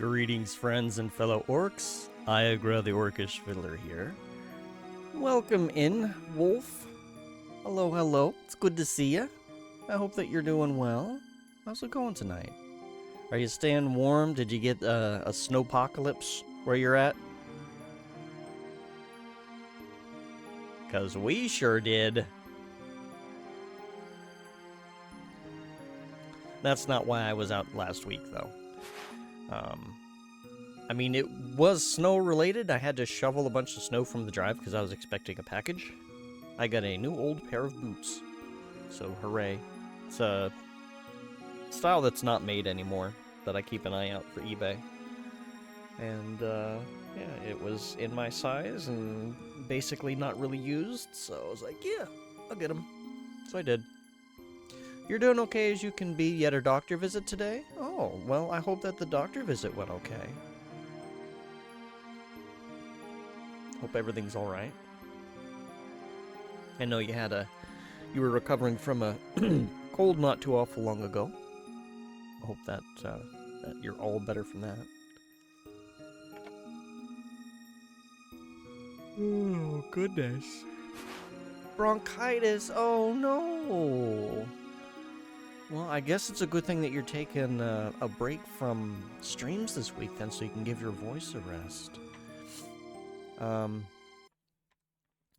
Greetings, friends and fellow orcs. Iagra the Orcish Fiddler here. Welcome in, Wolf. Hello, hello. It's good to see you. I hope that you're doing well. How's it going tonight? Are you staying warm? Did you get a snowpocalypse where you're at? Because we sure did. That's not why I was out last week, though. I mean, it was snow-related. I had to shovel a bunch of snow from the drive because I was expecting a package. I got a new old pair of boots. So, hooray. It's a style that's not made anymore, that I keep an eye out for eBay. And, yeah, it was in my size and basically not really used, so I was like, yeah, I'll get them. So I did. You're doing okay as you can be. You had a doctor visit today? Oh, well, I hope that the doctor visit went okay. Hope everything's alright. I know you were recovering from a cold not too awful long ago. I hope that you're all better from that. Oh, goodness. Bronchitis, oh no! Well, I guess it's a good thing that you're taking a break from streams this week then, so you can give your voice a rest.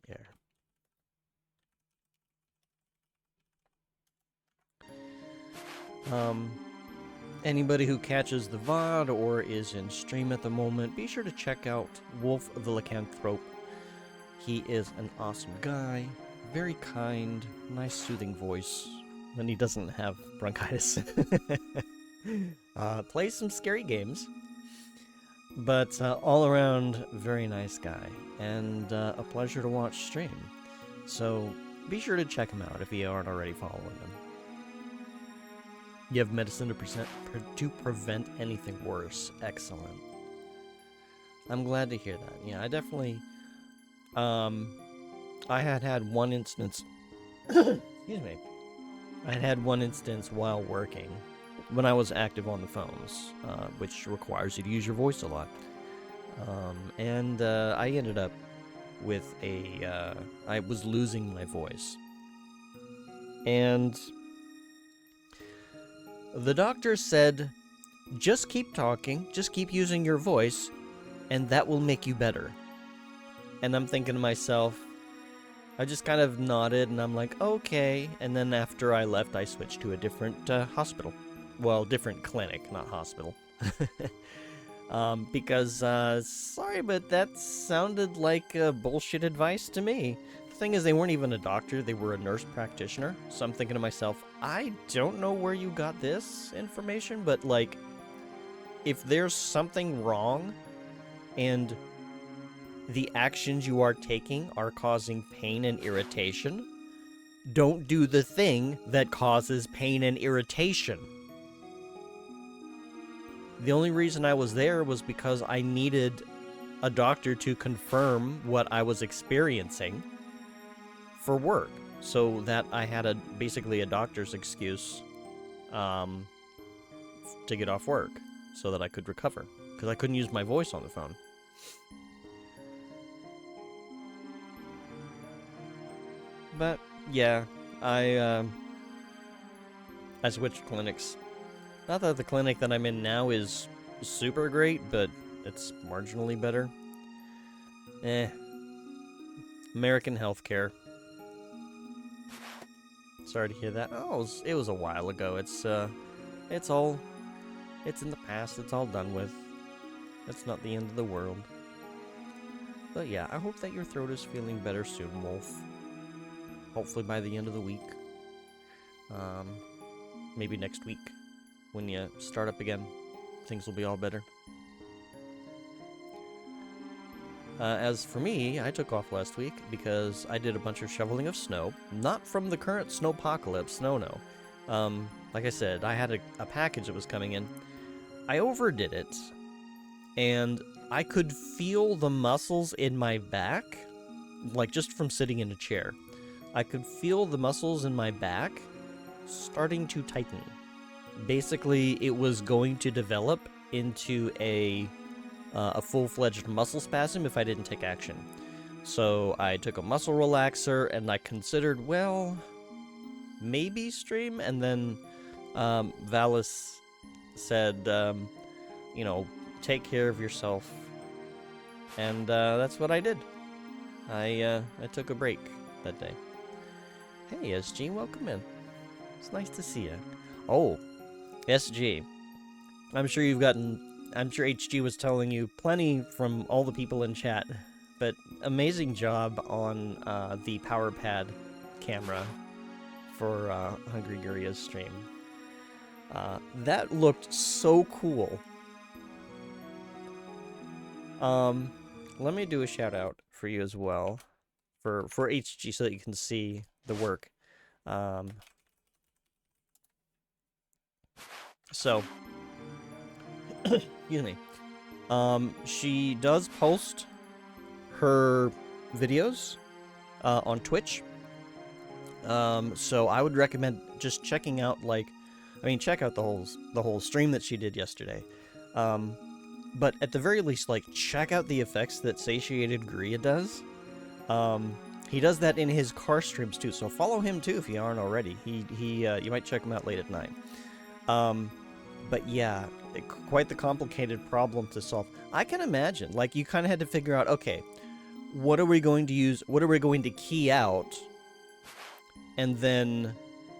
Here. Anybody who catches the VOD or is in stream at the moment, be sure to check out Wolf the Lycanthrope. He is an awesome guy, very kind, nice soothing voice when he doesn't have bronchitis. Plays some scary games, but all around very nice guy, and a pleasure to watch stream. So be sure to check him out if you aren't already following him. You have medicine to prevent anything worse. Excellent. I'm glad to hear that. Yeah, I definitely... I had one instance... Excuse me. I had one instance while working, when I was active on the phones, which requires you to use your voice a lot. And I ended up with I was losing my voice. And the doctor said, just keep talking, just keep using your voice, and that will make you better. And I'm thinking to myself, I just kind of nodded, and I'm like, okay. And then after I left, I switched to a different hospital. Well, different clinic, not hospital. Because, sorry, but that sounded like bullshit advice to me. The thing is, they weren't even a doctor, they were a nurse practitioner. So I'm thinking to myself, I don't know where you got this information, but, like, if there's something wrong, and the actions you are taking are causing pain and irritation, don't do the thing that causes pain and irritation. The only reason I was there was because I needed a doctor to confirm what I was experiencing for work, so that I had basically a doctor's excuse to get off work, so that I could recover, because I couldn't use my voice on the phone. But yeah, I switched clinics. Not that the clinic that I'm in now is super great, but it's marginally better. American healthcare. Sorry to hear that. Oh, it was a while ago. It's in the past. It's all done with. It's not the end of the world. But yeah, I hope that your throat is feeling better soon, Wolf. Hopefully by the end of the week. Maybe next week. When you start up again, things will be all better. As for me, I took off last week because I did a bunch of shoveling of snow. Not from the current snowpocalypse, no. Like I said, I had a package that was coming in. I overdid it, and I could feel the muscles in my back, like just from sitting in a chair. I could feel the muscles in my back starting to tighten. Basically, it was going to develop into a full-fledged muscle spasm if I didn't take action. So I took a muscle relaxer, and I considered, well, maybe stream, and then Ivalice said, you know, take care of yourself, and that's what I did. I took a break that day. Hey, SG, welcome in. It's nice to see you. Oh, SG. I'm sure HG was telling you plenty from all the people in chat, but amazing job on the power pad camera for Hungry Guria's stream. That looked so cool. Let me do a shout out for you as well, for HG, so that you can see the work. So, excuse me. She does post her videos on Twitch. So I would recommend just checking out, check out the whole stream that she did yesterday. But at the very least, check out the effects that Satiated Guria does. He does that in his car streams too, so follow him too if you aren't already. You might check him out late at night. But yeah, quite the complicated problem to solve. I can imagine, you kind of had to figure out, okay, what are we going to use, what are we going to key out, and then,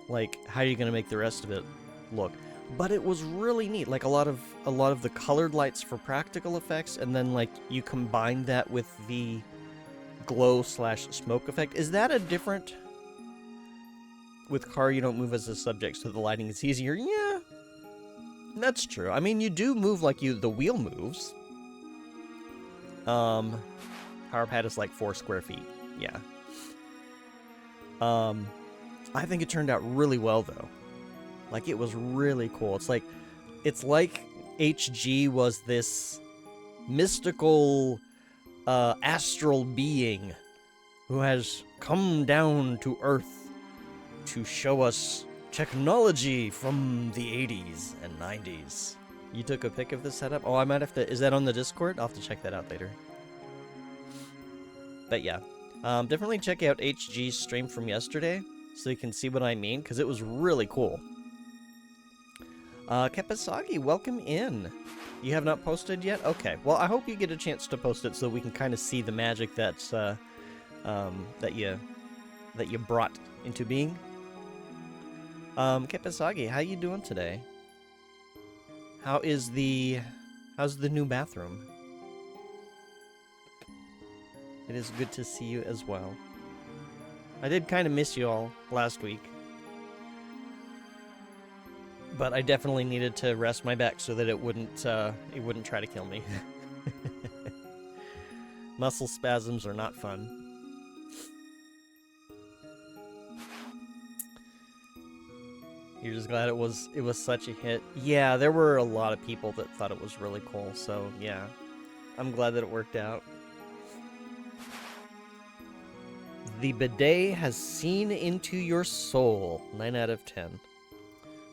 how are you going to make the rest of it look? But it was really neat, a lot of the colored lights for practical effects, and then, you combine that with the glow/smoke effect. Is that a different... With car, you don't move as a subject, so the lighting is easier? Yeah, that's true. I mean, you do move the wheel moves. Power pad is 4 square feet. Yeah. I think it turned out really well, though. It was really cool. It's like HG was this mystical, astral being who has come down to Earth to show us technology from the 80s and 90s. You took a pic of the setup? Oh, I might have to... Is that on the Discord? I'll have to check that out later. But yeah. Definitely check out HG's stream from yesterday so you can see what I mean, because it was really cool. Kepasagi, welcome in. You have not posted yet? Okay. Well, I hope you get a chance to post it so we can kind of see the magic that's that you brought into being. Kepasagi, how you doing today? How's the new bathroom? It is good to see you as well. I did kind of miss you all last week, but I definitely needed to rest my back so that it wouldn't try to kill me. Muscle spasms are not fun. You're just glad it was such a hit. Yeah, there were a lot of people that thought it was really cool, so yeah. I'm glad that it worked out. The bidet has seen into your soul. 9 out of 10.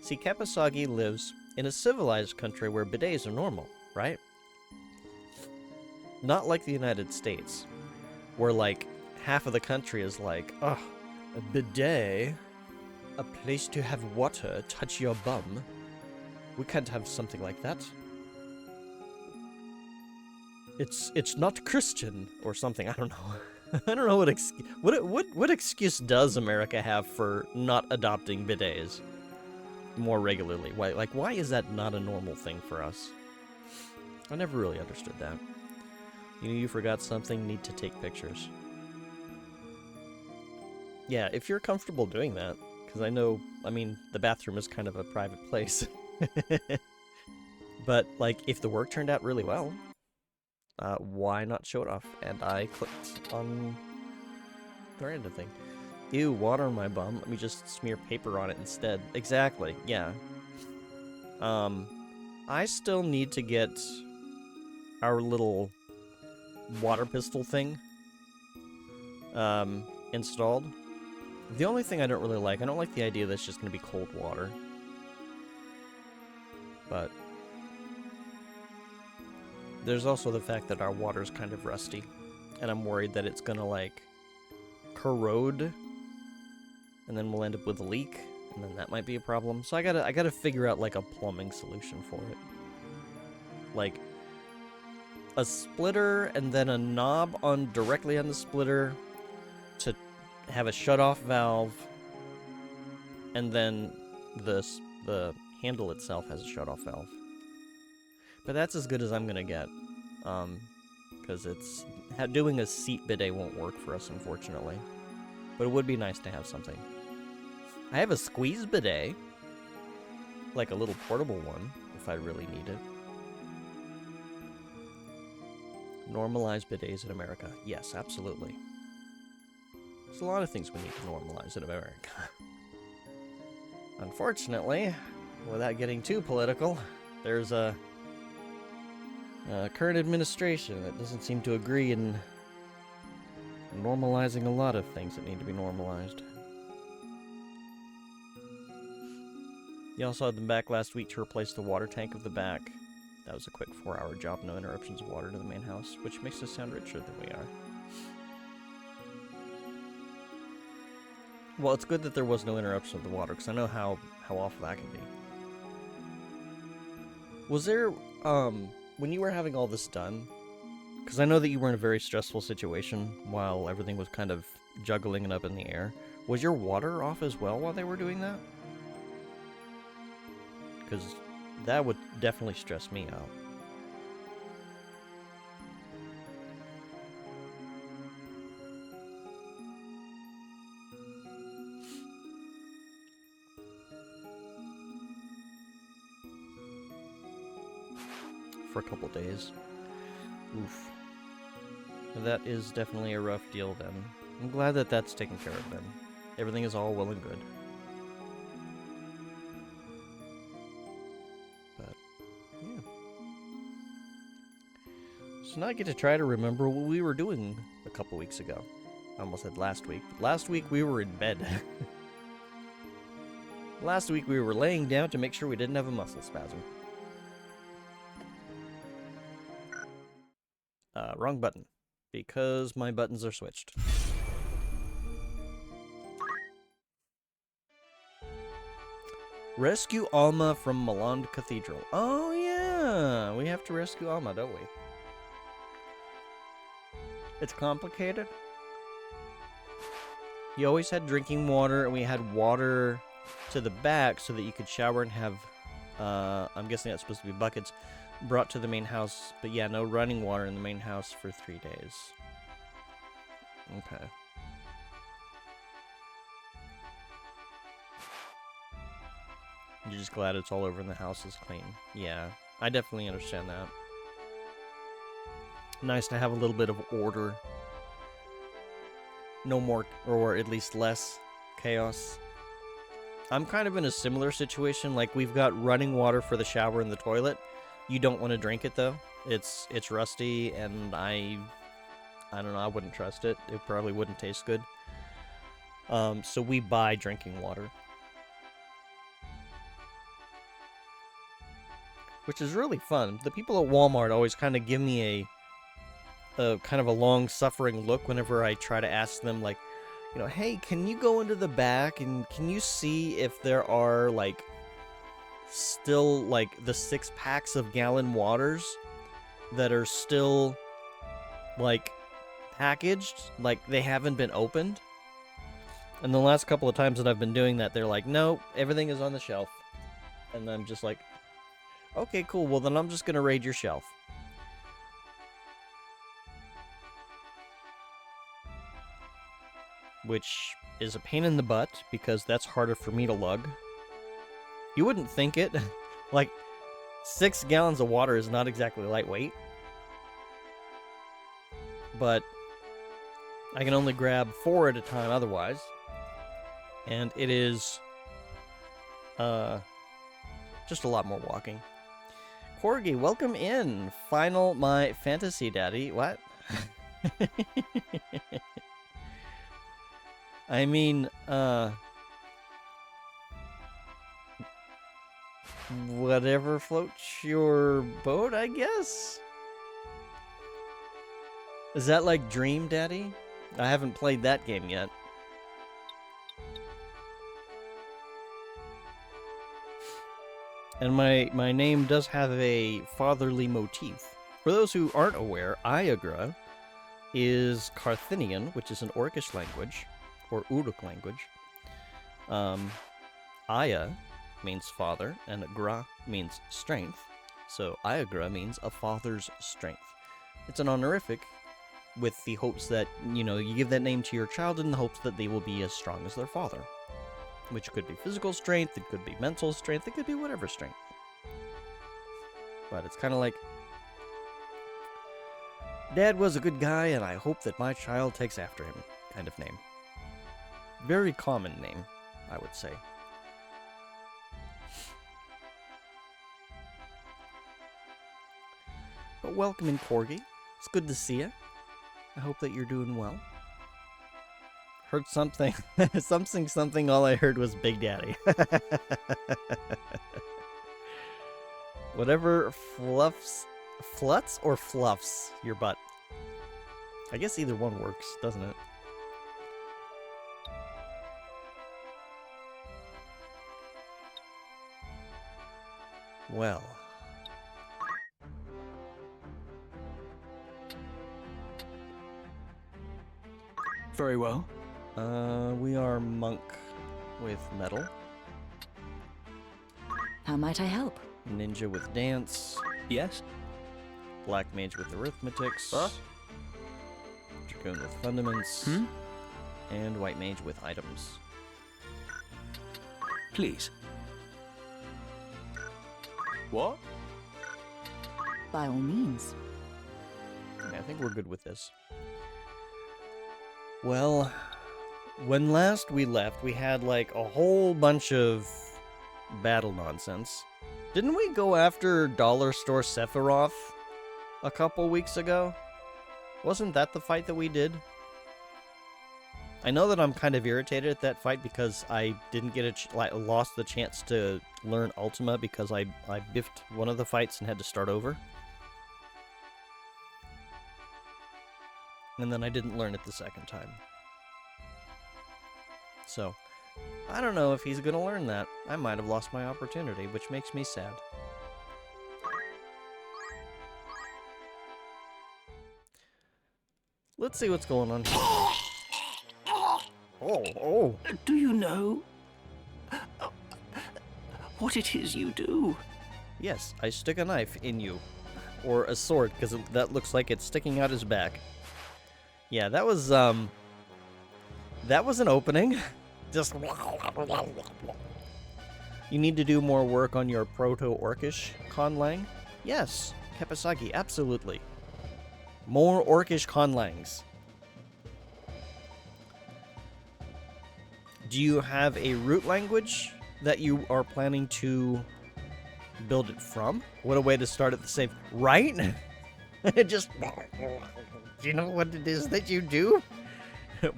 See, Kepasagi lives in a civilized country where bidets are normal, right? Not like the United States, where half of the country is a bidet? A place to have water touch your bum? We can't have something like that. It's not Christian, or something, I don't know. I don't know what excuse does America have for not adopting bidets more regularly? Why is that not a normal thing for us? I never really understood that. You forgot something, need to take pictures. Yeah, if you're comfortable doing that, because I mean, the bathroom is kind of a private place. But, if the work turned out really well, why not show it off? And I clicked on the random thing. Ew, water on my bum. Let me just smear paper on it instead. Exactly, yeah. I still need to get our little water pistol thing installed. The only thing I don't really like, I don't like the idea that it's just going to be cold water. But There's also the fact that our water's kind of rusty, and I'm worried that it's gonna, like, corrode, and then we'll end up with a leak, and then that might be a problem. So I gotta figure out, like, a plumbing solution for it. Like, a splitter and then a knob directly on the splitter to have a shut-off valve, and then the handle itself has a shut-off valve. But that's as good as I'm gonna get, because doing a seat bidet won't work for us, unfortunately. But it would be nice to have something. I have a squeeze bidet, like a little portable one, if I really need it. Normalize bidets in America. Yes, absolutely. There's a lot of things we need to normalize in America. Unfortunately, without getting too political, there's a current administration that doesn't seem to agree in normalizing a lot of things that need to be normalized. You also had them back last week to replace the water tank of the back. That was a quick 4-hour job, no interruptions of water to the main house, which makes us sound richer than we are. Well, it's good that there was no interruption of the water, because I know how awful that can be. Was there, when you were having all this done, because I know that you were in a very stressful situation while everything was kind of juggling and up in the air, was your water off as well while they were doing that? Because that would definitely stress me out. For a couple days. Oof. That is definitely a rough deal then. I'm glad that that's taken care of then. Everything is all well and good. But, yeah. So now I get to try to remember what we were doing a couple weeks ago. I almost said last week. But last week we were in bed. Last week we were laying down to make sure we didn't have a muscle spasm. Wrong button. Because my buttons are switched. Rescue Alma from Milan Cathedral. Oh yeah! We have to rescue Alma, don't we? It's complicated. You always had drinking water, and we had water to the back so that you could shower and have, I'm guessing that's supposed to be buckets, brought to the main house. But yeah, no running water in the main house for 3 days. Okay. You're just glad it's all over and the house is clean. Yeah, I definitely understand that. Nice to have a little bit of order. No more, or at least less, chaos. I'm kind of in a similar situation. Like, we've got running water for the shower and the toilet. You don't want to drink it, though. It's rusty, and I don't know, I wouldn't trust it. It probably wouldn't taste good. So we buy drinking water. Which is really fun. The people at Walmart always kind of give me a kind of a long-suffering look whenever I try to ask them, like, you know, hey, can you go into the back and can you see if there are, like, still, like, the 6 packs of gallon waters that are still, like, packaged, like they haven't been opened? And the last couple of times that I've been doing that, they're like, no, everything is on the shelf. And I'm just like, okay, cool, well then I'm just gonna raid your shelf. Which is a pain in the butt, because that's harder for me to lug. You wouldn't think it. Like, 6 gallons of water is not exactly lightweight. But I can only grab 4 at a time otherwise. And it is just a lot more walking. Corgi, welcome in. Final My Fantasy Daddy. What? I mean, whatever floats your boat, I guess? Is that like Dream Daddy? I haven't played that game yet. And my name does have a fatherly motif. For those who aren't aware, Iagra is Carthenian, which is an Orcish language, or Uruk language. Aya means father, and Gra means strength. So Iagra means a father's strength. It's an honorific with the hopes that, you know, you give that name to your child in the hopes that they will be as strong as their father. Which could be physical strength, it could be mental strength, it could be whatever strength. But it's kind of like, Dad was a good guy and I hope that my child takes after him kind of name. Very common name, I would say. But welcome in, Corgi. It's good to see you. I hope that you're doing well. Heard something. something. All I heard was Big Daddy. Whatever fluts or fluffs your butt. I guess either one works, doesn't it? Well. Very well. We are monk with metal. How might I help? Ninja with dance. Yes? Black mage with arithmetics. Huh? Dragoon with fundaments. Hmm? And white mage with items. Please. What? By all means. Yeah, I think we're good with this. Well, when last we left, we had like a whole bunch of battle nonsense. Didn't we go after Dollar Store Sephiroth a couple weeks ago? Wasn't that the fight that we did? I know that I'm kind of irritated at that fight because I didn't get lost the chance to learn Ultima because I biffed one of the fights and had to start over. And then I didn't learn it the second time. So, I don't know if he's gonna learn that. I might have lost my opportunity, which makes me sad. Let's see what's going on here. Oh. Do you know what it is you do? Yes, I stick a knife in you. Or a sword, because that looks like it's sticking out his back. Yeah, that was an opening. Just... You need to do more work on your Proto-Orcish conlang? Yes, Kepasagi, absolutely. More Orcish conlangs. Do you have a root language that you are planning to build it from? What a way to start at the same... Right? Just... Do you know what it is that you do?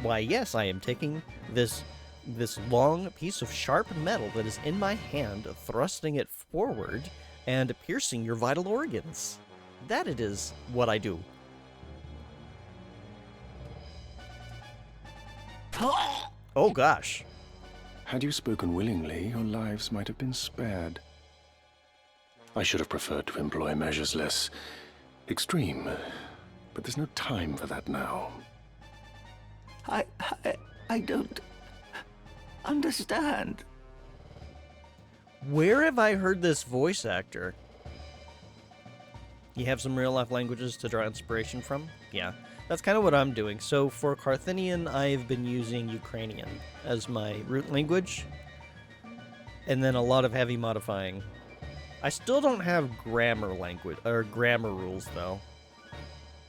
Why, yes, I am taking this long piece of sharp metal that is in my hand, thrusting it forward, and piercing your vital organs. That it is what I do. Oh gosh. Had you spoken willingly, your lives might have been spared. I should have preferred to employ measures less extreme, but there's no time for that now. I don't understand. Where have I heard this voice actor? You have some real-life languages to draw inspiration from? Yeah, that's kind of what I'm doing. So for Carthenian, I've been using Ukrainian as my root language, and then a lot of heavy modifying. I still don't have grammar language or grammar rules though.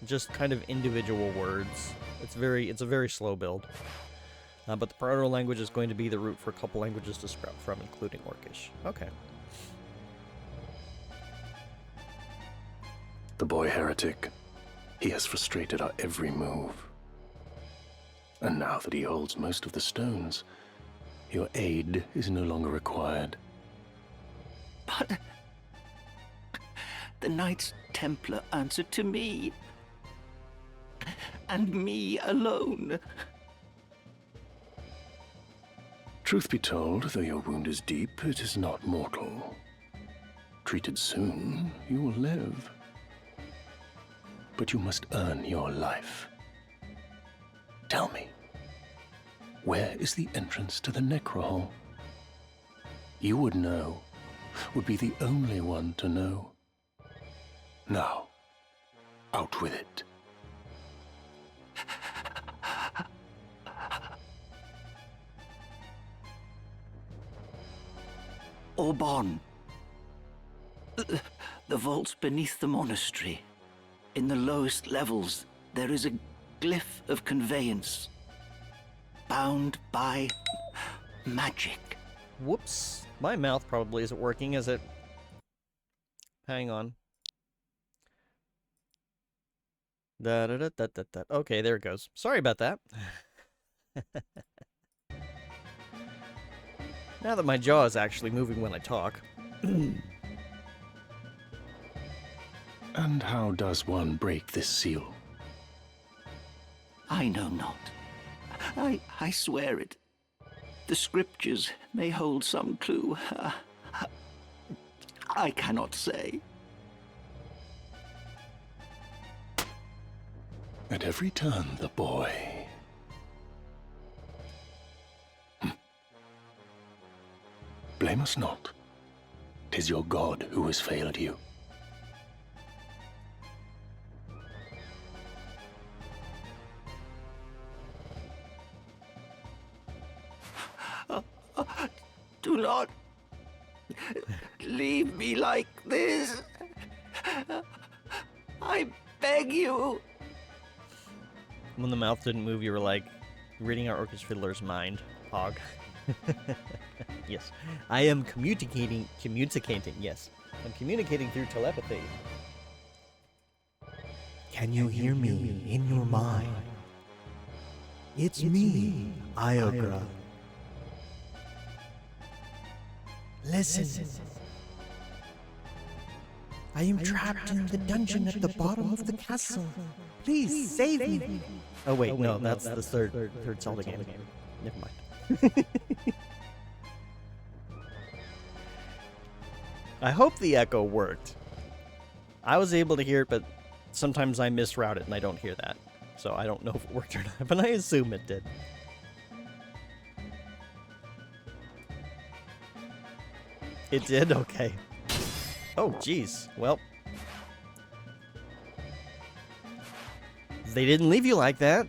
Just kind of individual words. It's a very slow build. But the Proto language is going to be the root for a couple languages to sprout from, including Orcish. Okay. The boy heretic. He has frustrated our every move. And now that he holds most of the stones, your aid is no longer required. But the Knights Templar answered to me. and me alone. Truth be told, though your wound is deep, it is not mortal. Treated soon, you will live. But you must earn your life. Tell me, where is the entrance to the Necrohole? You would know, would be the only one to know. Now, out with it. Orbon. The vault's beneath the monastery. In the lowest levels, there is a glyph of conveyance. Bound by magic. Whoops. My mouth probably isn't working, is it? Hang on. Da da da da da da. Okay, there it goes. Sorry about that. Now that my jaw is actually moving when I talk. And how does one break this seal? I know not. I swear it. The scriptures may hold some clue. I cannot say. At every turn, the boy. Blame us not. 'Tis your God who has failed you. Do not leave me like this. I beg you. When the mouth didn't move, you were like reading our Orchid Fiddler's mind. Pog. Yes. I am communicating, yes. I'm communicating through telepathy. Can you hear me in your mind? It's me, Iogra. Listen. I am trapped in the dungeon at the bottom of the castle. Please save me. Oh wait, no, that's the third Zelda game. Never mind. I hope the echo worked. I was able to hear it, but sometimes I misroute it and I don't hear that. So I don't know if it worked or not, but I assume it did. It did? Okay. Oh, jeez. Well. They didn't leave you like that.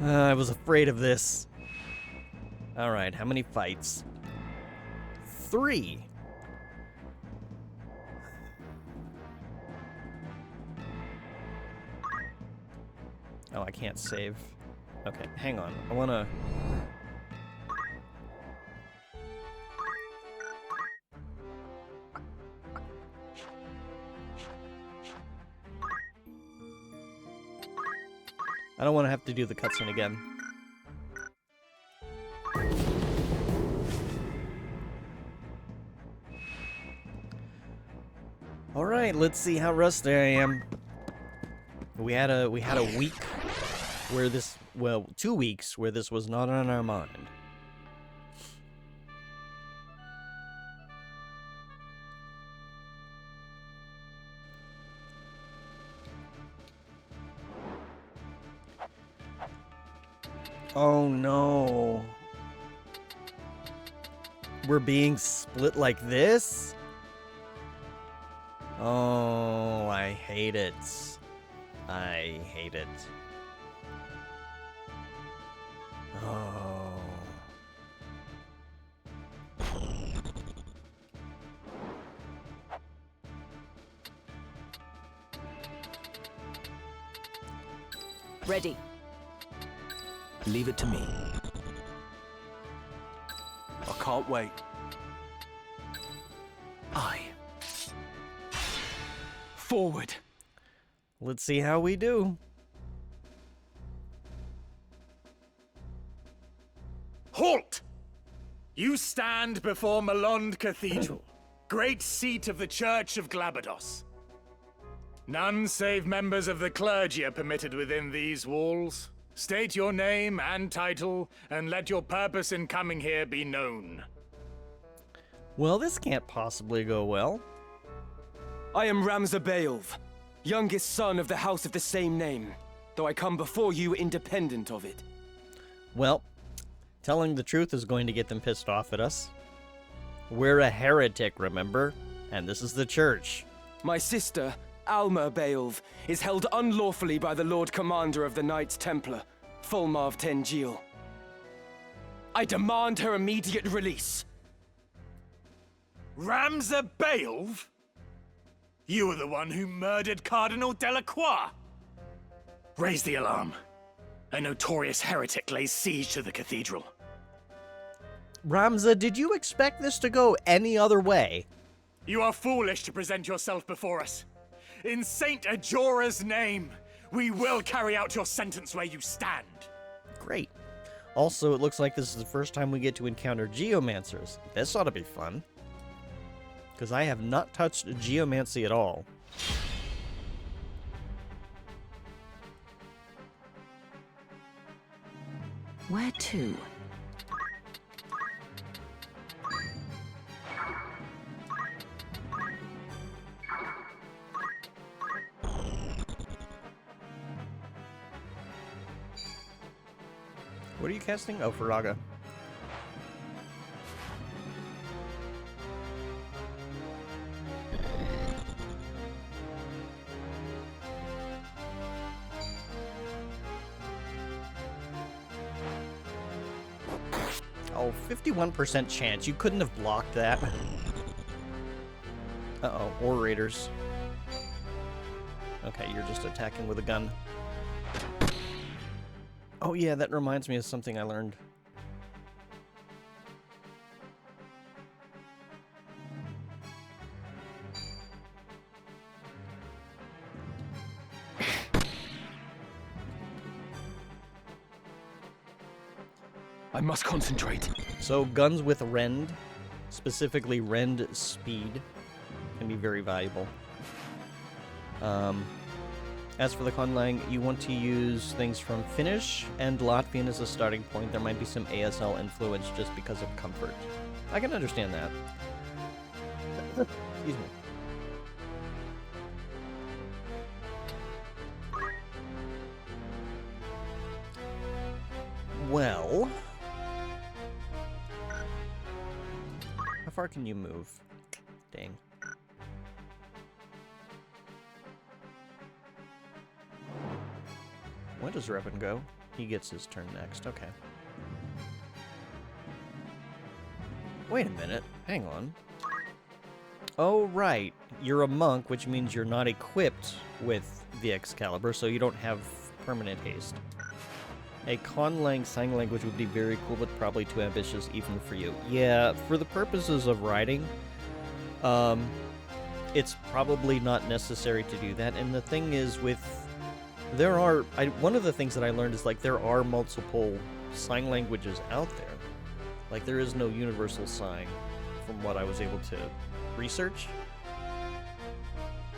I was afraid of this. Alright, how many fights? 3. Oh, I can't save. Okay, hang on. I wanna... I don't want to have to do the cutscene again. All right, let's see how rusty I am. We had a week where this, well, 2 weeks where this was not on our mind. Oh no. We're being split like this? Oh, I hate it. I hate it. Oh. Ready. Leave it to me. I can't wait. Forward. Let's see how we do. Halt! You stand before Malond Cathedral, great seat of the Church of Glabados. None save members of the clergy are permitted within these walls. State your name and title, and let your purpose in coming here be known. Well, this can't possibly go well. I am Ramza Beowulf, youngest son of the house of the same name, though I come before you independent of it. Well, telling the truth is going to get them pissed off at us. We're a heretic, remember? And this is the church. My sister, Alma Beowulf, is held unlawfully by the Lord Commander of the Knights Templar, Fulmarv Tengil. I demand her immediate release. Ramza Beowulf? You were the one who murdered Cardinal Delacroix! Raise the alarm. A notorious heretic lays siege to the cathedral. Ramza, did you expect this to go any other way? You are foolish to present yourself before us. In Saint Ajora's name, we will carry out your sentence where you stand. Great. Also, it looks like this is the first time we get to encounter geomancers. This ought to be fun. Because I have not touched geomancy at all. Where to? What are you casting? Oh, Faraga. Oh, 51% chance. You couldn't have blocked that. Uh-oh, orators. Okay, you're just attacking with a gun. Oh yeah, that reminds me of something I learned. I must concentrate. So guns with rend, specifically rend speed, can be very valuable. As for the conlang, you want to use things from Finnish and Latvian as a starting point. There might be some ASL influence just because of comfort. I can understand that. Excuse me. Well... how far can you move? Dang. Where does Revan go? He gets his turn next, okay. Wait a minute, hang on. Oh, right. You're a monk, which means you're not equipped with the Excalibur, so you don't have permanent haste. A conlang sign language would be very cool, but probably too ambitious even for you. Yeah, for the purposes of writing, it's probably not necessary to do that. And the thing is, with one of the things that I learned is, like, there are multiple sign languages out there. Like, there is no universal sign from what I was able to research.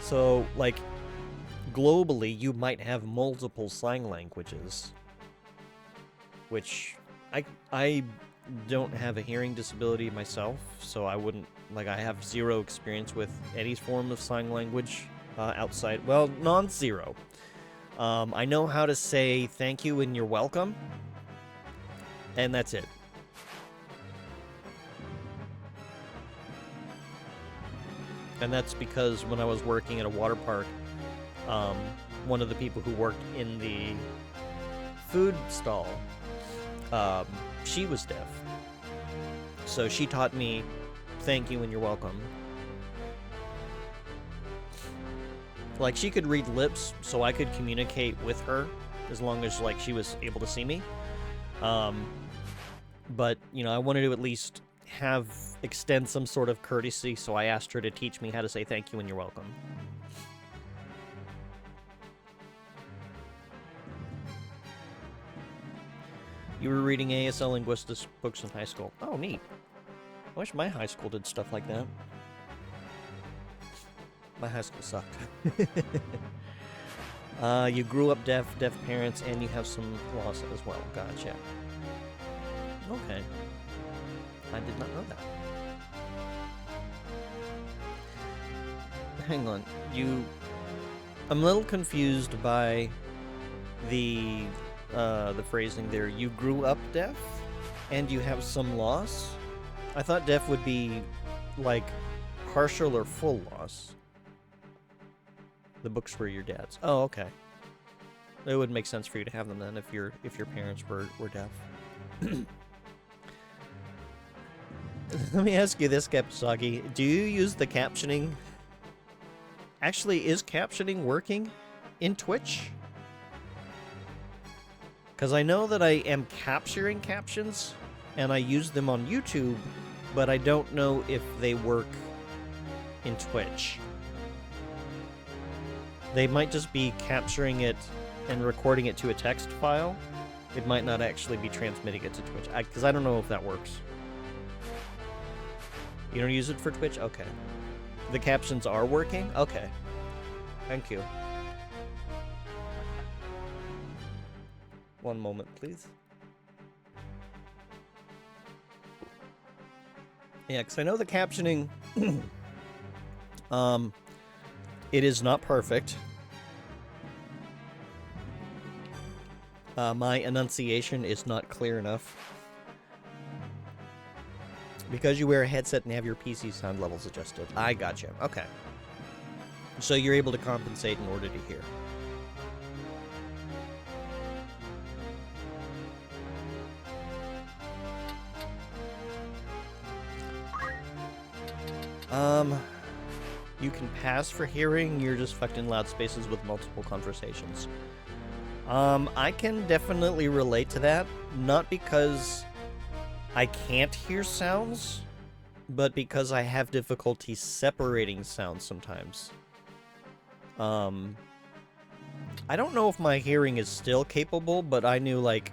So, like, globally, you might have multiple sign languages. Which, I don't have a hearing disability myself, so I wouldn't, like, I have zero experience with any form of sign language outside, well, non-zero. I know how to say thank you and you're welcome, and that's it. And that's because when I was working at a water park, one of the people who worked in the food stall, she was deaf. So she taught me thank you and you're welcome. Like, she could read lips, so I could communicate with her as long as, like, she was able to see me. But, you know, I wanted to at least extend some sort of courtesy, so I asked her to teach me how to say thank you and you're welcome. You were reading ASL linguistics books in high school. Oh, neat. I wish my high school did stuff like that. My high school sucked. You grew up deaf parents, and you have some loss as well. Gotcha. Okay. I did not know that. Hang on. I'm a little confused by the phrasing there. You grew up deaf, and you have some loss? I thought deaf would be, like, partial or full loss. The books were your dad's. Oh, okay. It would make sense for you to have them then if your parents were deaf. Let me ask you this, Kapsagi. Do you use the captioning? Actually, is captioning working in Twitch? Because I know that I am capturing captions, and I use them on YouTube, but I don't know if they work in Twitch. They might just be capturing it and recording it to a text file. It might not actually be transmitting it to Twitch, because I don't know if that works. You don't use it for Twitch? Okay. The captions are working? Okay. Thank you. One moment, please. Yeah, because I know the captioning... it is not perfect. My enunciation is not clear enough. Because you wear a headset and have your PC sound levels adjusted. I gotcha. Okay. So you're able to compensate in order to hear. You can pass for hearing, you're just fucked in loud spaces with multiple conversations. I can definitely relate to that, not because I can't hear sounds, but because I have difficulty separating sounds sometimes. I don't know if my hearing is still capable, but I knew, like,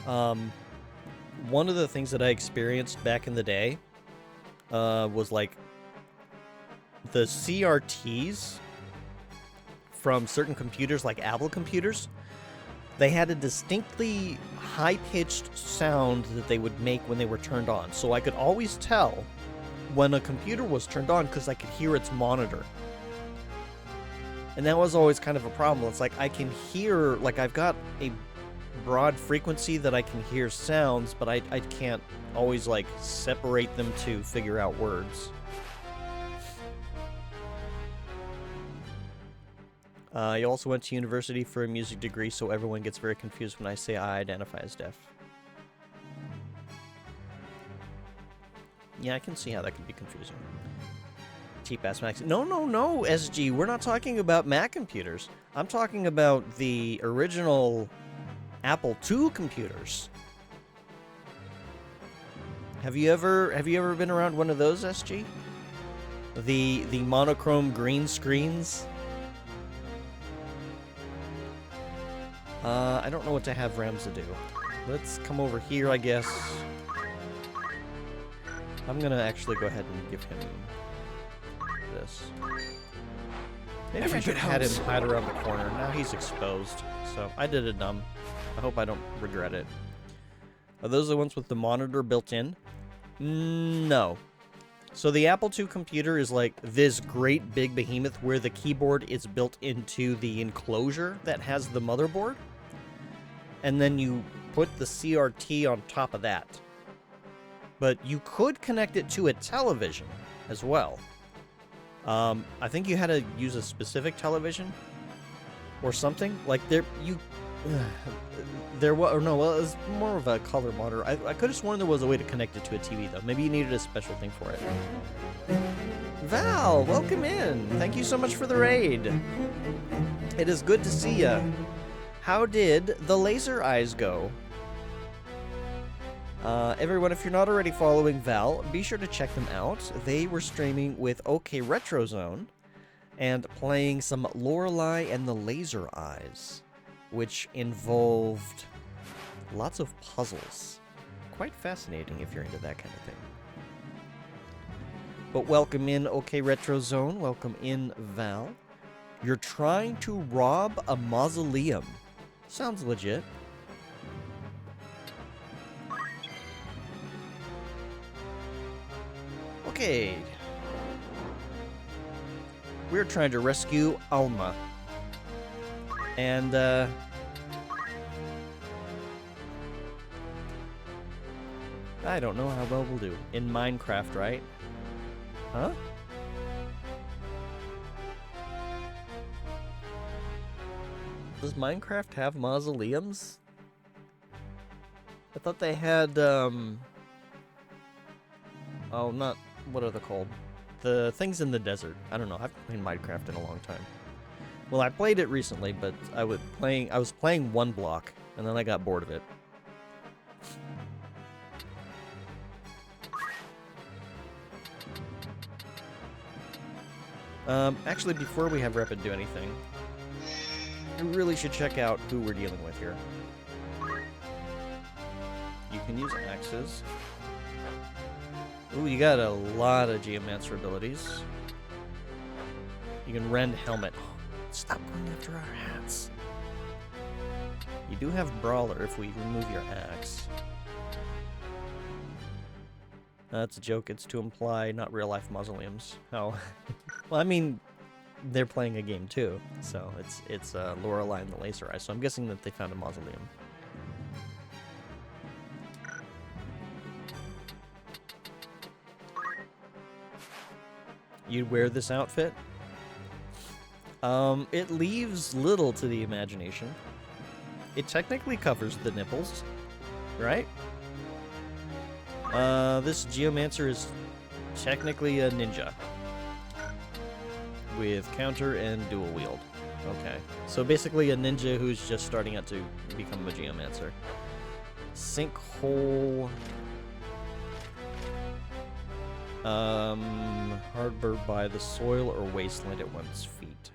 one of the things that I experienced back in the day, was, like, the CRTs from certain computers, like Apple computers, they had a distinctly high-pitched sound that they would make when they were turned on. So I could always tell when a computer was turned on because I could hear its monitor. And that was always kind of a problem. It's like I can hear, like I've got a broad frequency that I can hear sounds, but I can't always like separate them to figure out words. I also went to university for a music degree, so everyone gets very confused when I say I identify as deaf. Yeah, I can see how that could be confusing. Cheap-ass Macs. No, SG, we're not talking about Mac computers. I'm talking about the original Apple II computers. Have you ever been around one of those, SG? The monochrome green screens? I don't know what to have Ramza do. Let's come over here, I guess. I'm gonna actually go ahead and give him this. Maybe I should have had him hide around the corner. Now he's exposed, so I did it dumb. I hope I don't regret it. Are those the ones with the monitor built in? No. So the Apple II computer is like this great big behemoth where the keyboard is built into the enclosure that has the motherboard. And then you put the CRT on top of that. But you could connect it to a television as well. I think you had to use a specific television or something. Like it was more of a color monitor. I could have sworn there was a way to connect it to a TV though. Maybe you needed a special thing for it. Val, welcome in. Thank you so much for the raid. It is good to see ya. How did the laser eyes go? Everyone, if you're not already following Val, be sure to check them out. They were streaming with OK Retro Zone and playing some Lorelei and the Laser Eyes, which involved lots of puzzles. Quite fascinating if you're into that kind of thing. But welcome in, OK Retro Zone. Welcome in, Val. You're trying to rob a mausoleum. Sounds legit. Okay. We're trying to rescue Alma. And, I don't know how well we'll do. In Minecraft, right? Huh? Does Minecraft have mausoleums? I thought they had, oh, not, what are they called? The things in the desert. I don't know, I haven't played Minecraft in a long time. Well, I played it recently, but I was playing one block, and then I got bored of it. Actually, before we have Repid do anything, we really should check out who we're dealing with here. You can use axes. Ooh, you got a lot of Geomancer abilities. You can rend helmet. Stop going after our hats. You do have Brawler if we remove your axe. That's a joke. It's to imply not real-life mausoleums. Oh. Well, I mean, they're playing a game too, so it's Lorelei and the Laser Eye, so I'm guessing that they found a mausoleum. You'd wear this outfit? It leaves little to the imagination. It technically covers the nipples, right? This Geomancer is technically a ninja. With counter and dual wield. Okay. So basically a ninja who's just starting out to become a Geomancer. Sinkhole. Harbored by the soil or wasteland at one's feet.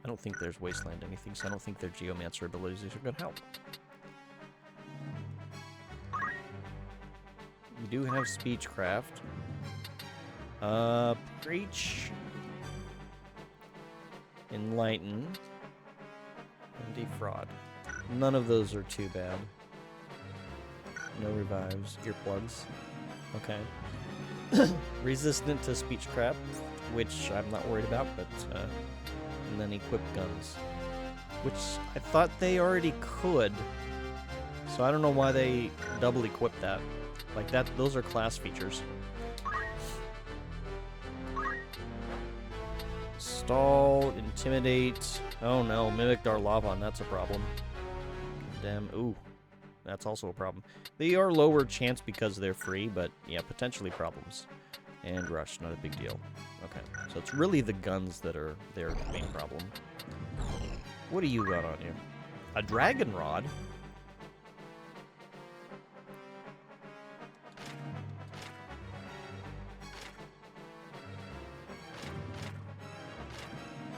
I don't think there's wasteland anything, so I don't think their Geomancer abilities are gonna help. We do have Speechcraft. Preach. Enlighten. And Defraud. None of those are too bad. No revives. Earplugs. Okay. Resistant to Speechcraft, which I'm not worried about, but, and then equip guns. Which I thought they already could. So I don't know why they double equip that. Like that, those are class features. Stall, Intimidate. Oh no, Mimic Darlavon, that's a problem. Damn, ooh. That's also a problem. They are lower chance because they're free, but yeah, potentially problems. And Rush, not a big deal. Okay, so it's really the guns that are their main problem. What do you got on you? A Dragon Rod?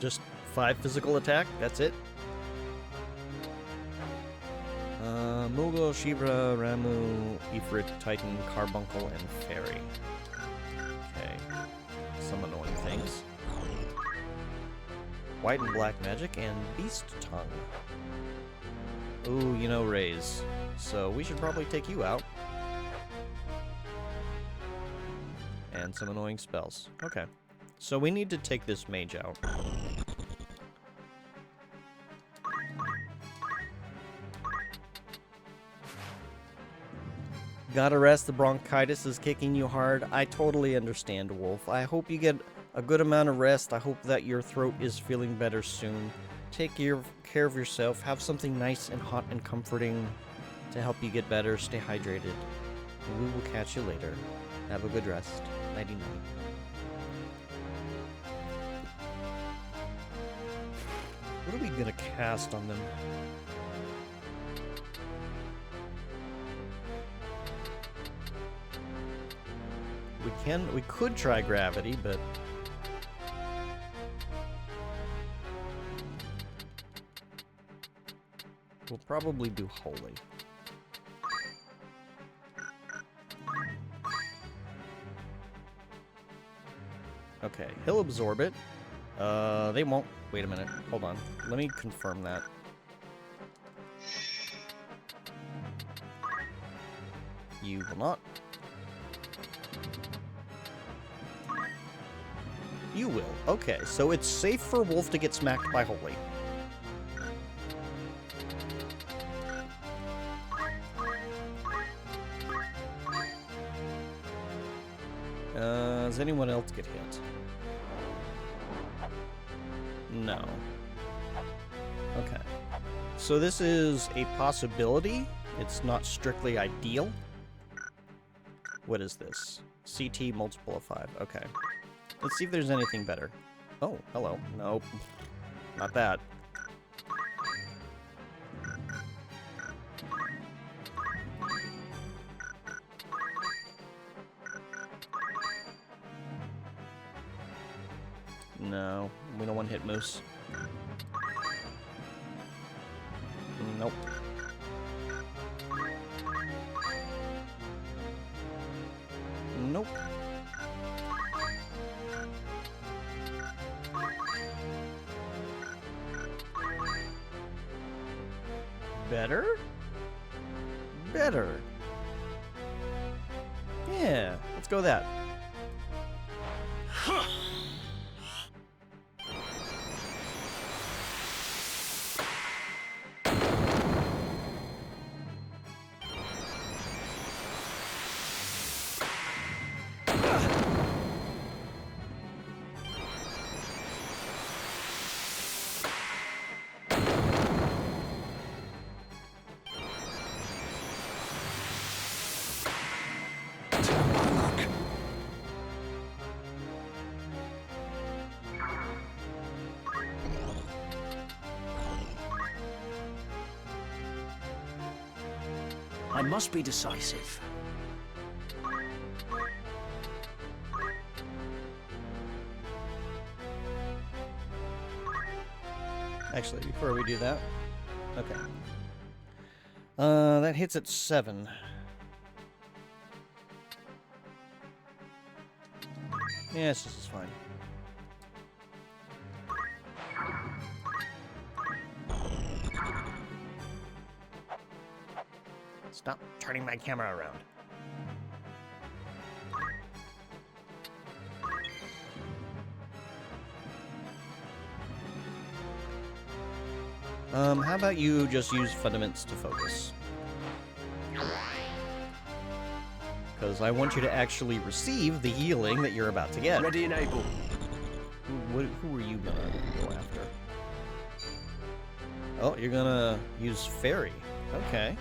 Just 5 physical attack? That's it? Mogul, Shivra, Ramu, Ifrit, Titan, Carbuncle, and Fairy. Okay. Some annoying things. White and black magic, and Beast Tongue. Ooh, you know, Raise. So we should probably take you out. And some annoying spells. Okay. So we need to take this mage out. Gotta rest, the bronchitis is kicking you hard. I totally understand, Wolf. I hope you get a good amount of rest. I hope that your throat is feeling better soon. Take care of yourself. Have something nice and hot and comforting to help you get better. Stay hydrated. And we will catch you later. Have a good rest. Nighty-night. What are we gonna cast on them? We could try gravity, but we'll probably do holy. Okay, he'll absorb it. They won't. Wait a minute. Hold on. Let me confirm that. You will not. You will. Okay, so it's safe for Wolf to get smacked by Holy. Does anyone else get hit? No. Okay. So this is a possibility. It's not strictly ideal. What is this? CT multiple of 5. Okay. Let's see if there's anything better. Oh, hello. Nope. Not that. No, we don't want to hit Moose. Nope. Nope. Better? Better. Yeah, let's go with that. I must be decisive. Actually, before we do that, okay. That hits at 7. Yeah, it's just as fine. Stop turning my camera around. How about you just use Fundaments to focus? Because I want you to actually receive the healing that you're about to get. Ready and able. Who are you gonna go after? Oh, you're gonna use Fairy. Okay.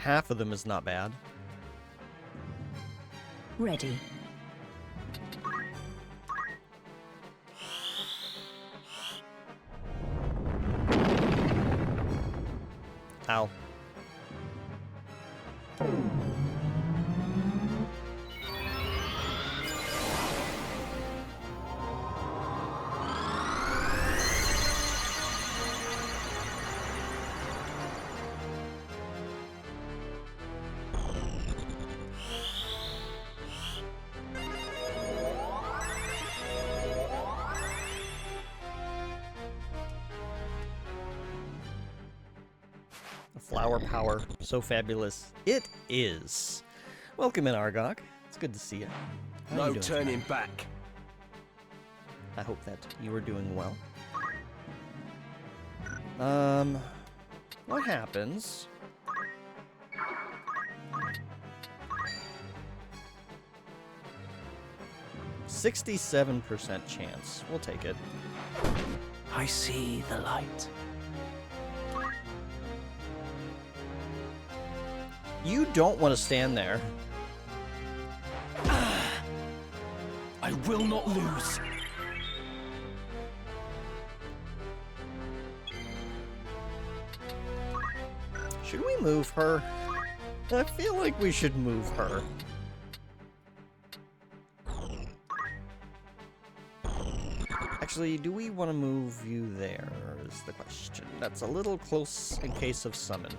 Half of them is not bad. Ready. Ow. Flower power, so fabulous. It is. Welcome in, Argok. It's good to see you. How are No you doing turning tonight? back. I hope that you are doing well. What happens? %67% chance. We'll take it. I see the light. You don't want to stand there. I will not lose. Should we move her? I feel like we should move her. Actually, do we want to move you there, is the question. That's a little close in case of summon.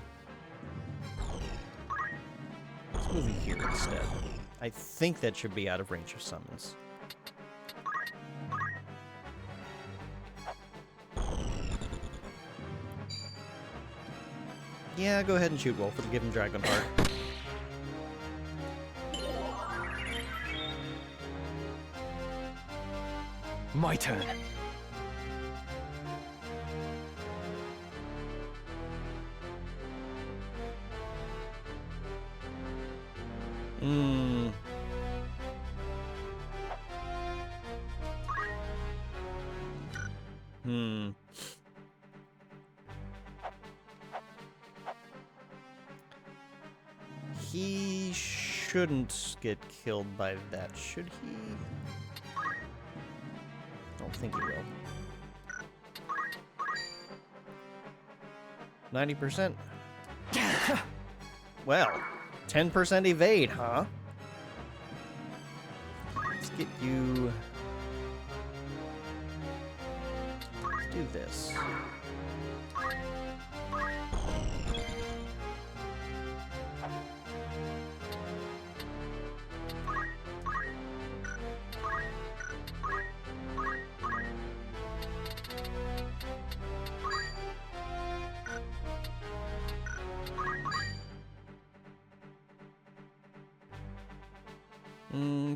Let's move you here instead. I think that should be out of range of summons. Yeah, go ahead and shoot Wolf. It'll give him Dragon Heart. My turn. Hmm. Hmm. He shouldn't get killed by that, should he? I don't think he will. 90%? Well, 10% evade, huh? Let's get you... Let's do this.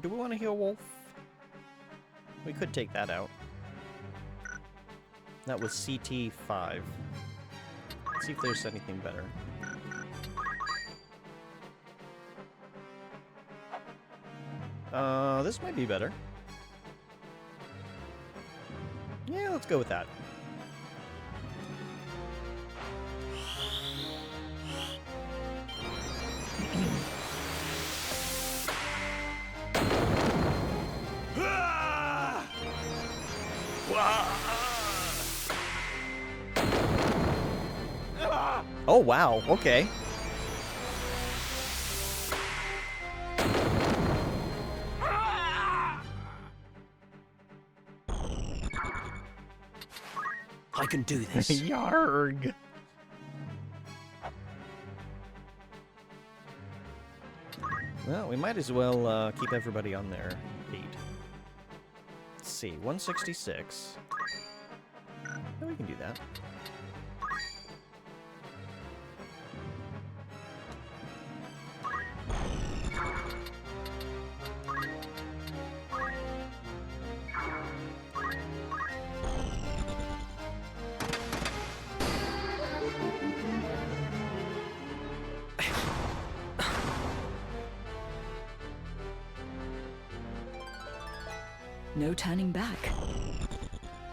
Do we want to heal Wolf? We could take that out. That was CT5. Let's see if there's anything better. This might be better. Yeah, let's go with that. Oh, wow. Okay. I can do this. Yarg. Well, we might as well keep everybody on their feet. Let's see, 166. Yeah, we can do that. No turning back.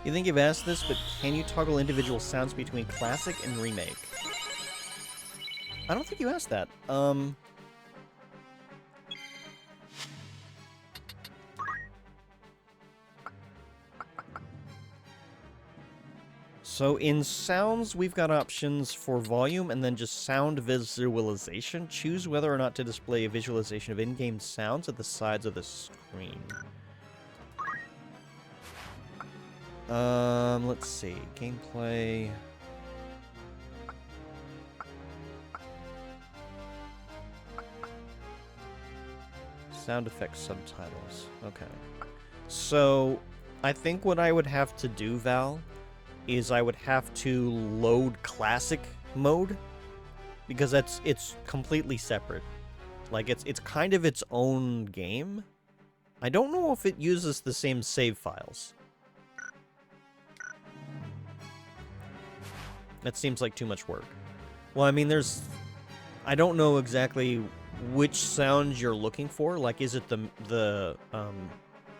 You think you've asked this, but can you toggle individual sounds between classic and remake? I don't think you asked that. So in sounds, we've got options for volume and then just sound visualization. Choose whether or not to display a visualization of in-game sounds at the sides of the screen. Let's see. Gameplay. Sound effects subtitles. Okay. So, I think what I would have to do, Val, is I would have to load classic mode, because it's completely separate. Like, it's kind of its own game. I don't know if it uses the same save files. That seems like too much work. Well, I mean, there's... I don't know exactly which sounds you're looking for. Like, is it the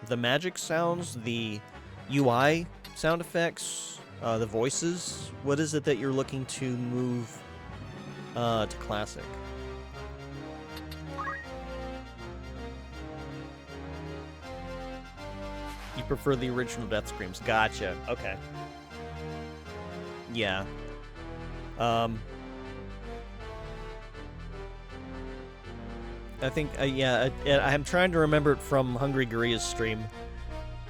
magic sounds, the UI sound effects, the voices? What is it that you're looking to move to classic? You prefer the original Death Screams. Gotcha. Okay. Yeah. I think, yeah, I'm trying to remember it from Hungry Gorilla's stream,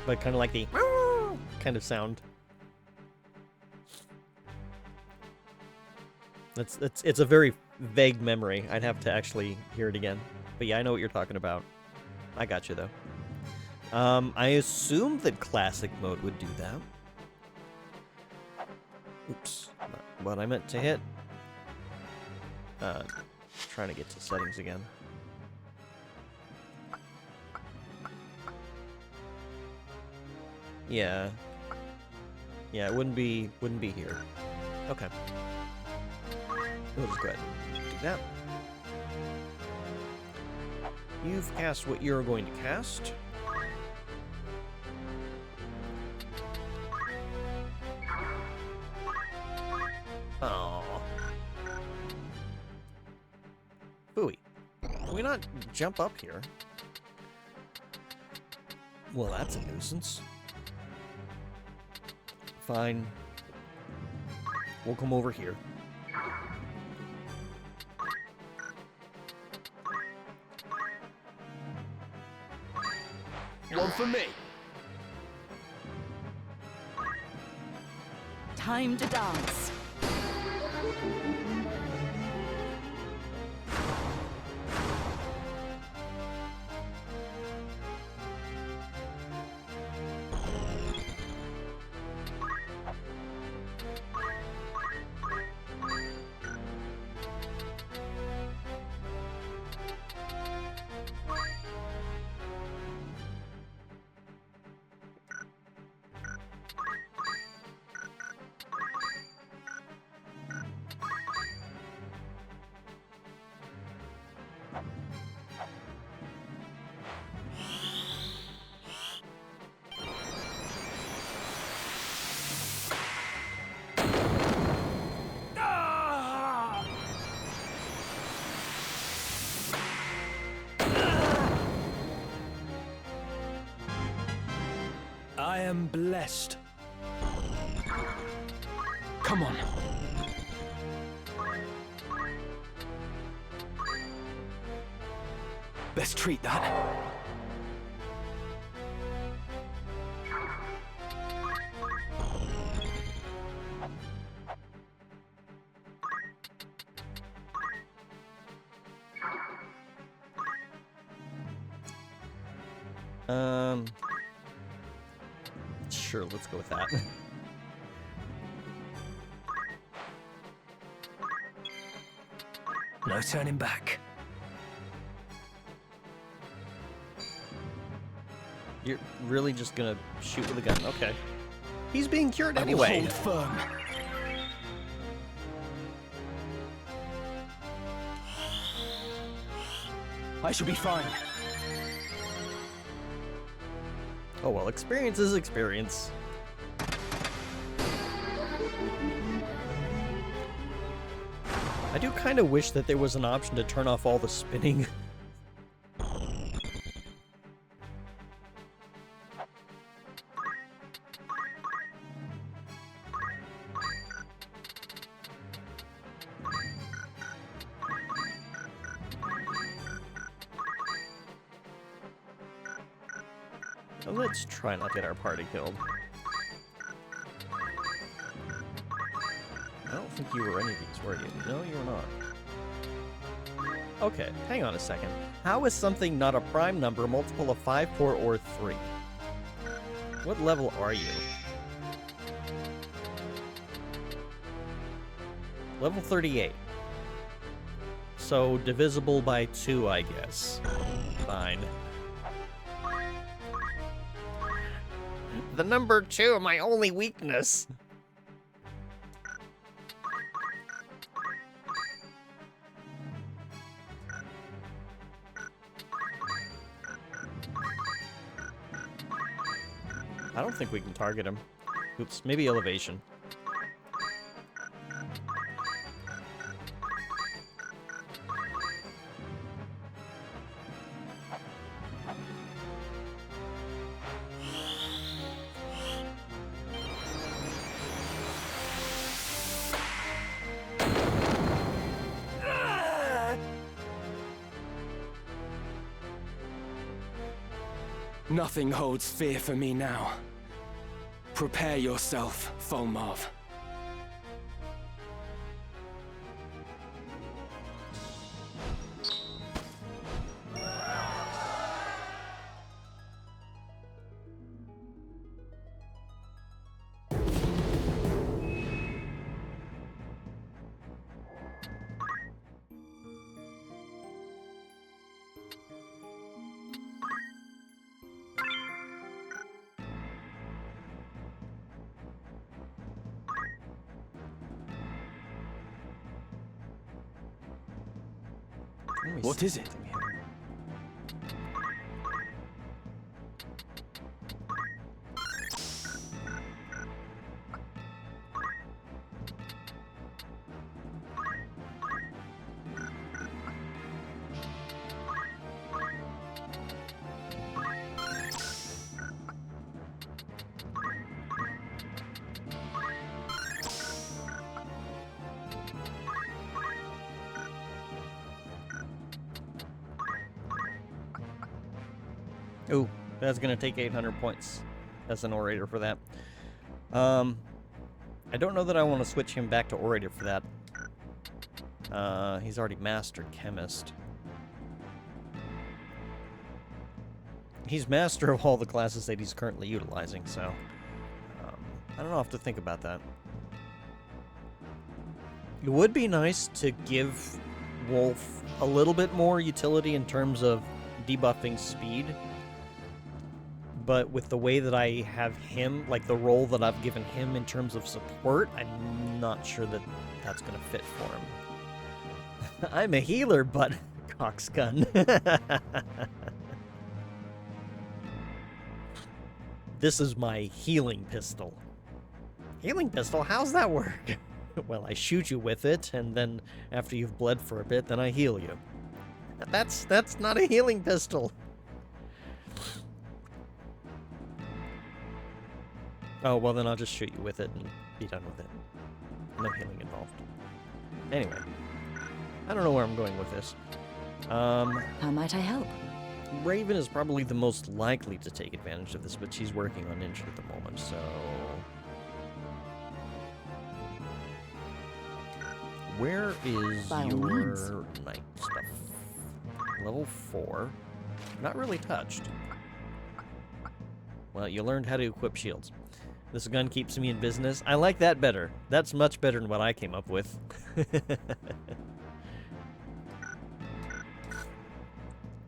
but kind of like the kind of sound. It's a very vague memory. I'd have to actually hear it again. But yeah, I know what you're talking about. I got you, though. I assume that classic mode would do that. Oops. Not what I meant to hit. Trying to get to settings again. Yeah. Yeah, it wouldn't be here. Okay. We'll just go ahead and do that. You've cast what you're going to cast. Oh. Phooey. Can we not jump up here? Well, that's a nuisance. Fine. We'll come over here. One for me. Time to dance. I am blessed. Come on. Let's treat that. Sure, let's go with that. No turning back. You're really just gonna shoot with a gun? Okay. He's being cured I will anyway. hold firm. I shall be fine. Oh well, experience is experience. I do kind of wish that there was an option to turn off all the spinning. Now let's try not to get our party killed. I don't think you were any of these, were you? No, you were not. Okay, hang on a second. How is something not a prime number multiple of 5, 4, or 3? What level are you? Level 38. So, divisible by 2, I guess. Fine. The number 2, my only weakness. I don't think we can target him. Oops, maybe elevation. Nothing holds fear for me now. Prepare yourself, Fulmarv. What is it? Ooh, that's gonna take 800 points as an orator for that. I don't know that I want to switch him back to orator for that. He's already mastered chemist. He's master of all the classes that he's currently utilizing, so I don't know, I'll have to think about that. It would be nice to give Wolf a little bit more utility in terms of debuffing speed. But with the way that I have him, like the role that I've given him in terms of support, I'm not sure that that's going to fit for him. I'm a healer, but coxgun. This is my healing pistol. Healing pistol? How's that work? Well, I shoot you with it, and then after you've bled for a bit, then I heal you. That's not a healing pistol. Oh, well then I'll just shoot you with it and be done with it. No healing involved. Anyway, I don't know where I'm going with this. How might I help? Raven is probably the most likely to take advantage of this, but she's working on injured at the moment, so... Where is By all your means. knight stuff? Level 4. Not really touched. Well, you learned how to equip shields. This gun keeps me in business. I like that better. That's much better than what I came up with.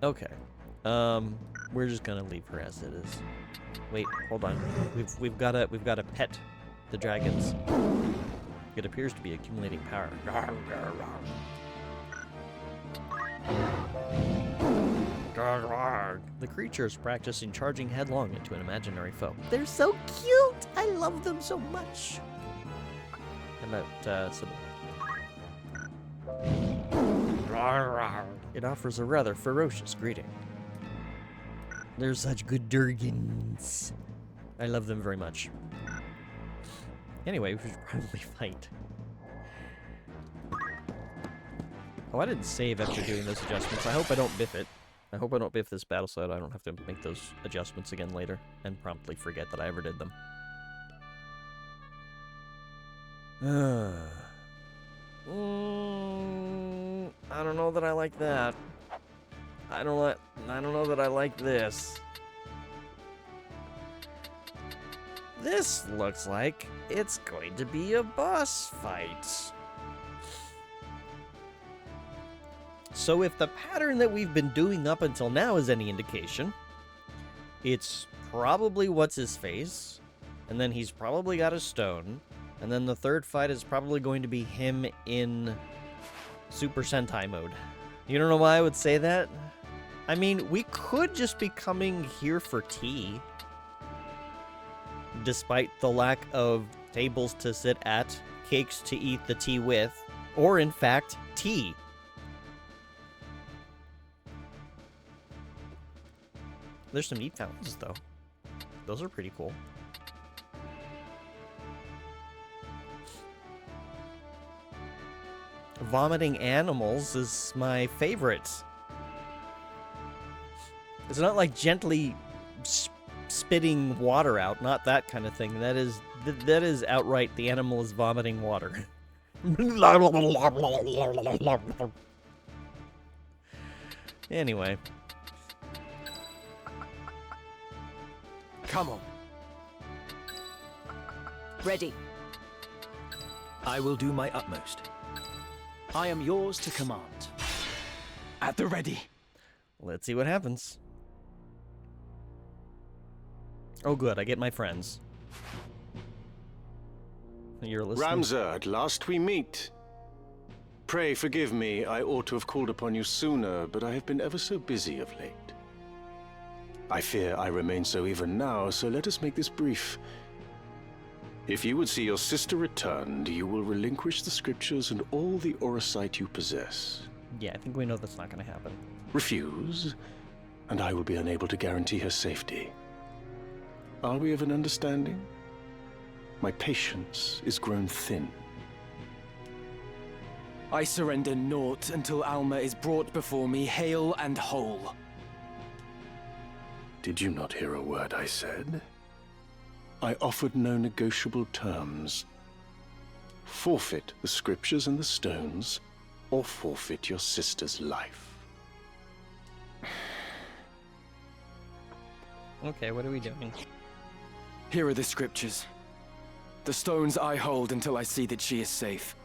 Okay. We're just gonna leave her as it is. Wait, hold on. We've gotta pet the dragons. It appears to be accumulating power. The creature is practicing charging headlong into an imaginary foe. They're so cute! I love them so much! How about, Sybil? It offers a rather ferocious greeting. They're such good Durgans. I love them very much. Anyway, we should probably fight. Oh, I didn't save after doing those adjustments. I hope I don't biff it. I hope I don't biff this battle so that I don't have to make those adjustments again later and promptly forget that I ever did them. I don't know that I like that. I don't know that I like this. This looks like it's going to be a boss fight. So if the pattern that we've been doing up until now is any indication, it's probably what's-his-face, and then he's probably got a stone, and then the third fight is probably going to be him in Super Sentai mode. You don't know why I would say that? I mean, we could just be coming here for tea, despite the lack of tables to sit at, cakes to eat the tea with, or in fact, tea. There's some meat fountains, though. Those are pretty cool. Vomiting animals is my favorite. It's not like gently spitting water out, not that kind of thing. That is outright the animal is vomiting water. Anyway. Come on. Ready. I will do my utmost. I am yours to command. At the ready. Let's see what happens. Oh good, I get my friends. You're listening? Ramza, at last we meet. Pray forgive me, I ought to have called upon you sooner, but I have been ever so busy of late. I fear I remain so even now, so let us make this brief. If you would see your sister returned, you will relinquish the scriptures and all the Orosite you possess. Yeah, I think we know that's not going to happen. Refuse, and I will be unable to guarantee her safety. Are we of an understanding? My patience is grown thin. I surrender naught until Alma is brought before me hale and whole. Did you not hear a word I said? I offered no negotiable terms. Forfeit the scriptures and the stones, or forfeit your sister's life. Okay, what are we doing? Here are the scriptures. The stones I hold until I see that she is safe.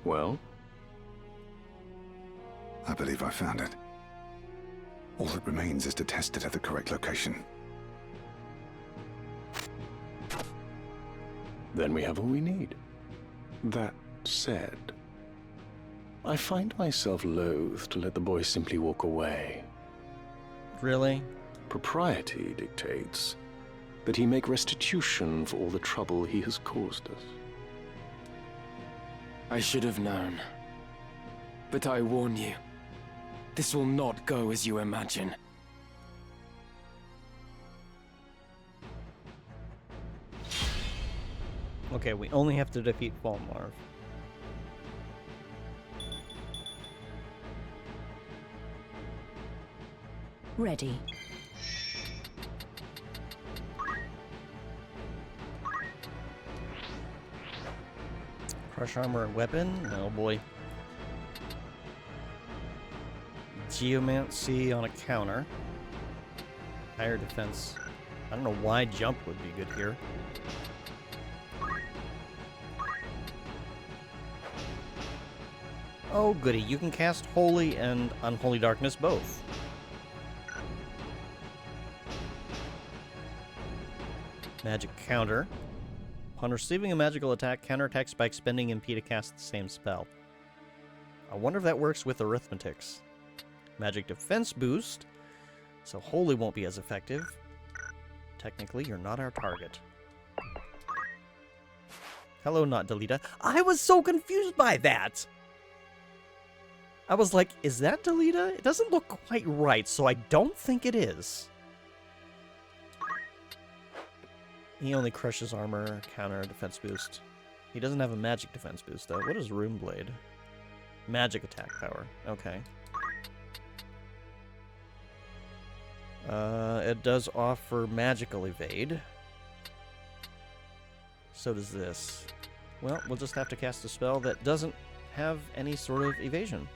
Well? I believe I found it. All that remains is to test it at the correct location. Then we have all we need. That said, I find myself loath to let the boy simply walk away. Really? Propriety dictates that he make restitution for all the trouble he has caused us. I should have known. But I warn you, this will not go as you imagine. Okay, we only have to defeat Falmarv. Ready. Crush armor and weapon? Oh boy. Geomancy on a counter. Higher defense. I don't know why jump would be good here. Oh goody, you can cast Holy and Unholy Darkness both. Magic counter. Upon receiving a magical attack, counterattacks by expending MP to cast the same spell. I wonder if that works with arithmetics. Magic defense boost, so Holy won't be as effective. Technically, you're not our target. Hello, not Delita. I was so confused by that! I was like, is that Delita? It doesn't look quite right, so I don't think it is. He only crushes armor, counter, defense boost. He doesn't have a magic defense boost, though. What is Runeblade? Magic attack power. Okay. It does offer magical evade. So does this. Well, we'll just have to cast a spell that doesn't have any sort of evasion.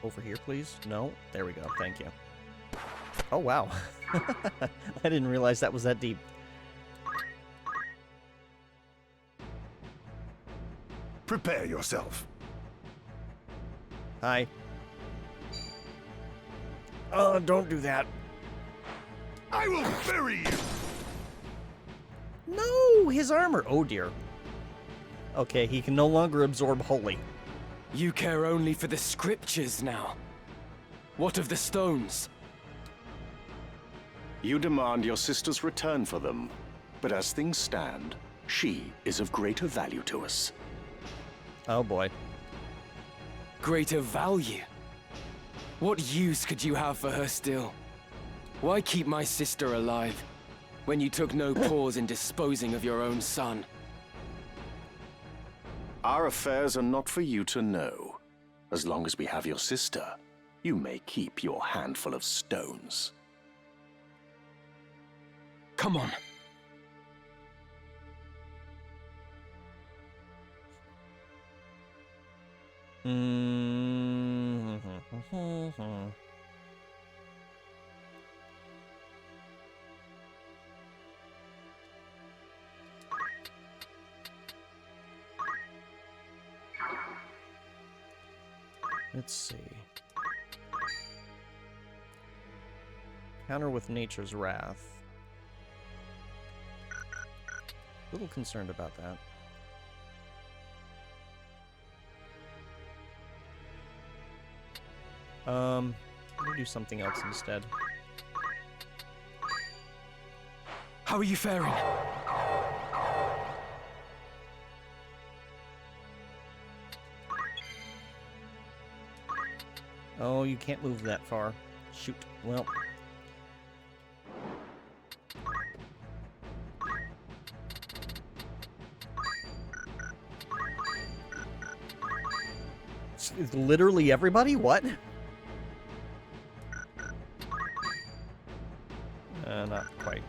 Over here, please? No? There we go. Thank you. Oh, wow. I didn't realize that was that deep. Prepare yourself. Hi. Oh, don't do that. I will bury you! No! His armor! Oh, dear. Okay, he can no longer absorb Holy. You care only for the scriptures now. What of the stones? You demand your sister's return for them, but as things stand, she is of greater value to us. Oh, boy. Greater value? What use could you have for her still? Why keep my sister alive, when you took no pause in disposing of your own son? Our affairs are not for you to know. As long as we have your sister, you may keep your handful of stones. Come on. Let's see. Counter with Nature's Wrath. A little concerned about that. I'm gonna do something else instead. How are you faring? Oh, you can't move that far. Shoot. Well. It's literally everybody? What? Not quite.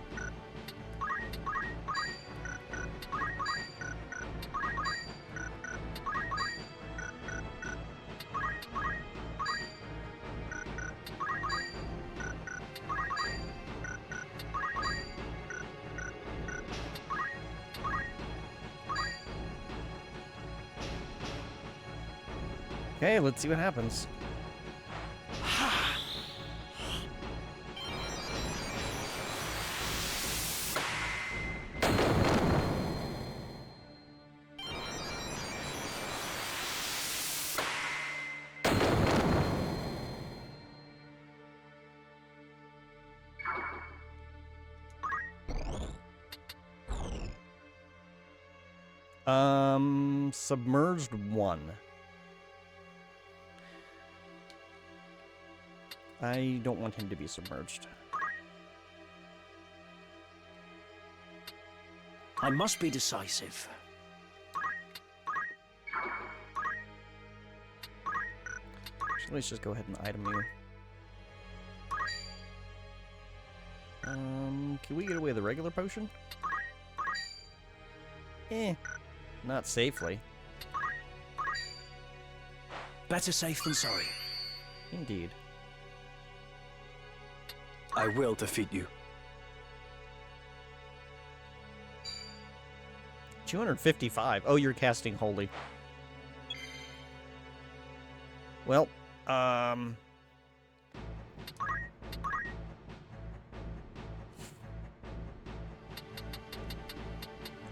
Okay, let's see what happens. Submerged 1. I don't want him to be submerged. I must be decisive. Actually, let's just go ahead and item you. Can we get away with the regular potion? Not safely. Better safe than sorry. Indeed. I will defeat you. 255. Oh, you're casting Holy. Well,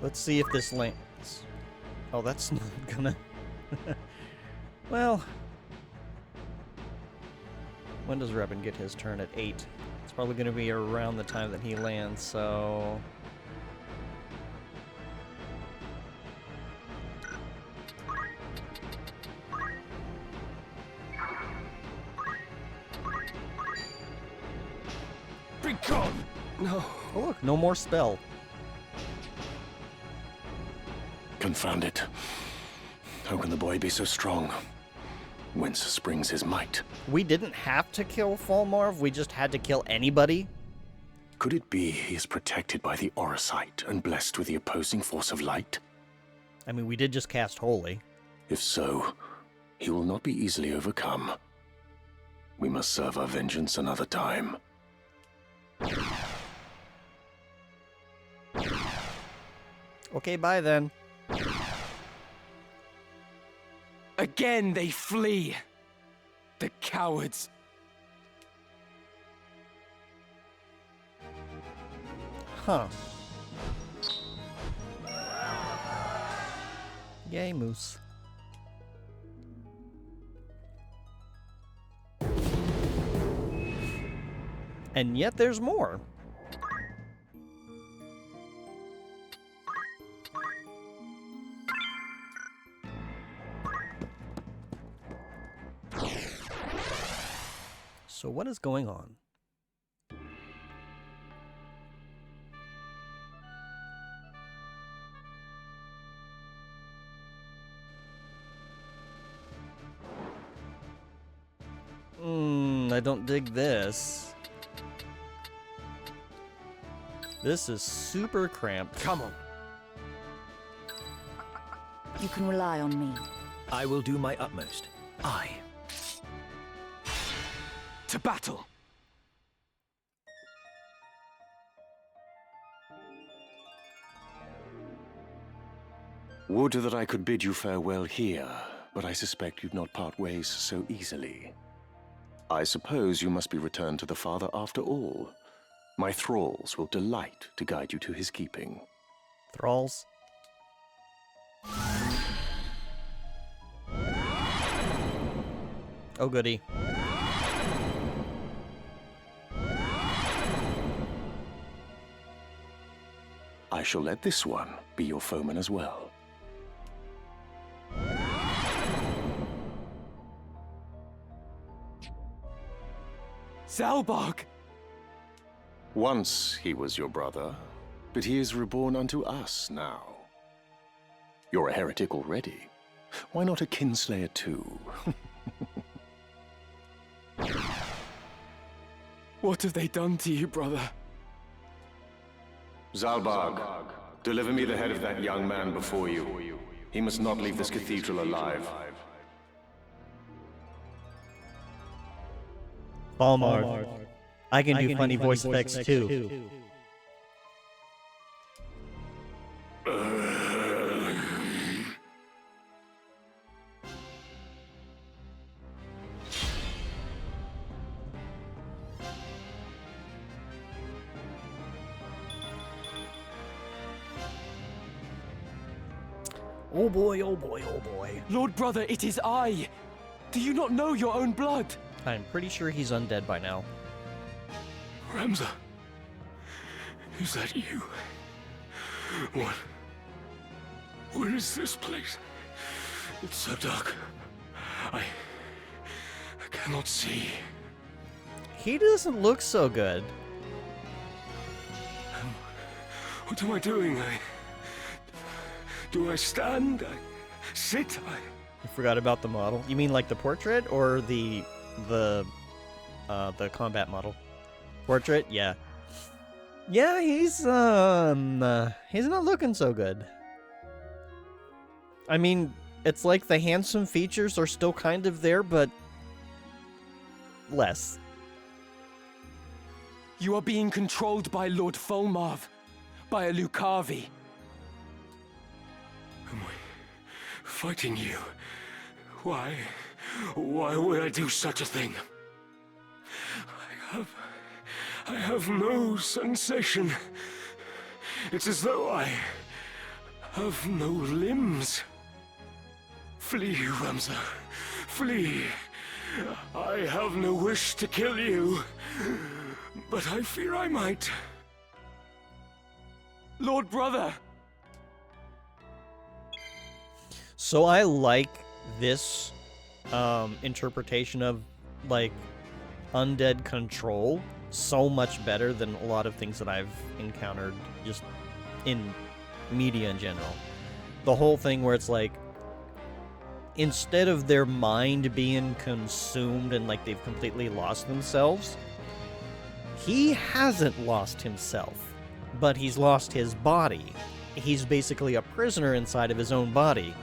let's see if this lands. Oh, that's not gonna... Well... When does Rebin get his turn? At 8. It's probably gonna be around the time that he lands, so... Be gone! No. Oh, look, no more spell. Confound it. How can the boy be so strong? Whence springs his might? We didn't have to kill Falmarv, we just had to kill anybody. Could it be he is protected by the Orisight and blessed with the opposing force of light? I mean, we did just cast Holy. If so, he will not be easily overcome. We must serve our vengeance another time. Okay, bye then. Again they flee. The cowards. Huh. Yay, Moose. And yet there's more. So what is going on? I don't dig this. This is super cramped. Come on. You can rely on me. I will do my utmost. To battle! Would that I could bid you farewell here, but I suspect you'd not part ways so easily. I suppose you must be returned to the Father after all. My thralls will delight to guide you to his keeping. Thralls. Oh goody. I shall let this one be your foeman as well. Zalbog! Once he was your brother, but he is reborn unto us now. You're a heretic already. Why not a kinslayer too? What have they done to you, brother? Zalbog, deliver me the head of that young man before you. He must not leave this cathedral alive. Balmar. I can do funny voice effects too. Oh boy, oh boy, oh boy. Lord brother, it is I! Do you not know your own blood? I'm pretty sure he's undead by now. Ramza, is that you? What is this place? It's so dark. I cannot see. He doesn't look so good. What am I doing? Do I stand? I sit? I forgot about the model. You mean like the portrait or the combat model? Portrait? Yeah. Yeah, he's not looking so good. I mean, it's like the handsome features are still kind of there, but less. You are being controlled by Lord Fulmarv, by a Lucavi. Am I fighting you? Why would I do such a thing? I have no sensation. It's as though I have no limbs. Flee, Ramza. Flee. I have no wish to kill you, but I fear I might. Lord brother! So I like this interpretation of like undead control so much better than a lot of things that I've encountered just in media in general. The whole thing where it's like, instead of their mind being consumed and like they've completely lost themselves, he hasn't lost himself, but he's lost his body. He's basically a prisoner inside of his own body,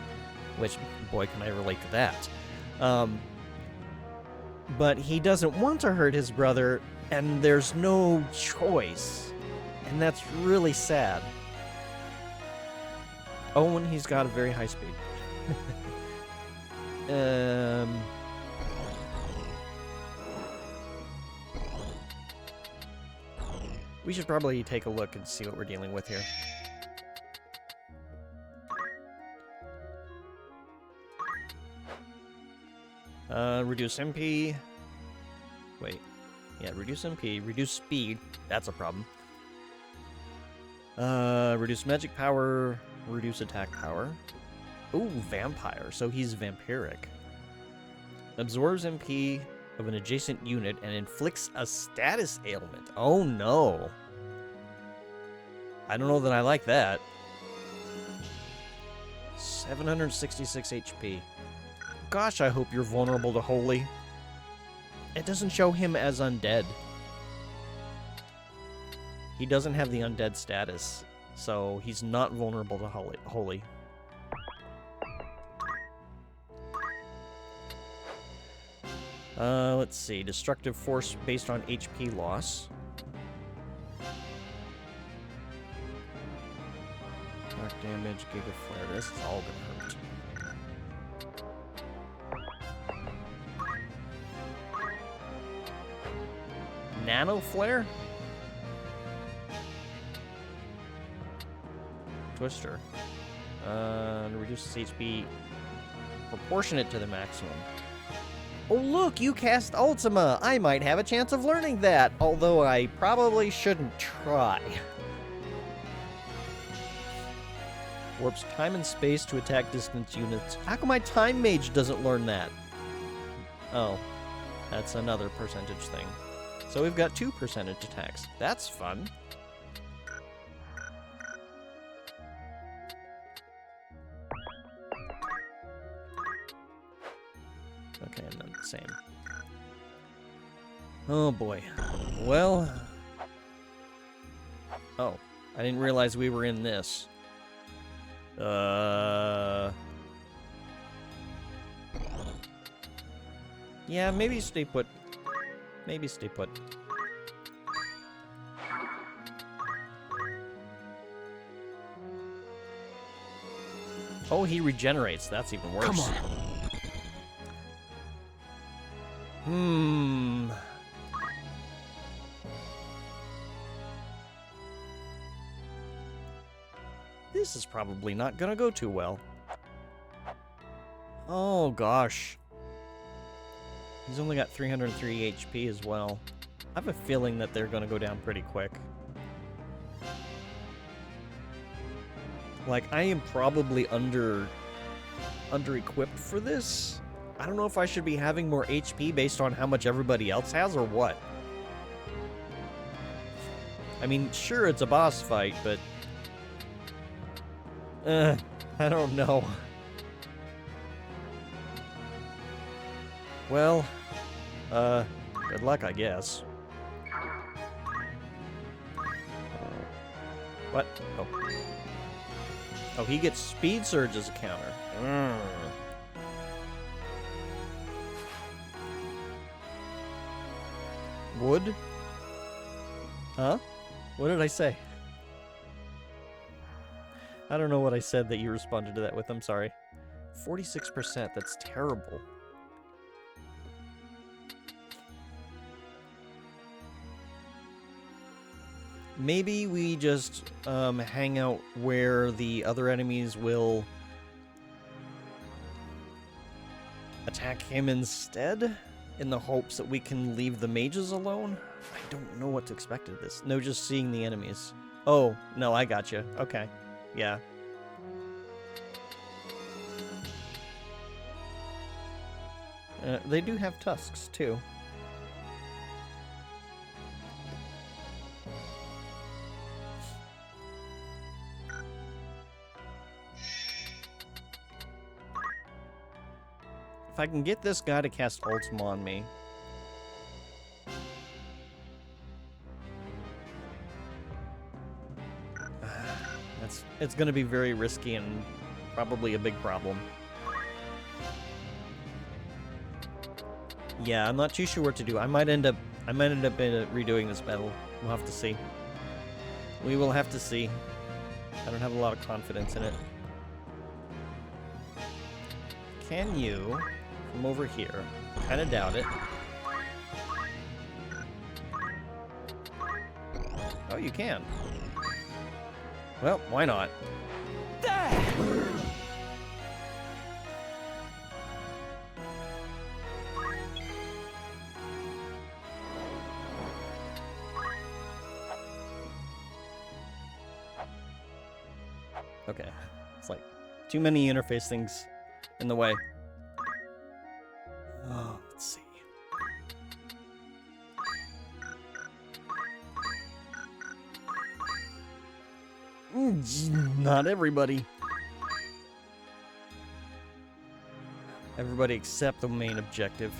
which, boy, can I relate to that. But he doesn't want to hurt his brother, and there's no choice. And that's really sad. Oh, and he's got a very high speed. We should probably take a look and see what we're dealing with here. Reduce MP. Wait. Yeah, reduce MP, reduce speed. That's a problem. Reduce magic power, reduce attack power. Ooh, vampire. So he's vampiric. Absorbs MP, of an adjacent unit and inflicts a status ailment. Oh no. I don't know that I like that. 766 HP. Gosh, I hope you're vulnerable to Holy. It doesn't show him as undead. He doesn't have the undead status, so he's not vulnerable to Holy. Let's see. Destructive force based on HP loss. Dark damage, Giga Flare. This is all gonna hurt. Nano Flare? Twister. Reduces HP proportionate to the maximum. Oh look, you cast Ultima! I might have a chance of learning that, although I probably shouldn't try. Warps time and space to attack distance units. How come my Time Mage doesn't learn that? Oh, that's another percentage thing. So we've got 2 percentage attacks. That's fun. Okay, and then the same. Oh boy. Well. Oh, I didn't realize we were in this. Yeah, maybe stay put. Maybe stay put. Oh, he regenerates. That's even worse. Come on. This is probably not gonna go too well. Oh gosh. He's only got 303 HP as well. I have a feeling that they're gonna go down pretty quick. Like, I am probably under-equipped for this. I don't know if I should be having more HP based on how much everybody else has or what. I mean, sure, it's a boss fight, but... I don't know. Well, good luck, I guess. What? Oh. Oh, he gets Speed Surge as a counter. Wood? Huh? What did I say? I don't know what I said that you responded to that with. I'm sorry. 46%. That's terrible. Maybe we just hang out where the other enemies will attack him instead, in the hopes that we can leave the mages alone? I don't know what to expect of this. No, just seeing the enemies. Oh, no, I gotcha. Okay. Yeah. They do have tusks, too. If I can get this guy to cast Ultima on me... it's gonna be very risky and probably a big problem. Yeah, I'm not too sure what to do. I might end up redoing this battle. We'll have to see. We will have to see. I don't have a lot of confidence in it. Can you, from over here, kind of doubt it. Oh, you can. Well, why not? Okay, it's like too many interface things in the way. Oh, let's see. Not everybody. Everybody except the main objective.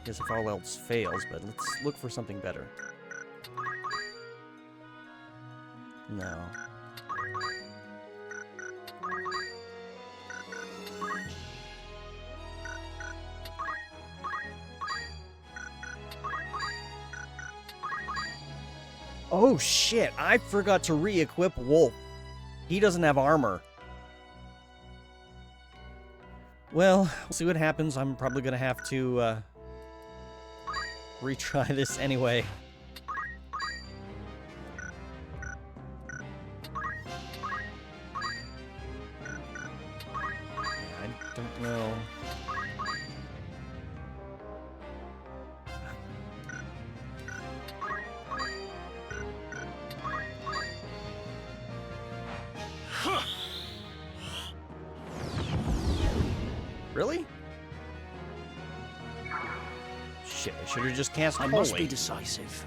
Guess if all else fails, but let's look for something better. No. Oh shit, I forgot to re-equip Wolf. He doesn't have armor. Well, we'll see what happens. I'm probably gonna have to retry this anyway. I don't know. Really? Shit, I should have just cast Holy. I must be decisive.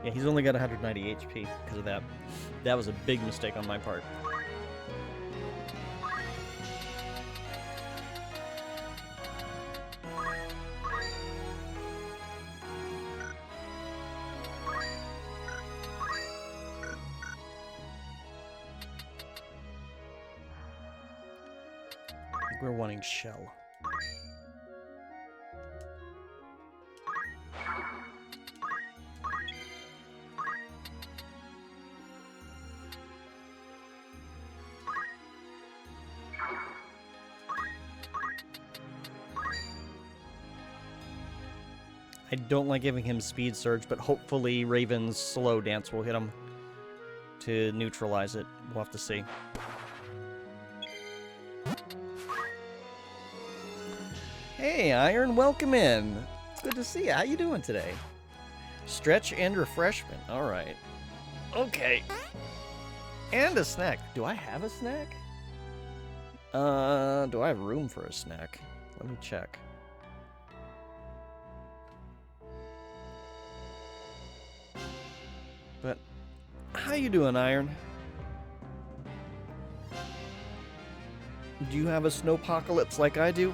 Yeah, he's only got 190 HP because of that. That was a big mistake on my part. I think we're wanting Shell. I don't like giving him Speed Surge, but hopefully Raven's Slow Dance will hit him to neutralize it. We'll have to see. Hey, Iron, welcome in. It's good to see you. How you doing today? Stretch and refreshment. All right. Okay. And a snack. Do I have a snack? Do I have room for a snack? Let me check. But how you doing, Iron? Do you have a snowpocalypse like I do?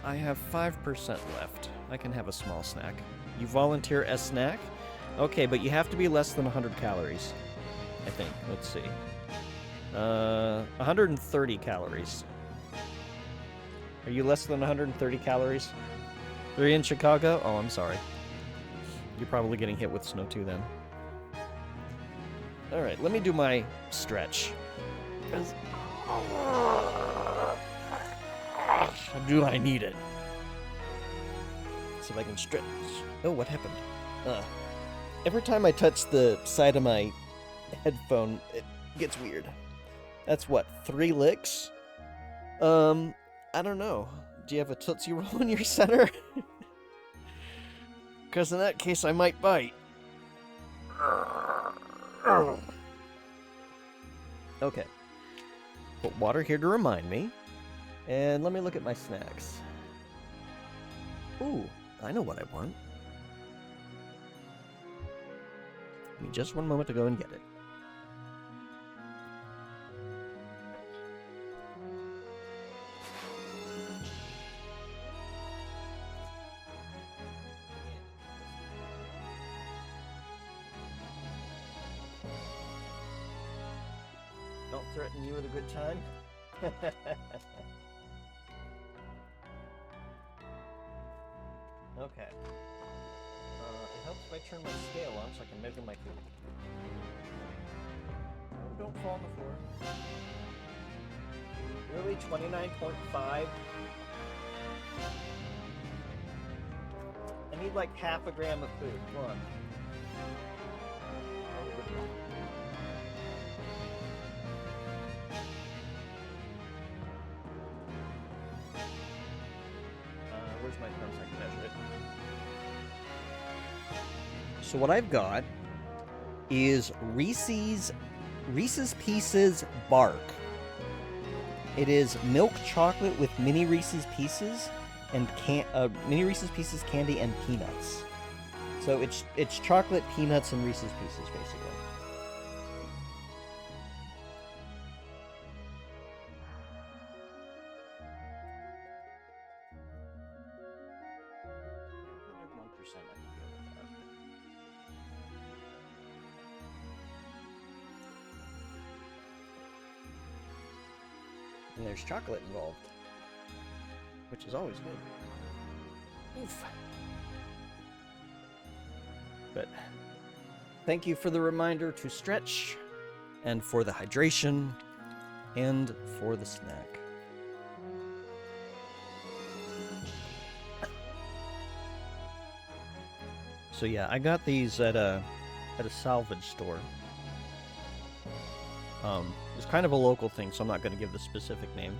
I have 5% left. I can have a small snack. You volunteer as snack? Okay, but you have to be less than 100 calories. I think. Let's see. 130 calories. Are you less than 130 calories? Are you in Chicago? Oh, I'm sorry. You're probably getting hit with snow too then. Alright, let me do my stretch. Do I need it? See if I can stretch. Oh, what happened? Every time I touch the side of my headphone, it gets weird. That's what, 3 licks? I don't know. Do you have a Tootsie Roll in your center? Because in that case, I might bite. Okay. Put water here to remind me. And let me look at my snacks. Ooh, I know what I want. Give me just one moment to go and get it. Don't threaten you with a good time. Okay. It helps if I turn my scale on so I can measure my food. Oh, don't fall on the floor. Really? 29.5? I need like half a gram of food. Come on. Where's my thumb so I can measure it? So what I've got is Reese's Pieces Bark. It is milk chocolate with mini Reese's Pieces and mini Reese's Pieces candy and peanuts. So it's chocolate, peanuts, and Reese's Pieces basically. And there's chocolate involved, which is always good. Oof. But thank you for the reminder to stretch, and for the hydration, and for the snack. So yeah, I got these at a salvage store. It's kind of a local thing, so I'm not going to give the specific name,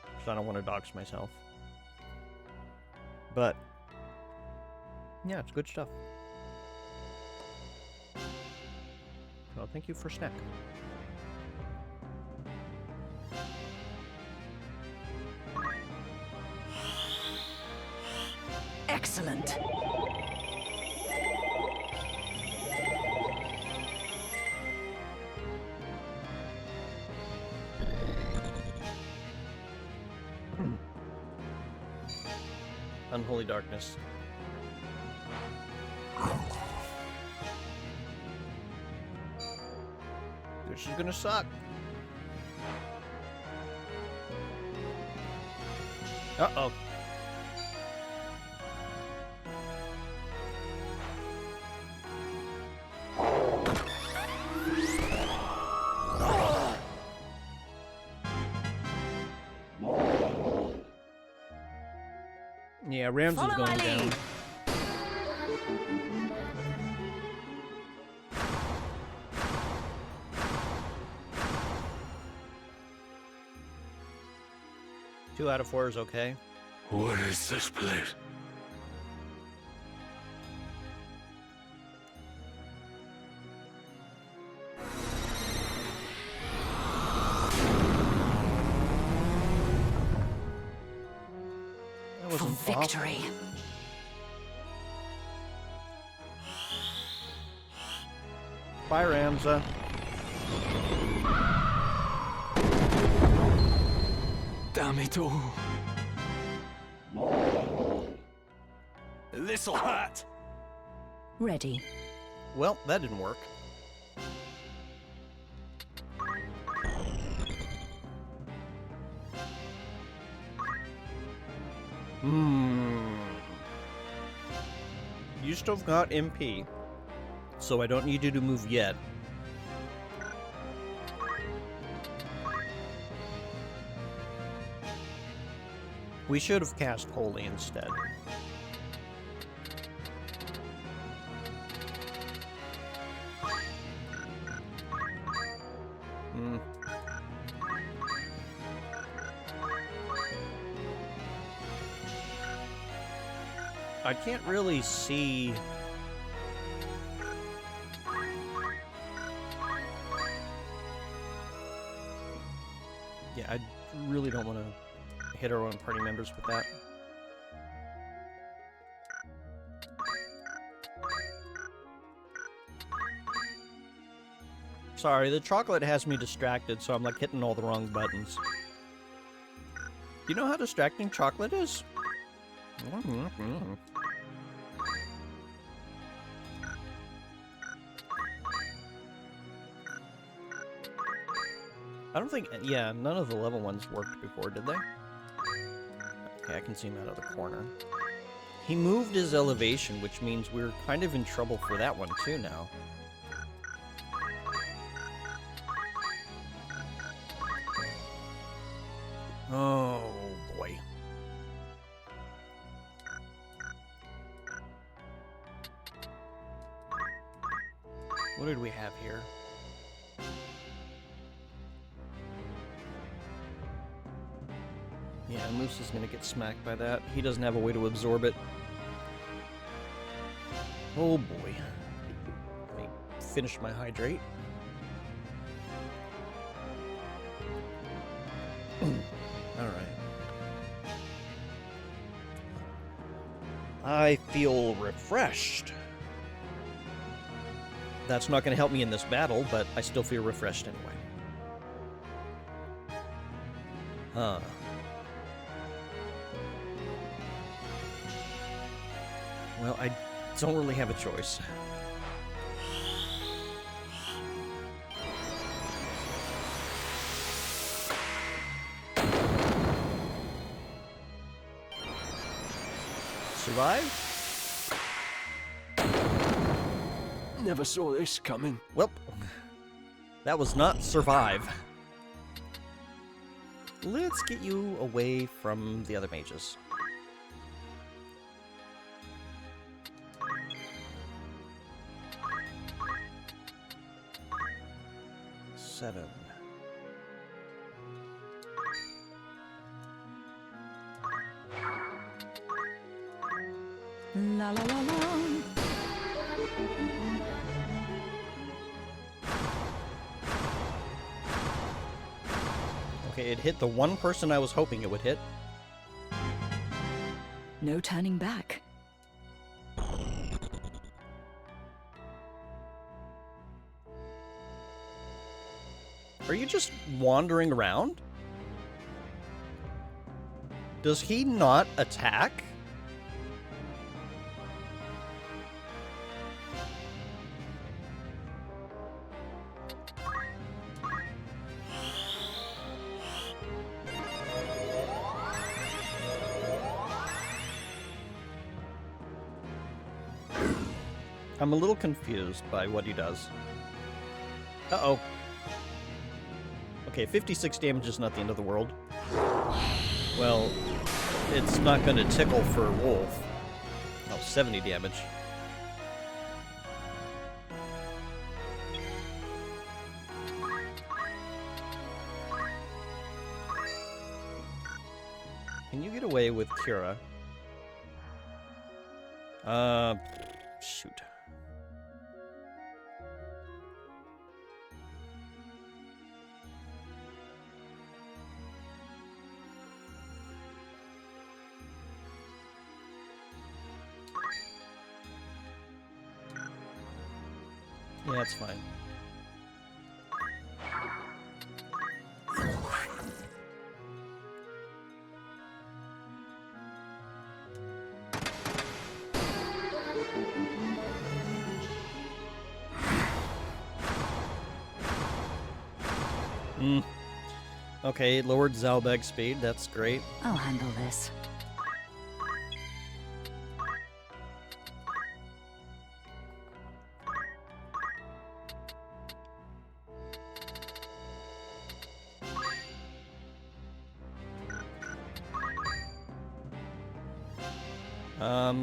because I don't want to dox myself. But yeah, it's good stuff. Well, thank you for snack. Excellent. Unholy darkness. This is gonna suck. Uh-oh. Yeah, Rams is going down. Two out of 4 is okay. What is this place? That was For impossible. victory. Bye, Ramza. Damn it all. This'll hurt. Ready. Well, that didn't work. You still got MP, so I don't need you to move yet. We should have cast Holy instead. I can't really see... Yeah, I really don't want to hit our own party members with that. Sorry, the chocolate has me distracted, so I'm like hitting all the wrong buttons. You know how distracting chocolate is? I don't think, yeah, none of the level ones worked before, did they? Okay, I can see him out of the corner. He moved his elevation, which means we're kind of in trouble for that one too now. Oh, boy. What did we have here? Yeah, Moose is gonna get smacked by that. He doesn't have a way to absorb it. Oh boy. Let me finish my hydrate. Alright. I feel refreshed. That's not going to help me in this battle, but I still feel refreshed anyway. Huh. Well, I don't really have a choice. Survive? Never saw this coming. Well, that was not survive. Let's get you away from the other mages. Seven. La la la la. Okay, it hit the one person I was hoping it would hit. No turning back. Are you just wandering around? Does he not attack? I'm a little confused by what he does. Uh-oh. Okay, 56 damage is not the end of the world. Well, it's not going to tickle for Wolf. Oh, 70 damage. Can you get away with Kira? Shoot. Yeah, that's fine. Okay, it lowered Zalbag's speed. That's great. I'll handle this.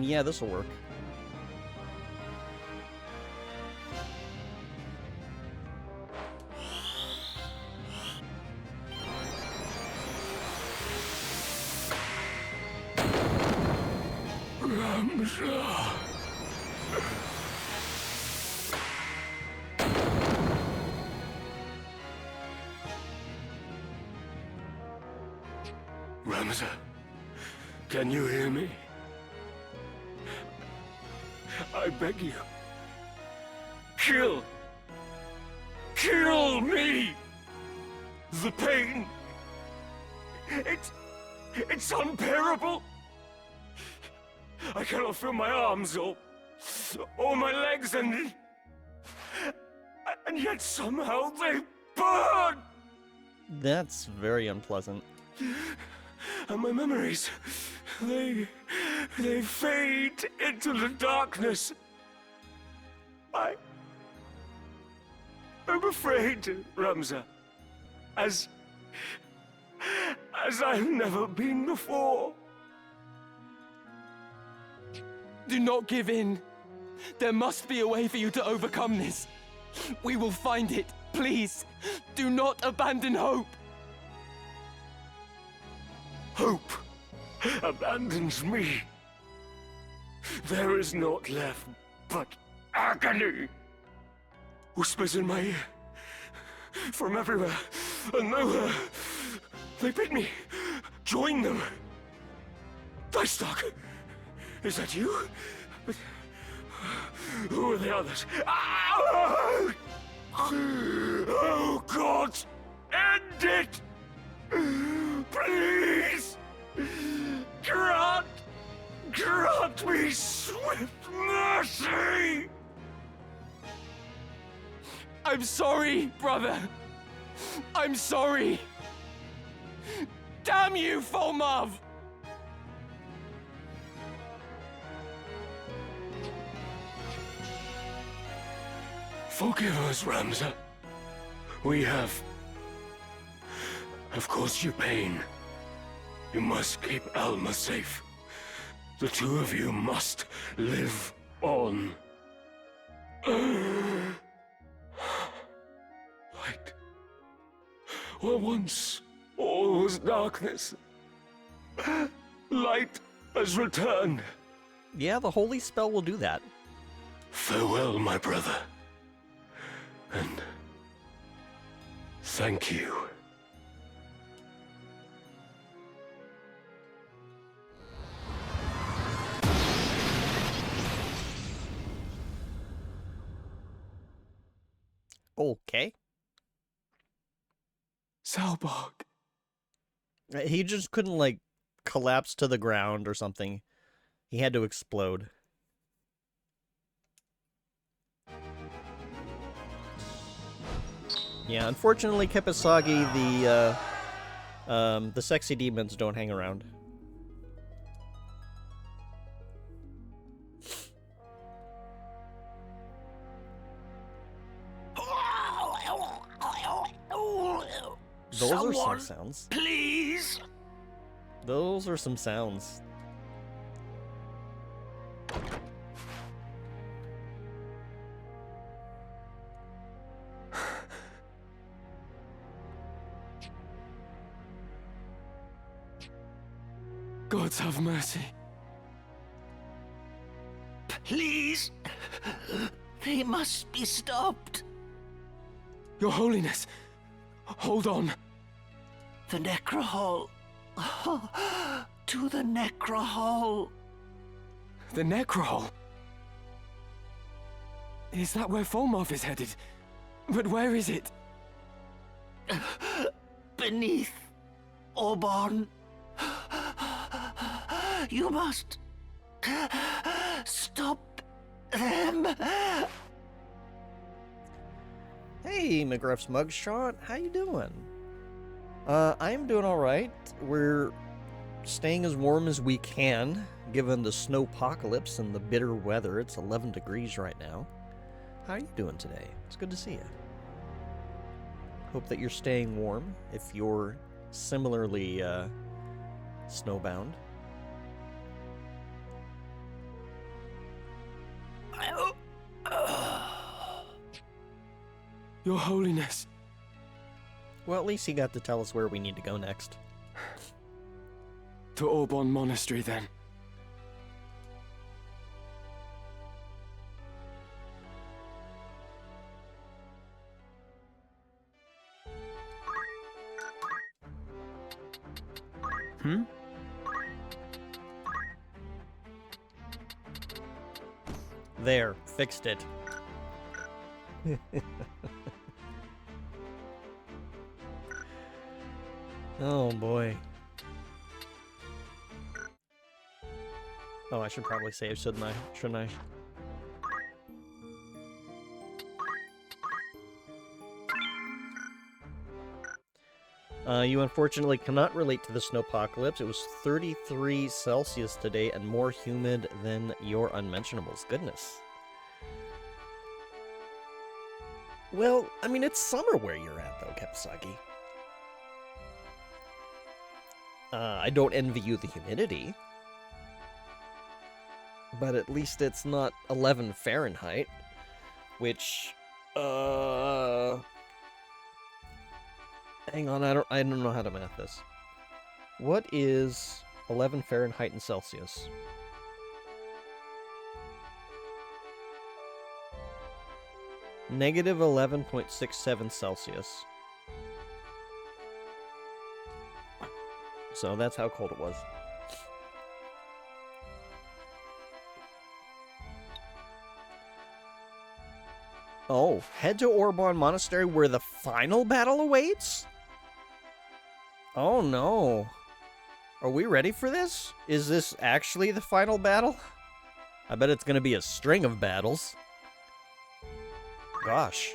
Yeah, this'll work. Ramza, can you hear me? I beg you. Kill me! The pain! It's unbearable! I cannot feel my arms or my legs and yet somehow they burn! That's very unpleasant. And my memories, they fade into the darkness. I'm afraid, Ramza, as I've never been before. Do not give in. There must be a way for you to overcome this. We will find it. Please, do not abandon hope. Hope abandons me. There is naught left but agony. Whispers in my ear from everywhere and nowhere. They bid me join them. Dystock, is that you? But who are the others? Oh God, end it! Please! Grant me swift mercy! I'm sorry, brother. I'm sorry. Damn you, Fulmav! Forgive us, Ramza. We have caused you pain. You must keep Alma safe. The two of you must live on. Light. Where once all was darkness, light has returned. Yeah, the holy spell will do that. Farewell, my brother. And thank you. Okay. Salbog. He just couldn't, like, collapse to the ground or something. He had to explode. Yeah, unfortunately, Kipasagi, the sexy demons don't hang around. Those are some sounds. Please. Those are some sounds. Gods have mercy. Please. They must be stopped. Your Holiness, hold on. The Necrohall. To the Necrohall. The Necrohall? Is that where Folmarth is headed? But where is it? Beneath Orborn. You must stop them. Hey, McGruff's mugshot, how you doing? I'm doing all right. We're staying as warm as we can, given the snowpocalypse and the bitter weather. It's 11 degrees right now. How are you doing today? It's good to see you. Hope that you're staying warm if you're similarly snowbound. Your Holiness. Well, at least he got to tell us where we need to go next. To Orborn Monastery, then. There, fixed it. Oh boy. Oh, I should probably save, shouldn't I? You unfortunately cannot relate to the snowpocalypse. It was 33 Celsius today and more humid than your unmentionables. Goodness. Well, I mean, it's summer where you're at, though, Kepsagi. I don't envy you the humidity. But at least it's not 11 Fahrenheit, which, hang on, I don't know how to math this. What is 11 Fahrenheit in Celsius? Negative 11.67 Celsius. So that's how cold it was. Oh, head to Orborn Monastery where the final battle awaits? Oh no. Are we ready for this? Is this actually the final battle? I bet it's gonna be a string of battles. Gosh.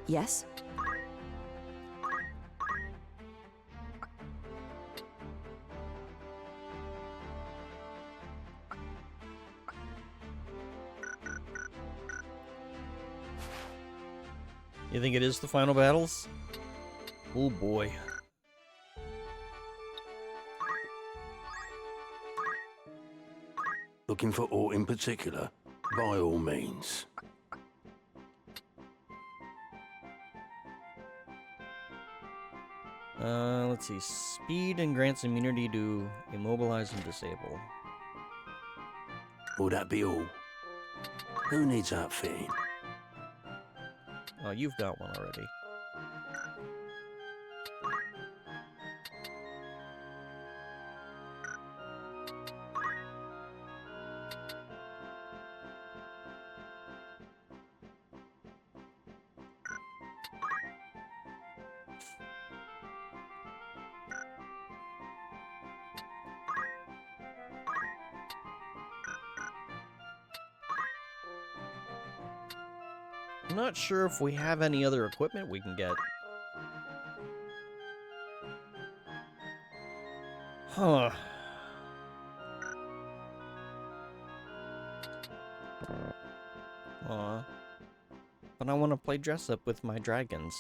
Yes? You think it is the final battles? Oh boy. Looking for aught in particular? By all means. Let's see. Speed and grants immunity to immobilize and disable. Will that be all? Who needs outfitting? Oh, you've got one already. I'm not sure if we have any other equipment we can get. Huh. Aw. But I want to play dress up with my dragons.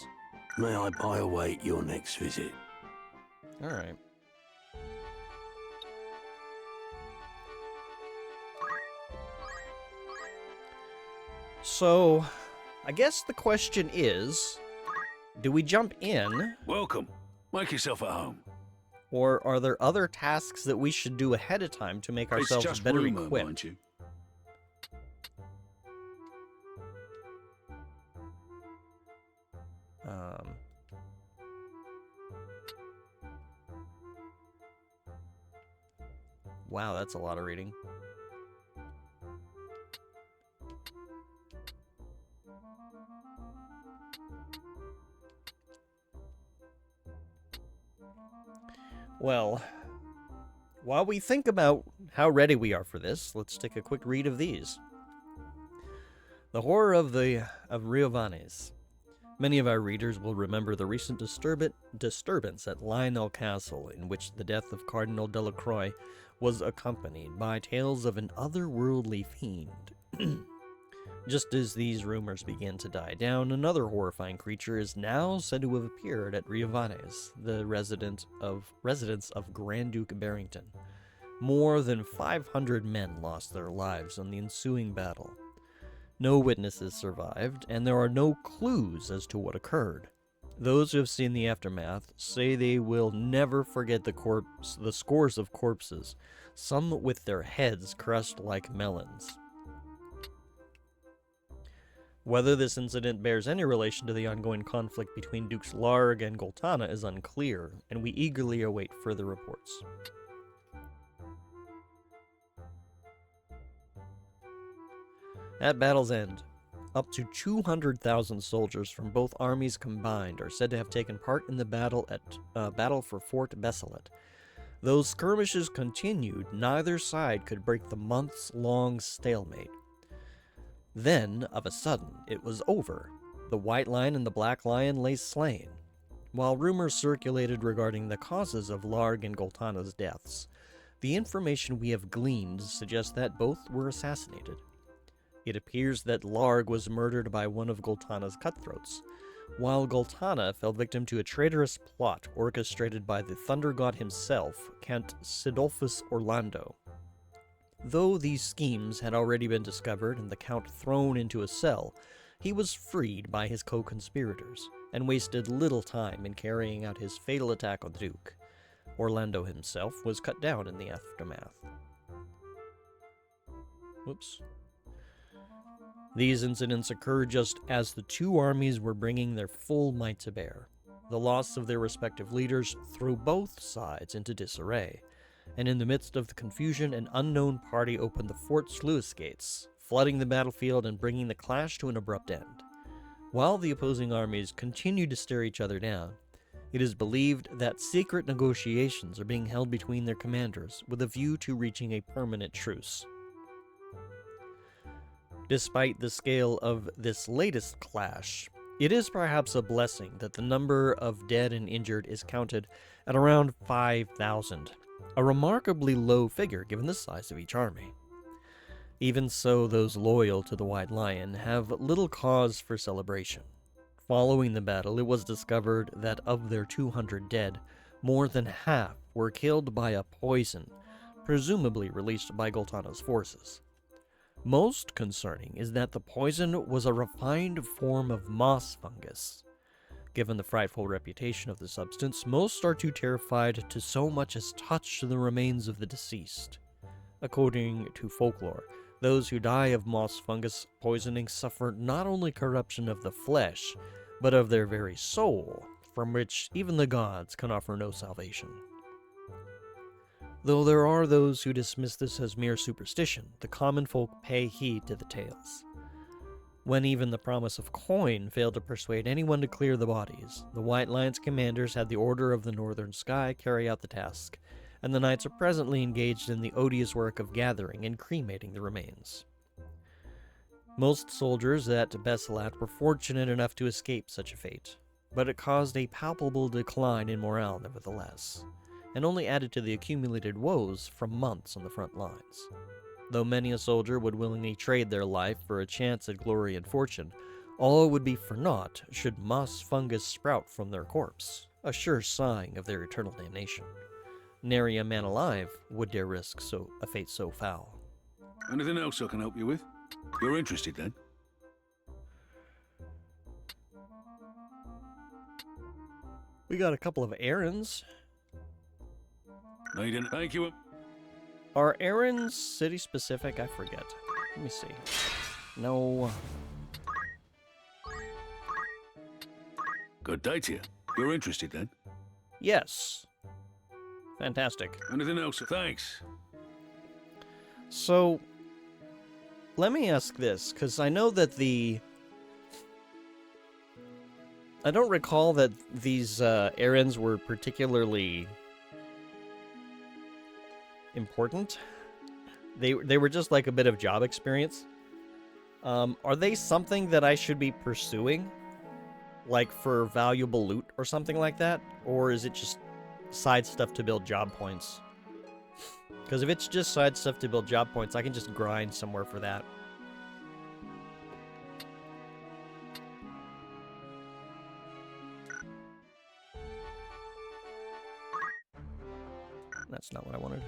May I buy await your next visit? Alright. So, I guess the question is, do we jump in? Welcome. Make yourself at home. Or are there other tasks that we should do ahead of time to make ourselves it's just better rumor, equipped? mind you. Wow, that's a lot of reading. Well, while we think about how ready we are for this, let's take a quick read of these. The horror of Ivalice. Many of our readers will remember the recent disturbance at Lionel Castle, in which the death of Cardinal Delacroix was accompanied by tales of an otherworldly fiend. Just as these rumors begin to die down, another horrifying creature is now said to have appeared at Ivalice, the residence of Grand Duke Barrington. More than 500 men lost their lives in the ensuing battle. No witnesses survived, and there are no clues as to what occurred. Those who have seen the aftermath say they will never forget the scores of corpses, some with their heads crushed like melons. Whether this incident bears any relation to the ongoing conflict between Dukes Larg and Goltana is unclear, and we eagerly await further reports. At battle's end, up to 200,000 soldiers from both armies combined are said to have taken part in the battle for Fort Besselet. Though skirmishes continued, neither side could break the months-long stalemate. Then, of a sudden, it was over. The White Lion and the Black Lion lay slain. While rumors circulated regarding the causes of Larg and Goltana's deaths, the information we have gleaned suggests that both were assassinated. It appears that Larg was murdered by one of Goltana's cutthroats, while Goltana fell victim to a traitorous plot orchestrated by the Thunder God himself, Count Sidolphus Orlando. Though these schemes had already been discovered and the Count thrown into a cell, he was freed by his co-conspirators, and wasted little time in carrying out his fatal attack on the Duke. Orlando himself was cut down in the aftermath. Whoops. These incidents occurred just as the two armies were bringing their full might to bear. The loss of their respective leaders threw both sides into disarray, and in the midst of the confusion, an unknown party opened the Fort sluice gates, flooding the battlefield and bringing the clash to an abrupt end. While the opposing armies continued to stare each other down, it is believed that secret negotiations are being held between their commanders with a view to reaching a permanent truce. Despite the scale of this latest clash, it is perhaps a blessing that the number of dead and injured is counted at around 5,000, a remarkably low figure given the size of each army. Even so, those loyal to the White Lion have little cause for celebration. Following the battle, it was discovered that of their 200 dead, more than half were killed by a poison, presumably released by Goltana's forces. Most concerning is that the poison was a refined form of moss fungus. Given the frightful reputation of the substance, most are too terrified to so much as touch the remains of the deceased. According to folklore, those who die of moss fungus poisoning suffer not only corruption of the flesh, but of their very soul, from which even the gods can offer no salvation. Though there are those who dismiss this as mere superstition, the common folk pay heed to the tales. When even the promise of coin failed to persuade anyone to clear the bodies, the White Lion's commanders had the Order of the Northern Sky carry out the task, and the knights are presently engaged in the odious work of gathering and cremating the remains. Most soldiers at Besselat were fortunate enough to escape such a fate, but it caused a palpable decline in morale nevertheless, and only added to the accumulated woes from months on the front lines. Though many a soldier would willingly trade their life for a chance at glory and fortune, all would be for naught should moss fungus sprout from their corpse, a sure sign of their eternal damnation. Nary a man alive would dare risk a fate so foul. Anything else I can help you with? You're interested then? We got a couple of errands. Need it. Thank you. Are errands city specific? I forget. Let me see. No. Good day to you. You're interested then? Yes. Fantastic. Anything else? Thanks. So, let me ask this, because I know that I don't recall that these errands were particularly important. They were just like a bit of job experience. Are they something that I should be pursuing? Like for valuable loot or something like that? Or is it just side stuff to build job points? Because if it's just side stuff to build job points, I can just grind somewhere for that. That's not what I wanted.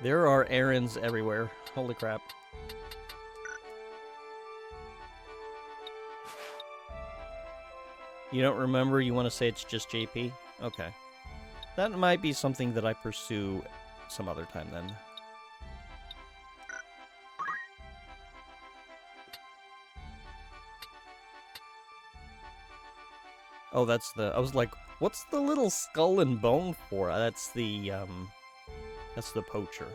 There are errands everywhere. Holy crap. You don't remember? You want to say it's just JP? Okay. That might be something that I pursue some other time then. Oh, that's the... I was like, what's the little skull and bone for? That's the poacher.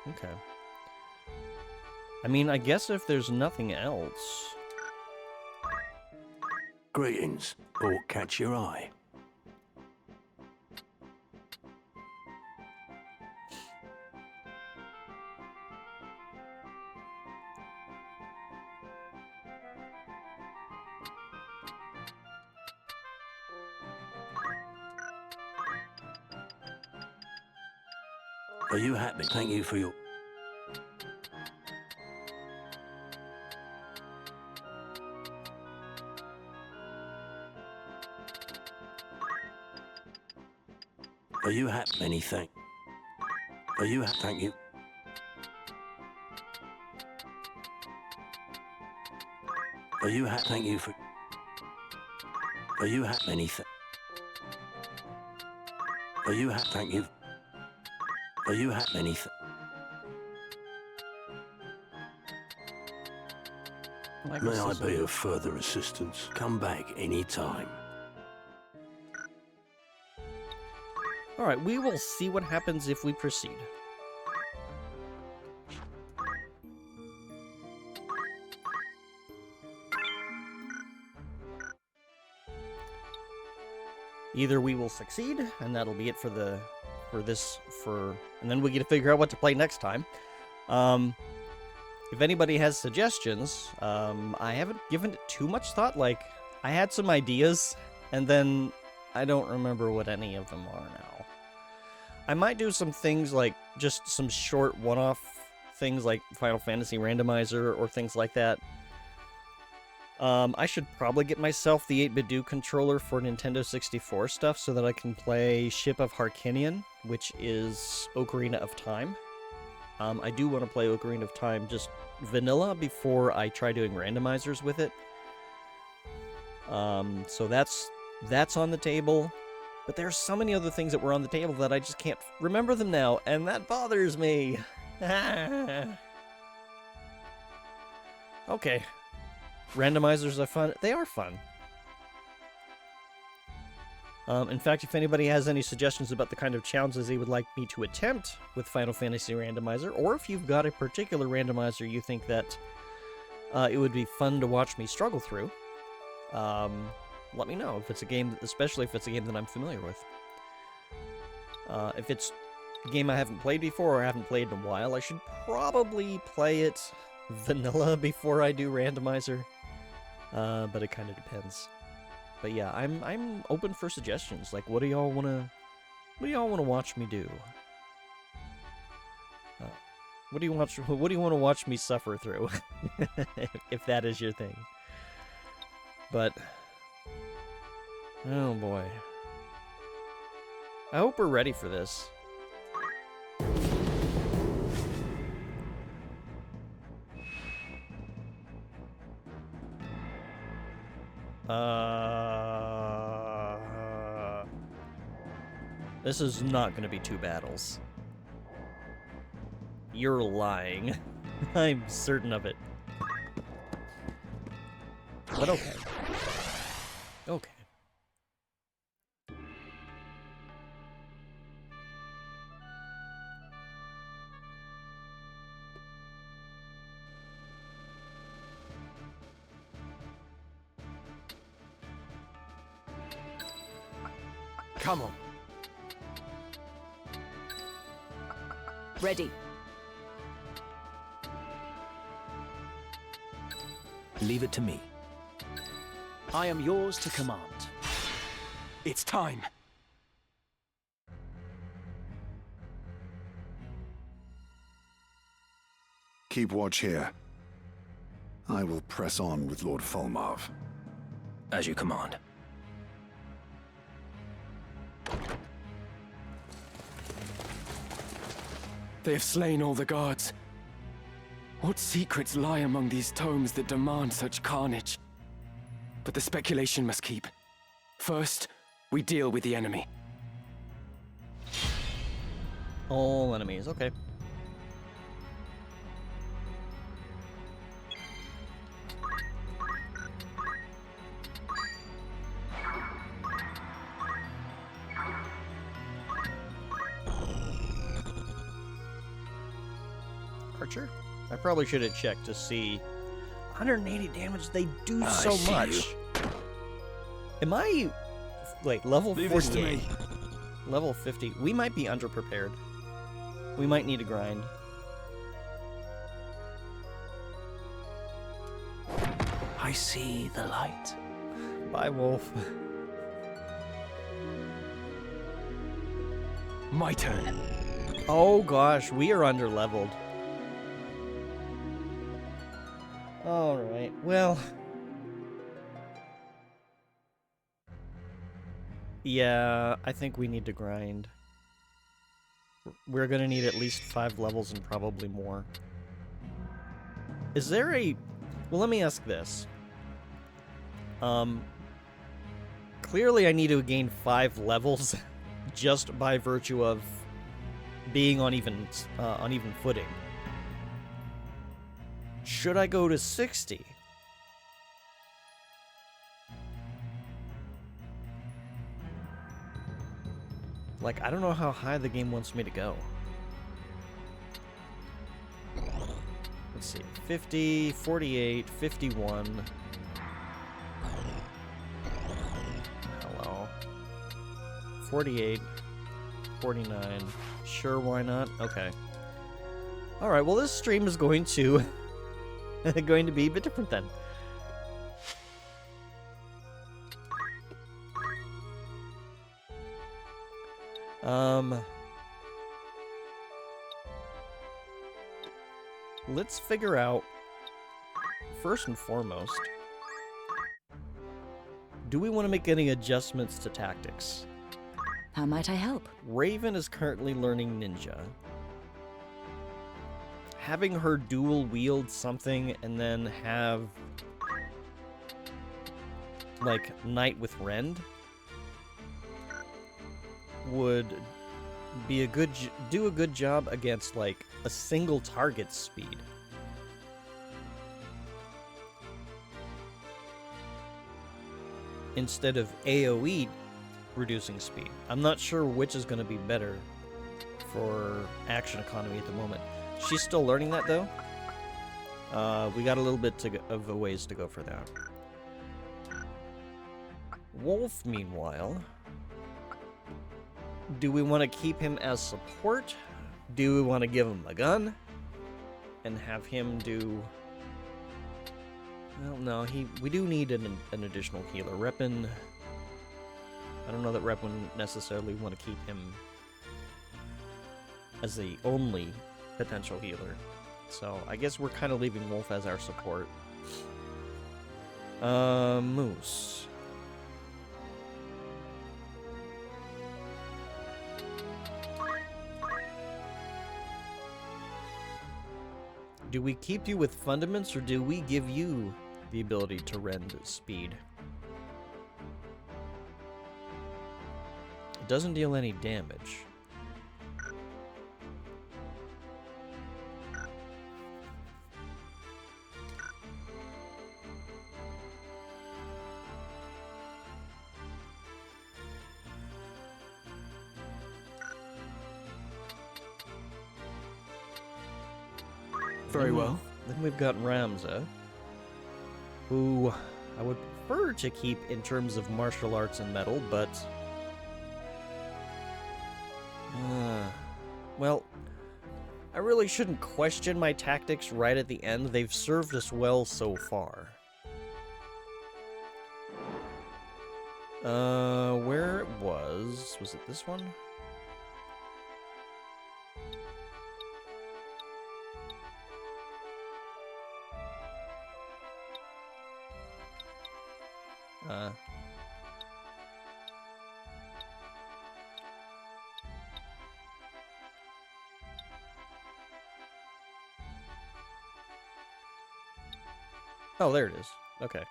Okay. I mean, I guess if there's nothing else... Greetings. Or catch your eye. Are you happy? Thank you for your... Are you happy? Anything? Are you happy? Thank you. Are you happy? Thank you for... Are you happy? Anything? Are you happy? Thank you. Are you happy? Anything? May I be of further assistance? Come back any time. Alright, we will see what happens if we proceed. Either we will succeed, and that'll be it for and then we get to figure out what to play next time. If anybody has suggestions, I haven't given it too much thought. Like, I had some ideas, and then I don't remember what any of them are now. I might do some things like just some short one-off things like Final Fantasy Randomizer or things like that. I should probably get myself the 8BitDo controller for Nintendo 64 stuff so that I can play Ship of Harkinian, which is Ocarina of Time. I do want to play Ocarina of Time just vanilla before I try doing randomizers with it. So that's on the table. But there's so many other things that were on the table that I just can't remember them now, and that bothers me. Okay. Randomizers are fun. They are fun. In fact, if anybody has any suggestions about the kind of challenges they would like me to attempt with Final Fantasy Randomizer, or if you've got a particular randomizer you think that it would be fun to watch me struggle through, let me know. If it's a game, especially if it's a game that I'm familiar with. If it's a game I haven't played before or I haven't played in a while, I should probably play it vanilla before I do randomizer. But it kind of depends. But yeah, I'm open for suggestions. Like, what do y'all wanna watch me do? What do you want to watch me suffer through? If that is your thing. But oh boy. I hope we're ready for this. This is not going to be 2 battles. You're lying. I'm certain of it. But okay. Okay. Come on. Ready. Leave it to me. I am yours to command. It's time. Keep watch here. I will press on with Lord Fulmarv. As you command. They have slain all the guards. What secrets lie among these tomes that demand such carnage? But the speculation must keep. First, we deal with the enemy. All enemies, okay. Archer? I probably should have checked to see. 180 damage, they do so much. Am I, like, level 48? Level 50. We might be underprepared. We might need to grind. I see the light. Bye, Wolf. My turn. Oh gosh, we are underleveled. Alright, well. Yeah, I think we need to grind. We're gonna need at least 5 levels and probably more. Is there a... Well, let me ask this. Clearly I need to gain 5 levels just by virtue of being on even footing. Should I go to 60? Like, I don't know how high the game wants me to go. Let's see. 50, 48, 51. Hello. 48, 49. Sure, why not? Okay. Alright, well this stream is going to going to be a bit different then. Let's figure out, first and foremost, do we want to make any adjustments to tactics? How might I help? Raven is currently learning ninja. Having her dual wield something and then have like Knight with Rend would be a good do a good job against like a single target speed. Instead of AoE reducing speed. I'm not sure which is going to be better for action economy at the moment. She's still learning that though. We got a little bit of a ways to go for that. Wolf, meanwhile, do we want to keep him as support? Do we want to give him a gun and have him do? Well, no, we do need an additional healer. Reppin, I don't know that Rep would necessarily want to keep him as the only potential healer. So I guess we're kind of leaving Wolf as our support. Moose. Do we keep you with fundaments, or do we give you the ability to rend speed? It doesn't deal any damage. Very well. Then we've got Ramza, who I would prefer to keep in terms of martial arts and metal, but well, I really shouldn't question my tactics right at the end. They've served us well so far. Where it was it this one? Oh, there it is. Okay.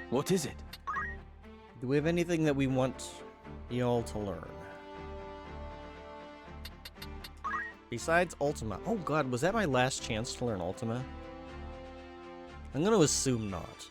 What is it? Do we have anything that we want y'all to learn? Besides Ultima. Oh god, was that my last chance to learn Ultima? I'm gonna assume not.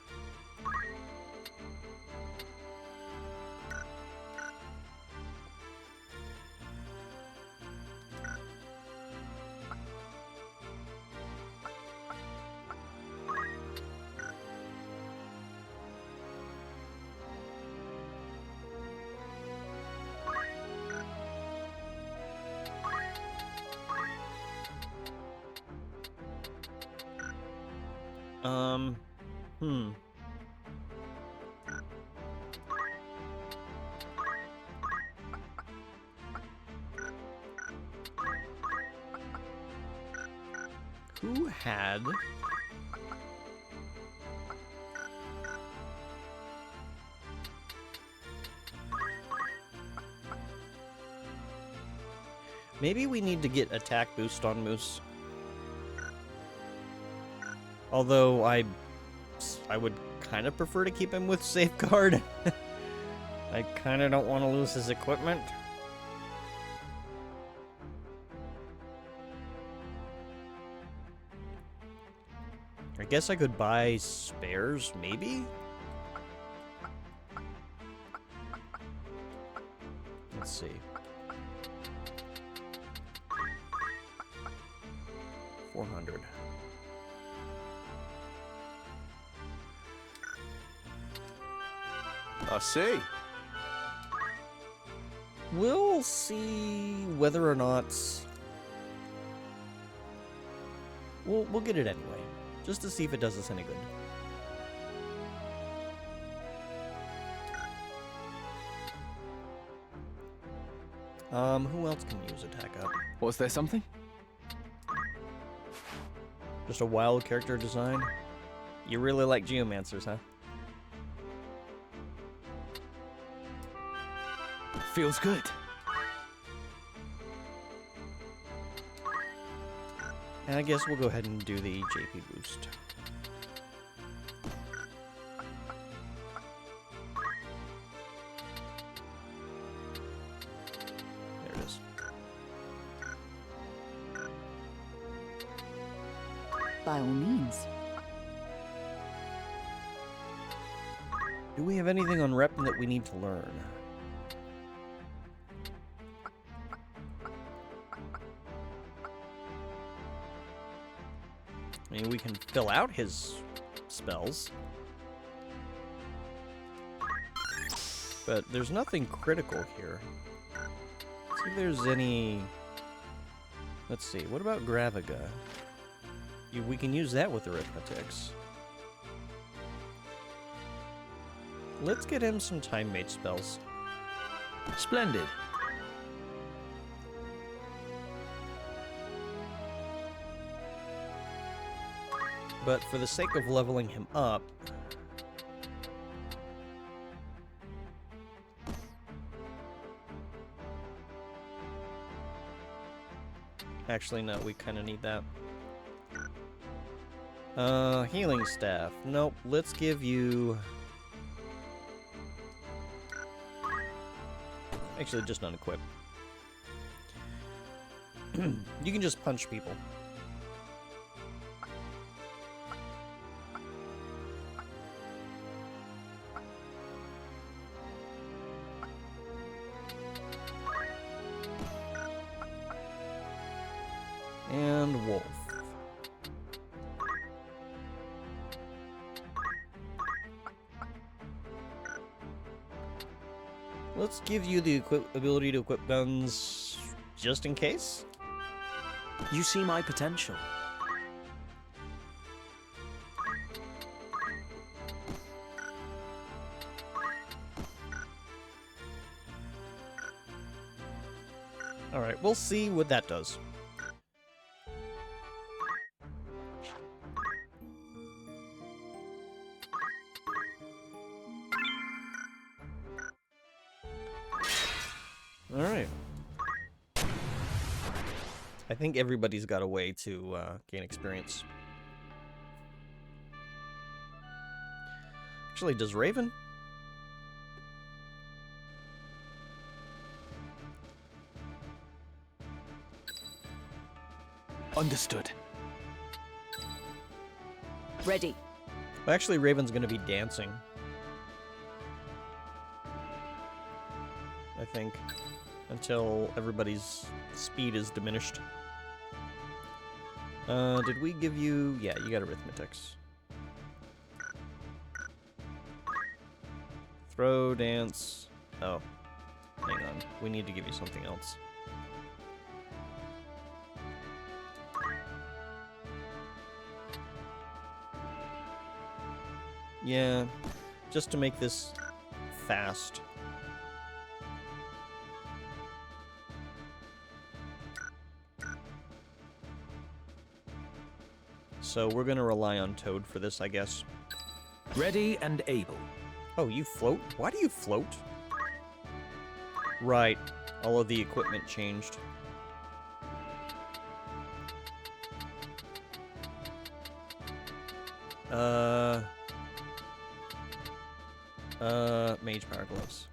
Who had... Maybe we need to get attack boost on Moose. Although I would kind of prefer to keep him with safeguard. I kind of don't want to lose his equipment. I guess I could buy spares, maybe? Let's see. $400. I see. We'll see whether or not... We'll get it anyway, just to see if it does us any good. Who else can use attack up? Was there something? Just a wild character design? You really like geomancers, huh? Feels good. And I guess we'll go ahead and do the JP boost. There it is. By all means. Do we have anything on rep that we need to learn? I mean, we can fill out his spells. But there's nothing critical here. Let's see if there's any... Let's see, what about Graviga? We can use that with arithmetics. Let's get him some time mate spells. Splendid. But for the sake of leveling him up... Actually, no, we kind of need that. Healing staff. Nope, let's give you... Actually, just unequip. You can just punch people. And wolf. Let's give you the ability to equip guns just in case. You see my potential. Alright, we'll see what that does. Alright. I think everybody's got a way to gain experience. Actually, does Raven? Understood. Ready. Well, actually, Raven's gonna be dancing. I think. Until everybody's speed is diminished. Did we give you... Yeah, you got arithmetics. Throw, dance... Oh. Hang on. We need to give you something else. Yeah, just to make this fast. So we're gonna rely on Toad for this, I guess. Ready and able. Oh, you float? Why do you float? Right, all of the equipment changed. Mage Power Gloves.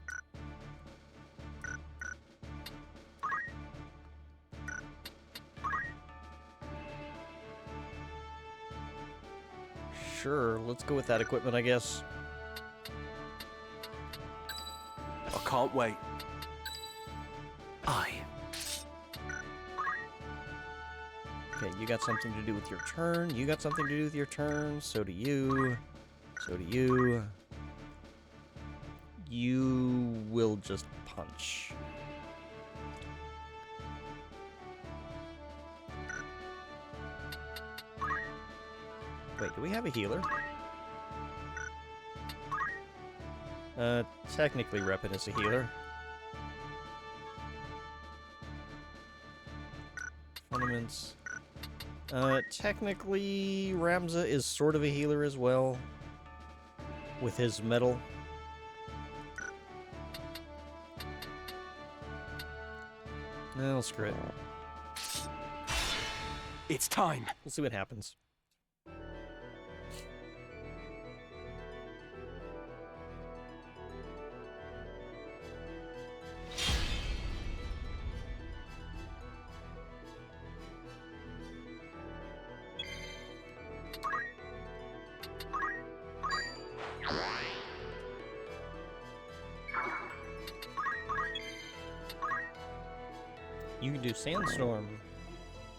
Sure, let's go with that equipment, I guess. I can't wait. Aye. Okay, you got something to do with your turn. You got something to do with your turn. So do you. So do you. You will just punch. Wait, do we have a healer? Technically Repin is a healer. Fundaments. Technically Ramza is sort of a healer as well. With his metal. No, screw it. It's time. We'll see what happens. You can do Sandstorm.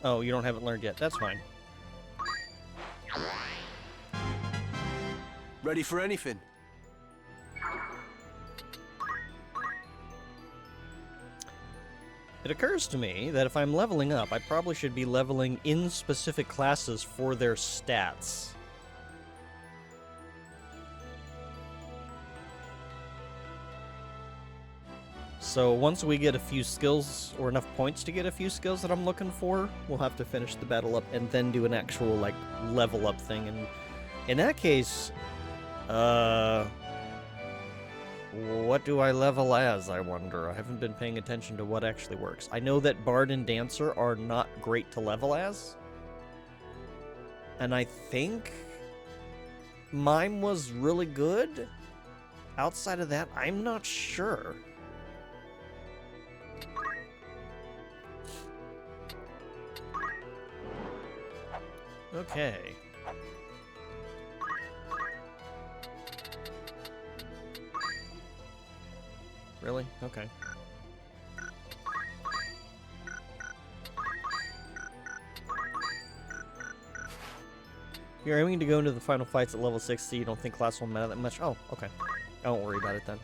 Oh, you don't have it learned yet. That's fine. Ready for anything? It occurs to me that if I'm leveling up, I probably should be leveling in specific classes for their stats. So once we get a few skills, or enough points to get a few skills that I'm looking for, we'll have to finish the battle up and then do an actual, like, level up thing. And in that case, what do I level as, I wonder? I haven't been paying attention to what actually works. I know that Bard and Dancer are not great to level as. And I think Mime was really good. Outside of that, I'm not sure. Okay. Really? Okay. You're aiming to go into the final fights at level 6, so you don't think class will matter that much? Oh, okay. I won't worry about it then.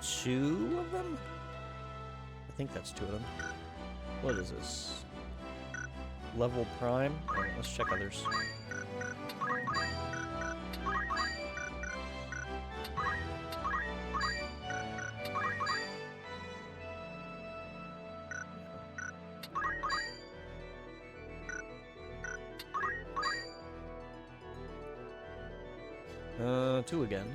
Two of them? I think that's two of them. What is this? Level Prime? Oh, let's check others. Two again.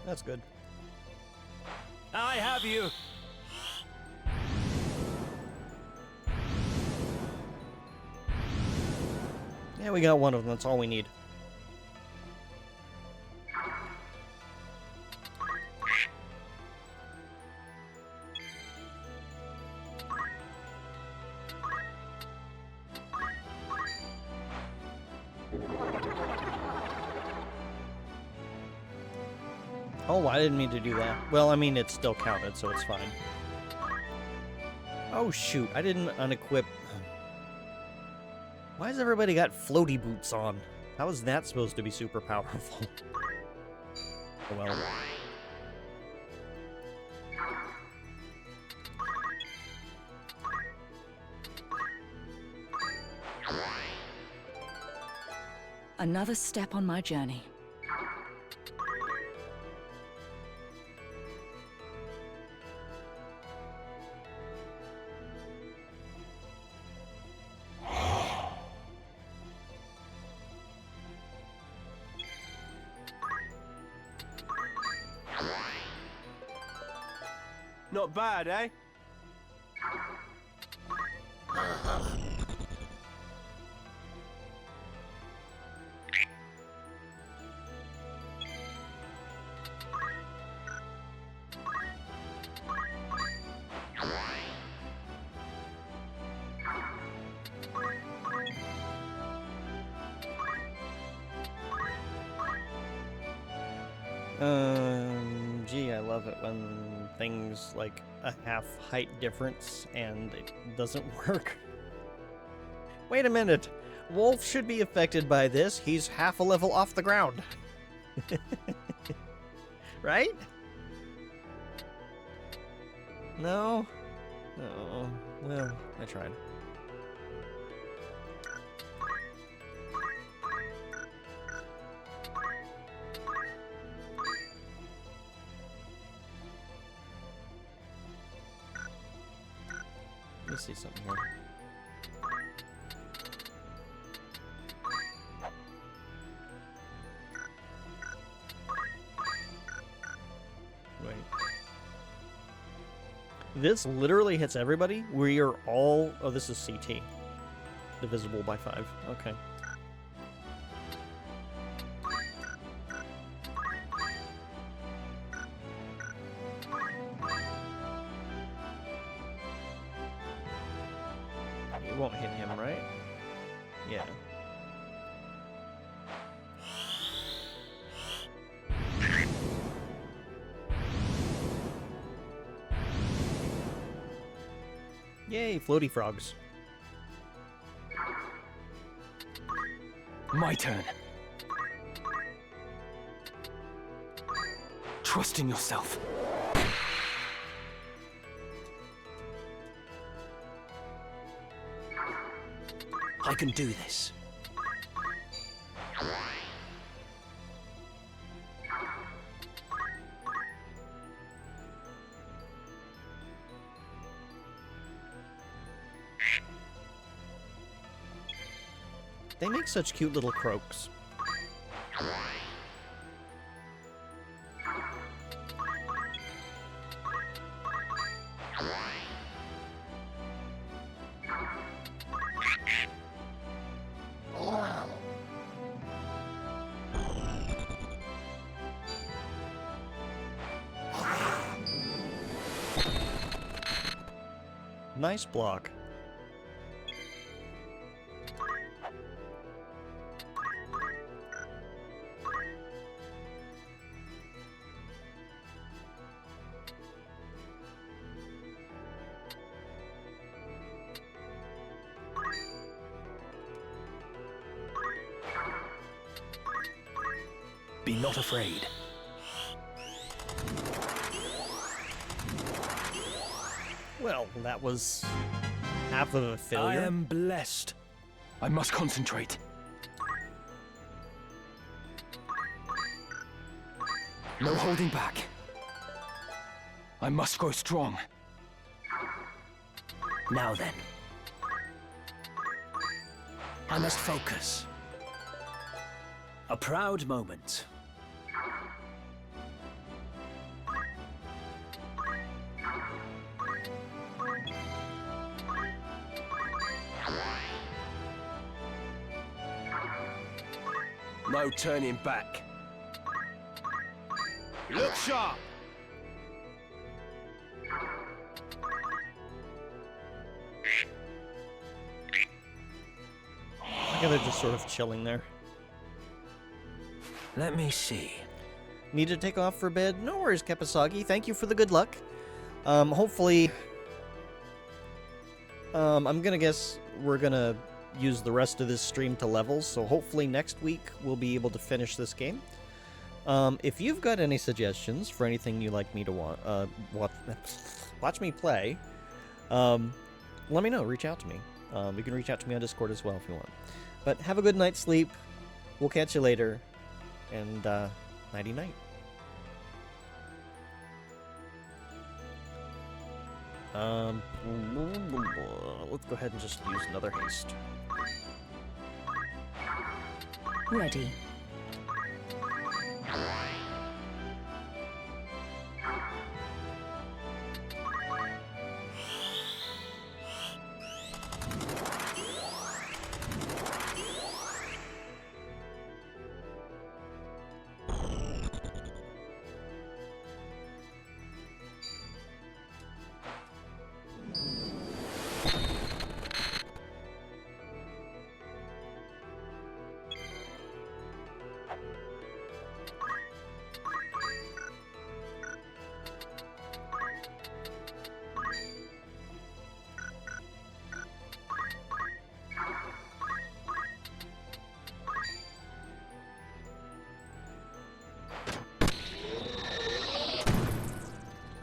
That's good. I have you. Yeah, we got one of them. That's all we need. Oh, I didn't mean to do that. Well, I mean, it still counted, so it's fine. Oh, shoot. I didn't unequip... Why has everybody got floaty boots on? How is that supposed to be super powerful? Oh, well. Another step on my journey. Not bad, eh? Gee, I love it when things like a half height difference and it doesn't work. Wait a minute. Wolf should be affected by this. He's half a level off the ground. Right? No? Oh, well, I tried. Let me see something here. Wait. This literally hits everybody? We are all... Oh, this is CT. Divisible by 5. Okay. It won't hit him, right? Yeah. Yay, floaty frogs. My turn. Trust in yourself. I can do this. They make such cute little croaks. Nice block. Be not afraid. Well, that was half of a I failure. am blessed. I must concentrate. No holding back. I must grow strong. Now then. I must focus. A proud moment. No turning back. Look sharp! I think they're just sort of chilling there. Let me see. Need to take off for bed? No worries, Kepasagi. Thank you for the good luck. Hopefully... I'm gonna guess we're gonna use the rest of this stream to levels, so hopefully next week we'll be able to finish this game. If you've got any suggestions for anything you'd like me to watch me play, let me know. Reach out to me. You can reach out to me on Discord as well if you want. But have a good night's sleep. We'll catch you later. And, nighty-night. Let's go ahead and just use another haste. Ready.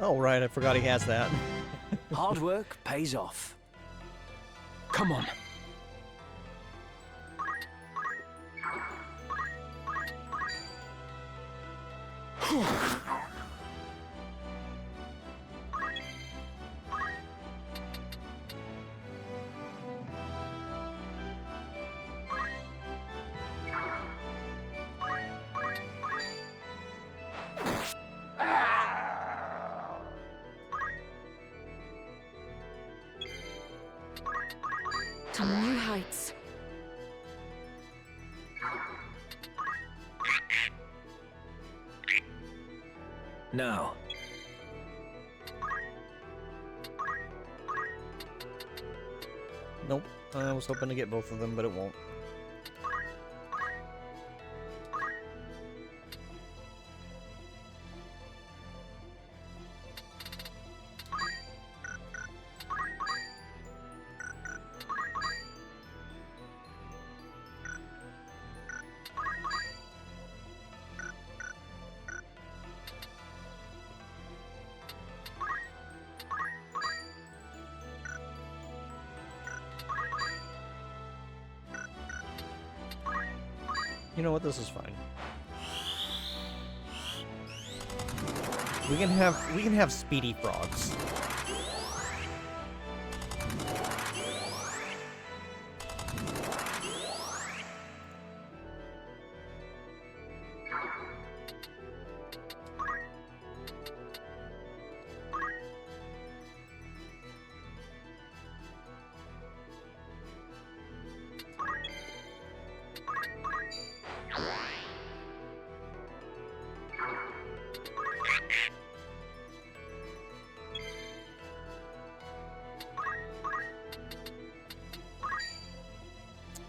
Oh, right, I forgot he has that. Hard work pays off. Come on. To new heights. Now. Nope. I was hoping to get both of them, but it won't. You know what? This is fine. We can have speedy frogs.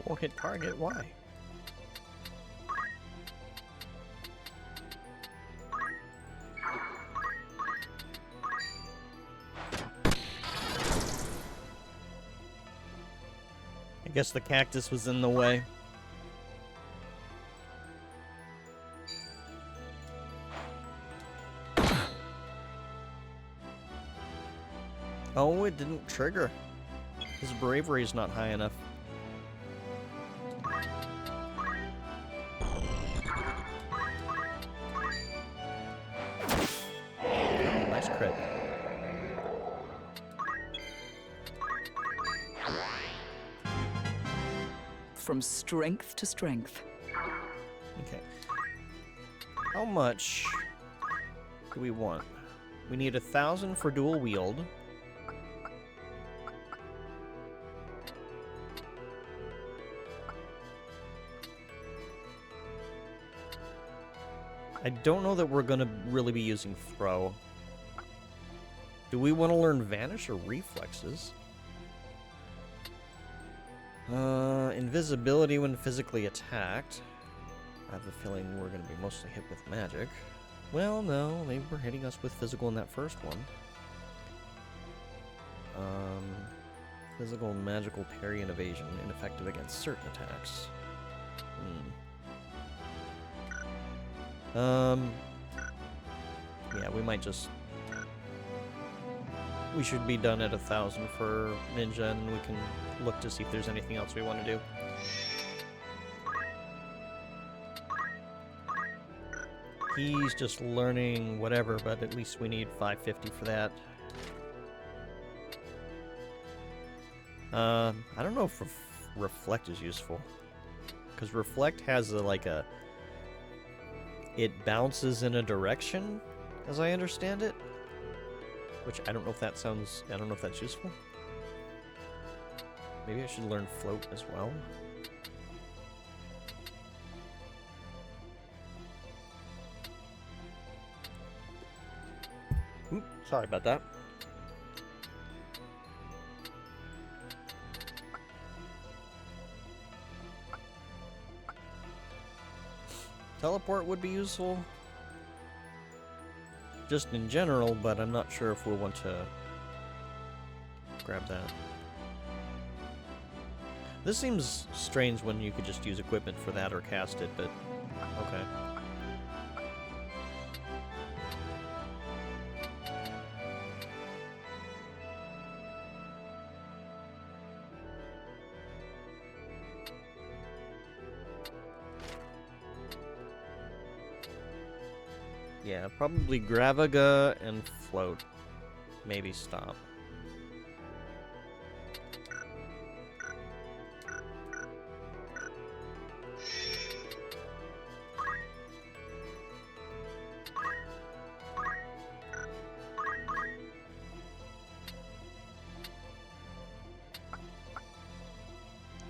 Won't hit target, why? I guess the cactus was in the way. Oh, it didn't trigger. His bravery is not high enough. Nice crit. From strength to strength. Okay. How much do we want? We need 1,000 for dual wield. I don't know that we're going to really be using throw. Do we want to learn vanish or reflexes? Invisibility when physically attacked. I have a feeling we're going to be mostly hit with magic. Well, no, they were hitting us with physical in that first one. Physical and magical parry and evasion, ineffective against certain attacks. Yeah, we might just... We should be done at 1,000 for Ninja, and we can look to see if there's anything else we want to do. He's just learning whatever, but at least we need 550 for that. I don't know if Reflect is useful. Because Reflect has a, it bounces in a direction, as I understand it. Which I don't know if that sounds... I don't know if that's useful. Maybe I should learn Float as well. Oop, sorry about that. Teleport would be useful. Just in general, but I'm not sure if we'll want to grab that. This seems strange when you could just use equipment for that or cast it, but okay. Yeah, probably Gravaga and Float. Maybe Stop.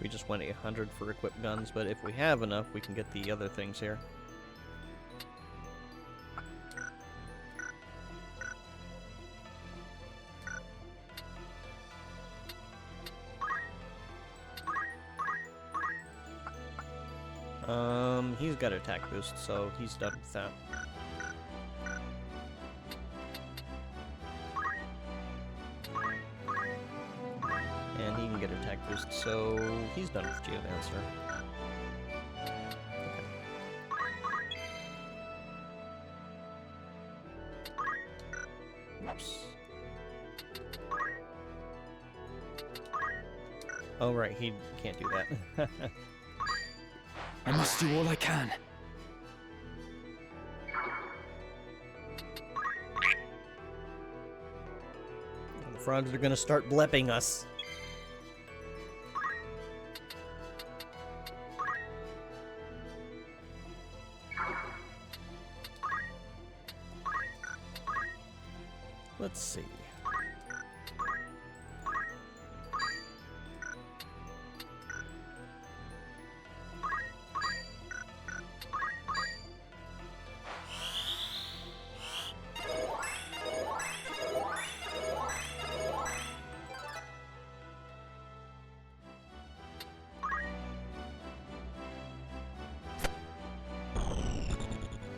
We just went 800 for equipped guns, but if we have enough, we can get the other things here. He's got attack boost, so he's done with that. And he can get attack boost, so he's done with Geomancer. Okay. Oops. Oh right, he can't do that. I must do all I can. The frogs are gonna start blepping us. Let's see.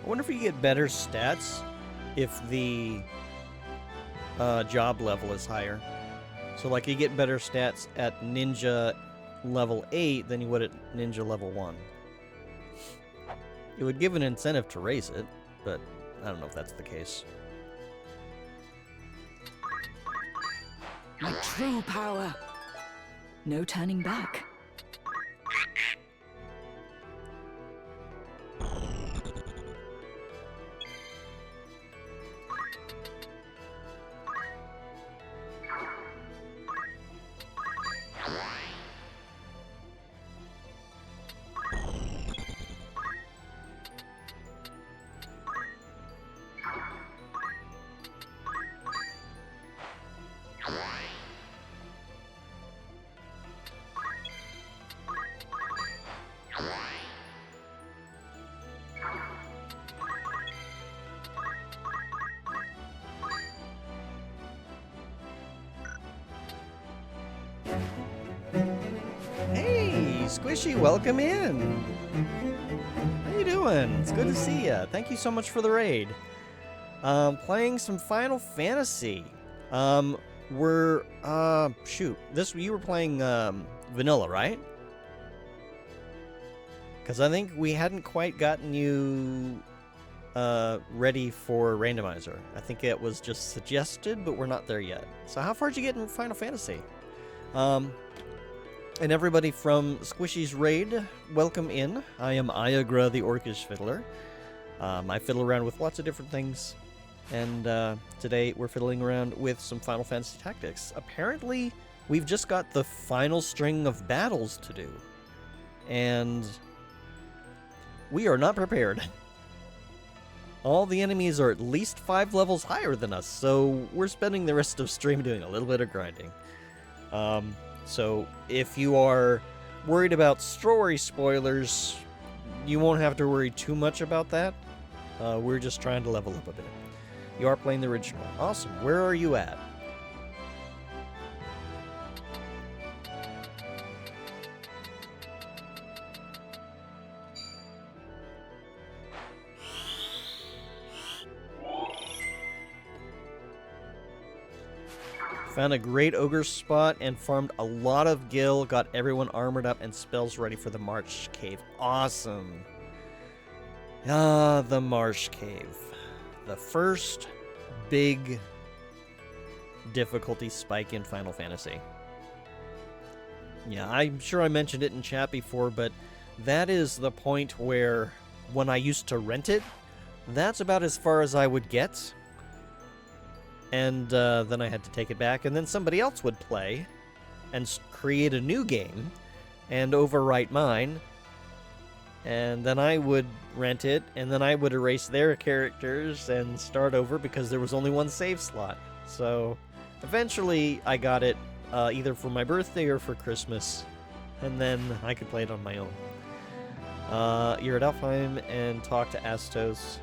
I wonder if you get better stats if the job level is higher. So like you get better stats at ninja level 8 than you would at ninja level 1. It would give an incentive to raise it, but I don't know if that's the case. My true power. No turning back. Hey, Squishy, welcome in. How you doing? It's good to see ya. Thank you so much for the raid. Playing some Final Fantasy. Shoot, you were playing vanilla, right? Because I think we hadn't quite gotten you ready for randomizer. I think it was just suggested, but we're not there yet. So how far did you get in Final Fantasy? And everybody from Squishy's Raid, welcome in. I am Iagra, the Orcish Fiddler. I fiddle around with lots of different things, and today we're fiddling around with some Final Fantasy Tactics. Apparently, we've just got the final string of battles to do, and we are not prepared. All the enemies are at least 5 levels higher than us, so we're spending the rest of stream doing a little bit of grinding. So if you are worried about story spoilers, you won't have to worry too much about that. We're just trying to level up a bit. You are playing the original. Awesome. Where are you at? Found a great ogre spot and farmed a lot of gil, got everyone armored up and spells ready for the Marsh Cave. Awesome. Ah, the Marsh Cave. The first big difficulty spike in Final Fantasy. Yeah, I'm sure I mentioned it in chat before, but that is the point where, when I used to rent it, that's about as far as I would get. And then I had to take it back, and then somebody else would play and create a new game and overwrite mine. And then I would rent it, and then I would erase their characters and start over because there was only one save slot. So eventually I got it either for my birthday or for Christmas, and then I could play it on my own. You're at Alfheim and talk to Astos.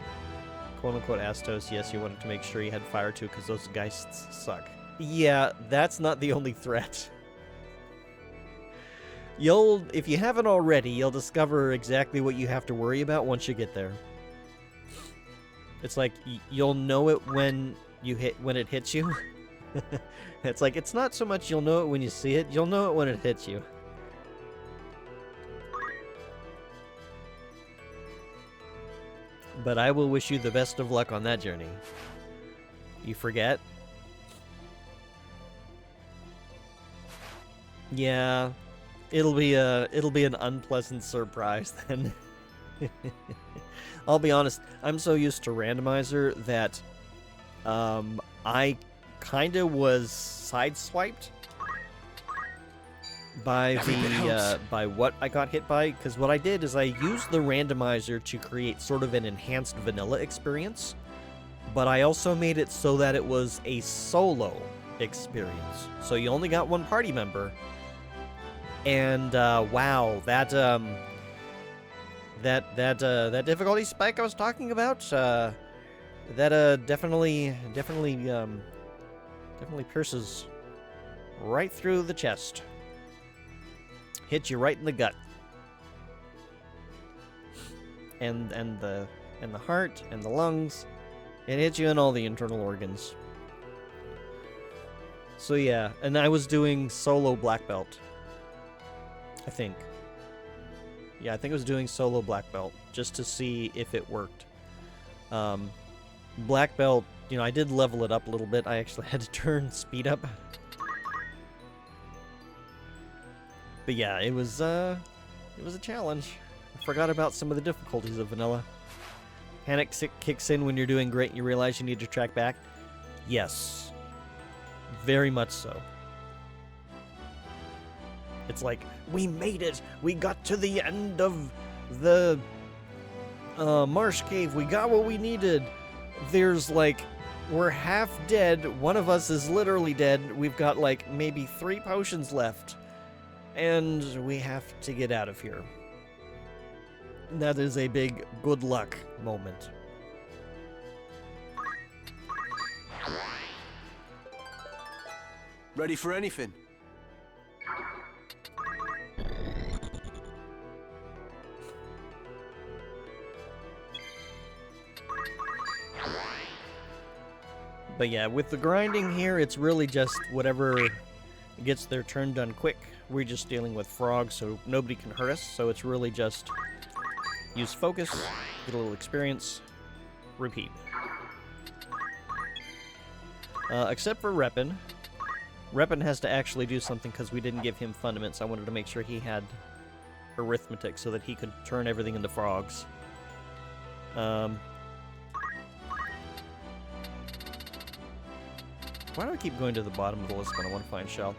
Quote-unquote Astos. Yes, you wanted to make sure you had fire too because those geists suck. Yeah, that's not the only threat. If you haven't already, you'll discover exactly what you have to worry about once you get there. It's like you'll know it when it hits you. It's like it's not so much you'll know it when you see it, you'll know it when it hits you. But I will wish you the best of luck on that journey. You forget? Yeah. It'll be an unpleasant surprise then. I'll be honest, I'm so used to randomizer that I kinda was sideswiped by by what I got hit by, because what I did is I used the randomizer to create sort of an enhanced vanilla experience, but I also made it so that it was a solo experience. So you only got one party member. And wow, that difficulty spike I was talking about, definitely pierces right through the chest, hits you right in the gut, and the heart and the lungs. It hits you in all the internal organs. So yeah, and I was doing solo black belt. I think. Yeah, I think I was doing solo black belt just to see if it worked. Black belt, you know, I did level it up a little bit. I actually had to turn speed up. But yeah, it was a challenge. I forgot about some of the difficulties of vanilla. Panic kicks in when you're doing great and you realize you need to track back. Yes. Very much so. It's like, we made it! We got to the end of the marsh cave. We got what we needed. There's like, we're half dead. One of us is literally dead. We've got like maybe 3 potions left. And we have to get out of here. That is a big good luck moment. Ready for anything? But yeah, with the grinding here, it's really just whatever gets their turn done quick. We're just dealing with frogs, so nobody can hurt us. So it's really just use focus, get a little experience, repeat. Except for Reppin. Reppin has to actually do something because we didn't give him fundaments. I wanted to make sure he had arithmetic so that he could turn everything into frogs. Why do I keep going to the bottom of the list when I want to find Shell?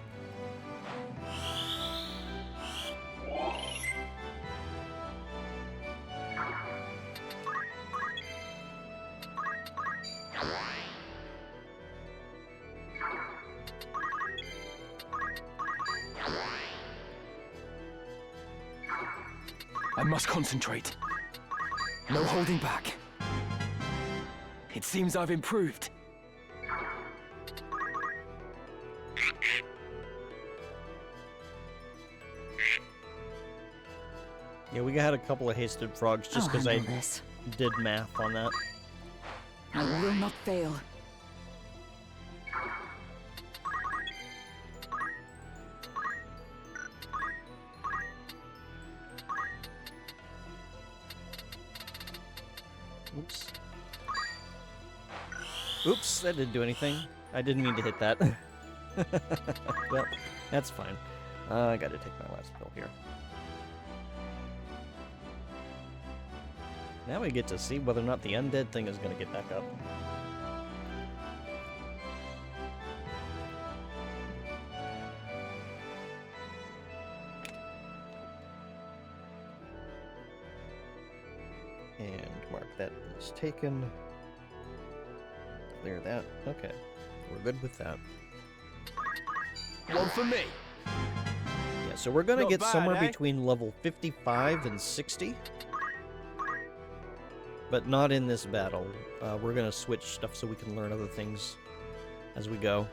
I must concentrate. No holding back. It seems I've improved. Yeah, we had a couple of hasted frogs just because I did math on that. I will not fail. Oops. Oops, that didn't do anything. I didn't mean to hit that. Well, that's fine. I gotta take my last pill here. Now we get to see whether or not the undead thing is going to get back up. And mark that as taken. Clear that. Okay. We're good with that. One for me. Yeah, so we're going to Not get bad, somewhere eh? between level 55 and 60. But not in this battle. We're going to switch stuff so we can learn other things as we go.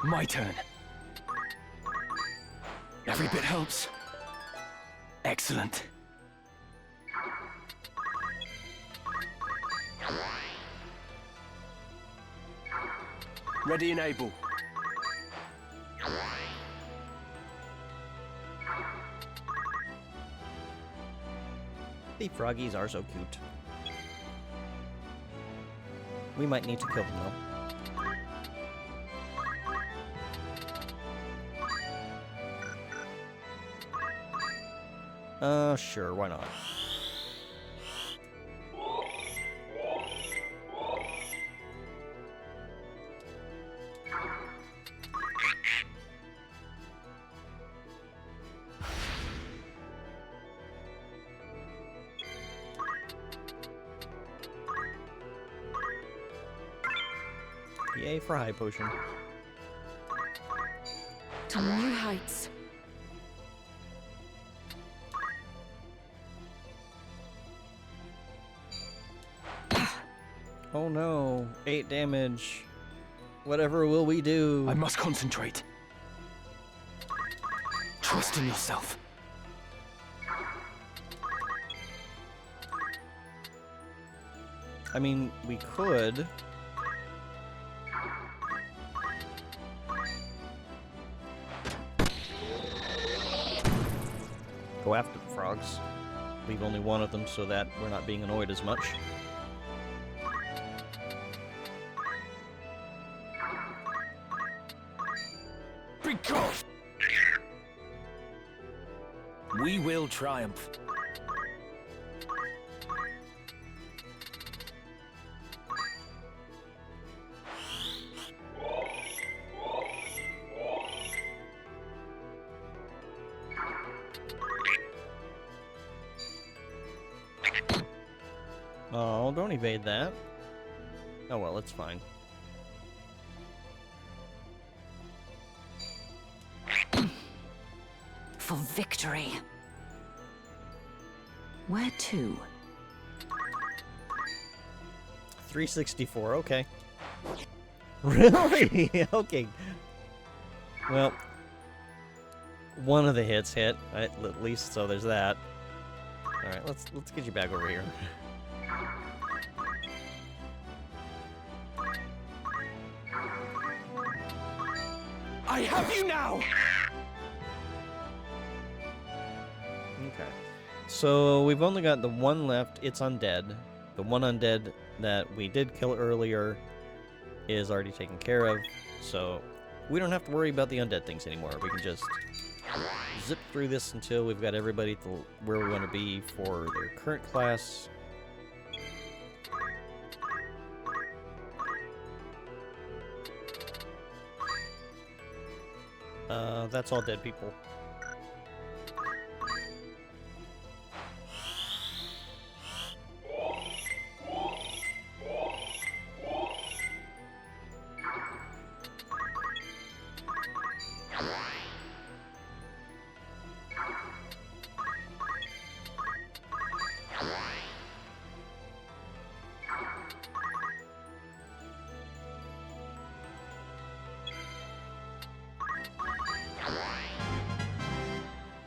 My turn. Every bit helps. Excellent. Ready and able. The froggies are so cute. We might need to kill them though. Sure, why not? Yay for high potion. To new heights. Oh no, 8 damage. Whatever will we do? I must concentrate. Trust in yourself. I mean, we could. Go after the frogs. Leave only one of them so that we're not being annoyed as much. Be gone! We will triumph. Oh, don't evade that. Oh well, it's fine. For victory. Where to? 364, okay. Really? Okay. Well, one of the hits hit, at least, so there's that. Alright, let's get you back over here. I have you now! Okay. So we've only got the one left. It's undead. The one undead that we did kill earlier is already taken care of. So we don't have to worry about the undead things anymore. We can just zip through this until we've got everybody to where we want to be for their current class. That's all dead people.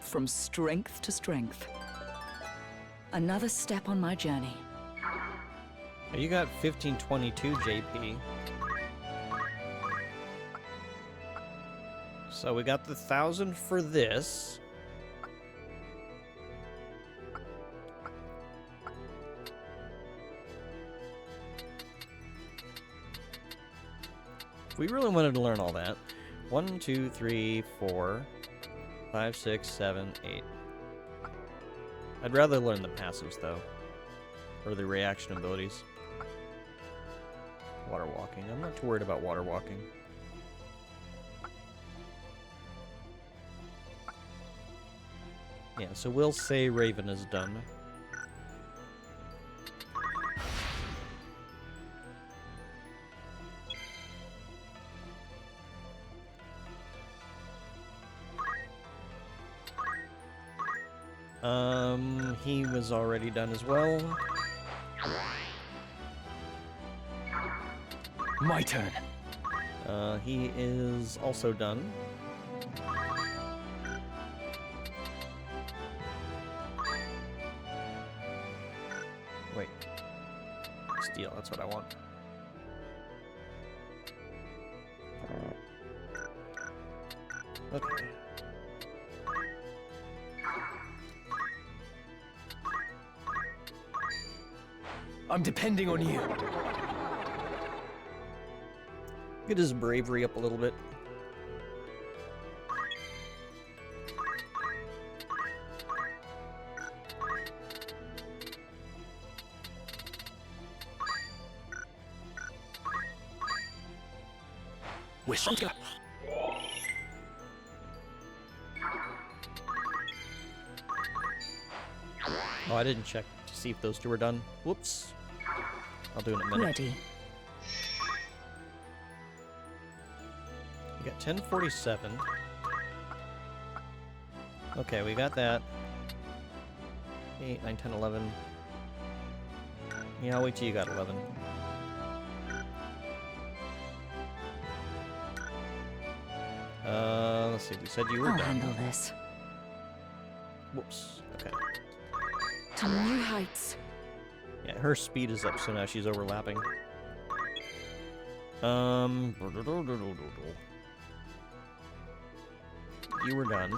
From strength to strength. Another step on my journey. You got 1522 JP. So we got the 1,000 for this. If we really wanted to learn all that, 1, 2, 3, 4, 5, 6, 7, 8. I'd rather learn the passives, though. Or the reaction abilities. Water walking. I'm not too worried about water walking. Yeah, so we'll say Raven is done. He was already done as well. My turn. He is also done. Wait. Steel, that's what I want. Okay. I'm depending on you. Get his bravery up a little bit. Wish. Oh, I didn't check to see if those two were done. Whoops. I'll do it in a minute. Ready. We got 1047. Okay, we got that. 8, 9, 10, 11. Yeah, I'll wait till you got 11. Let's see. We said you were I'll done. handle this. Whoops. Okay. To new heights. Yeah, her speed is up, so now she's overlapping. You were done.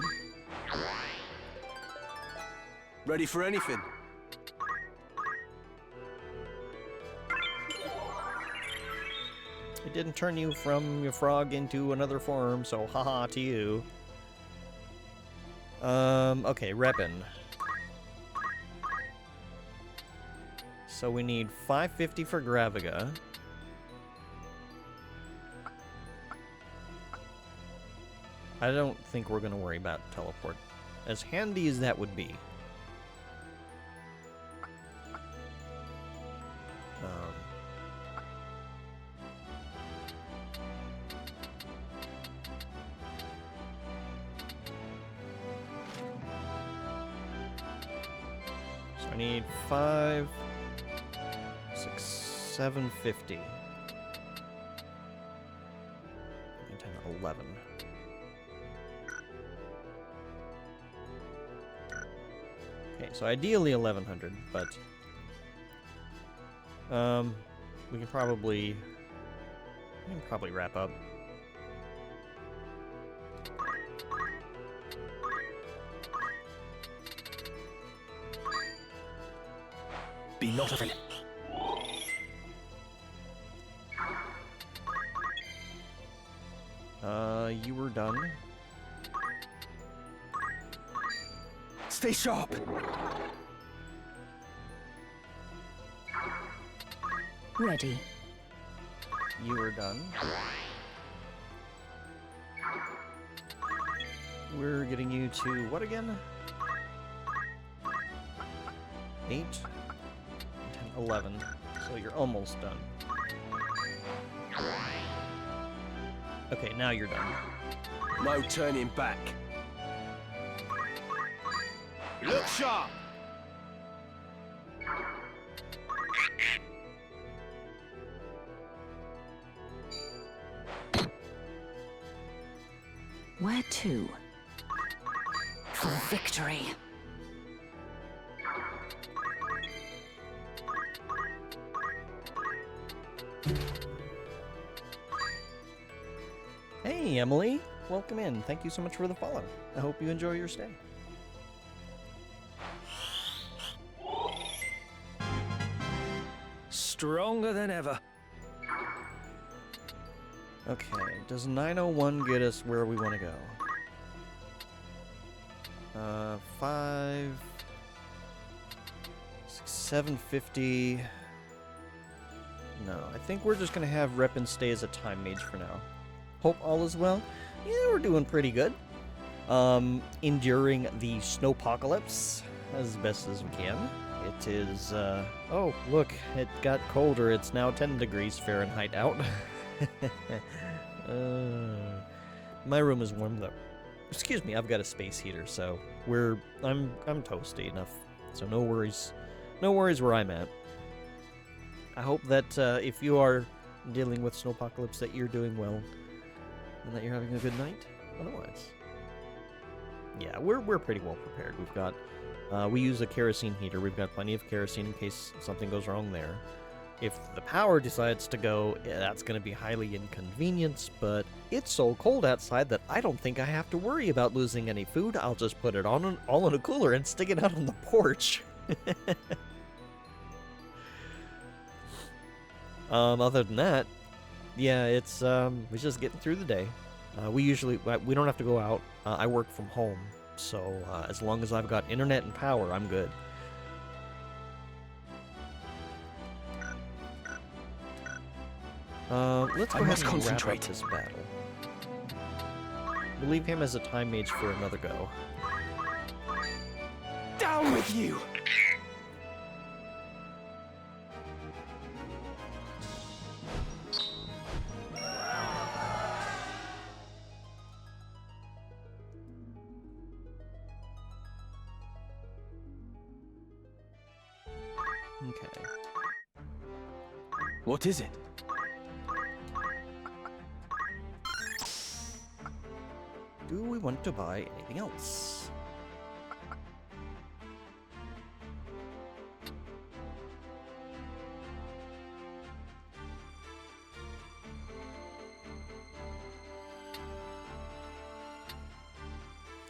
Ready for anything? It didn't turn you from your frog into another form, so haha to you. Okay, reppin'. So we need 550 for Graviga. I don't think we're gonna worry about teleport. As handy as that would be. So I need 5, 6, 750. 9, 10, 11. Okay, so ideally 1100, but we can probably wrap up. Be not afraid. You were done. Stay sharp. Ready. You were done. We're getting you to what again? 8, 10, 11. So you're almost done. Okay, now you're done. No turning back. Look sharp! Where to? For victory. Hey, Emily. Welcome in. Thank you so much for the follow. I hope you enjoy your stay. Stronger than ever. Okay, does 901 get us where we want to go? 5... 750... No, I think we're just going to have Rep and stay as a time mage for now. Hope all is well. Yeah, we're doing pretty good. Enduring the snowpocalypse as best as we can. It is, oh, look, it got colder. It's now 10 degrees Fahrenheit out. My room is warm, though. Excuse me, I've got a space heater, so I'm toasty enough. So no worries. No worries where I'm at. I hope that if you are dealing with snowpocalypse that you're doing well and that you're having a good night. Otherwise, yeah, we're pretty well prepared. We've got we use a kerosene heater. We've got plenty of kerosene in case something goes wrong there. If the power decides to go, that's going to be highly inconvenient, but it's so cold outside that I don't think I have to worry about losing any food. I'll just put it on all in a cooler and stick it out on the porch. Other than that, yeah, it's we're just getting through the day. We don't have to go out. I work from home, so as long as I've got internet and power, I'm good. Let's go ahead and wrap up this battle. We'll leave him as a time mage for another go. Down with you! Okay. What is it? Do we want to buy anything else?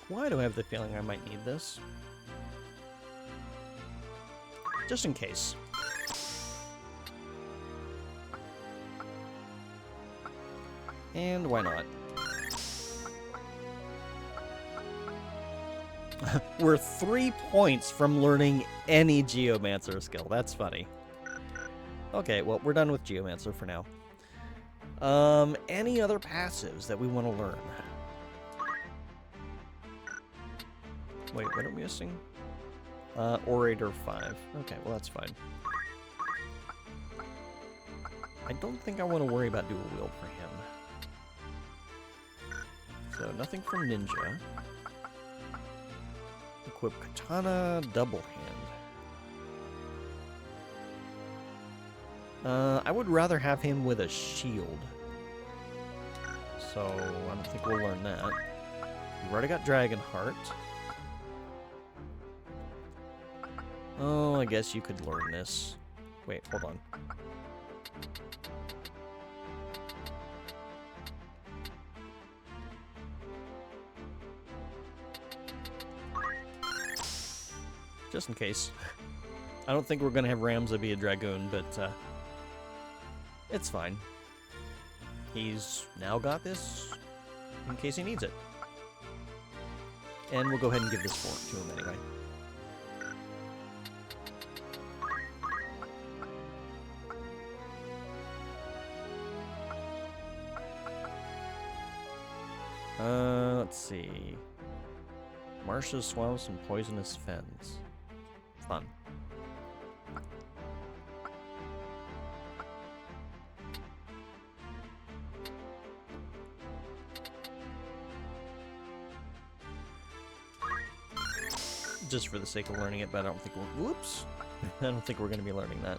Why do I have the feeling I might need this? Just in case. And why not? We're 3 points from learning any Geomancer skill. That's funny. Okay, well, we're done with Geomancer for now. Any other passives that we want to learn? Wait, what are we missing? Orator 5. Okay, well, that's fine. I don't think I want to worry about dual wield for him. So, nothing from Ninja. Equip Katana, double hand. I would rather have him with a shield. So, I don't think we'll learn that. We've already got Dragonheart. Oh, I guess you could learn this. Wait, hold on. Just in case. I don't think we're going to have Ramza be a Dragoon, but it's fine. He's now got this in case he needs it. And we'll go ahead and give this fork to him anyway. Let's see. Marshes, swamps, and poisonous fens. Fun. Just for the sake of learning it, but I don't think we'll... Whoops! I don't think we're going to be learning that.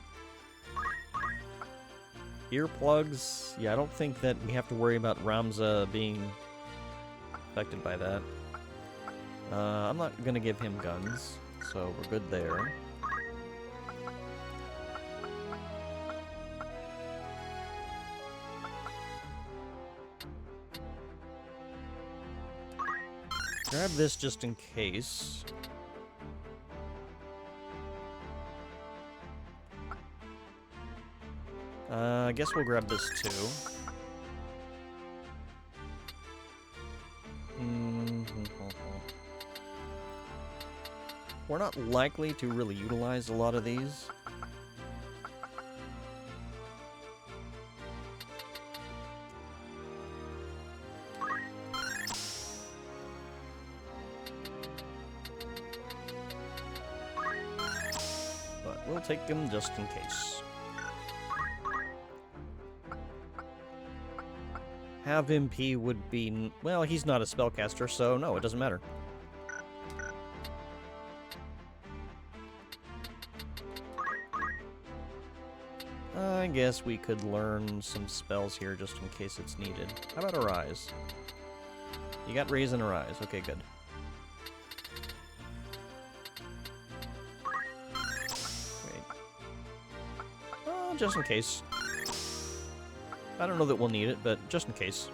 Earplugs. Yeah, I don't think that we have to worry about Ramza being affected by that. I'm not going to give him guns, so we're good there. Grab this just in case. I guess we'll grab this too. we're not likely to really utilize a lot of these. But we'll take them just in case. Have MP would be... well, he's not a spellcaster, so no, it doesn't matter. I guess we could learn some spells here just in case it's needed. How about Arise? You got Raise and Arise. Okay, good. Wait. Just in case. I don't know that we'll need it, but just in case.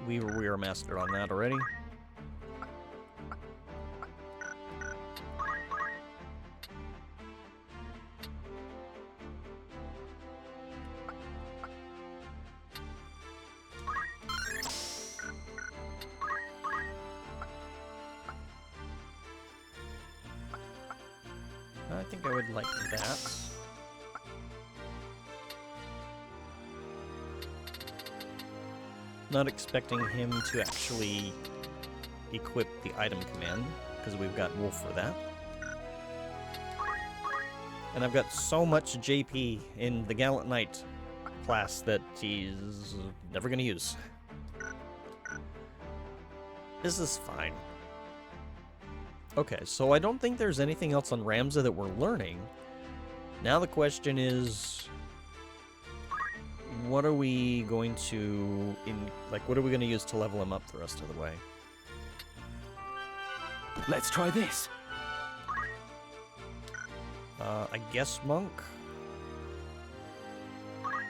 We were mastered on that already. I think I would like that. Not expecting him to actually equip the item command, because we've got Wolf for that. And I've got so much JP in the Gallant Knight class that he's never going to use. This is fine. Okay, so I don't think there's anything else on Ramza that we're learning. Now the question is... what are we going to... what are we going to use to level him up the rest of the way? Let's try this. I guess Monk?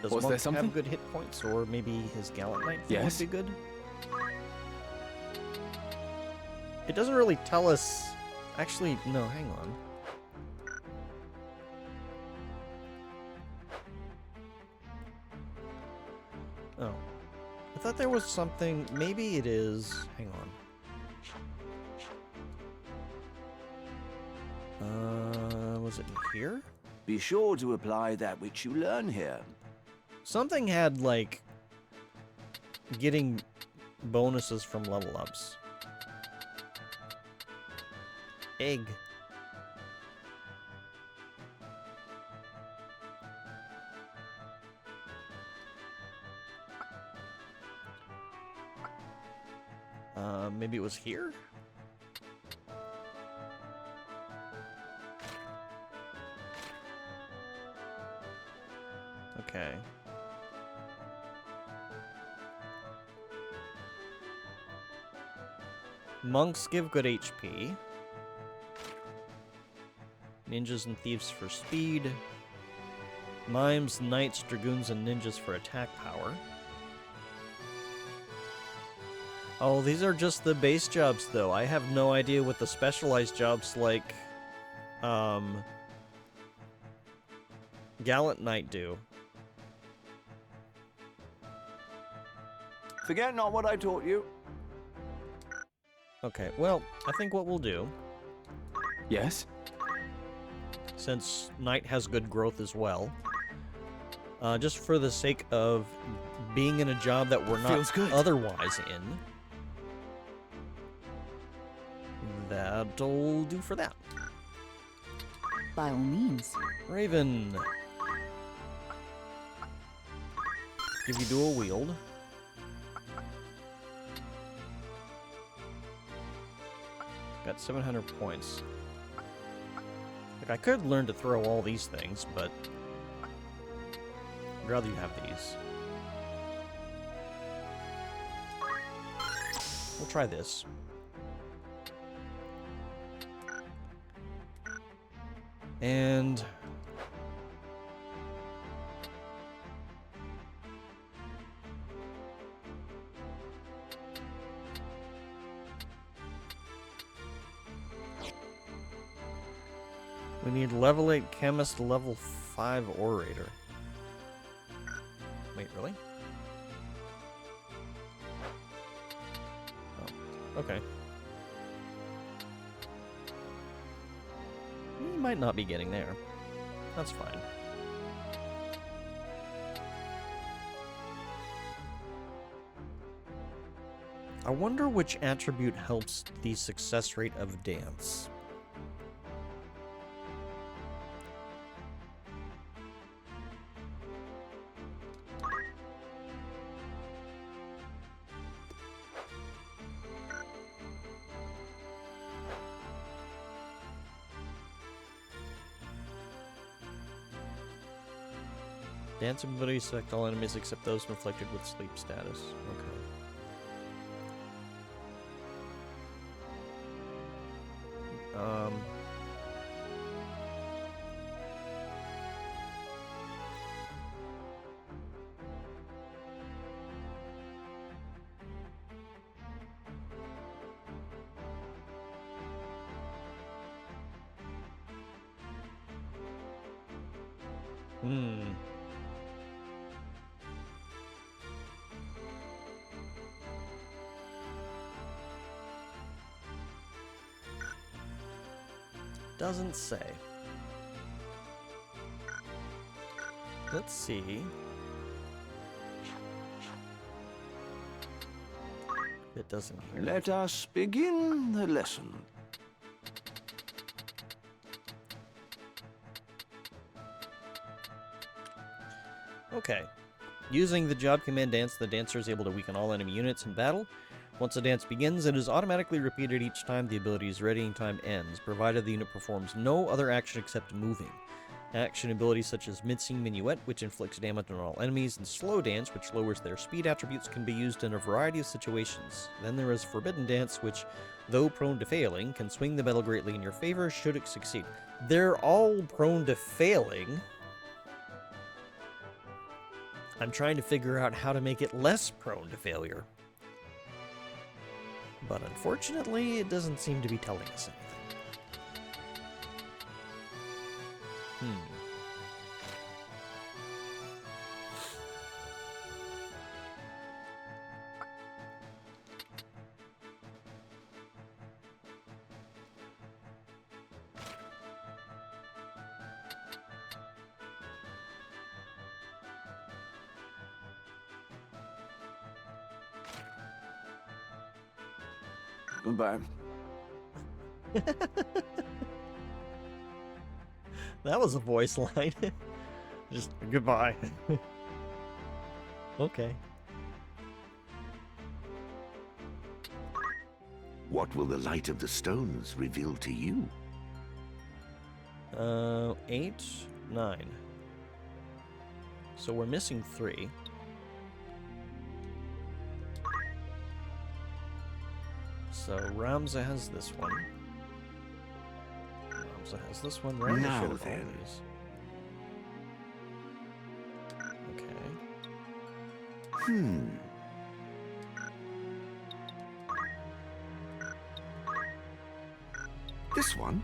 Does Was Monk there something? have good hit points, or maybe his Gallant Knight Yes. would be good? It doesn't really tell us... actually, no, hang on. Oh. I thought there was something... maybe it is... hang on. Was it in here? Be sure to apply that which you learn here. Something had, like... getting bonuses from level ups. Egg. Maybe it was here? Okay. Monks give good HP. Ninjas and thieves for speed. Mimes, knights, dragoons, and ninjas for attack power. Oh, these are just the base jobs, though. I have no idea what the specialized jobs like, Gallant Knight do. Forget not what I taught you. Okay, well, I think what we'll do... Yes? Since Knight has good growth as well, just for the sake of being in a job that we're not otherwise in, that'll do for that. By all means. Raven. Give you dual wield. Got 700 points. Like, I could learn to throw all these things, but I'd rather you have these. We'll try this. And... we need level 8 chemist, level 5 orator. Wait, really? Oh, okay. We might not be getting there. That's fine. I wonder which attribute helps the success rate of dance. Dance ability, select all enemies except those inflicted with sleep status. Okay. Doesn't say. Let's see. It doesn't here. Let us begin the lesson. Okay. Using the job command dance, the dancer is able to weaken all enemy units in battle. Once the dance begins, it is automatically repeated each time the ability's readying time ends, provided the unit performs no other action except moving. Action abilities such as Mincing Minuet, which inflicts damage on all enemies, and Slow Dance, which lowers their speed attributes, can be used in a variety of situations. Then there is Forbidden Dance, which, though prone to failing, can swing the battle greatly in your favor should it succeed. They're all prone to failing. I'm trying to figure out how to make it less prone to failure. But unfortunately, it doesn't seem to be telling us anything. Goodbye. That was a voice line. Just goodbye. Okay. What will the light of the stones reveal to you? 8, 9. So we're missing 3. So Ramza has this one. Ramza has this one. Ramza Now should have all then. these. Okay. This one?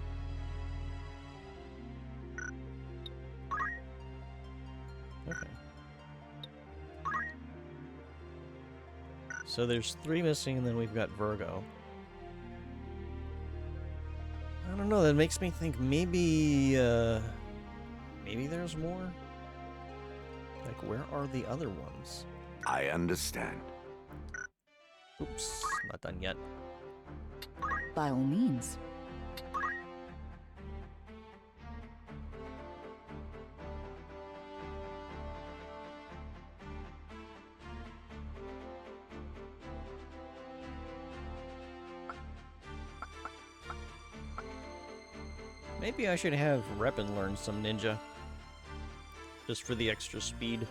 Okay. So there's 3 missing, and then we've got Virgo. I don't know, that makes me think maybe, maybe there's more? Like, where are the other ones? I understand. Oops, not done yet. By all means. Maybe I should have Reppin learn some ninja. Just for the extra speed.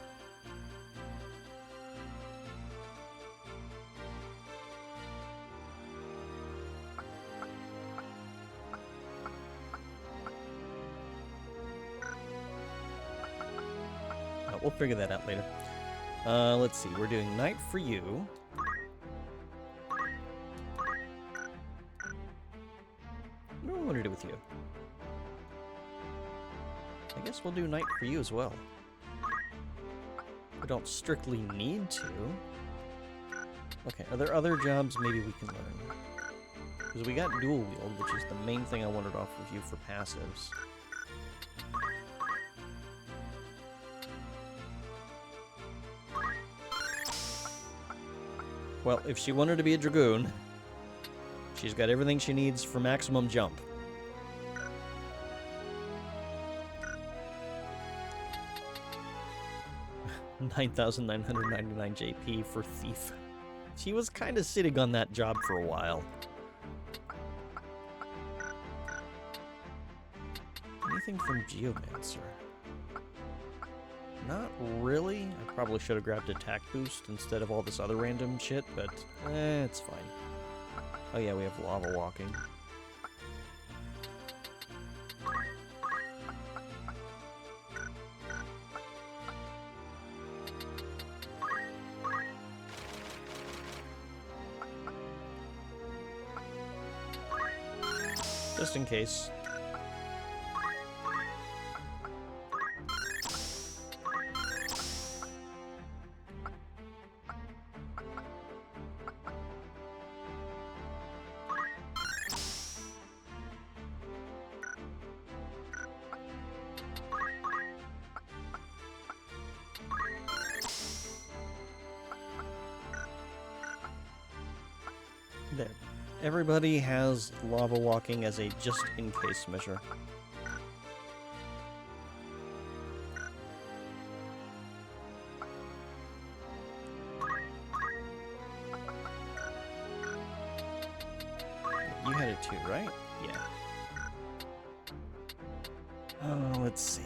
We'll figure that out later. Let's see, we're doing night for you. What do I want to do with you? I guess we'll do night for you as well. We don't strictly need to. Okay, are there other jobs maybe we can learn? Because we got dual wield, which is the main thing I wanted off of you for passives. Well, if she wanted to be a Dragoon, she's got everything she needs for maximum jump. $9,999 JP for Thief. She was kind of sitting on that job for a while. Anything from Geomancer? Not really. I probably should have grabbed attack boost instead of all this other random shit, but it's fine. Oh yeah, we have lava walking. Just in case. There. Everybody has lava walking as a just-in-case measure. You had it too, right? Yeah. Oh, let's see.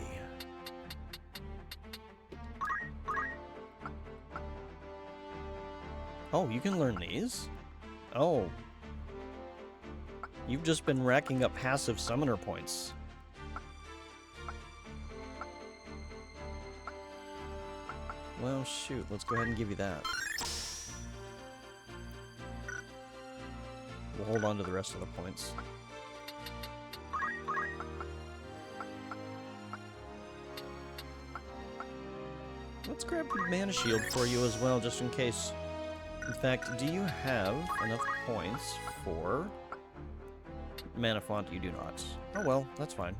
Oh, you can learn these? Oh. You've just been racking up passive summoner points. Well, shoot, let's go ahead and give you that. We'll hold on to the rest of the points. Let's grab the mana shield for you as well, just in case. In fact, do you have enough points for mana font? You do not. Oh well, that's fine.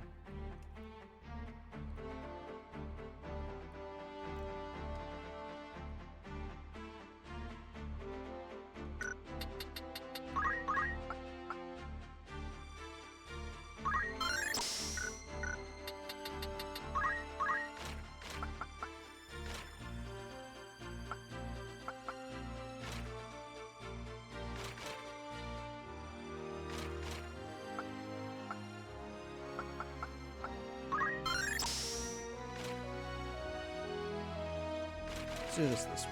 Let's do this way.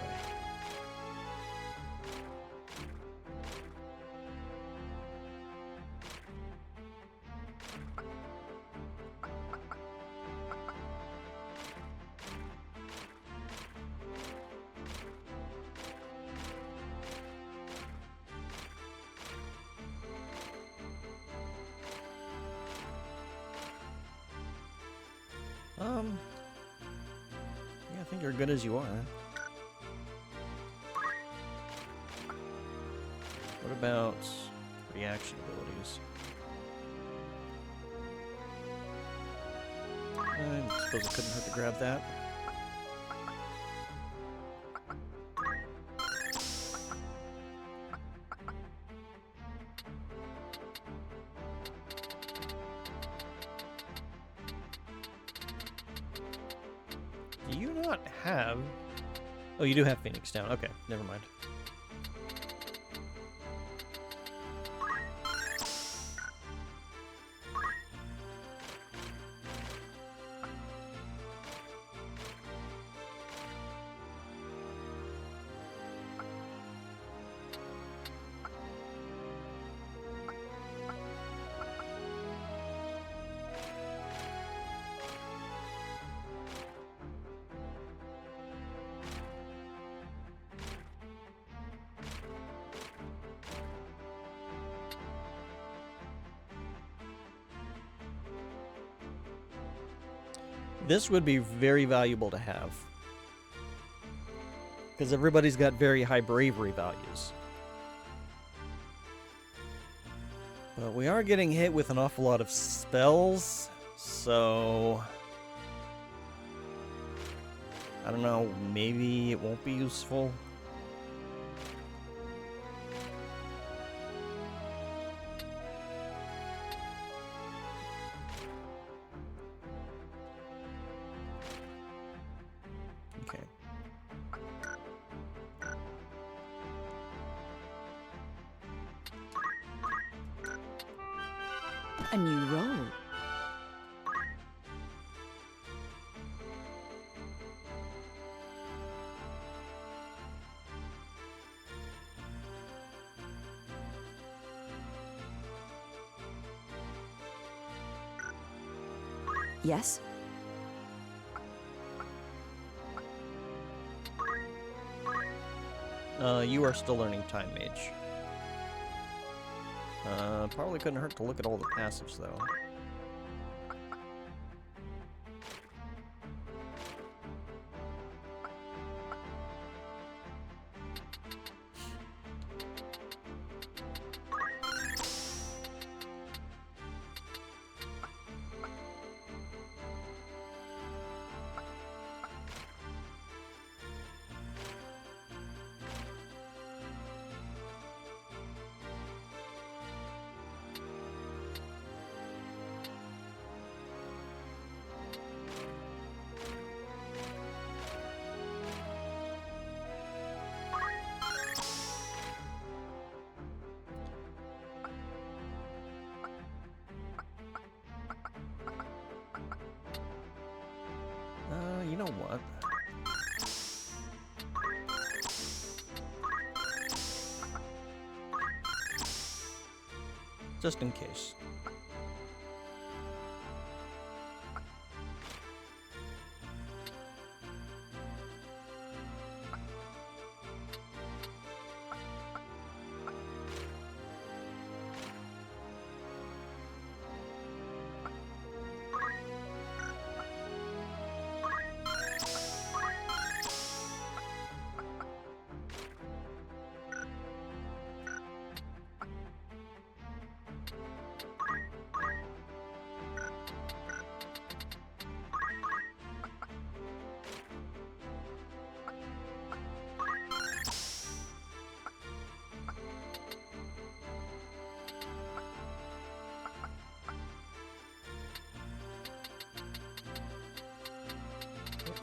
Yeah, I think you're good as you are. What about reaction abilities? I suppose it couldn't hurt to grab that. Do you not have... Oh, you do have Phoenix down. Okay, never mind. This would be very valuable to have. Because everybody's got very high bravery values. But we are getting hit with an awful lot of spells, so... I don't know, maybe it won't be useful. Okay. A new role. Yes? You are still learning Time Mage. Probably couldn't hurt to look at all the passives, though. You know what? Just in case.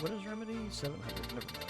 What is remedy? 700. Never mind.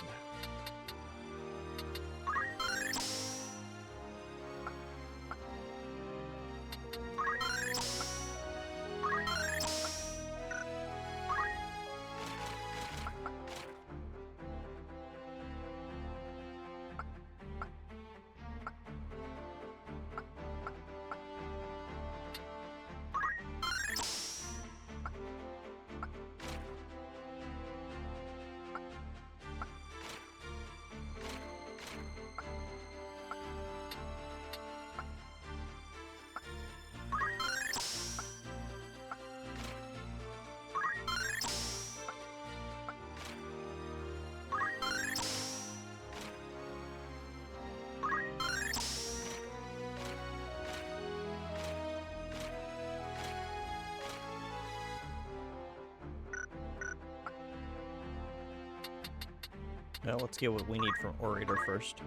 Well, let's get what we need from Orator first.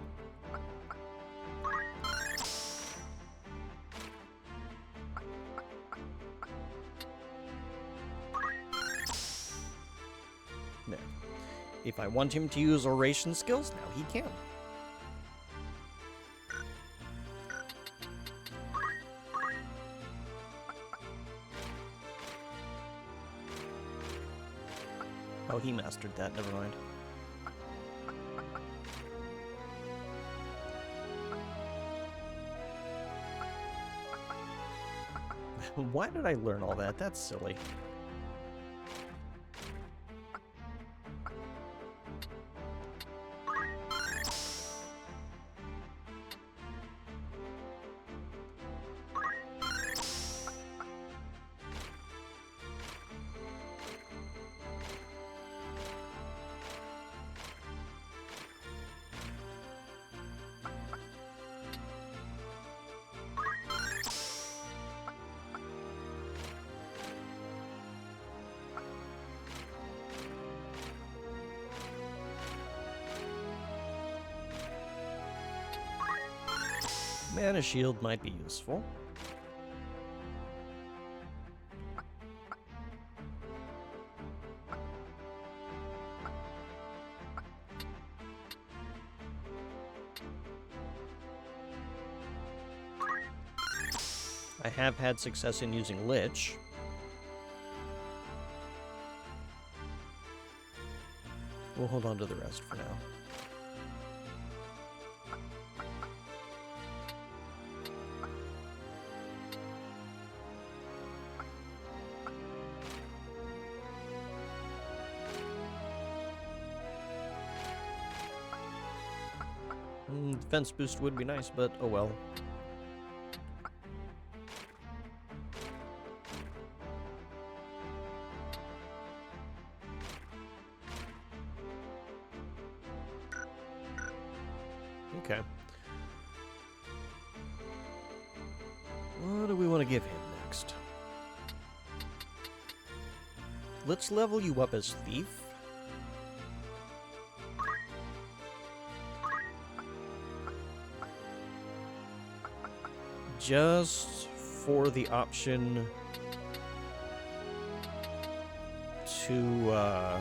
There. If I want him to use oration skills, now he can. Oh, he mastered that, never mind. Why did I learn all that? That's silly. Mana shield might be useful. I have had success in using Lich. We'll hold on to the rest for now. Defense boost would be nice, but oh well. Okay. What do we want to give him next? Let's level you up as Thief. Just for the option to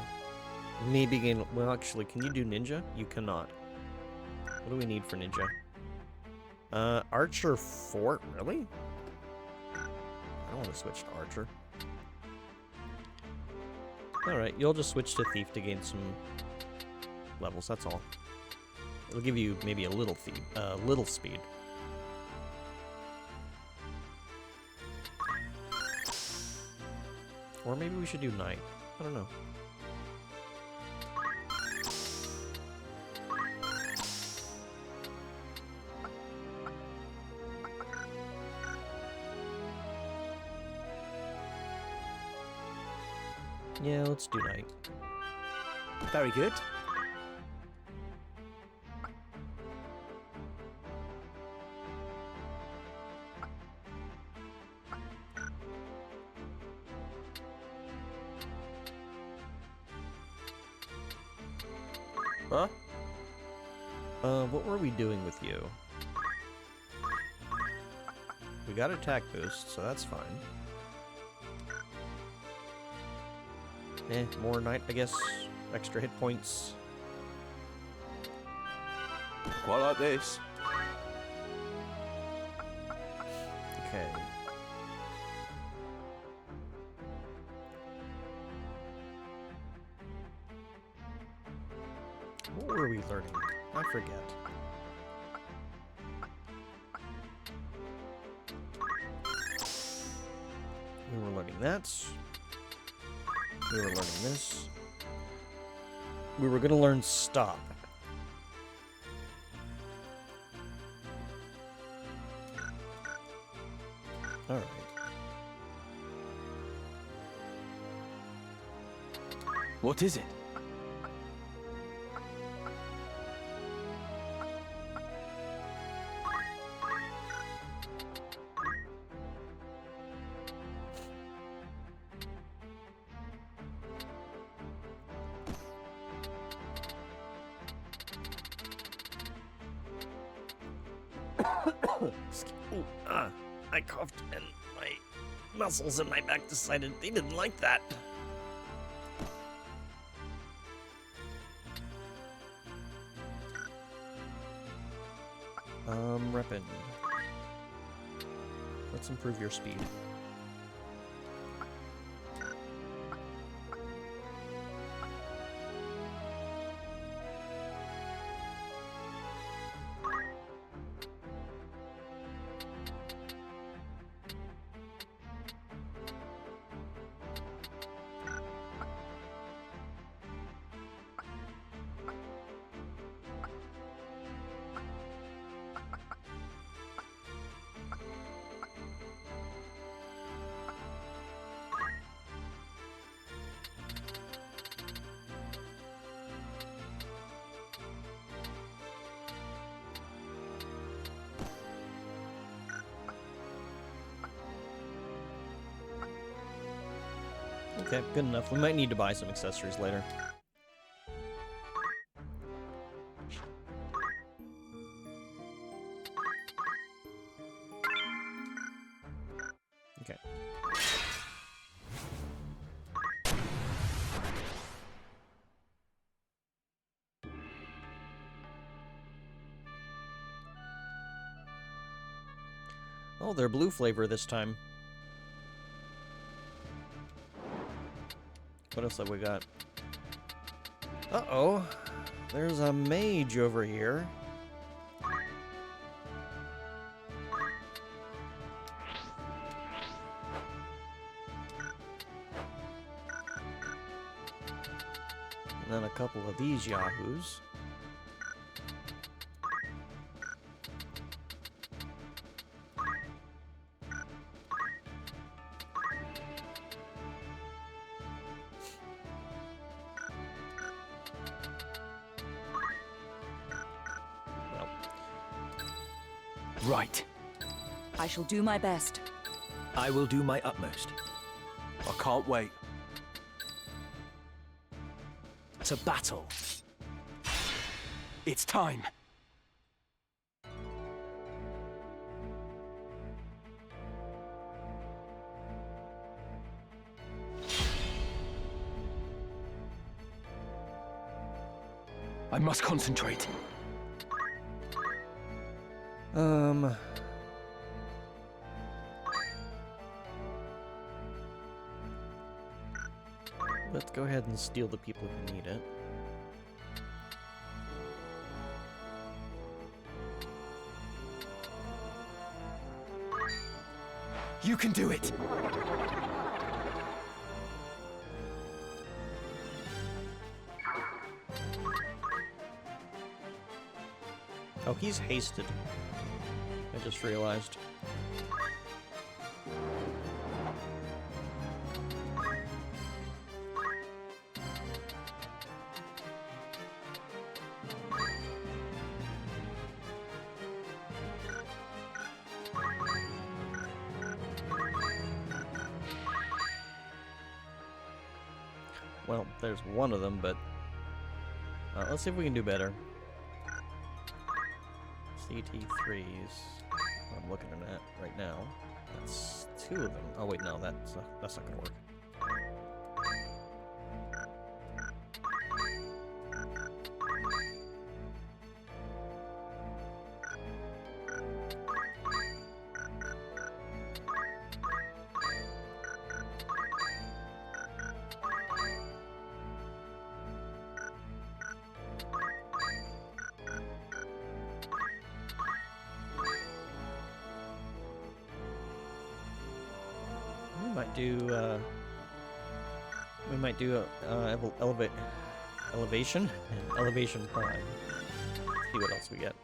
maybe gain... Well, actually, can you do Ninja? You cannot. What do we need for Ninja? Archer 4? Really? I don't want to switch to Archer. Alright, you'll just switch to Thief to gain some levels, that's all. It'll give you maybe a little speed. Or maybe we should do Knight. I don't know. Yeah, let's do Knight. Very good. Huh? What were we doing with you? We got attack boost, so that's fine. More Knight, I guess. Extra hit points. Quite like this. Okay. What were we learning? I forget. We were learning that. We were learning this. We were gonna learn stop. Alright. What is it? I coughed and my muscles in my back decided they didn't like that. Reppin'. Let's improve your speed. Okay, good enough. We might need to buy some accessories later. Okay. Oh, they're blue flavor this time. What else have we got? Uh-oh. There's a mage over here. And then a couple of these yahoos. Right. I shall do my best. I will do my utmost. I can't wait. To battle. It's time. I must concentrate. Let's go ahead and steal the people who need it. You can do it. Oh, he's hasted. I just realized. Well, there's one of them, but let's see if we can do better. CT3s. I'm looking at right now. That's 2 of them. Oh wait, no, that's not gonna work. We might do elevation and elevation prime. See what else we get.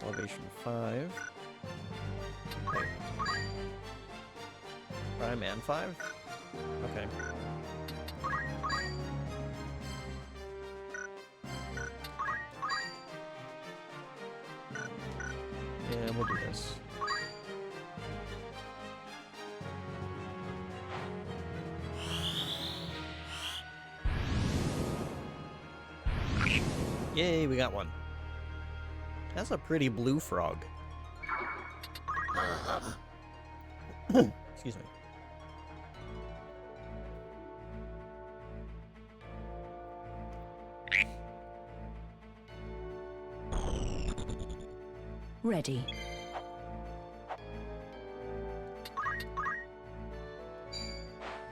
Elevation 5. Okay. Prime and 5? Okay. Yeah, we'll do this. Yay, we got one. That's a pretty blue frog. Excuse me. Ready.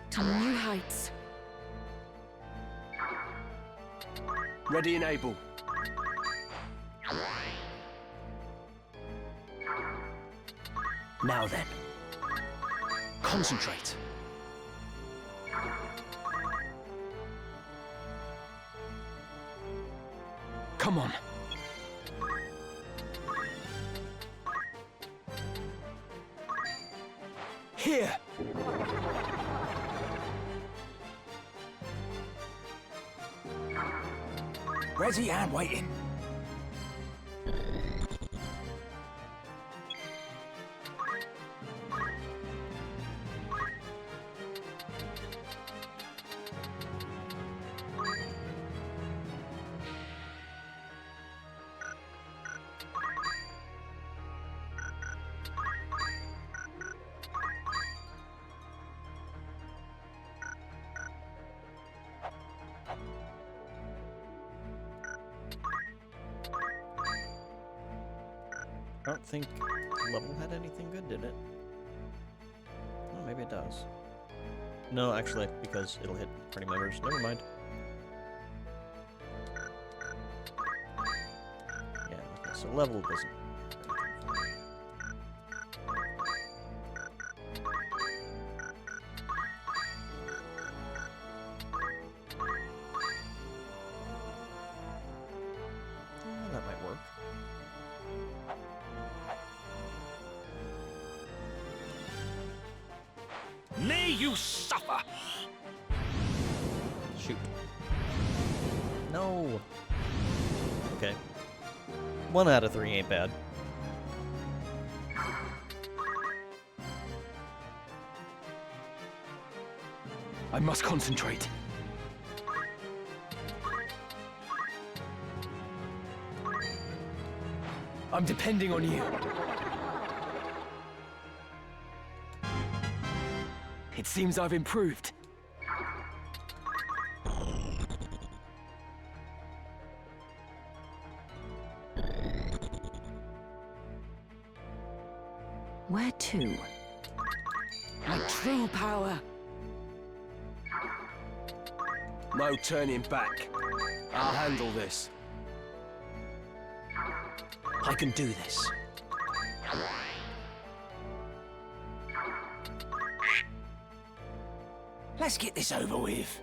To new heights. Ready and able. Now then. Concentrate. Come on. Here. Ready and waiting. I don't think level had anything good, did it? Oh, maybe it does. No, actually, because it'll hit party members. Never mind. Yeah, okay, so level doesn't. That might work. May you suffer! Shoot. No! Okay. 1 out of 3 ain't bad. I must concentrate. I'm depending on you. It seems I've improved. Where to? My true power. No turning back. I'll handle this. I can do this. Let's get this over with.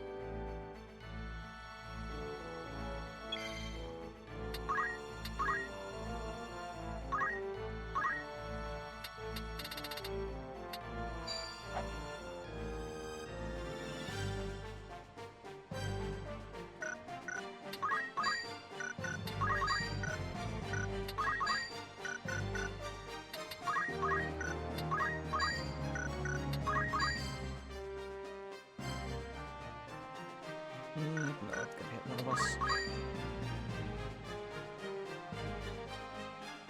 No, it's gonna hit one of us.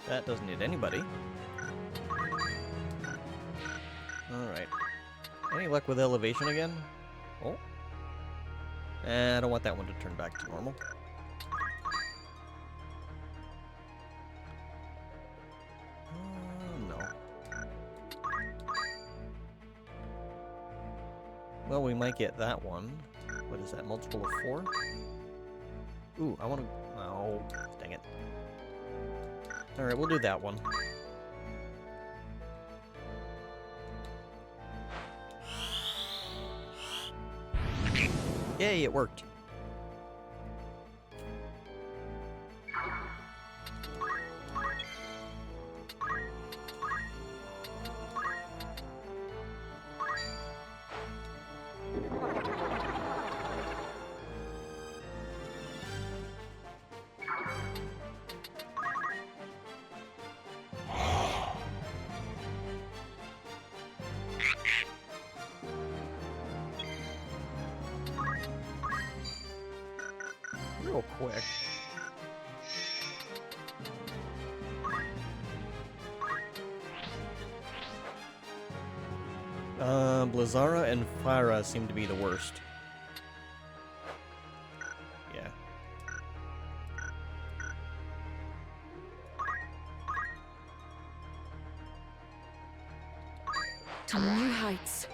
That doesn't hit anybody. Alright. Any luck with elevation again? Oh. I don't want that one to turn back to normal. No. Well, we might get that one. What is that, multiple of 4? Ooh, I want to... Oh, dang it. Alright, we'll do that one. Yay, it worked. Real quick. Blizzara and Fyra seem to be the worst. Yeah. To new heights.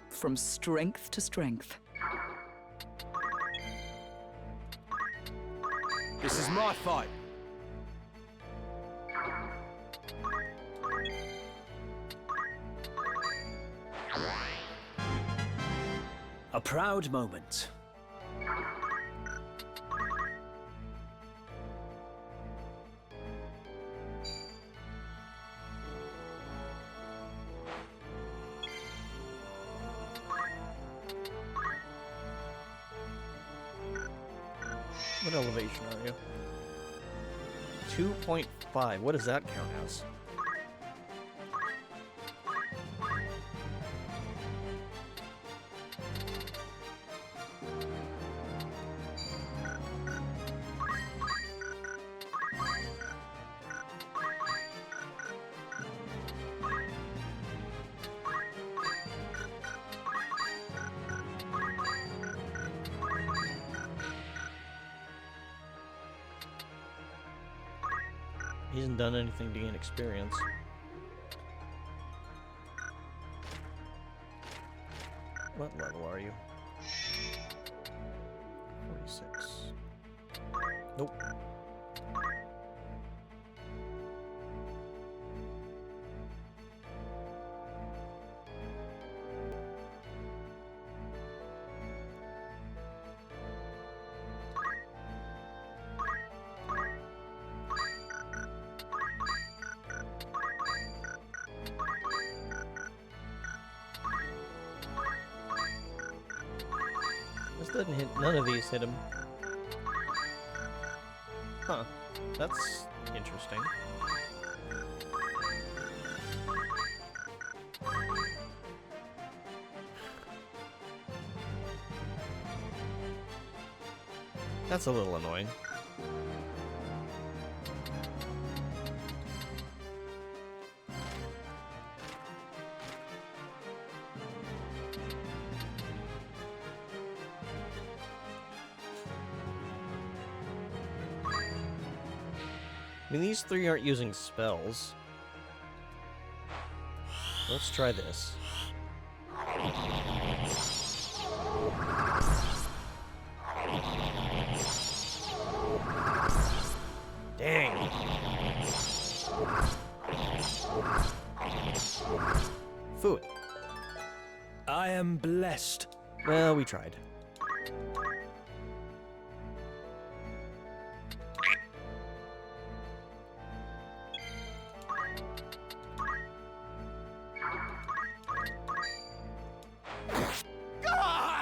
From strength to strength. This is my fight. A proud moment. What elevation are you? 2.5. What does that count as? He hasn't done anything to gain experience. What level are you? 46. Nope. This doesn't hit. None of these hit him. Huh. That's interesting. That's a little annoying. I mean, these three aren't using spells. Let's try this. Dang. Food. I am blessed. Well, we tried.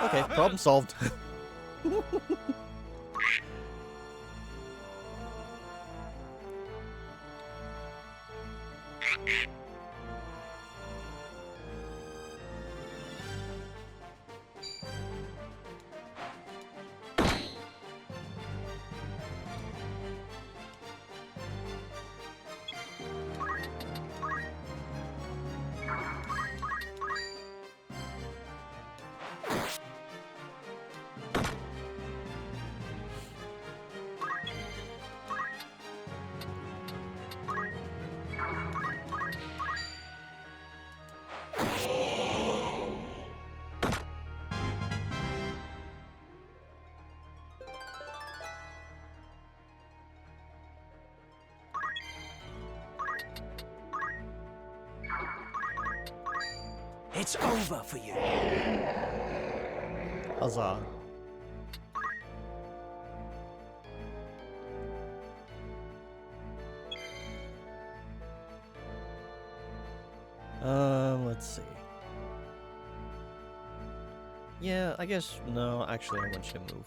Okay, problem solved. It's over for you. Huzzah. Let's see. Yeah, I guess, no, actually I want you to move.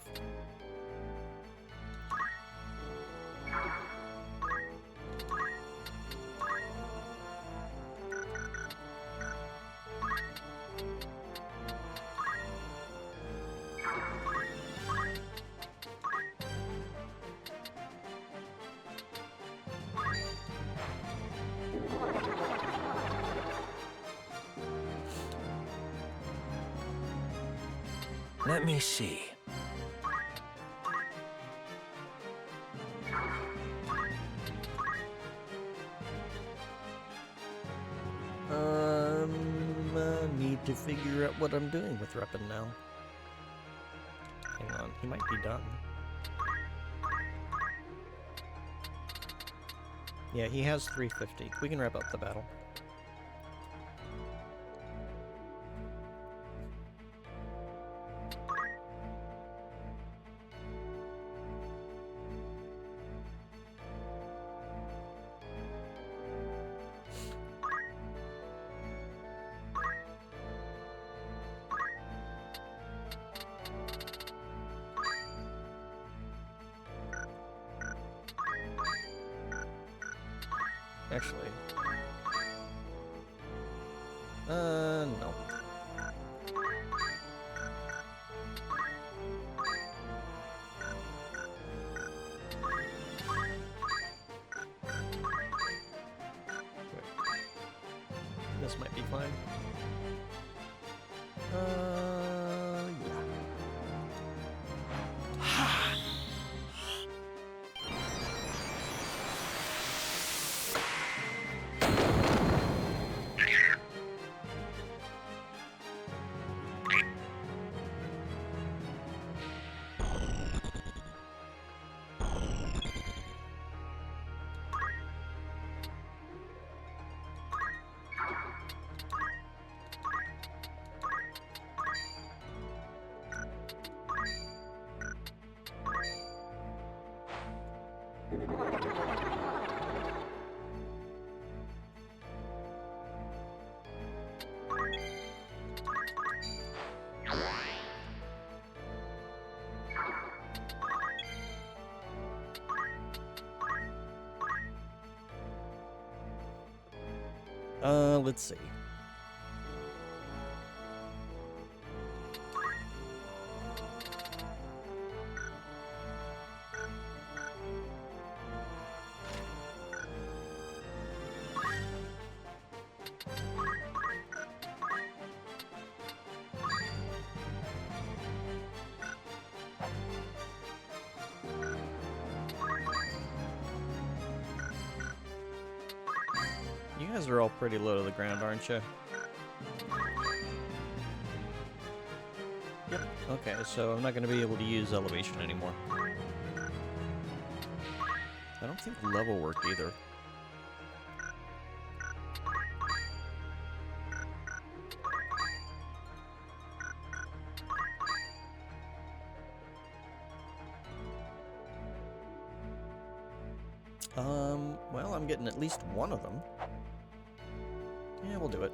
Let me see. Need to figure out what I'm doing with Reppin now. Hang on, he might be done. Yeah, he has 350. We can wrap up the battle. Actually. No. This might be fine. Yeah. Let's see. You guys are all pretty low to the ground, aren't you? Yep. Okay, so I'm not going to be able to use elevation anymore. I don't think level worked either. Well, I'm getting at least one of them. Yeah, we'll do it.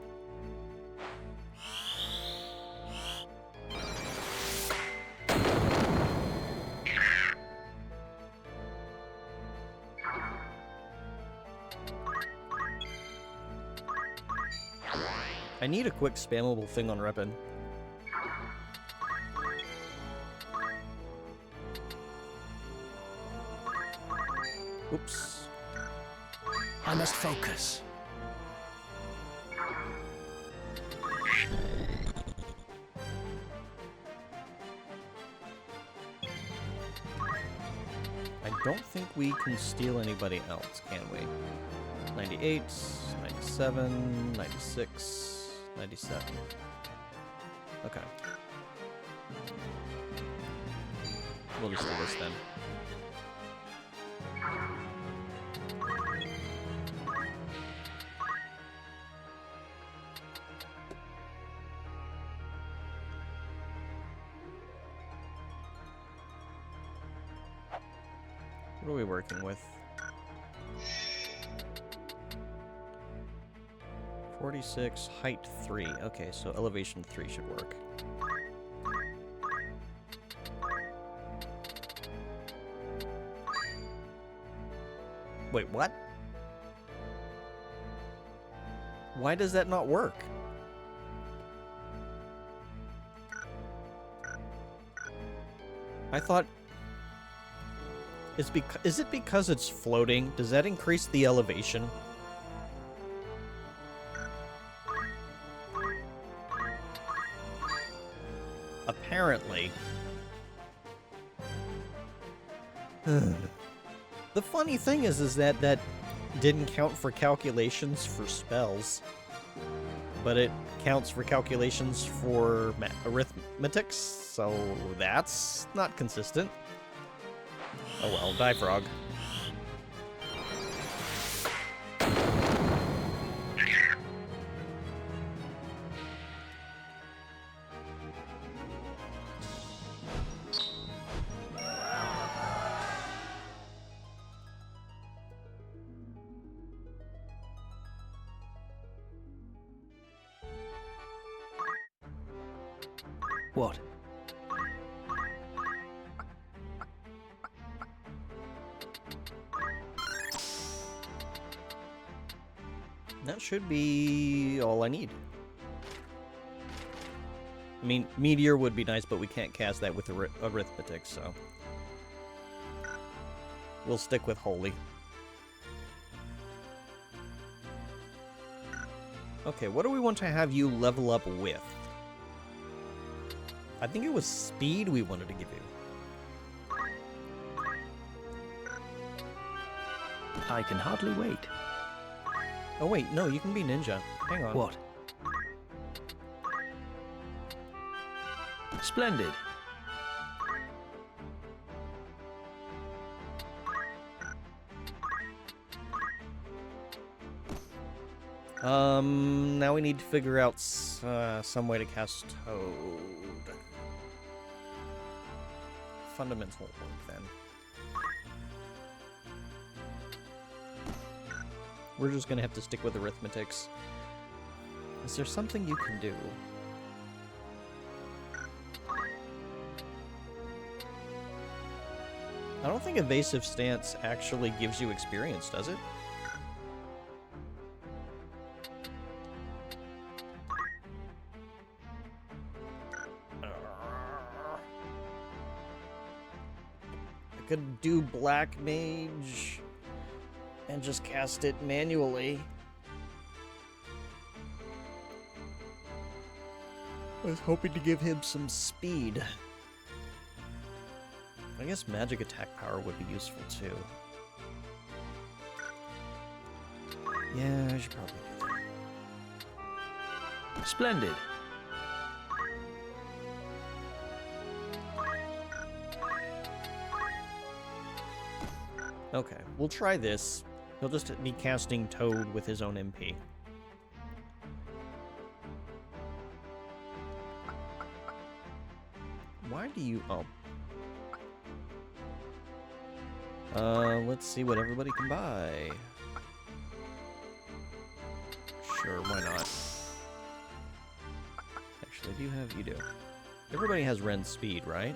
I need a quick spammable thing on Reppin. Oops. I must focus. I don't think we can steal anybody else, can we? 98, 97, 96, 97. Okay. We'll just do this then. What are we working with? 46, height 3. Okay, so elevation 3 should work. Wait, what? Why does that not work? I thought... Is it because it's floating? Does that increase the elevation? Apparently. The funny thing is that that didn't count for calculations for spells, but it counts for calculations for arithmetics, so that's not consistent. Oh well, die frog. What? That should be all I need. I mean, Meteor would be nice, but we can't cast that with arithmetic, so... we'll stick with Holy. Okay, what do we want to have you level up with? I think it was speed we wanted to give you. I can hardly wait. Oh wait, no, you can be ninja. Hang on. What? Splendid. Now we need to figure out some way to cast Toad. Fundamentals won't work then. We're just gonna have to stick with arithmetics. Is there something you can do? I don't think evasive stance actually gives you experience, does it? could do Black Mage and just cast it manually. I was hoping to give him some speed. I guess magic attack power would be useful too. Yeah, I should probably do that. Splendid. Okay, we'll try this. He'll just be casting Toad with his own MP. Why do you... Oh. Let's see what everybody can buy. Sure, why not? Actually, do you have... You do. Everybody has Ren's speed, right?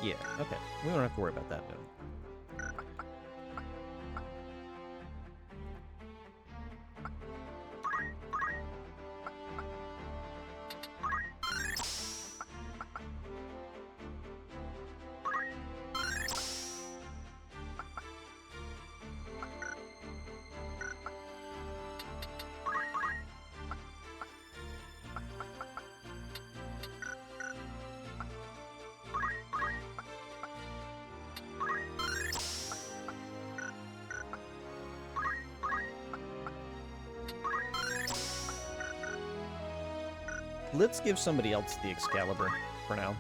Yeah, okay. We don't have to worry about that, no. Let's give somebody else the Excalibur for now.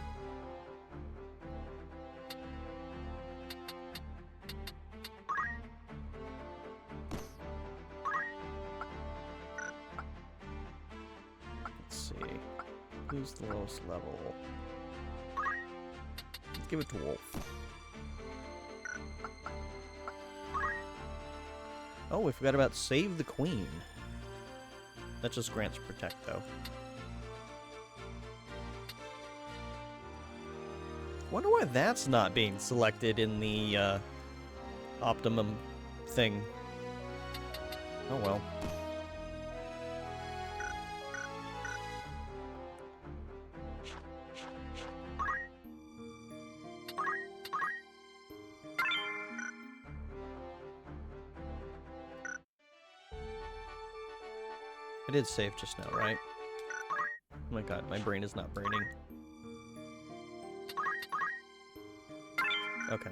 Let's see. Who's the lowest level? Let's give it to Wolf. Oh, we forgot about Save the Queen. That just grants Protect, though. Wonder why that's not being selected in the optimum thing. Oh well. I did save just now, right? Oh my god, my brain is not braining. Okay.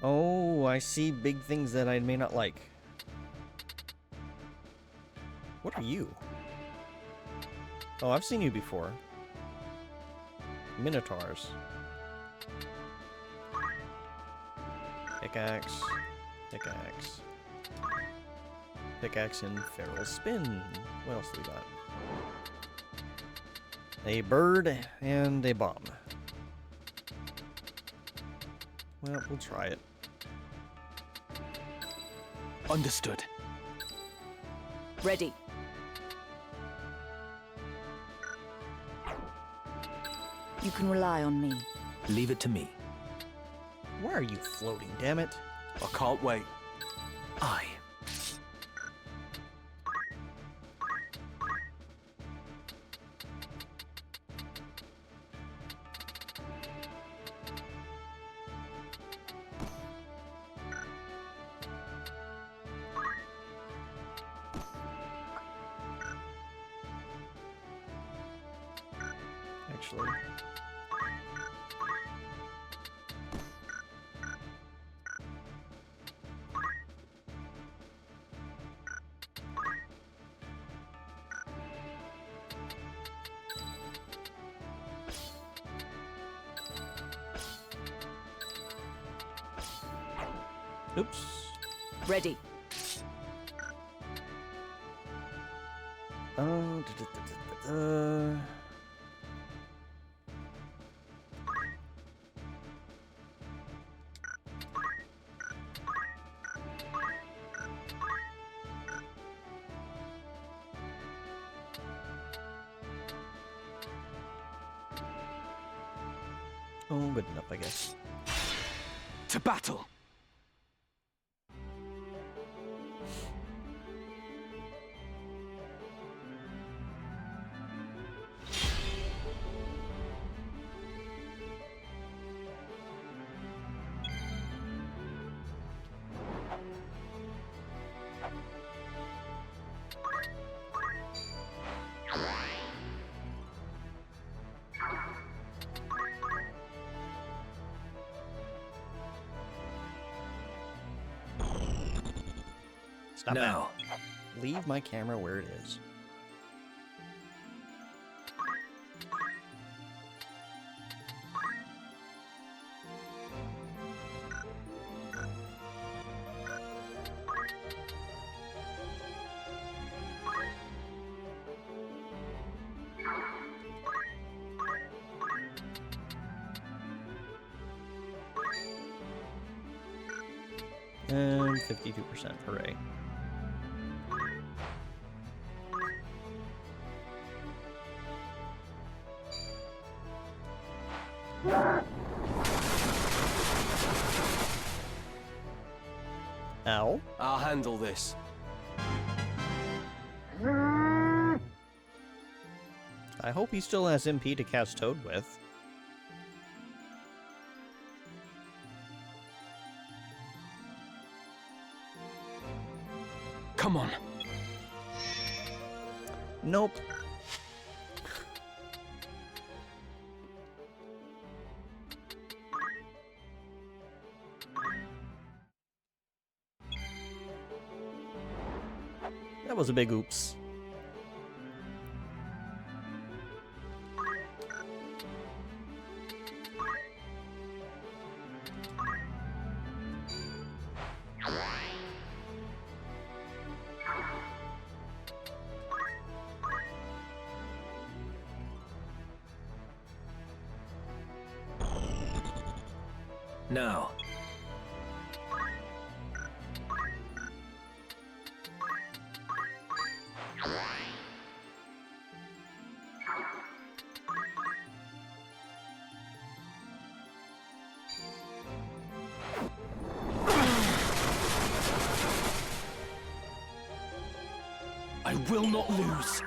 Oh, I see big things that I may not like. What are you? Oh, I've seen you before. Minotaurs. Pickaxe. Pickaxe. Pickaxe and Feral Spin. What else do we got? A bird and a bomb. Well, we'll try it. Understood. Ready. You can rely on me. Leave it to me. Why are you floating, damn it? I can't wait. I. Actually. Oops. Ready. Oh, good enough, I guess. To battle! Stop Now. that. Leave my camera where it is. And 52%, hooray. Ow. I'll handle this. I hope he still has MP to cast Toad with. Come on. Nope. That was a big oops. Now. I will not lose.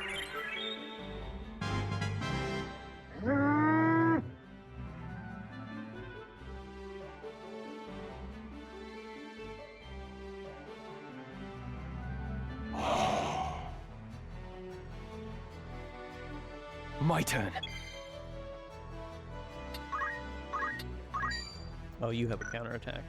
My turn. Oh, you have a counterattack.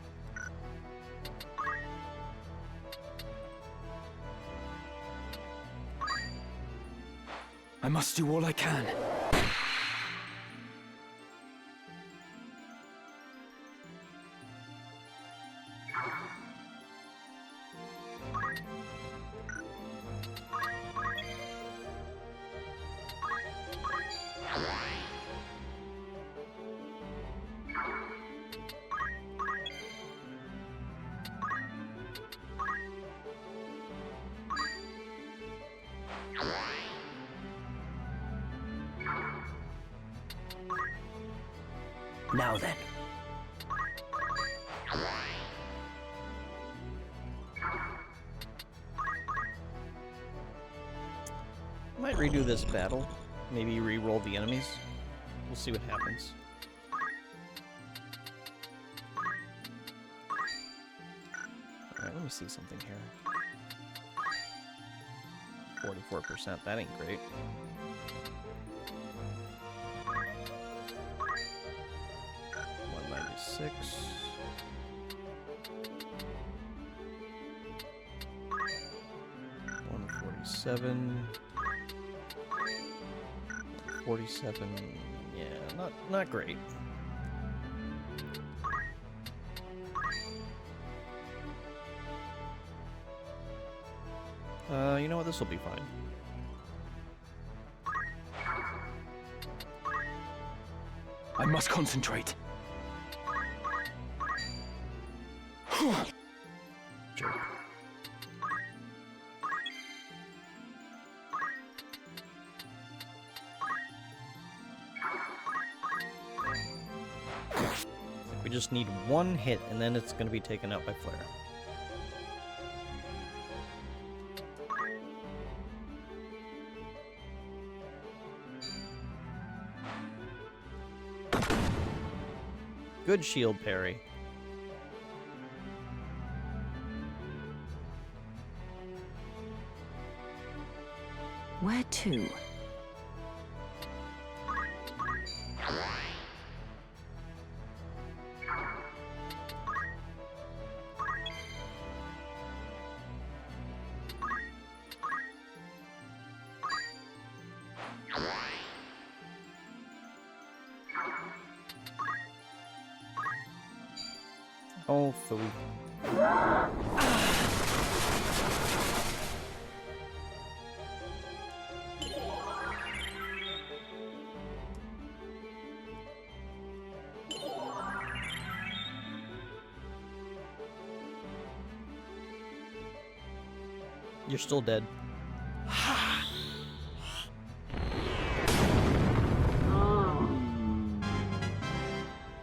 I must do all I can. Now then. Might redo this battle. Maybe re-roll the enemies. We'll see what happens. Alright, let me see something here. 44%, that ain't great. $196. $147. 47. Yeah, not great. You know what? This will be fine. I must concentrate. Jerk. We just need one hit, and then it's going to be taken out by Flare. Good shield parry. Where to? Oh, food. You're still dead.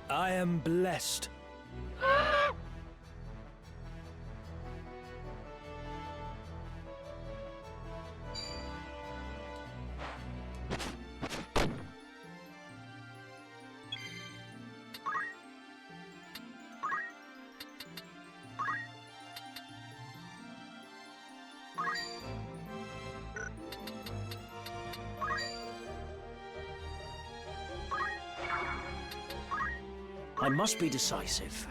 I am blessed. I must be decisive.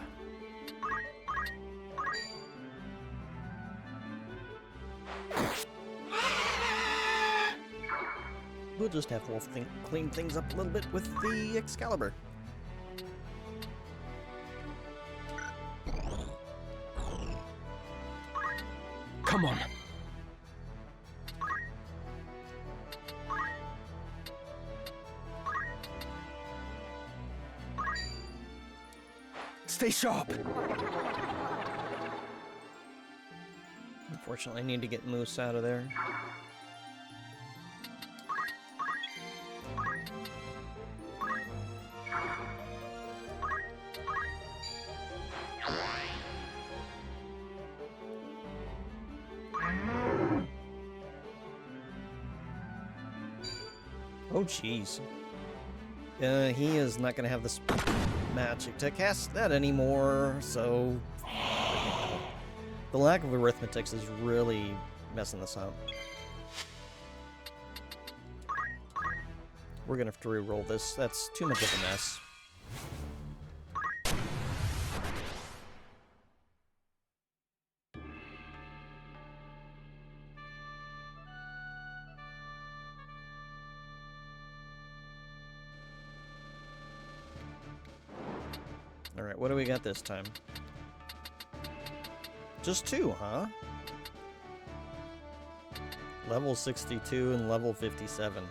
We'll just have Wolf clean things up a little bit with the Excalibur. Come on. Stay sharp. Unfortunately, I need to get Moose out of there. Oh, jeez. He is not going to have this magic to cast that anymore, so... The lack of arithmetics is really messing this up. We're going to have to re-roll this. That's too much of a mess. Alright, what do we got this time? Just 2, huh? Level 62 and level 57.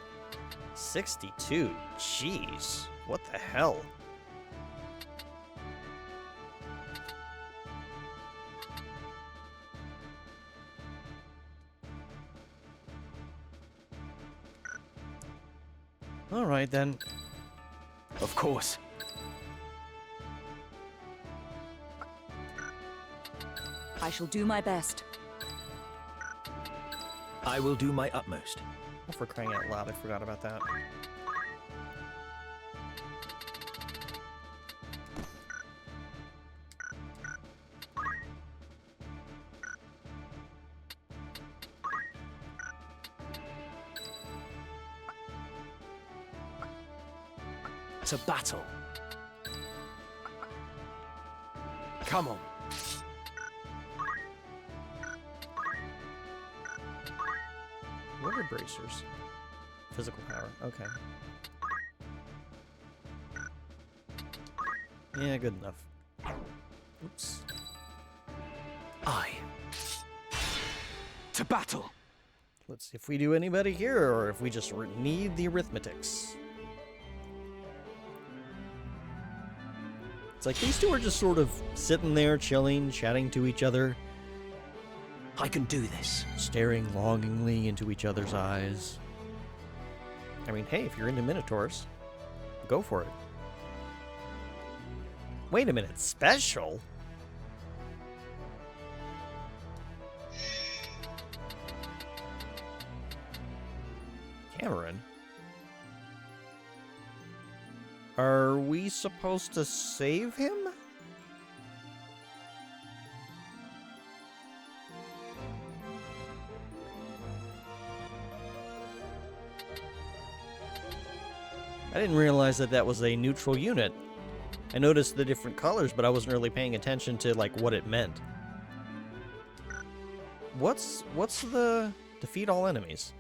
62? Jeez. What the hell? Alright then. Of course. I shall do my best. I will do my utmost. Oh, for crying out loud, I forgot about that. To battle. Come on. What are bracers? Physical power. Okay. Yeah, good enough. Oops. To battle. Let's see if we do anybody here, or if we just need the arithmetics. It's like these two are just sort of sitting there, chilling, chatting to each other. I can do this. Staring longingly into each other's eyes. I mean, hey, if you're into Minotaurs, go for it. Wait a minute, special? Cameron? Are we supposed to save him? I didn't realize that that was a neutral unit. I noticed the different colors, but I wasn't really paying attention to, like, what it meant. What's the defeat all enemies?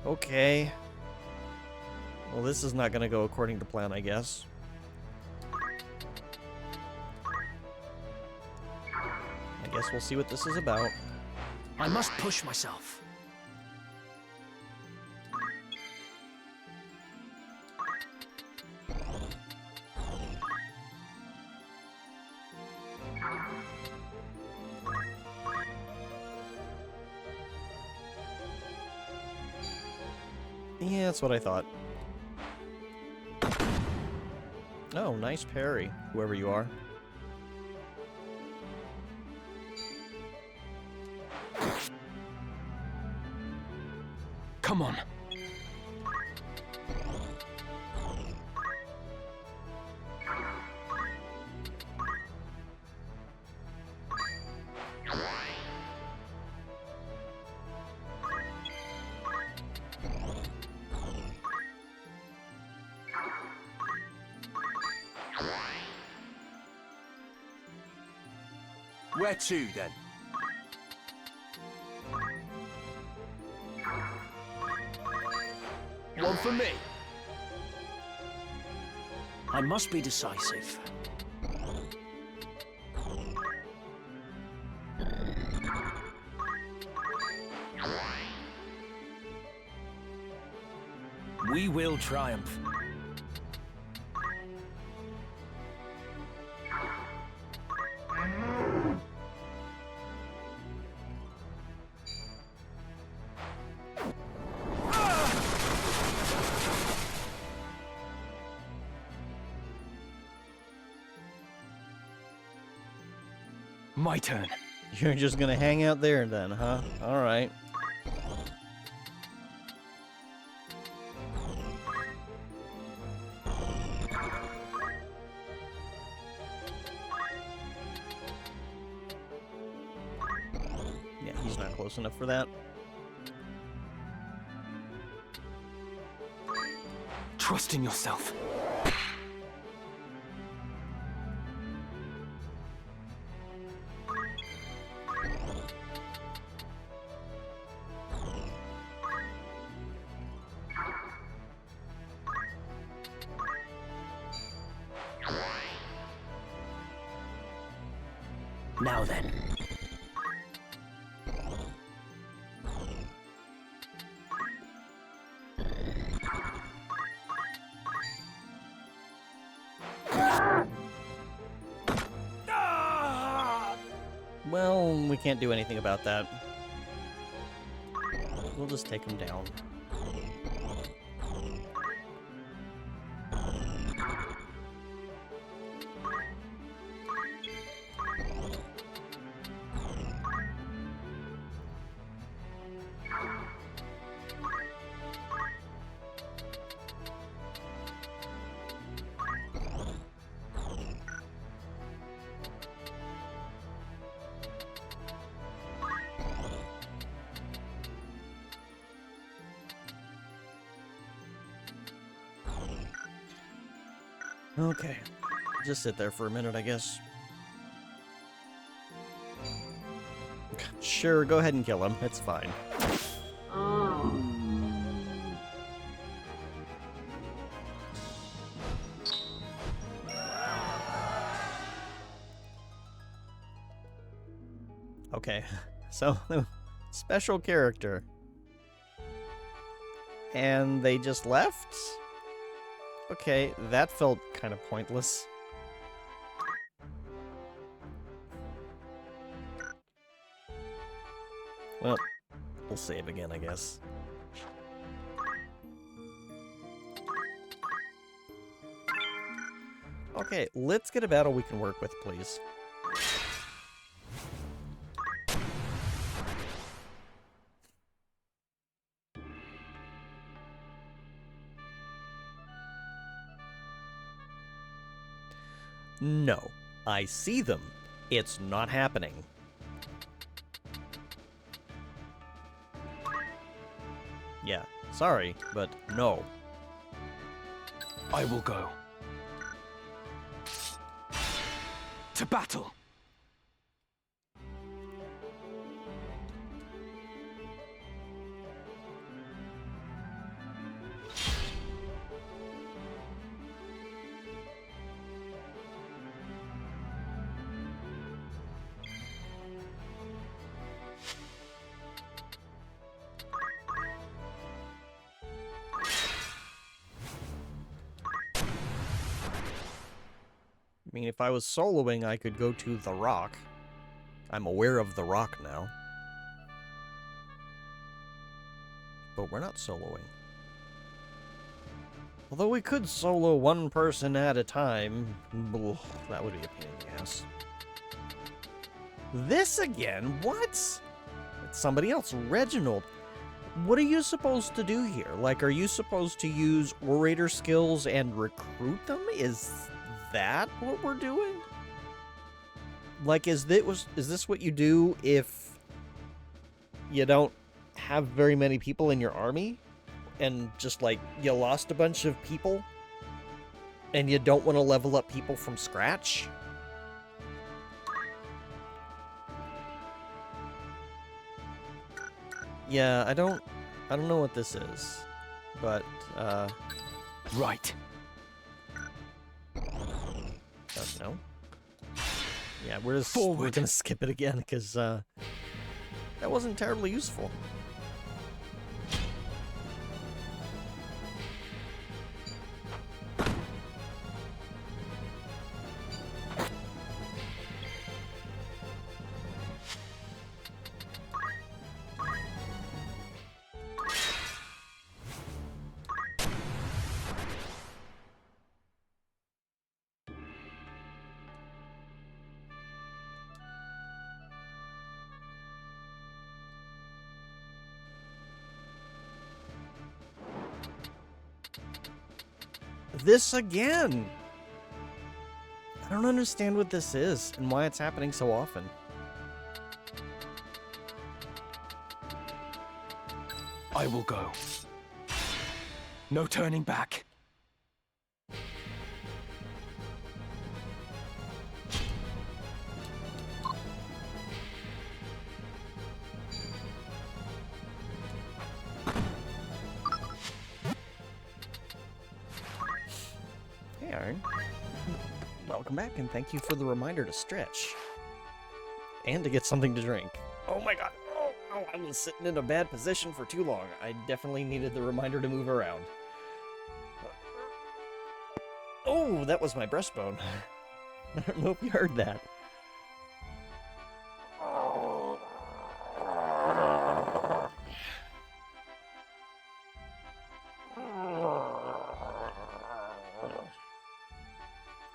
Okay. Well, this is not gonna go according to plan, I guess. I guess we'll see what this is about. I must push myself. Yeah, that's what I thought. Oh, nice parry, whoever you are. Come on. Where to, then? One for me. I must be decisive. We will triumph. My turn. You're just gonna hang out there then, huh? Alright. Yeah, he's not close enough for that. Trust in yourself. Now then. Well, we can't do anything about that. We'll just take him down. Okay. Just sit there for a minute, I guess. Sure, go ahead and kill him. It's fine. Okay, so, special character. And they just left? Okay, that felt kind of pointless. Well, we'll save again, I guess. Okay, let's get a battle we can work with, please. No, I see them. It's not happening. Yeah, sorry, but no. I will go. To battle! I mean, if I was soloing, I could go to the Rock. I'm aware of the Rock now. But we're not soloing. Although we could solo one person at a time. Ugh, that would be a pain in the ass. This again? What? It's somebody else. Reginald. What are you supposed to do here? Like, are you supposed to use orator skills and recruit them? Is that what we're doing? Like, is this what you do if you don't have very many people in your army? And just, like, you lost a bunch of people? And you don't want to level up people from scratch? Yeah, I don't know what this is. But, Right. No. Yeah, we're gonna skip it again, because, that wasn't terribly useful. This again! I don't understand what this is, and why it's happening so often. I will go. No turning back. Hey, Iron. Welcome back, and thank you for the reminder to stretch. And to get something to drink. Oh my god! Oh, I was sitting in a bad position for too long. I definitely needed the reminder to move around. Oh, that was my breastbone. I don't know if you heard that.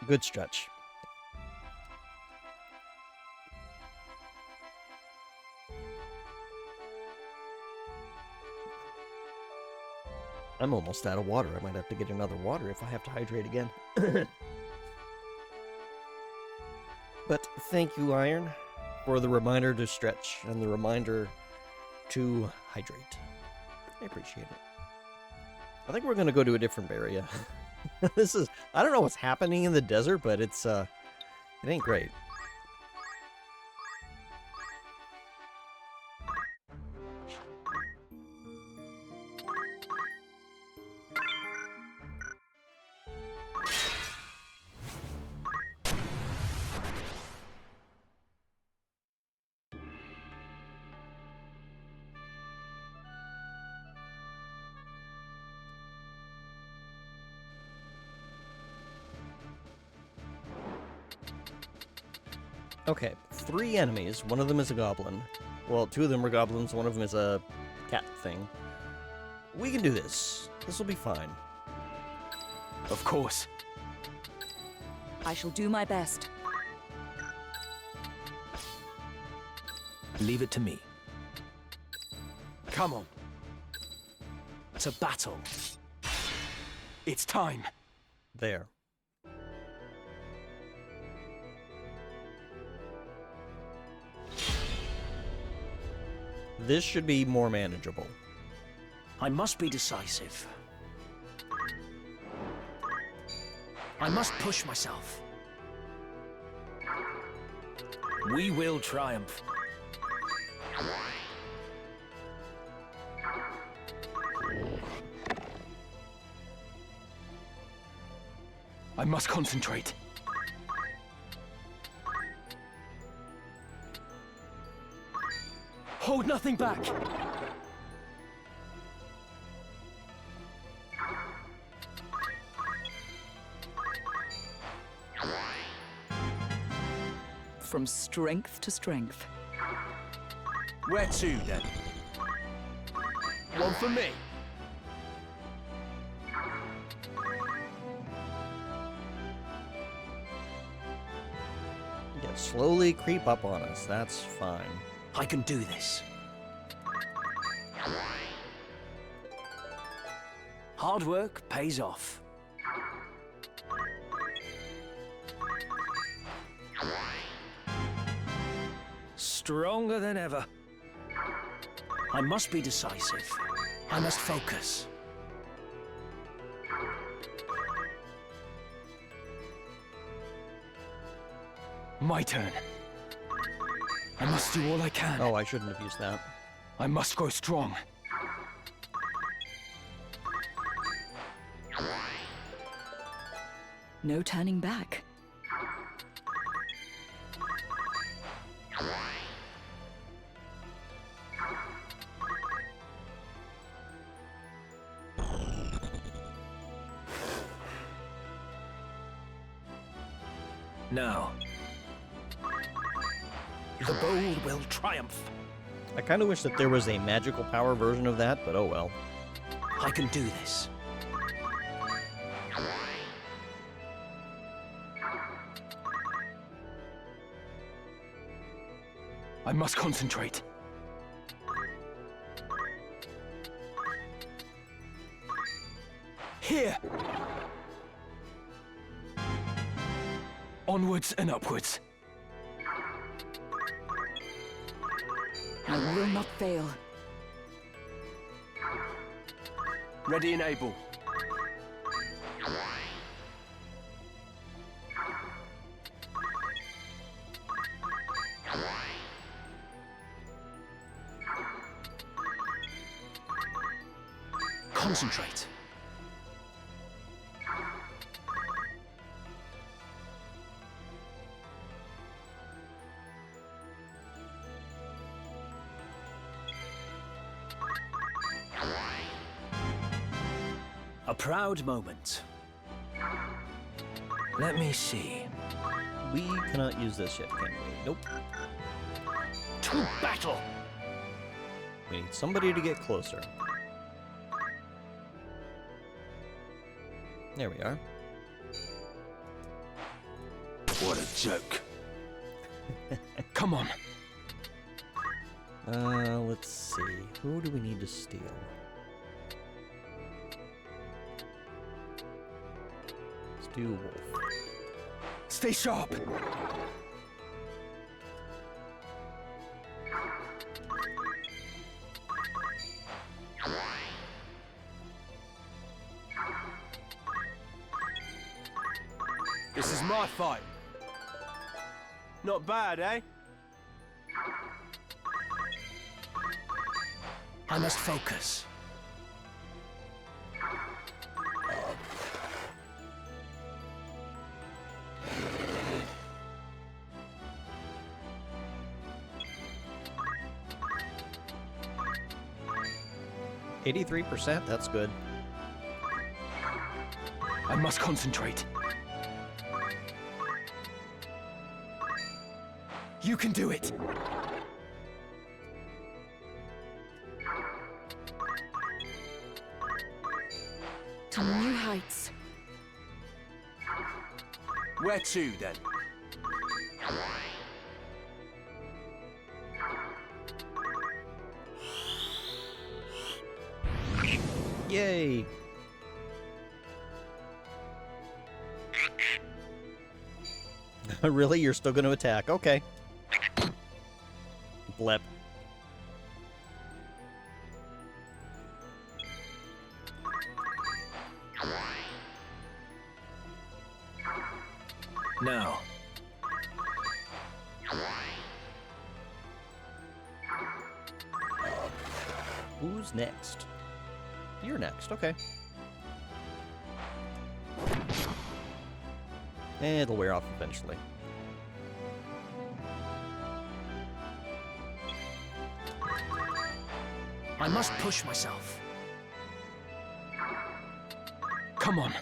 Good stretch. I'm almost out of water. I might have to get another water if I have to hydrate again. But thank you, Iron, for the reminder to stretch and the reminder to hydrate. I appreciate it. I think we're going to go to a different area. I don't know what's happening in the desert, but it ain't great. Okay, 3 enemies. One of them is a goblin. Well, 2 of them are goblins. One of them is a cat thing. We can do this. This will be fine. Of course. I shall do my best. Leave it to me. Come on. To battle. It's time. There. This should be more manageable. I must be decisive. I must push myself. We will triumph. I must concentrate. Hold nothing back. From strength to strength. Where to, then? One for me. Yeah, slowly creep up on us. That's fine. I can do this. Hard work pays off. Stronger than ever. I must be decisive. I must focus. My turn. I must do all I can. Oh, I shouldn't have used that. I must grow strong. No turning back. Now, the bold will triumph. I kind of wish that there was a magical power version of that, but oh well. I can do this. I must concentrate. Here! Onwards and upwards. I will not fail. Ready and able. Concentrate. A proud moment. Let me see. We cannot use this yet, can we? Nope. To battle! We need somebody to get closer. There we are. What a joke. Come on. Let's see. Who do we need to steal? Let's do Wolf. Stay sharp. This is my fight. Not bad, eh? I must focus. %, that's good. I must concentrate. You can do it. To new heights. Where to, then? Yay! Really? You're still going to attack? Okay. Blip. Now. Who's next? You're next, okay. It'll wear off eventually. I must push myself. Come on.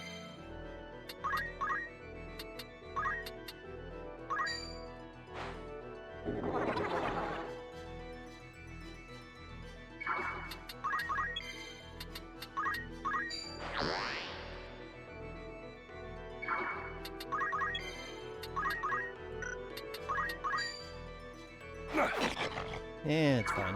Yeah, it's fine.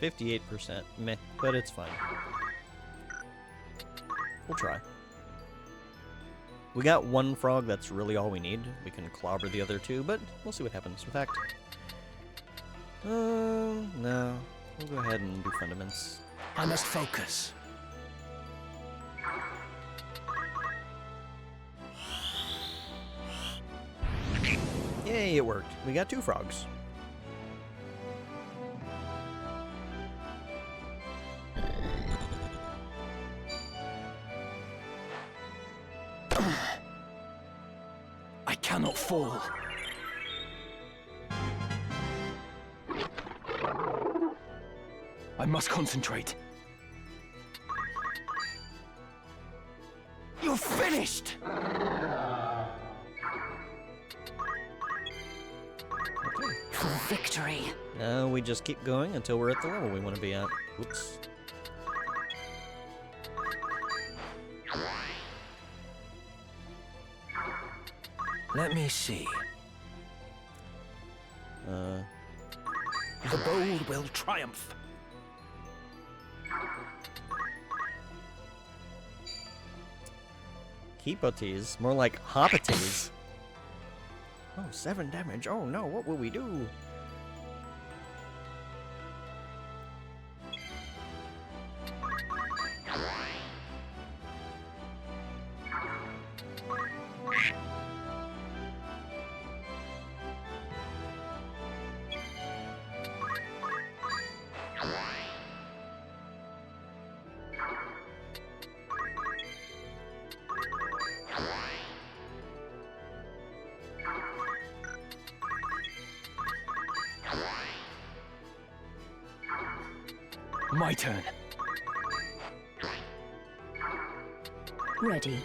%, meh, but it's fine. We'll try. We got one frog, that's really all we need. We can clobber the other two, but we'll see what happens. In fact, no. We'll go ahead and do fundaments. I must focus. Yay, it worked. We got 2 frogs. I cannot fall. I must concentrate. You're finished! For victory. Now we just keep going until we're at the level we want to be at. Oops. Let me see. The bold will triumph. Keepotes, more like hoppities. Oh, 7 damage. Oh no, what will we do? My turn. Ready.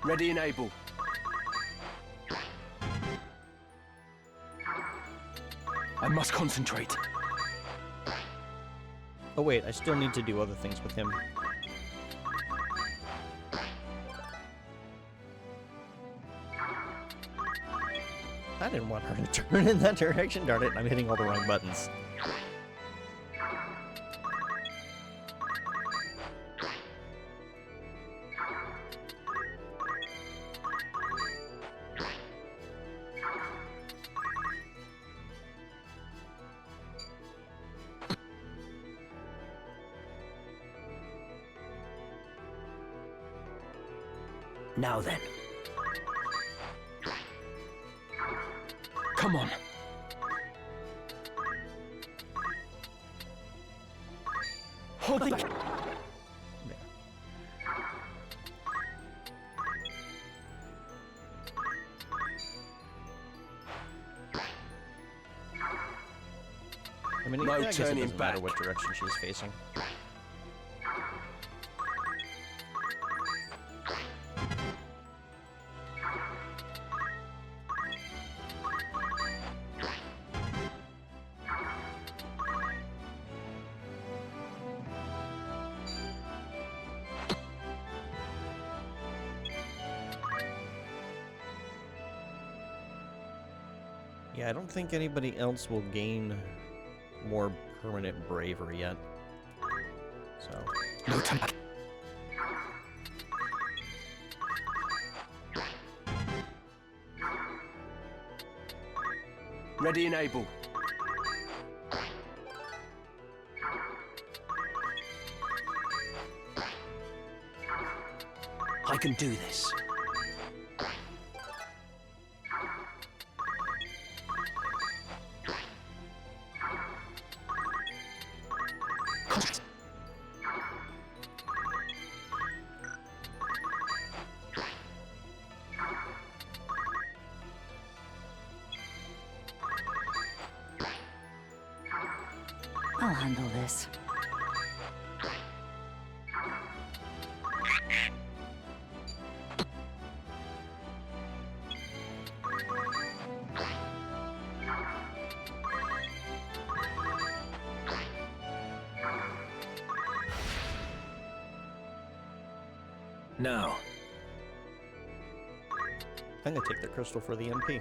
Ready and able. I must concentrate. Oh wait, I still need to do other things with him. I didn't want her to turn in that direction, darn it. I'm hitting all the wrong buttons. Now then. Come on. Hold the... I mean, No I guess it turning doesn't matter back. what direction she's facing. Yeah, I don't think anybody else will gain more permanent bravery yet. So. No time. Ready and able. I can do this. I'll handle this. Now. I'm gonna take the crystal for the MP.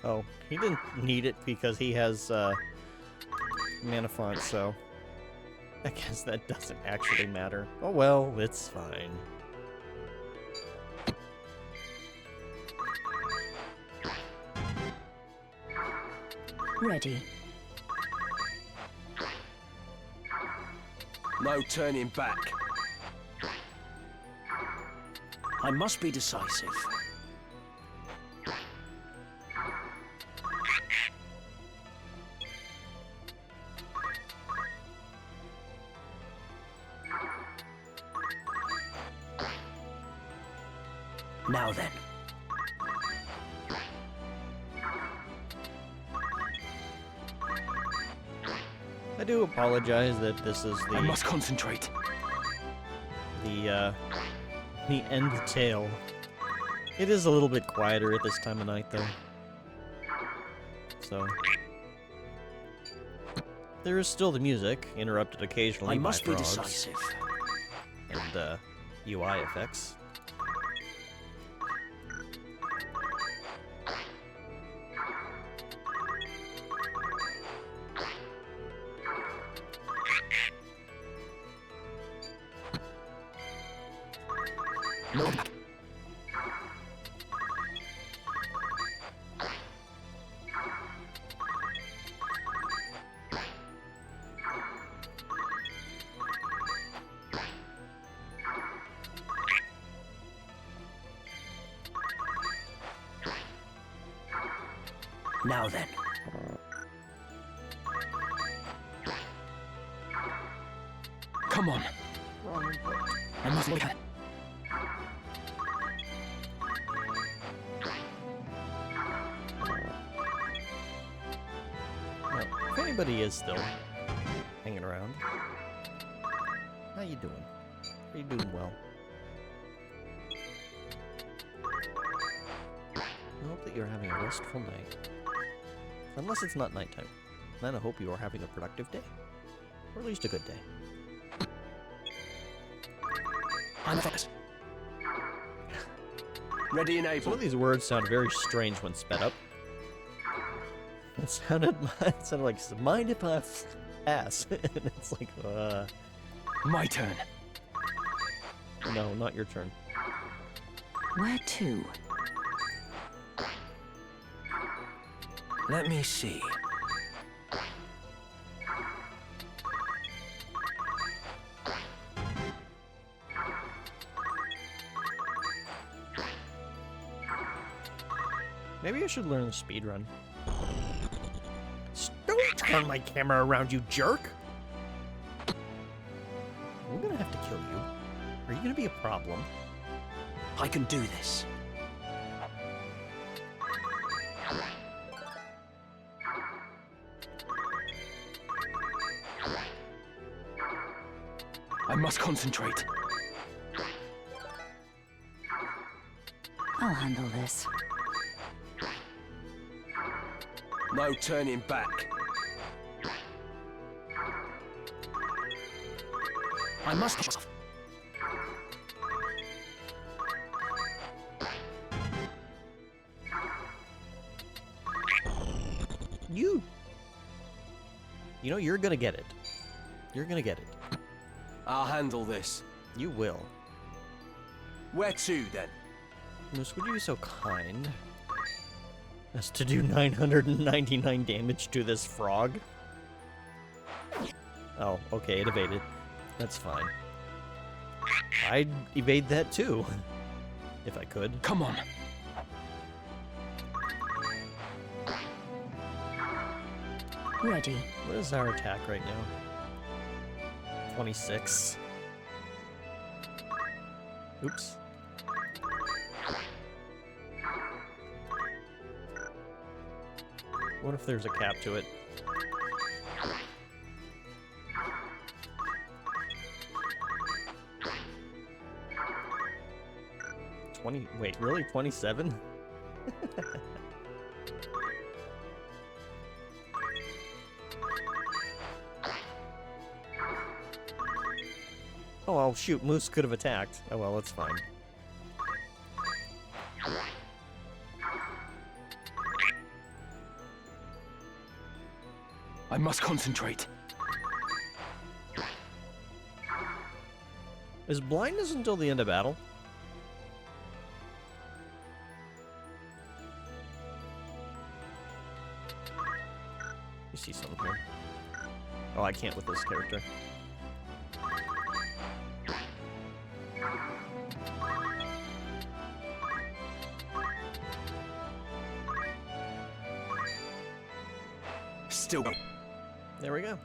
Oh, he didn't need it because he has mana font, so I guess that doesn't actually matter. Oh well, it's fine. Ready. No turning back. I must be decisive. Now then. I do apologize that this is I must concentrate. the end tail. It is a little bit quieter at this time of night, though. So there is still the music, interrupted occasionally I by must be frogs decisive. and UI effects. No. Now then. Come on. I must look at. Well, if anybody is still hanging around, how you doing? Are you doing well? I hope that you're having a restful night. Unless it's not nighttime. Then I hope you are having a productive day. Or at least a good day. I'm focused. Ready and Some able. of these words sound very strange when sped up. It sounded like, mind if I ass? And it's like, My turn. no, not your turn. Where to? Let me see. Maybe I should learn the speed run. Don't turn my camera around, you jerk! We're gonna have to kill you. Are you gonna be a problem? I can do this. must concentrate. I'll handle this. No turning back. I must. You know, you're gonna get it. You're gonna get it. I'll handle this. You will. Where to, then? Moose, would you be so kind as to do 999 damage to this frog? Oh, okay, it evaded. That's fine. I'd evade that too, if I could. Come on. Ready. What is our attack right now? 26. Oops. What if there's a cap to it? Wait, really? 27? Oh, well, shoot, Moose could have attacked. Oh well, it's fine. I must concentrate. Is blindness until the end of battle? You see something here. Oh, I can't with this character. Still. There we go.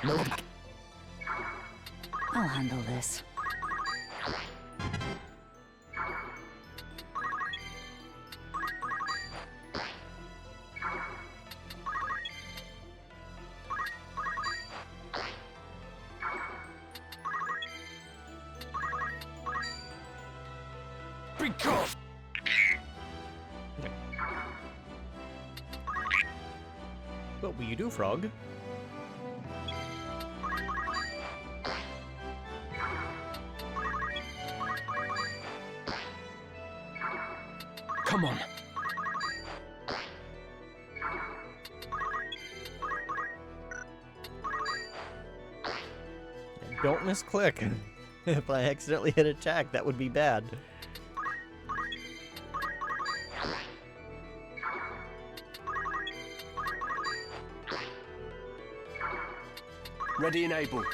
No. I'll handle this. Because. What will you do, frog? Come on. Don't misclick. If I accidentally hit attack, that would be bad. Ready and able.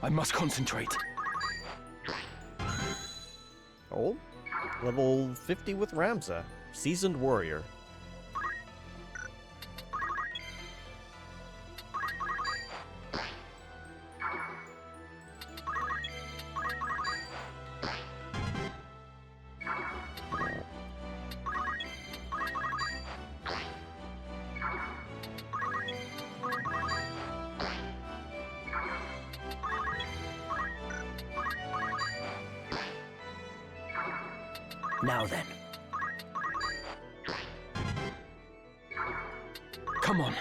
I must concentrate. Oh, level 50 with Ramza, seasoned warrior. Now then. Come on.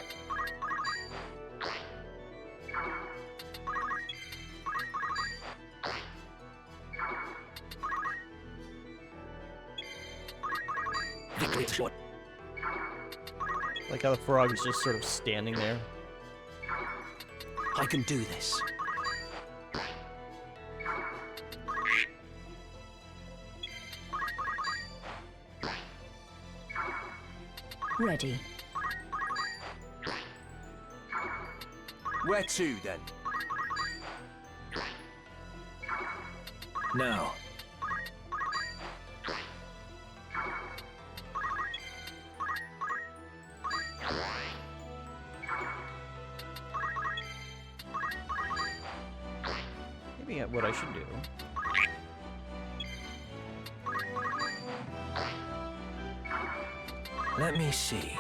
Victory is short. Like how the frog is just sort of standing there. I can do this. Ready. Where to, then? Now. Maybe what I should do. Let me see.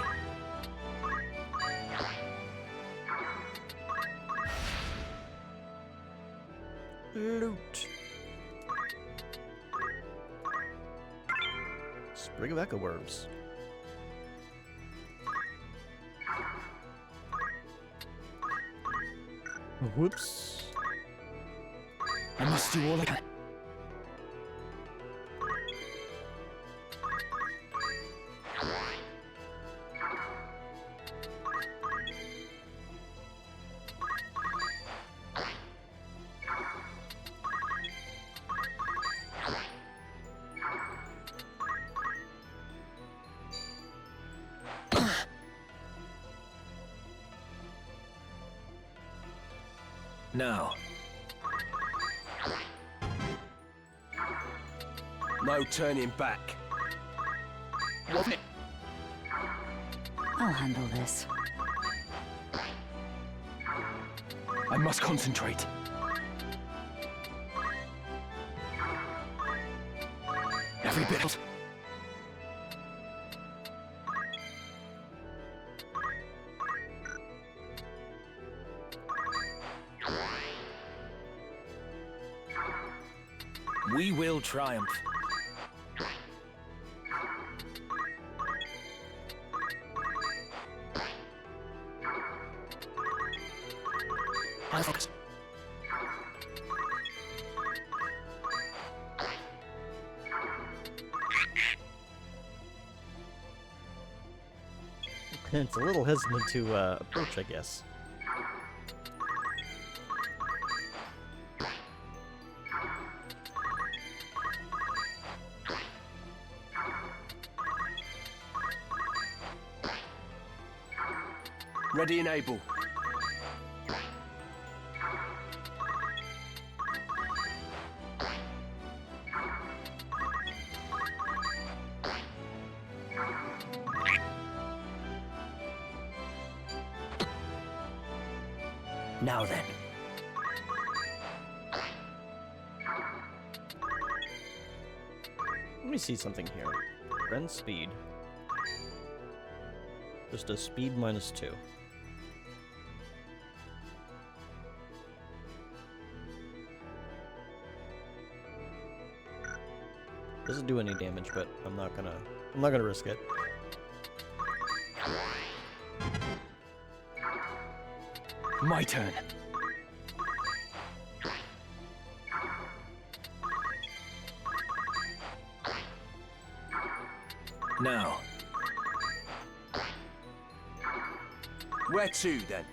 Loot. Sprig of echo worms. Whoops. I must do all I can. Now. No turning back. Wasn't it? I'll handle this. I must concentrate. Every bit of... We will triumph. I focus. It's a little hesitant to approach, I guess. Ready and able. Now then. Let me see something here. Rend speed. Just a speed -2. Doesn't do any damage, but I'm not gonna risk it. My turn. Now. Where to, then?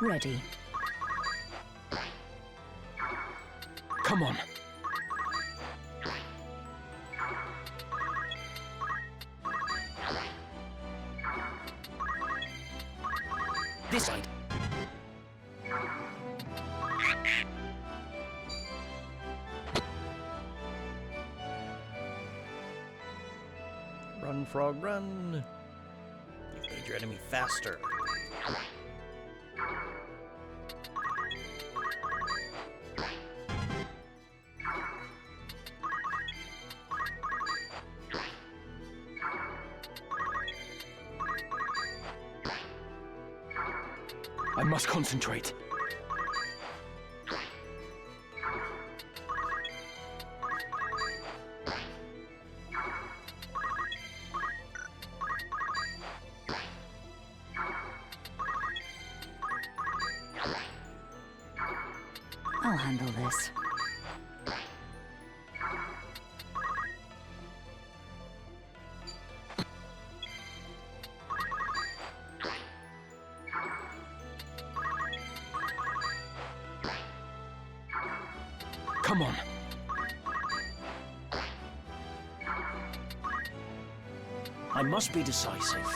Ready. Come on. This side. Run, frog, run! You've made your enemy faster. I must concentrate. I'll handle this. Come on. I must be decisive.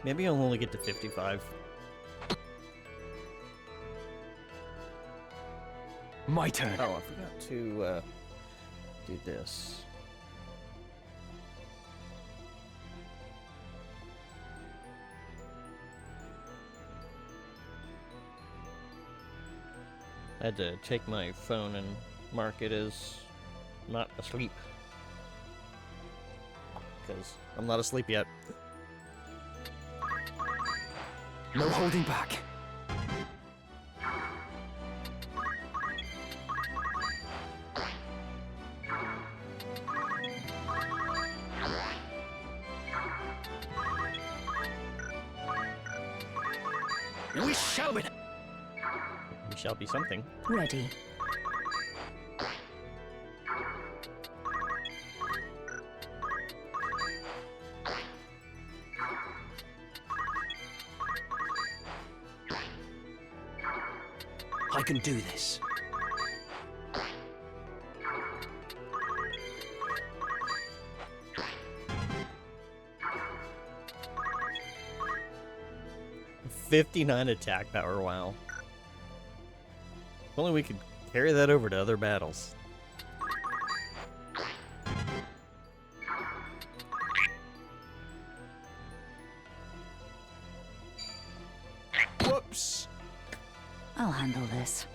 Maybe I'll only get to 55. My turn. Oh, I forgot to do this. I had to take my phone and mark it as not asleep. Because I'm not asleep yet. No holding back. We shall be. We shall be something. Ready. I can do this. $59 attack power, wow. If only we could carry that over to other battles. Whoops! I'll handle this.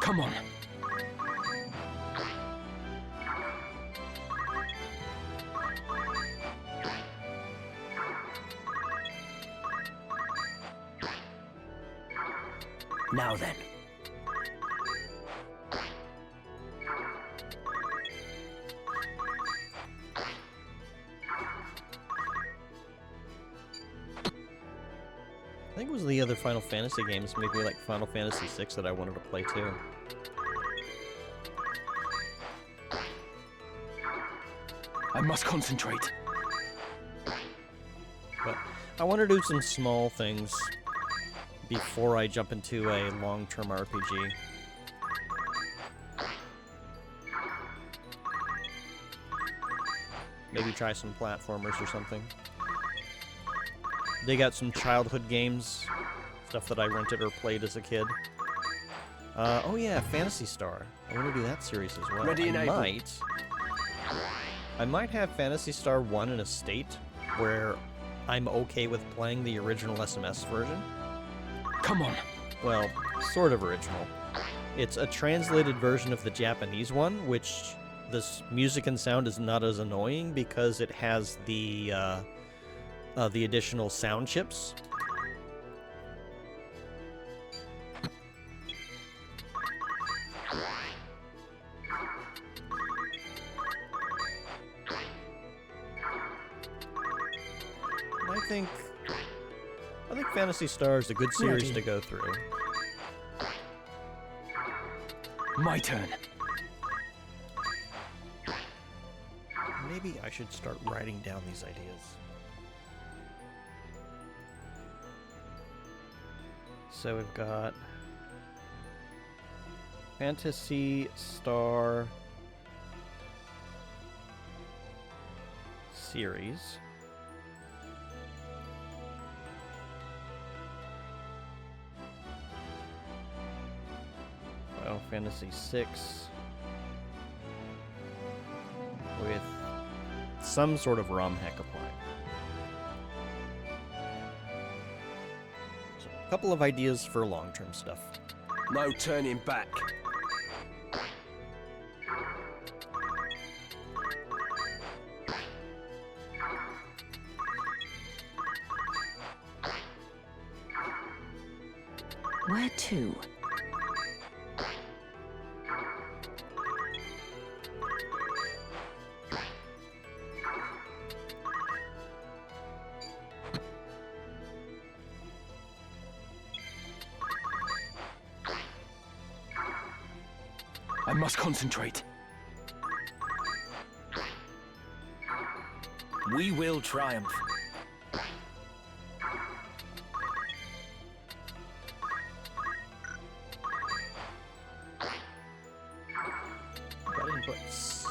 Come on. Now then. I think it was the other Final Fantasy games, maybe like Final Fantasy VI that I wanted to play too. I must concentrate. But I want to do some small things before I jump into a long-term RPG. Maybe try some platformers or something. They got some childhood games, stuff that I rented or played as a kid. Oh yeah, Phantasy Star. I want to do that series as well. Ready and able. I might have Phantasy Star 1 in a state where I'm okay with playing the original SMS version. Come on. Well, sort of original. It's a translated version of the Japanese one, which this music and sound is not as annoying because it has the additional sound chips. I think Phantasy Star is a good series to go through. My turn. Maybe I should start writing down these ideas. So we've got Phantasy Star series. Final Fantasy VI with some sort of ROM hack applied. So, a couple of ideas for long-term stuff. No turning back. Where to? I must concentrate. We will triumph. Got inputs.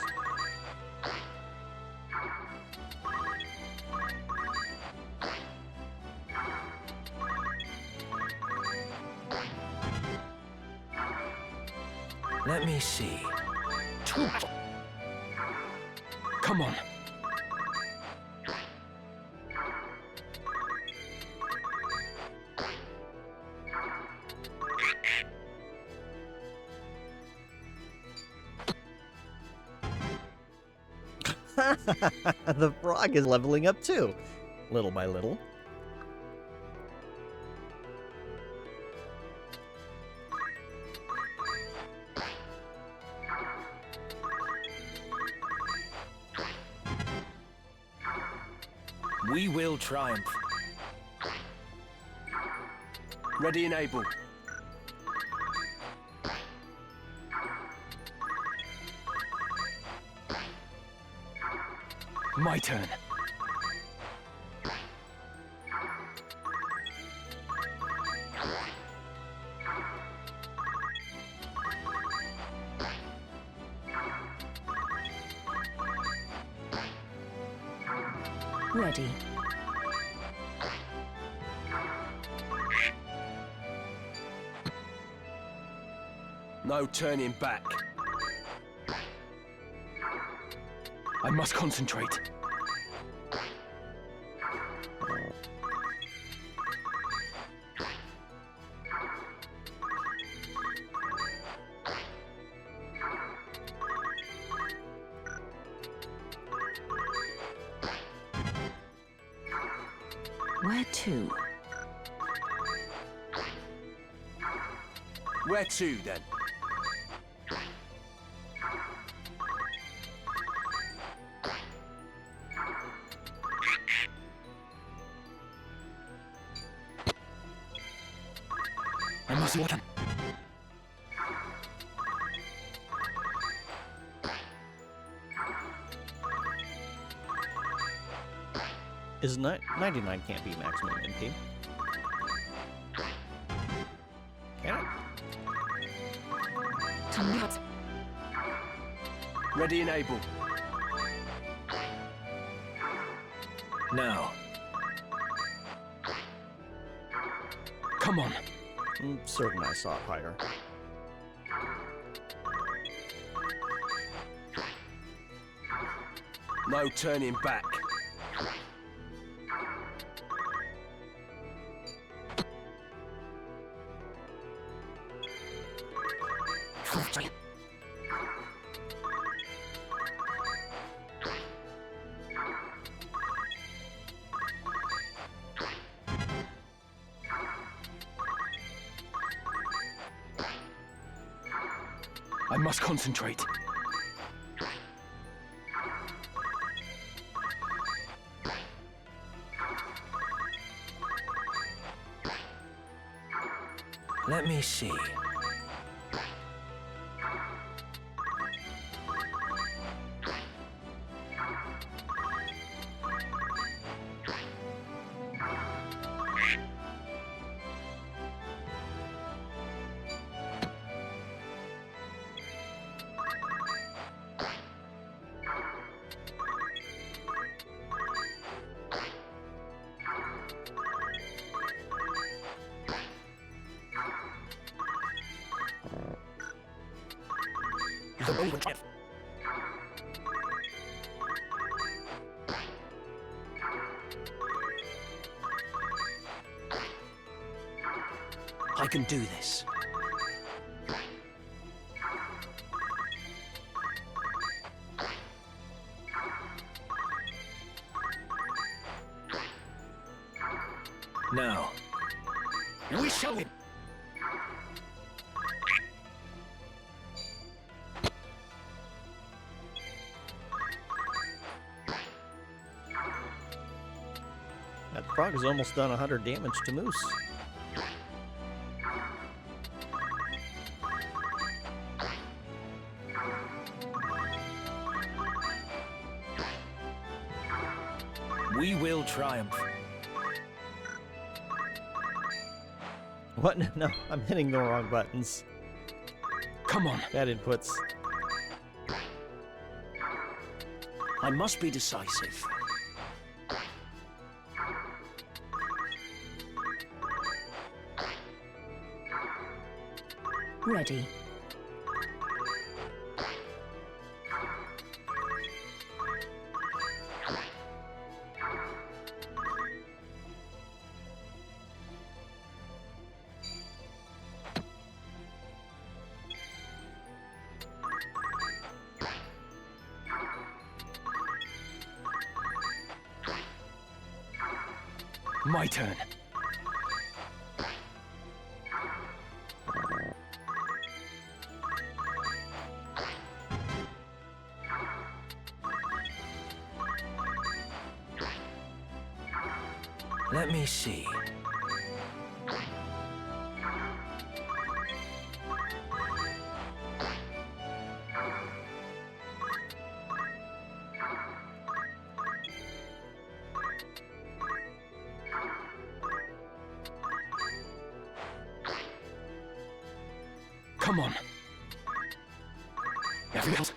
Let me see. Come on. The frog is leveling up too, little by little. We will triumph. Ready and able. My turn. Ready. No turning back. I must concentrate. Where to? Where to, then? I must let him. Is 99 can't be maximum MP? Can it? Ready and able. Now. Come on. I'm certain I saw it higher. No turning back. I must concentrate. Let me see. I can do this. Now. We shall win. That frog has almost done 100 damage to Moose. We will triumph. What? No, I'm hitting the wrong buttons. Come on. Bad inputs. I must be decisive. Ready. My turn. Let me see. Come on. Everything else.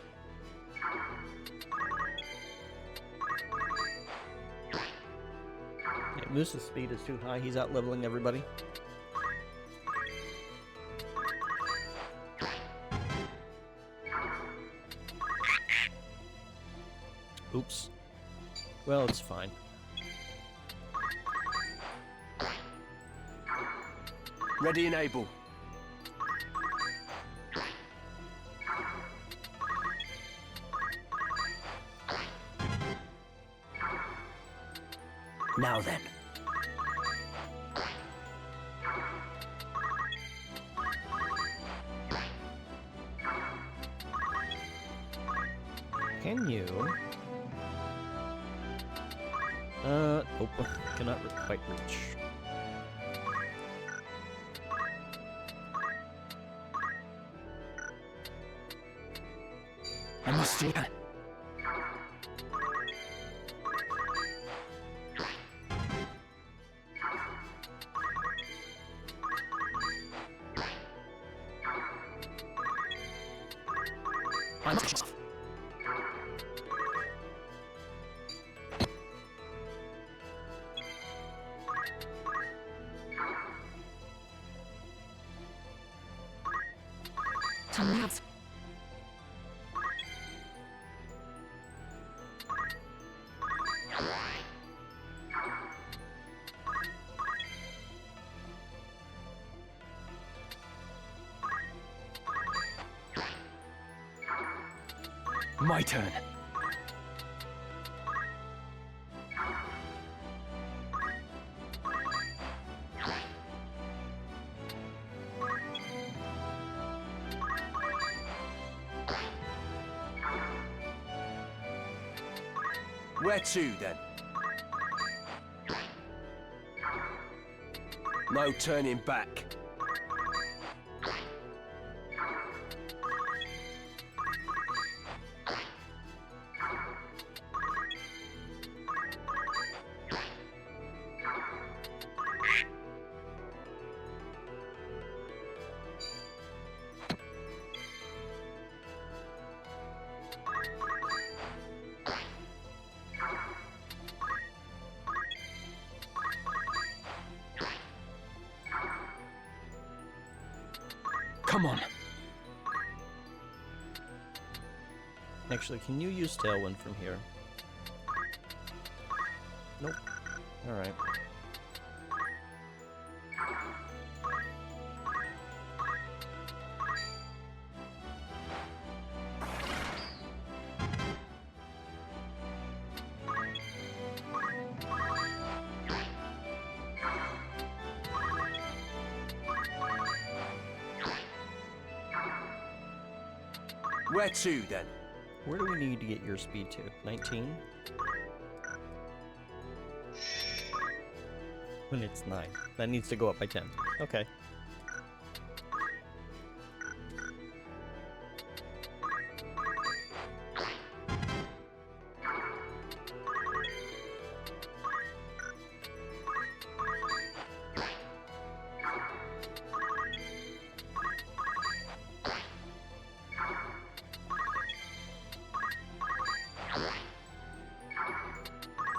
Yeah, Moose's speed is too high. He's out leveling everybody. Oops. Well, it's fine. Ready and able. Now then. Can you? Oh, cannot quite reach. I must do that. I must. My turn. Where to, then? No turning back. Come on. Actually, can you use Tailwind from here? Nope. Alright. Where to, then? Where do we need to get your speed to? 19? When it's 9. That needs to go up by 10. Okay.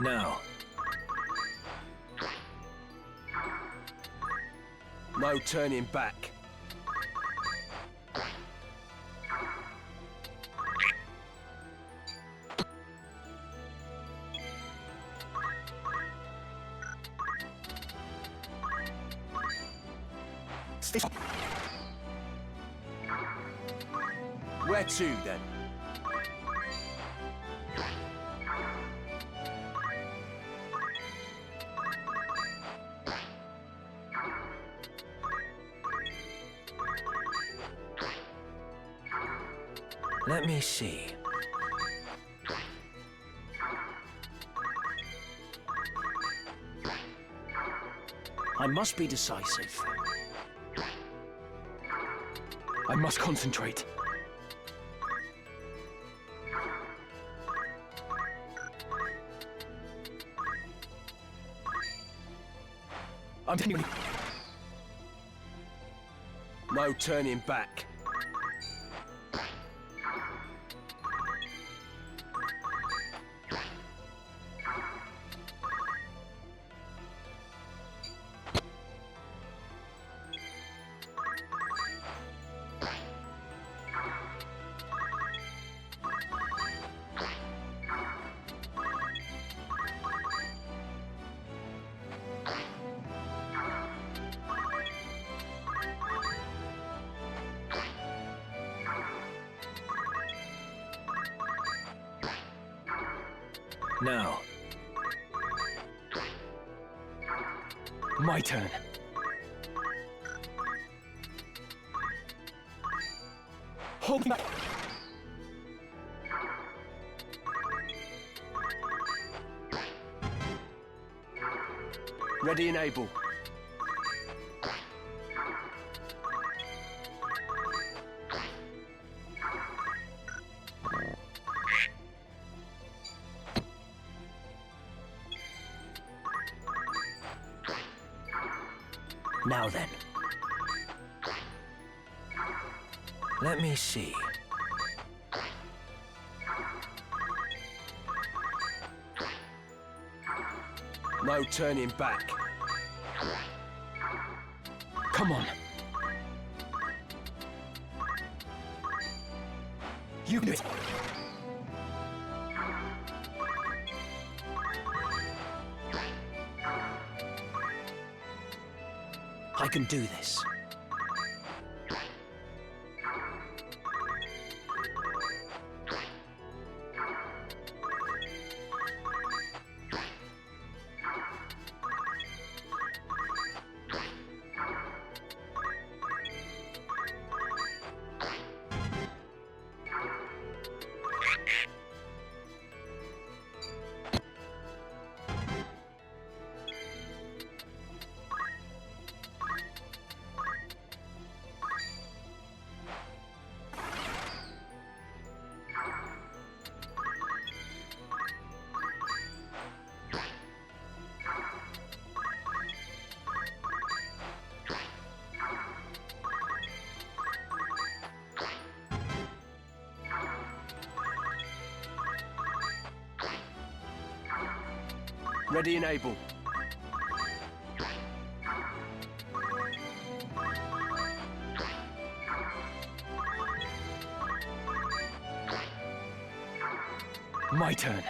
Now. No turning back. Where to, then? Let me see. I must be decisive. I must concentrate. I'm continuing. No turning back. Now. My turn. Hold back. Ready and able. Now then. Let me see. No turning back. Come on. You can do it. I can do this. Ready and able. My turn.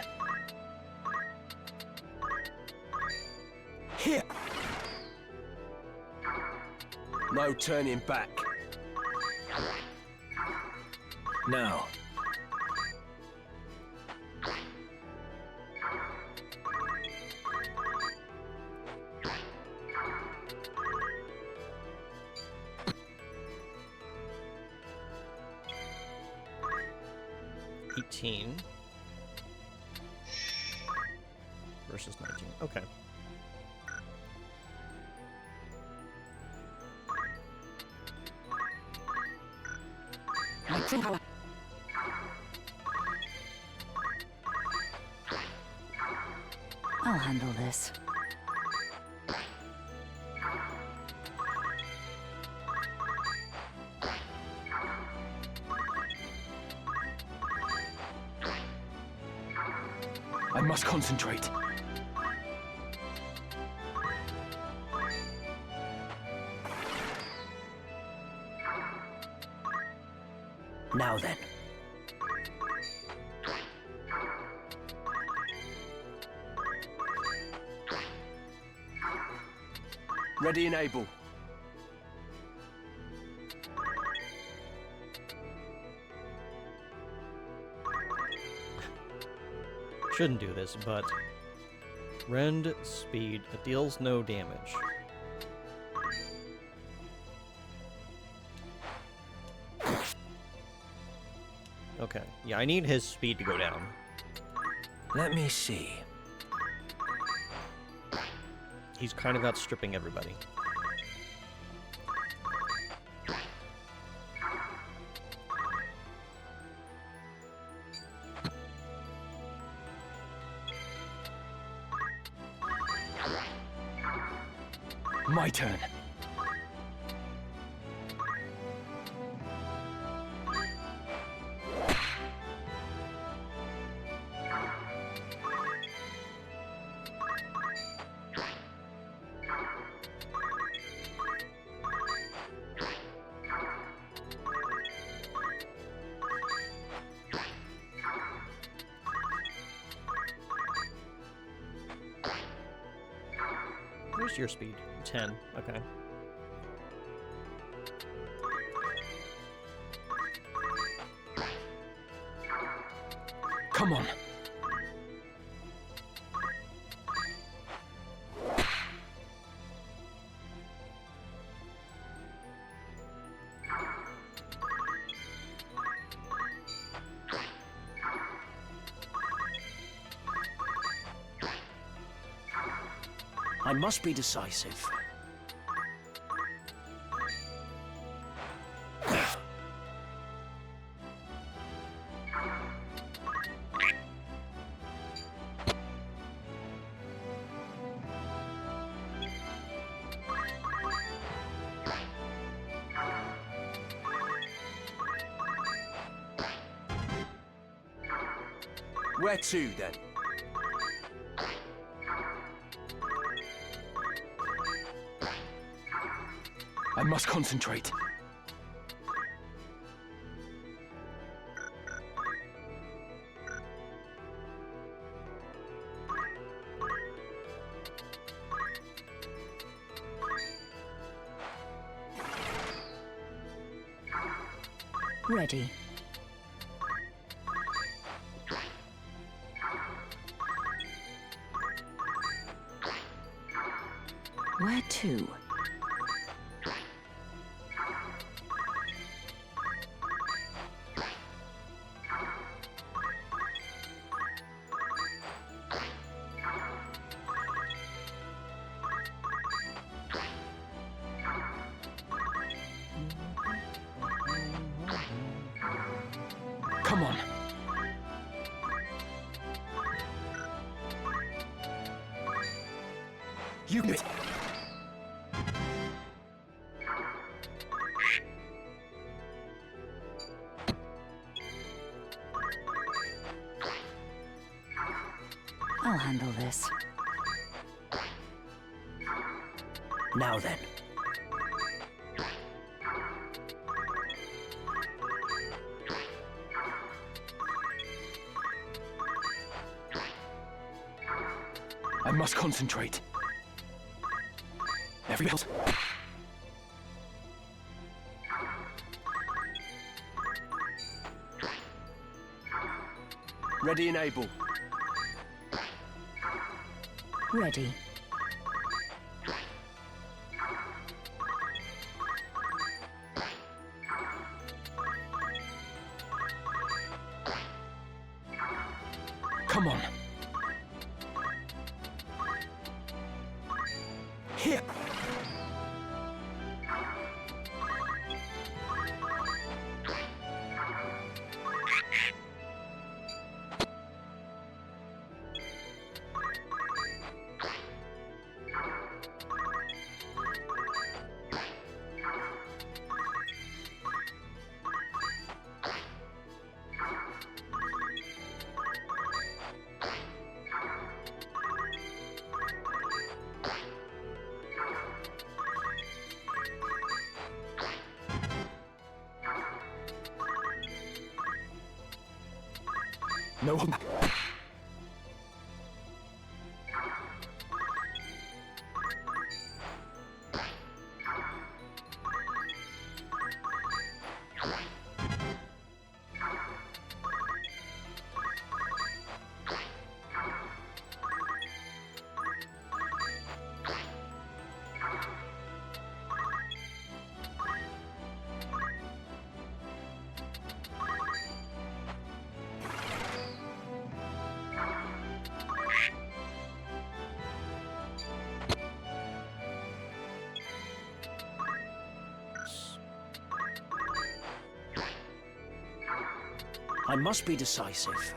Here. No turning back. Now. Versus 19. Okay. I'll handle this. I must concentrate. Now then. Ready and able. Shouldn't do this, but rend speed. It deals no damage. Okay. Yeah, I need his speed to go down. Let me see. He's kind of outstripping everybody. My turn. Where's your speed? 10. Okay. Come on. I must be decisive. Where to, then? I must concentrate. Ready. Where to? Come on. You bit. I'll handle this. Now then. I must concentrate. Every else. Ready and able. Ready. Come on. Here. No. I must be decisive.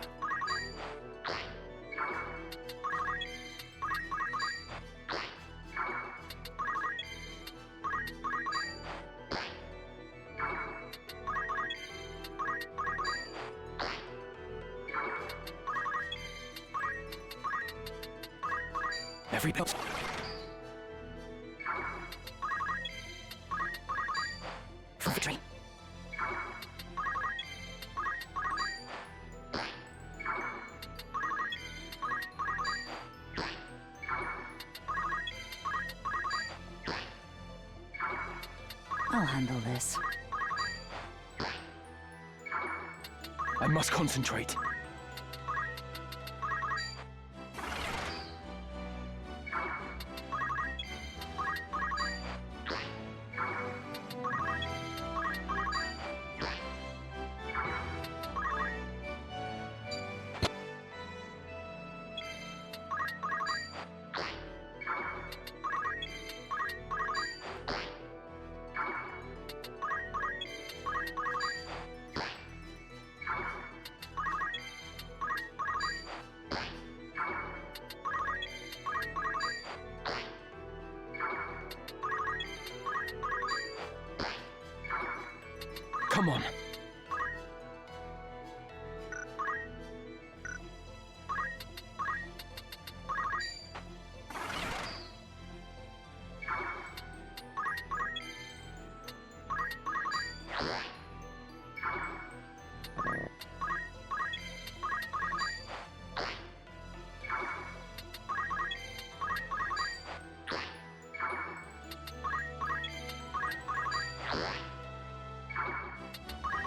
Every bit. For victory. I'll handle this. I must concentrate. Come on.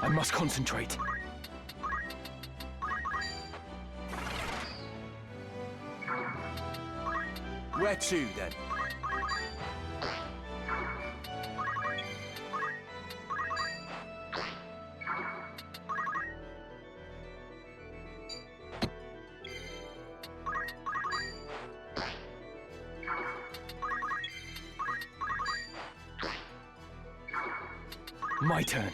I must concentrate. Where to, then? My turn.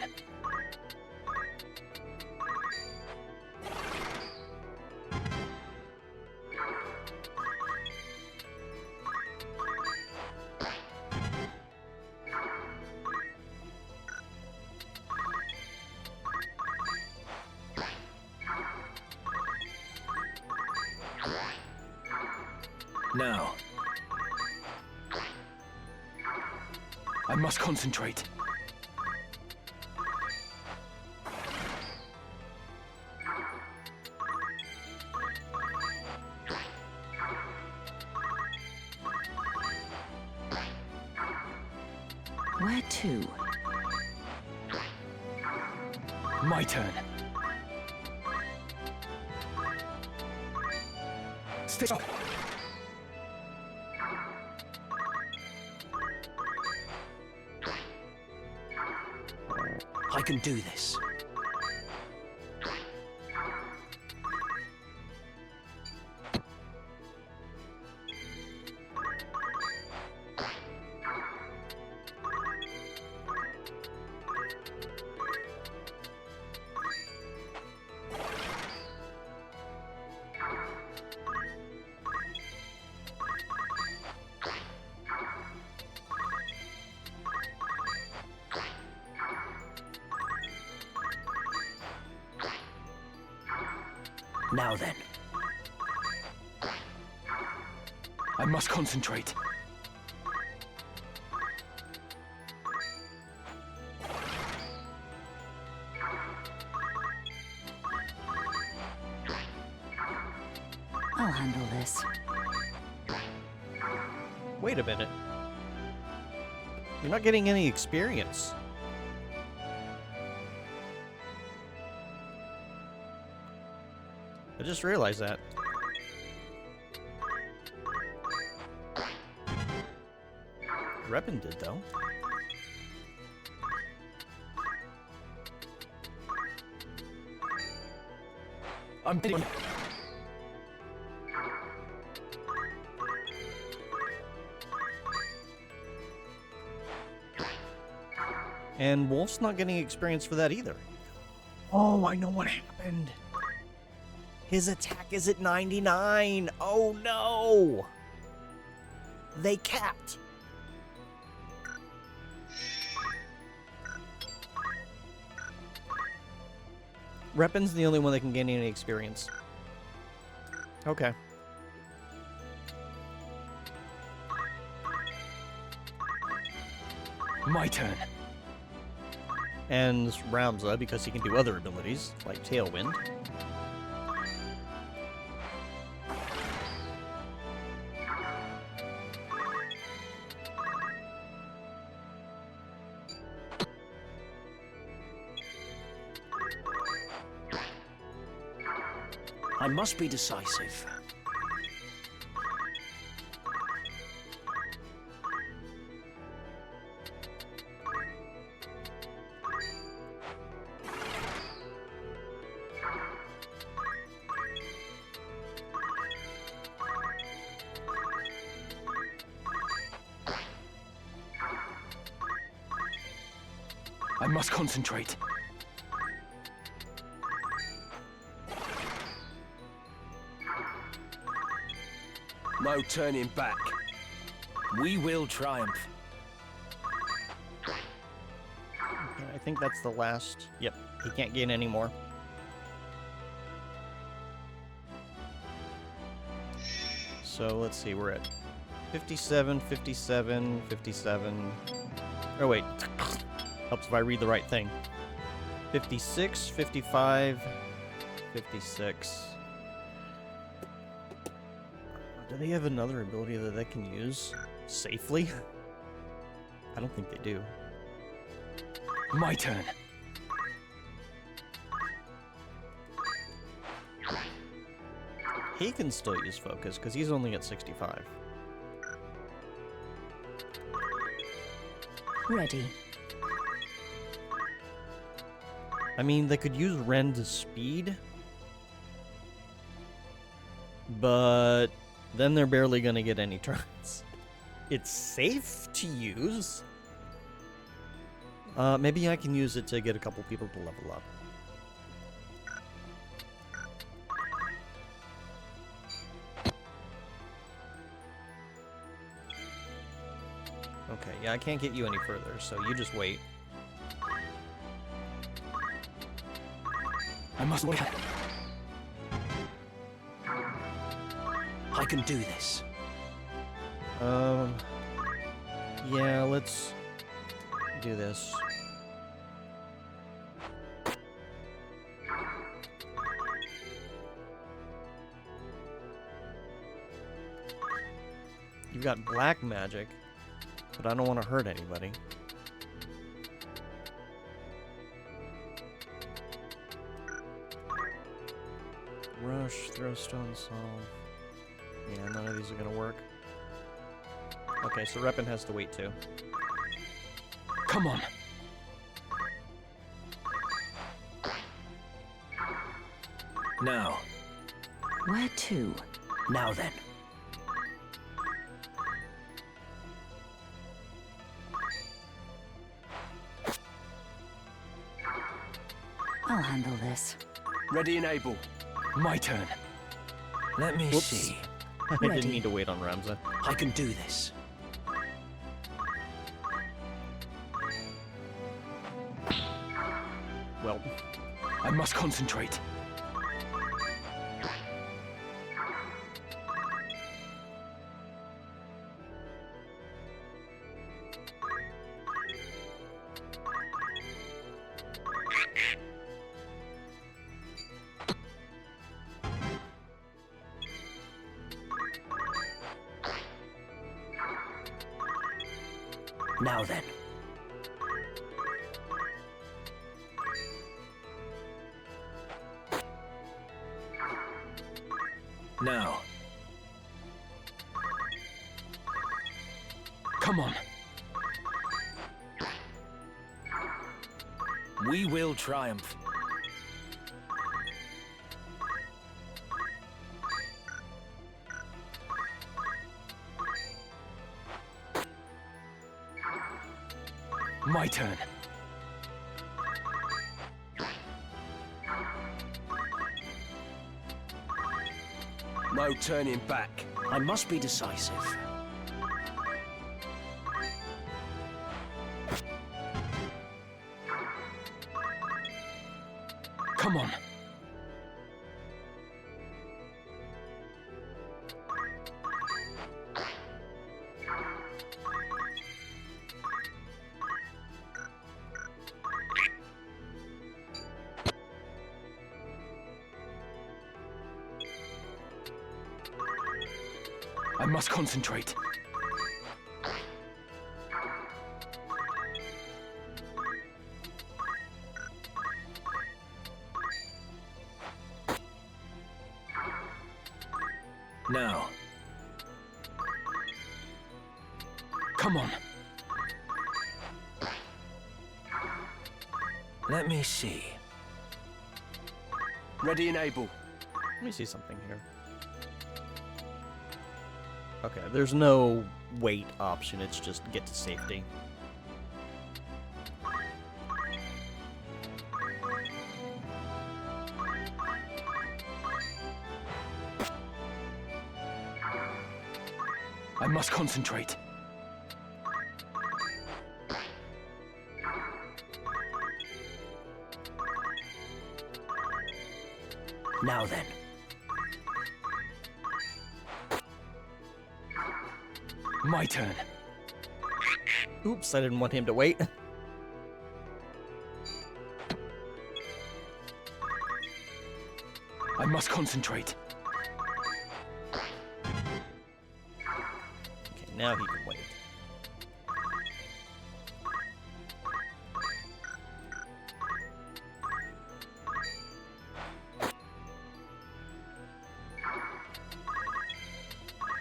Now. I must concentrate. Where to? My turn. Stay up. I can do this. Now then. I must concentrate. I'll handle this. Wait a minute. You're not getting any experience. I just realized that. Reppin did, though. I'm bidding. And Wolf's not getting experience for that either. Oh, I know what happened. His attack is at 99. Oh no! They capped. Reppin's the only one that can gain any experience. Okay. My turn. And Ramza, because he can do other abilities, like Tailwind. I must be decisive. I must concentrate. No turning back. We will triumph. Okay, I think that's the last. Yep, he can't gain any more. So let's see, we're at 57, 57, 57. Oh wait, helps if I read the right thing. 56, 55, 56. Do they have another ability that they can use safely? I don't think they do. My turn. He can still use focus because he's only at 65. Ready. I mean, they could use Ren to speed, but then they're barely going to get any turns. It's safe to use. Maybe I can use it to get a couple people to level up. Okay, yeah, I can't get you any further, so you just wait. I must. I can do this. Yeah, let's do this. You've got black magic, but I don't want to hurt anybody. Rush, throw stone, solve. Yeah, none of these are gonna work. Okay, so Reppin has to wait too. Come on. Now. Where to? Now then. I'll handle this. Ready and able. My turn. Let me Whoops. see. I Ready. didn't need to wait on Ramza. I can do this. Well, I must concentrate. Now then. Now. Come on. We will triumph. My turn. No turning back. I must be decisive. Come on. I must concentrate. Now. Come on. Let me see. Ready and able. Let me see something here. Okay, there's no wait option, it's just get to safety. I must concentrate. Now then. My turn. Oops, I didn't want him to wait. I must concentrate. Okay, now he can wait.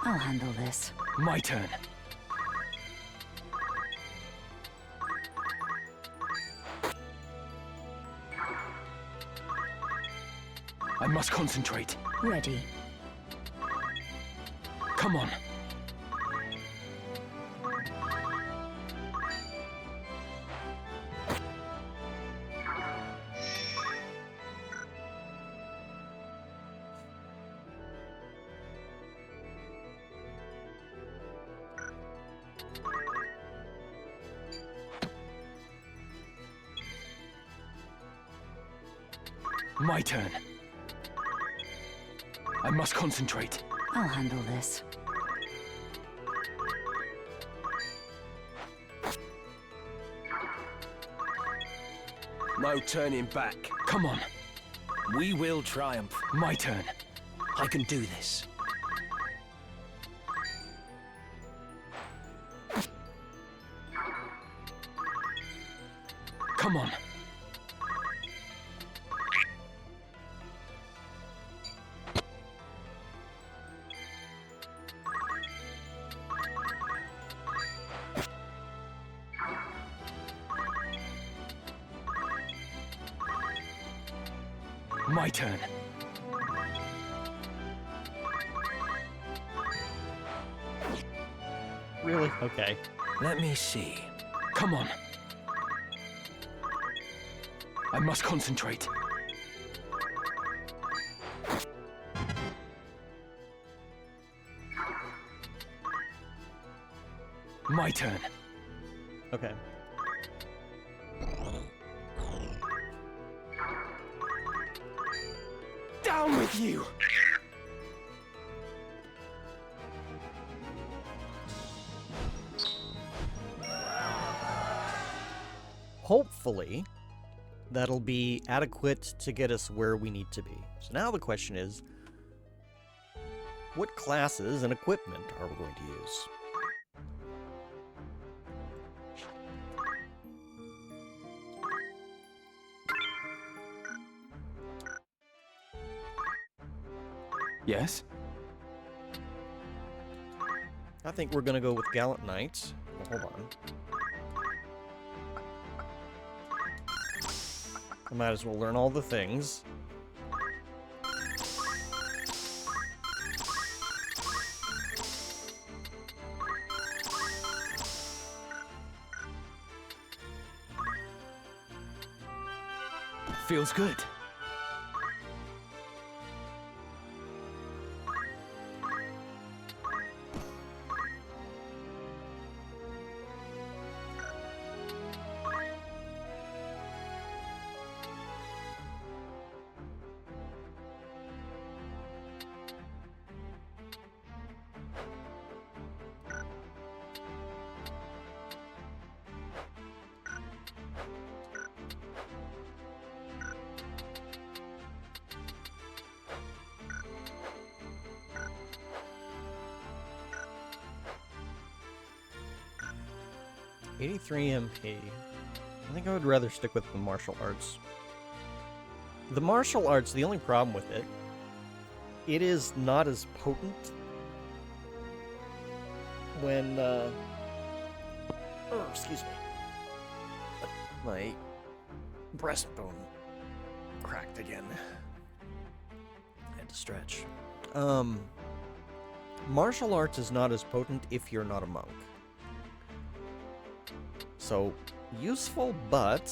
I'll handle this. My turn. I must concentrate. Ready. Come on. My turn. I must concentrate. I'll handle this. No turning back. Come on. We will triumph. My turn. I can do this. Come on. My turn. Really? Okay. Let me see. Come on. I must concentrate. My turn. Okay. Down with you! Hopefully, that'll be adequate to get us where we need to be. So now the question is, what classes and equipment are we going to use? Yes? I think we're gonna go with Gallant Knights. Hold on. I might as well learn all the things. Feels good. $83 MP. I think I would rather stick with the martial arts. The martial arts, the only problem with it, it is not as potent when, excuse me. My breastbone cracked again. I had to stretch. Martial arts is not as potent if you're not a monk. So, useful, but...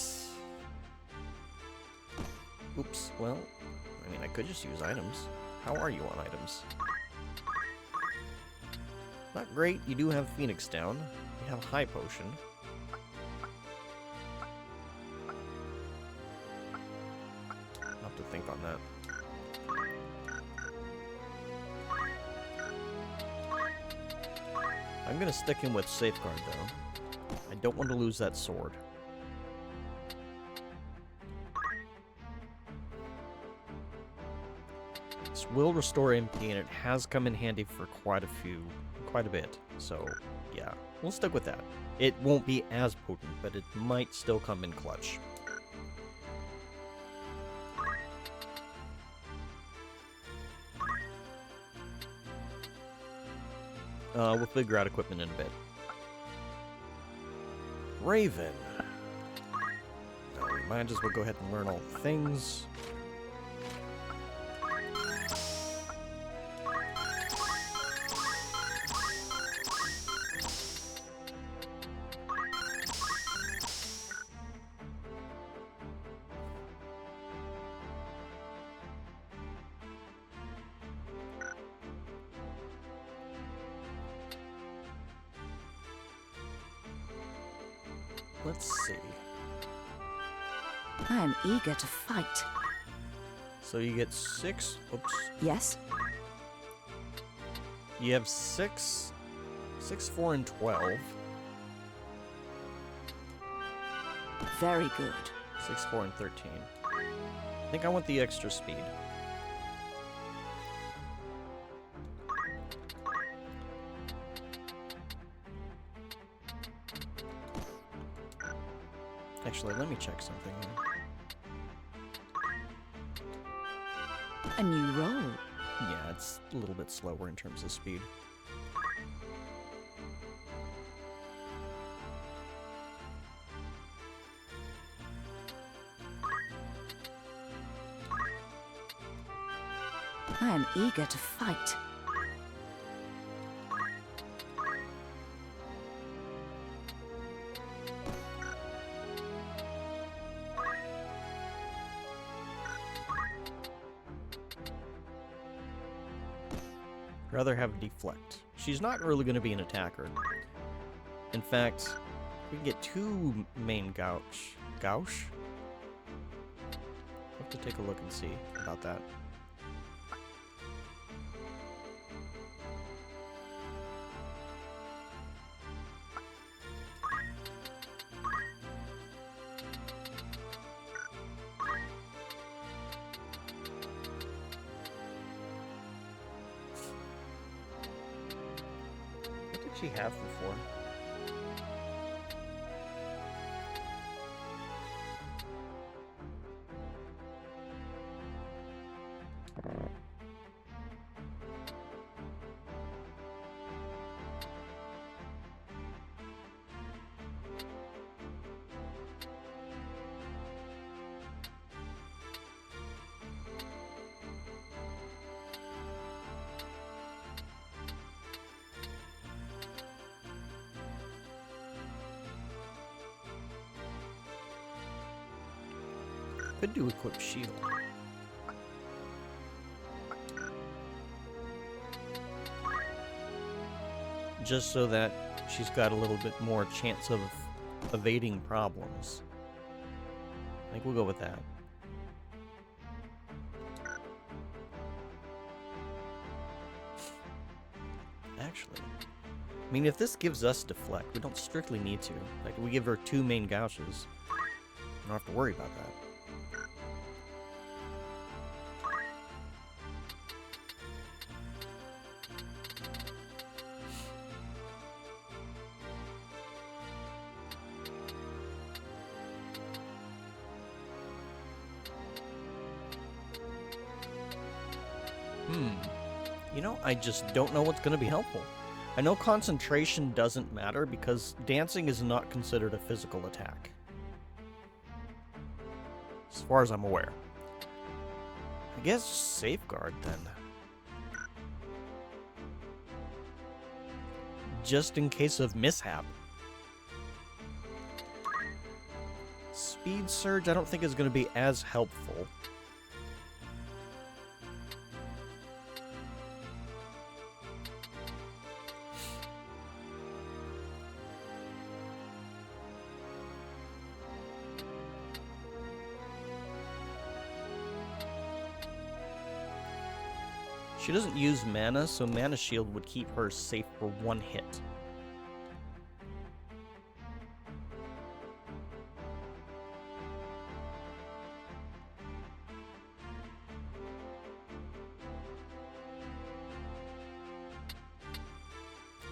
Oops, well, I mean, I could just use items. How are you on items? Not great. You do have Phoenix down. You have High Potion. I'll have to think on that. I'm gonna stick in with Safeguard, though. I don't want to lose that sword. This will restore MP, and it has come in handy for quite a bit. So, yeah, we'll stick with that. It won't be as potent, but it might still come in clutch. We'll figure out equipment in a bit. Raven. Now, we might as well go ahead and learn all the things. Let's see. I am eager to fight. So you get 6. Oops. Yes? You have 6, 4, and 12. Very good. 6, 4, and 13. I think I want the extra speed. Actually, let me check something here. A new role. Yeah, it's a little bit slower in terms of speed. I am eager to fight. Rather have deflect. She's not really going to be an attacker. In fact, we can get 2 main gouge. Gouge? I'll have to take a look and see about that. She have before. Could do equip shield. Just so that she's got a little bit more chance of evading problems. I think we'll go with that. Actually, I mean, if this gives us deflect, we don't strictly need to. Like, we give her 2 main gouges. We don't have to worry about that. You know, I just don't know what's going to be helpful. I know concentration doesn't matter because dancing is not considered a physical attack. As far as I'm aware. I guess safeguard then. Just in case of mishap. Speed surge I don't think is going to be as helpful. She doesn't use mana, so Mana Shield would keep her safe for 1 hit.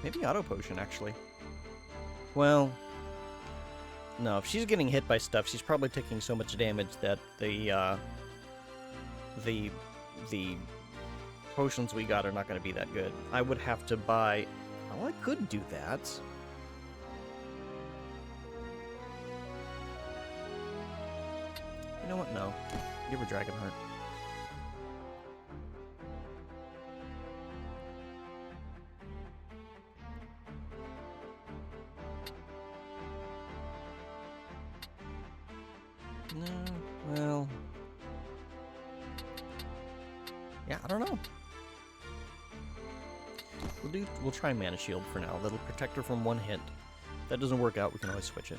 Maybe Auto Potion, actually. Well, no, if she's getting hit by stuff, she's probably taking so much damage that the potions we got are not going to be that good. I would have to buy... Well, I could do that. You know what? No. Give her Dragon Heart. No, well... Yeah, I don't know. We'll try Mana Shield for now. That'll protect her from 1 hit. If that doesn't work out, we can always switch it.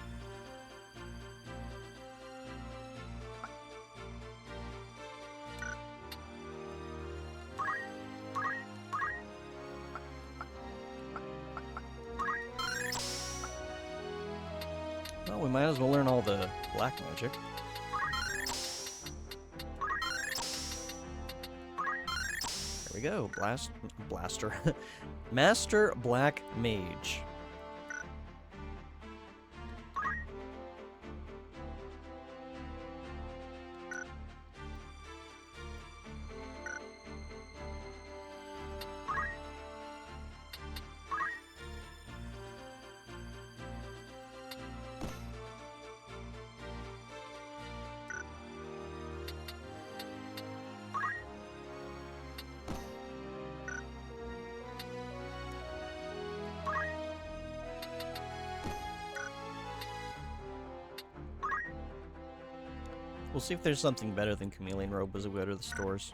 Well, we might as well learn all the black magic. There we go. Blaster. Master Black Mage. We'll see if there's something better than Chameleon Robe as we go to the stores.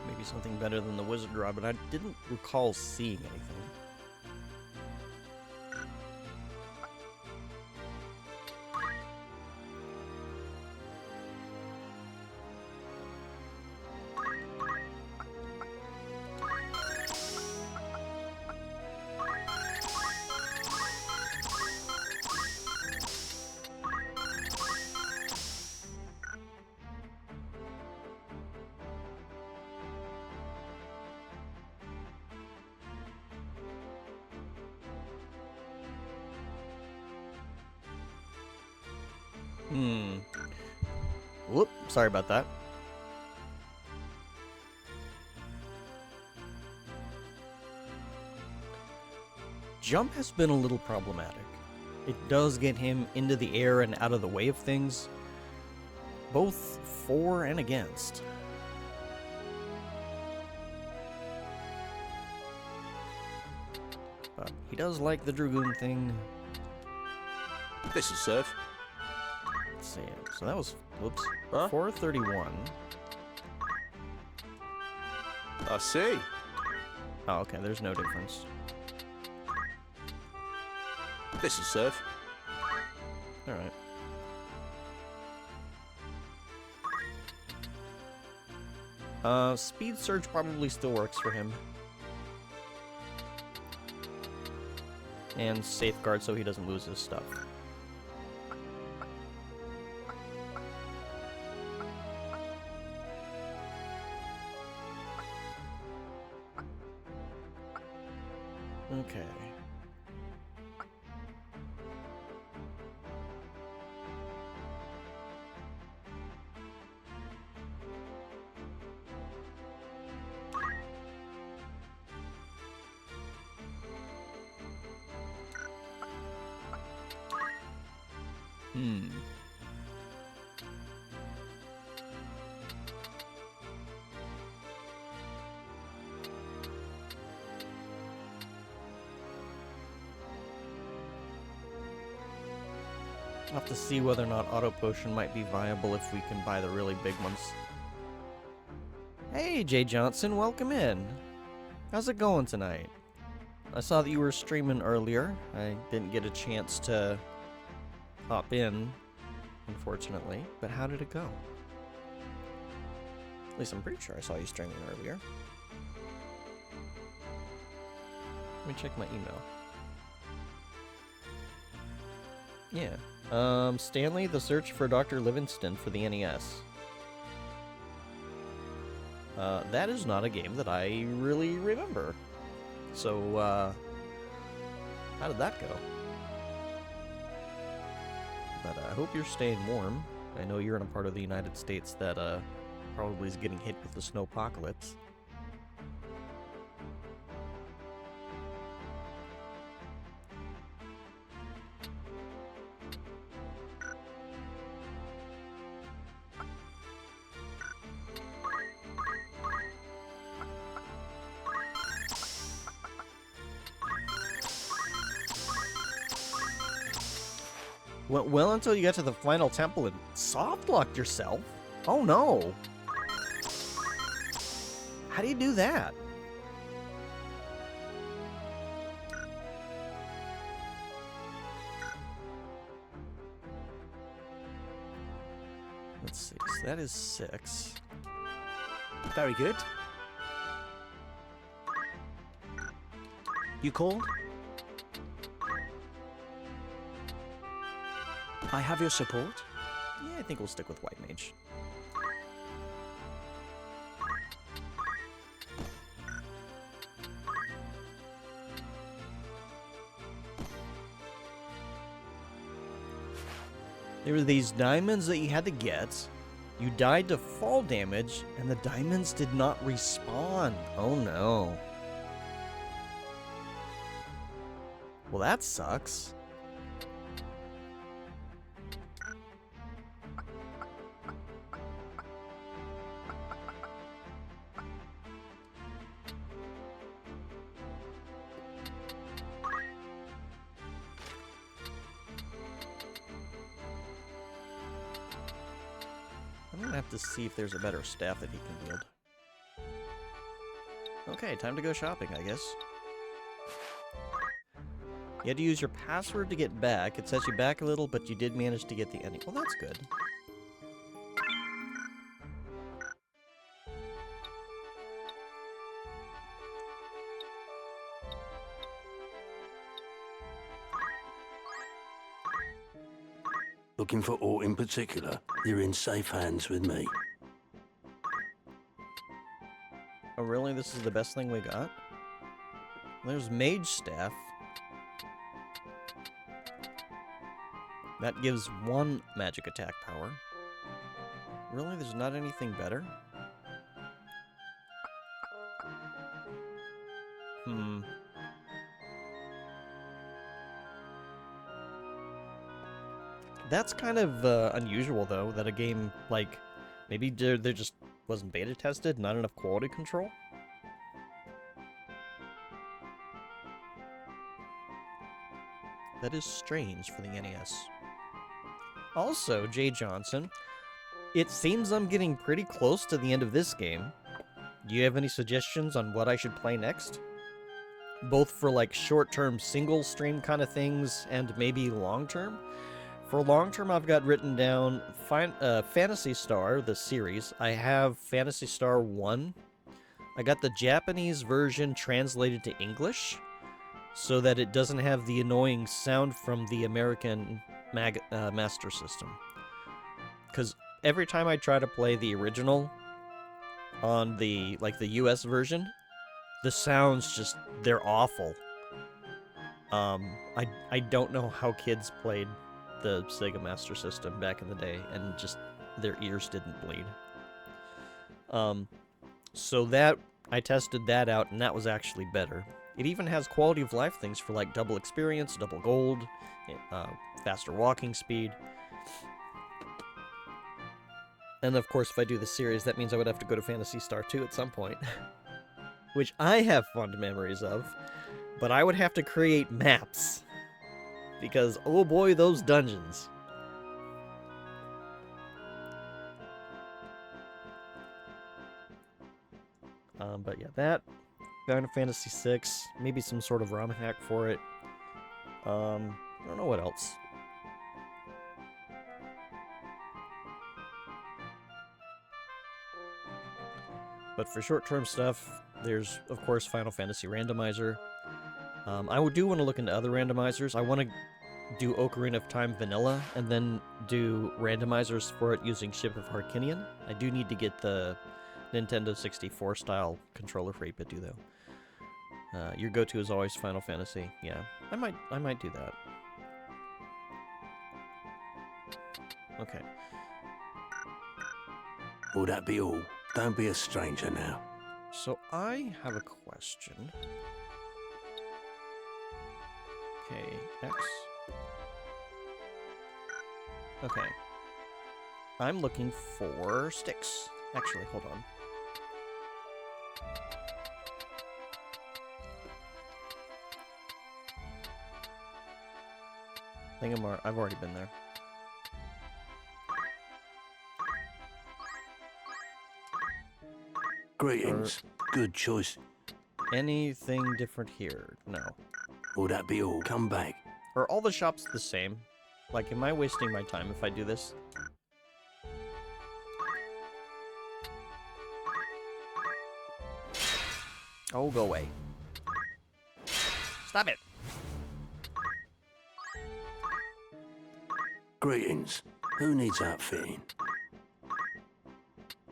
Maybe something better than the Wizard Rod, but I didn't recall seeing anything. Whoop, sorry about that. Jump has been a little problematic. It does get him into the air and out of the way of things, both for and against. But he does like the Dragoon thing. This'll serve. Let's see. So that was, whoops, Huh? 431. I see. Oh, okay, there's no difference. This'll serve. Alright. Speed Surge probably still works for him. And Safeguard so he doesn't lose his stuff. Okay. I'll have to see whether or not Auto Potion might be viable if we can buy the really big ones. Hey, Jay Johnson, welcome in. How's it going tonight? I saw that you were streaming earlier. I didn't get a chance to hop in, unfortunately. But how did it go? At least I'm pretty sure I saw you streaming earlier. Let me check my email. Yeah. Stanley, The Search for Dr. Livingston for the NES. That is not a game that I really remember. So, how did that go? But I hope you're staying warm. I know you're in a part of the United States that, probably is getting hit with the snowpocalypse. Went well until you got to the final temple and soft-locked yourself? Oh no! How do you do that? Let's see, so that is 6. Very good. You called? I have your support. Yeah, I think we'll stick with White Mage. There were these diamonds that you had to get. You died to fall damage, and the diamonds did not respawn. Oh no. Well, that sucks. I'm gonna have to see if there's a better staff that he can wield. Okay, time to go shopping, I guess. You had to use your password to get back. It sets you back a little, but you did manage to get the ending. Well, that's good. Looking for aught in particular? You're in safe hands with me. Oh, really? This is the best thing we got? There's Mage Staff. That gives 1 magic attack power. Really? There's not anything better? That's kind of unusual, though, that a game, like, maybe there just wasn't beta tested, not enough quality control. That is strange for the NES. Also, Jay Johnson, it seems I'm getting pretty close to the end of this game. Do you have any suggestions on what I should play next? Both for, like, short-term single stream kind of things and maybe long-term? For long-term, I've got written down Phantasy Star, the series. I have Phantasy Star 1. I got the Japanese version translated to English so that it doesn't have the annoying sound from the American Master System. Because every time I try to play the original on the, like, the US version, the sounds just, they're awful. I don't know how kids played the Sega Master System back in the day, and just their ears didn't bleed. So that, I tested that out, and that was actually better. It even has quality of life things for, like, double experience, double gold, faster walking speed. And of course, if I do the series, that means I would have to go to Phantasy Star 2 at some point. Which I have fond memories of, but I would have to create maps. Because, oh boy, those dungeons. But yeah, that, Final Fantasy VI, maybe some sort of ROM hack for it. I don't know what else. But for short-term stuff, there's, of course, Final Fantasy Randomizer. I do want to look into other randomizers. I want to do Ocarina of Time Vanilla, and then do randomizers for it using Ship of Harkinian. I do need to get the Nintendo 64 style controller for 8-bit, though. Your go-to is always Final Fantasy. Yeah, I might do that. Okay. Will that be all? Don't be a stranger now. So I have a question. Okay, X. Okay. I'm looking for sticks. Actually, hold on. I think I've already been there. Greetings. Good choice. Anything different here? No. Will that be all? Come back. Are all the shops the same? Like, am I wasting my time if I do this? Oh, go away. Stop it! Greetings. Who needs outfitting?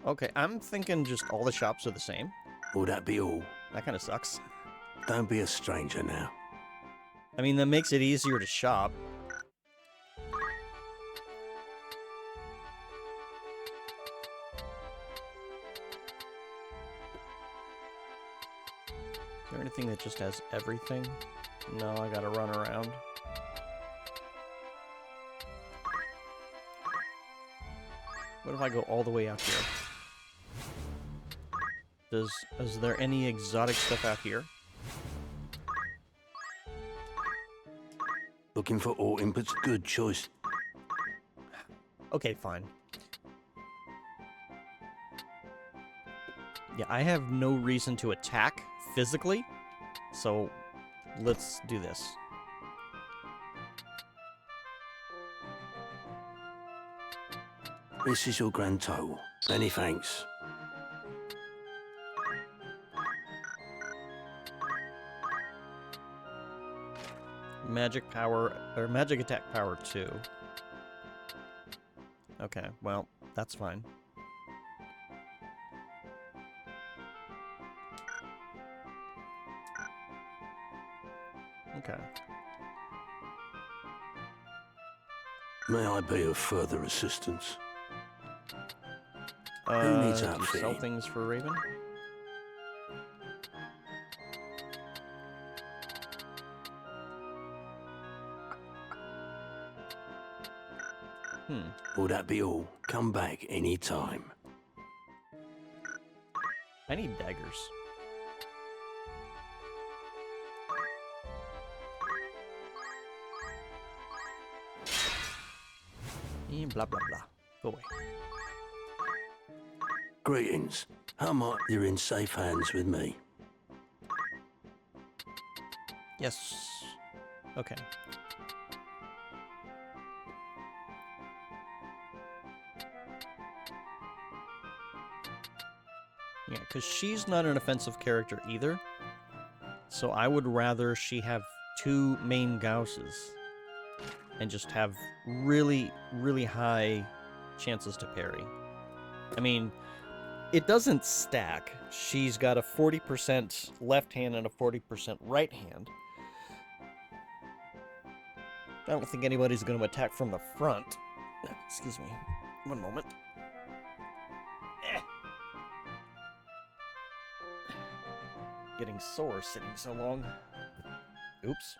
Okay, I'm thinking just all the shops are the same. Will that be all? That kind of sucks. Don't be a stranger now. I mean, that makes it easier to shop. Is there anything that just has everything? No, I gotta run around. What if I go all the way out here? Is there any exotic stuff out here? Looking for all inputs? Good choice. Okay, fine. Yeah, I have no reason to attack physically, so let's do this. This is your grand total. Many thanks. Magic power, or magic attack power 2. Okay, well, that's fine. Okay. May I be of further assistance? Who needs Do you outfitting? sell things for Raven? Will that be all? Come back any time. I need daggers. And blah, blah, blah. Go away. Greetings. How might you're in safe hands with me? Yes. Okay. Yeah, because she's not an offensive character either. So I would rather she have 2 main Gausses and just have really, really high chances to parry. I mean, it doesn't stack. She's got a 40% left hand and a 40% right hand. I don't think anybody's going to attack from the front. Excuse me. One moment. Getting sore sitting so long. Oops.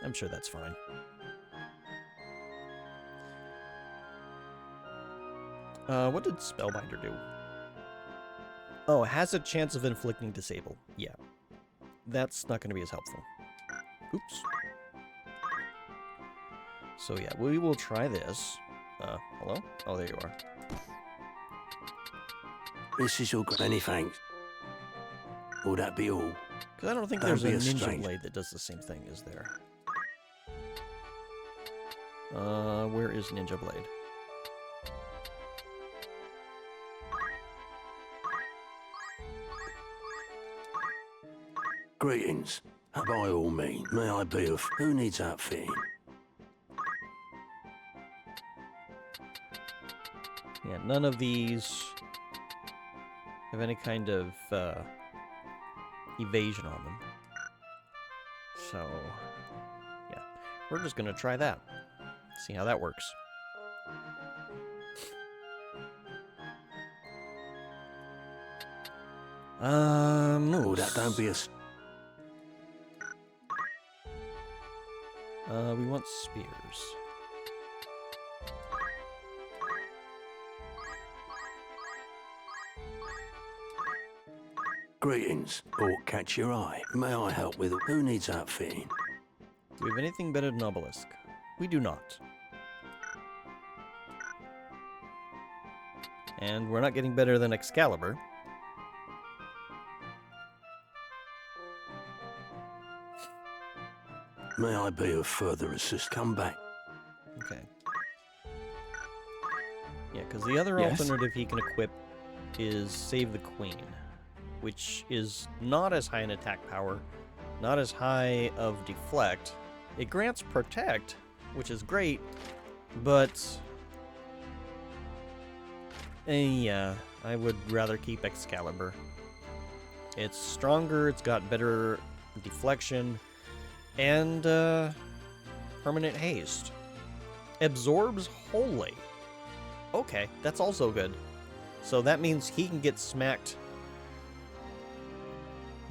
I'm sure that's fine. What did Spellbinder do? Oh, has a chance of inflicting disable. Yeah. That's not going to be as helpful. Oops. So yeah, we will try this. Hello? Oh, there you are. This is your many thanks. Will that be all? Because I don't think there's a Ninja Blade that does the same thing, is there? Where is Ninja Blade? Greetings. By all means, may I be of who needs outfitting? Yeah, none of these have any kind of evasion on them. So, yeah, we're just gonna try that. See how that works. Oh, that don't be a... we want spears. Greetings. Or catch your eye. May I help with who needs outfitting? Do we have anything better than Obelisk? We do not. And we're not getting better than Excalibur. May I be of further assist? Come back. Okay. Yeah, because the other alternative he can equip is Save the Queen, which is not as high in attack power, not as high of deflect. It grants protect, which is great, but yeah, I would rather keep Excalibur. It's stronger, it's got better deflection, and permanent haste. Absorbs wholly. Okay, that's also good. So that means he can get smacked.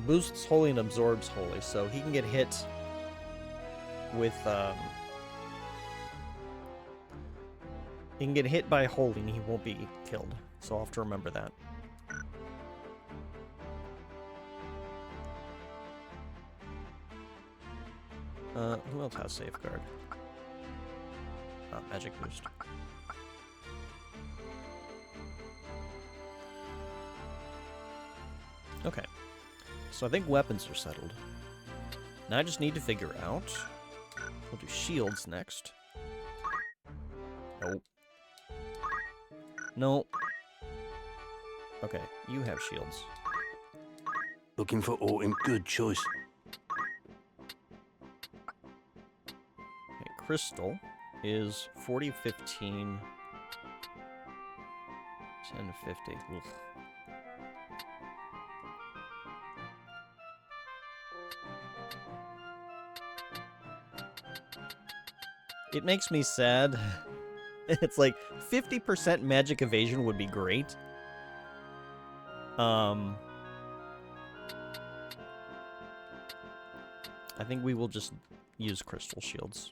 Boosts wholly and absorbs wholly, so he can get hit with he can get hit by wholly and he won't be killed. So I'll have to remember that. Who else has safeguard? Magic boost. Okay. So I think weapons are settled. Now I just need to figure out... We'll do shields next. Nope. No. Okay, you have shields. Looking for Autumn. Good choice. Okay, Crystal is 40, 15, 10, 50. Ugh. It makes me sad. It's like 50% magic evasion would be great. I think we will just use crystal shields.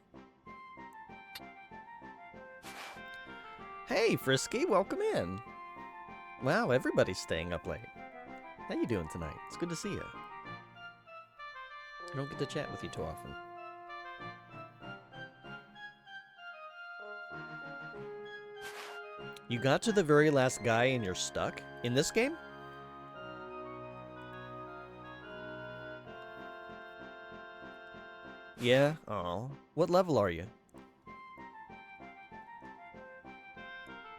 Hey, Frisky, welcome in. Wow, everybody's staying up late. How you doing tonight? It's good to see you. I don't get to chat with you too often. You got to the very last guy and you're stuck? In this game? Yeah? Oh. What level are you?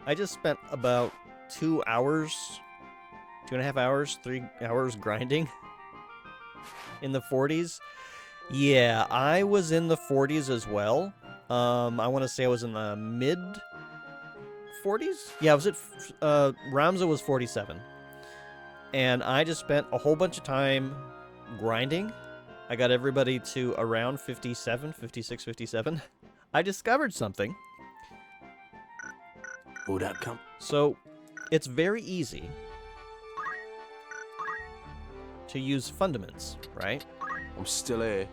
I just spent about 2 hours, 2.5 hours, 3 hours grinding in the 40s. Yeah, I was in the 40s as well. I want to say I was in the mid 40s? Yeah, I was at, Ramza was 47. And I just spent a whole bunch of time grinding. I got everybody to around 57, 56, 57. I discovered something. Would that come? So, it's very easy to use fundaments, right? I'm still here.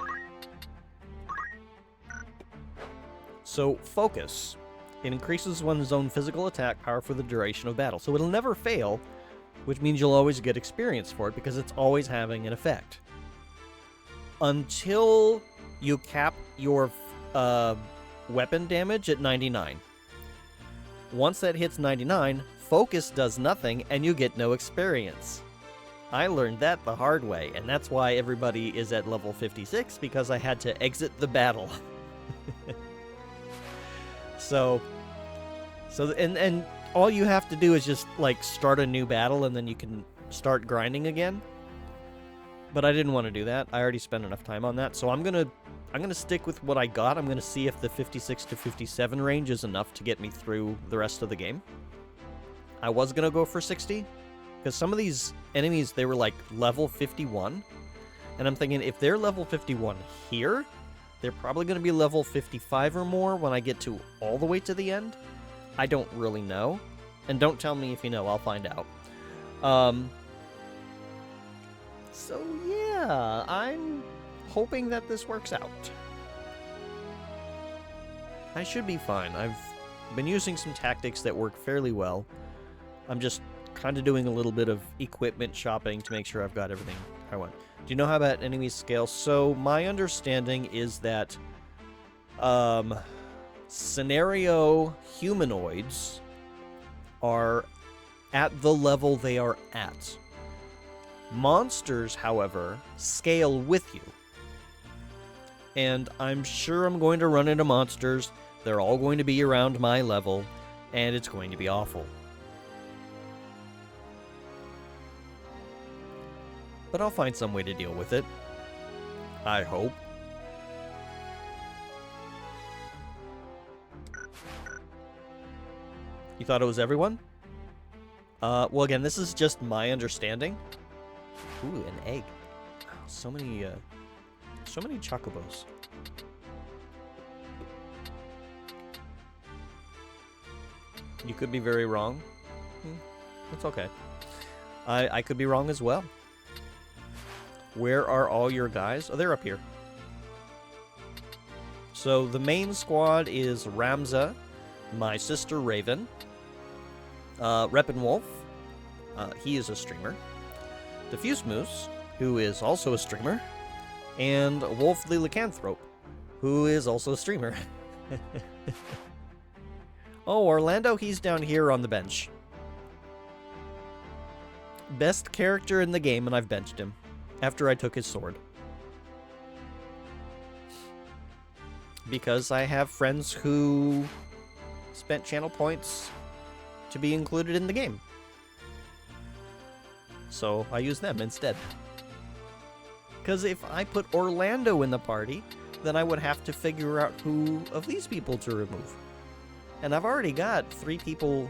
So, focus. It increases one's own physical attack power for the duration of battle. So it'll never fail, which means you'll always get experience for it because it's always having an effect. Until you cap your weapon damage at 99. Once that hits 99, focus does nothing and you get no experience. I learned that the hard way, and that's why everybody is at level 56, because I had to exit the battle. And all you have to do is just, like, start a new battle, and then you can start grinding again. But I didn't want to do that. I already spent enough time on that, so I'm gonna stick with what I got. I'm gonna see if the 56 to 57 range is enough to get me through the rest of the game. I was gonna go for 60, because some of these enemies, they were, like, level 51. And I'm thinking, if they're level 51 here, they're probably gonna be level 55 or more when I get to all the way to the end. I don't really know. And don't tell me if you know, I'll find out. So yeah, I'm hoping that this works out. I should be fine. I've been using some tactics that work fairly well. I'm just kind of doing a little bit of equipment shopping to make sure I've got everything I want. Do you know how about enemy scale? So my understanding is that scenario humanoids are at the level they are at. Monsters, however, scale with you. And I'm sure I'm going to run into monsters. They're all going to be around my level, and it's going to be awful. But I'll find some way to deal with it. I hope. You thought it was everyone? Well, again, this is just my understanding. Ooh, an egg. Oh, so many chocobos. You could be very wrong. It's okay. I could be wrong as well. Where are all your guys? Oh, they're up here. So the main squad is Ramza, my sister Raven, Reppin' Wolf, he is a streamer, Diffuse Moose, who is also a streamer, and Wolf the Lycanthrope, who is also a streamer. Oh, Orlando, he's down here on the bench. Best character in the game, and I've benched him after I took his sword. Because I have friends who spent channel points to be included in the game. So I use them instead. Because if I put Orlando in the party, then I would have to figure out who of these people to remove. And I've already got 3 people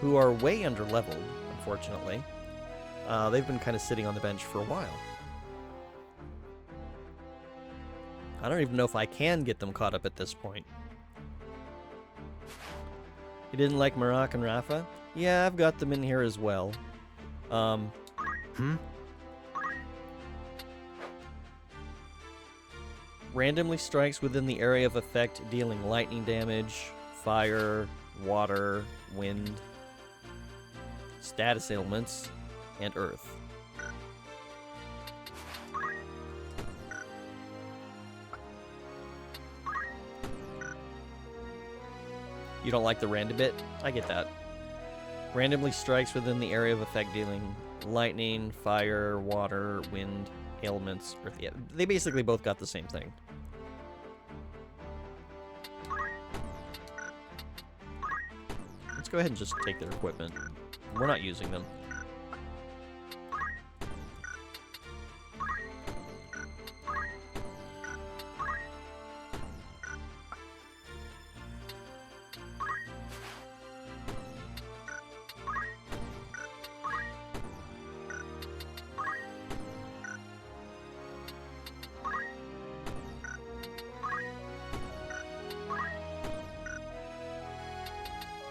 who are way under-leveled, unfortunately. They've been kind of sitting on the bench for a while. I don't even know if I can get them caught up at this point. You didn't like Marak and Rafa? Yeah, I've got them in here as well. Randomly strikes within the area of effect, dealing lightning damage, fire, water, wind, status ailments, and earth. You don't like the random bit? I get that. Randomly strikes within the area of effect, dealing lightning, fire, water, wind, ailments, earth. Yeah, they basically both got the same thing. Let's go ahead and just take their equipment. We're not using them.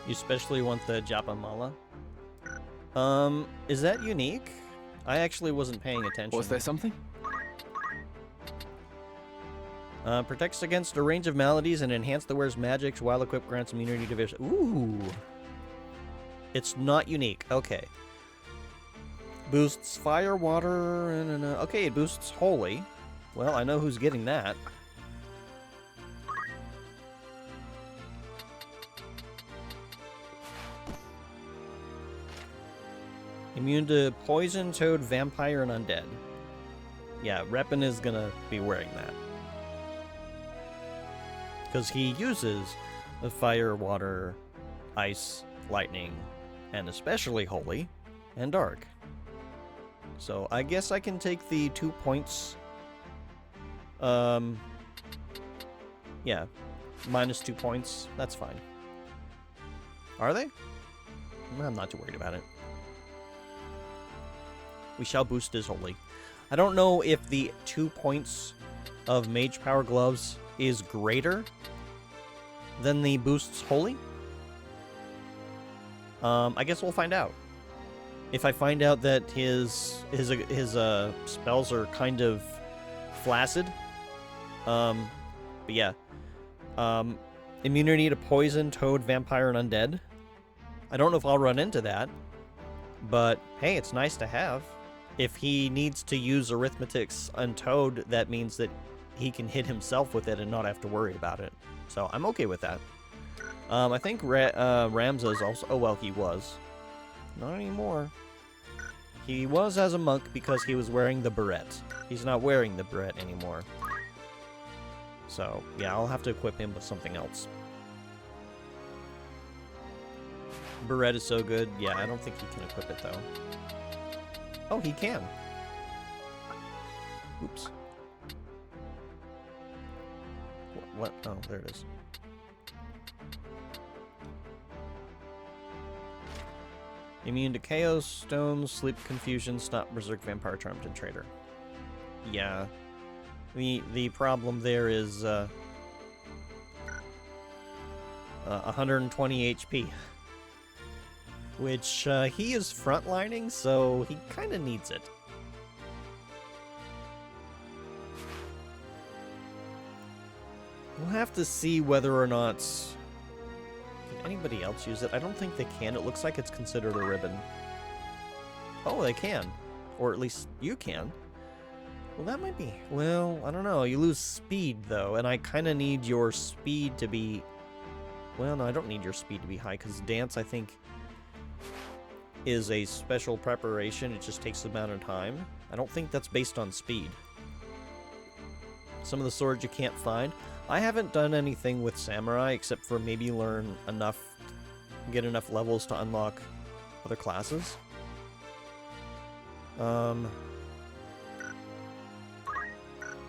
You especially want the Japamala? Is that unique? I actually wasn't paying attention. Was there something? Protects against a range of maladies and enhance the wearer's magics while equipped grants immunity to various... Ooh! It's not unique. Okay. Boosts fire, water, and... okay, it boosts holy. Well, I know who's getting that. Immune to poison, toad, vampire, and undead. Yeah, Reppin is gonna be wearing that. Because he uses the fire, water, ice, lightning, and especially holy and dark. So I guess I can take the 2 points. Yeah, minus 2 points. That's fine. Are they? I'm not too worried about it. We shall boost his holy. I don't know if the 2 points of mage power gloves is greater than the boosts holy. I guess we'll find out. If I find out that his spells are kind of flaccid. But yeah. Immunity to poison, toad, vampire, and undead. I don't know if I'll run into that. But hey, it's nice to have. If he needs to use arithmetics on Toad, that means that he can hit himself with it and not have to worry about it. So I'm okay with that. I think Ramza is also... Oh, well, he was. Not anymore. He was as a monk because he was wearing the beret. He's not wearing the beret anymore. So, yeah, I'll have to equip him with something else. Beret is so good. Yeah, I don't think he can equip it, though. Oh, he can. Oops. What? Oh, there it is. Immune to chaos, stones, sleep, confusion, stop, berserk, vampire, charmed, and traitor. Yeah. The problem there is 120 HP. Which, he is frontlining, so he kind of needs it. We'll have to see whether or not... Can anybody else use it? I don't think they can. It looks like it's considered a ribbon. Oh, they can. Or at least you can. Well, that might be... Well, I don't know. You lose speed, though, and I kind of need your speed to be... Well, no, I don't need your speed to be high, because dance, I think... is a special preparation. It just takes the amount of time. I don't think that's based on speed. Some of the swords you can't find. I haven't done anything with samurai except for maybe learn enough, get enough levels to unlock other classes. What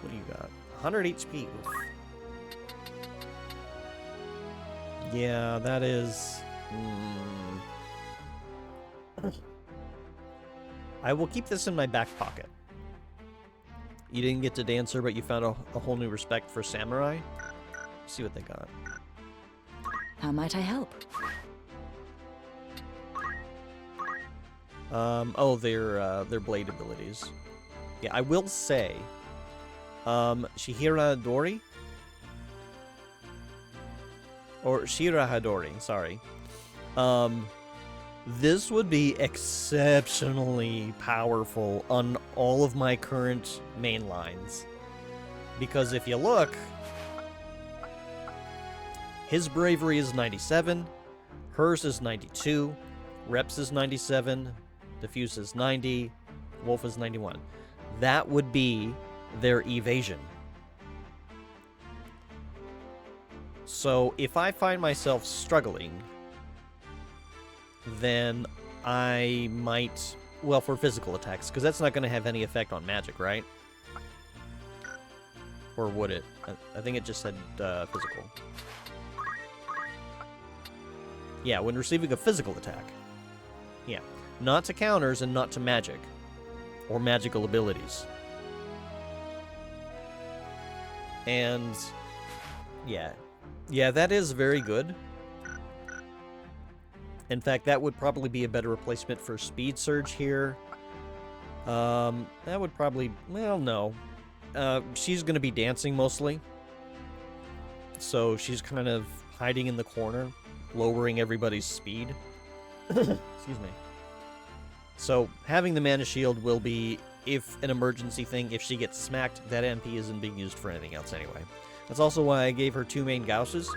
do you got? 100 HP. Oof. Yeah, that is... I will keep this in my back pocket. You didn't get to Dancer, but you found a whole new respect for Samurai. Let's see what they got. How might I help? Oh, their blade abilities. Yeah, I will say, Shihira Dori. or Shirahadori, sorry. This would be exceptionally powerful on all of my current main lines. Because if you look, his bravery is 97, hers is 92, Reps is 97, Diffuse is 90, Wolf is 91. That would be their evasion. So if I find myself struggling, then I might, well, for physical attacks, because that's not going to have any effect on magic, right? Or would it? I think it just said physical. Yeah, when receiving a physical attack. Yeah, not to counters and not to magic. Or magical abilities. And, yeah. Yeah, that is very good. In fact, that would probably be a better replacement for Speed Surge here. That would probably, well, no. She's going to be dancing mostly. So she's kind of hiding in the corner, lowering everybody's speed. Excuse me. So having the Mana Shield will be, if an emergency thing, if she gets smacked, that MP isn't being used for anything else anyway. That's also why I gave her 2 main Gausses,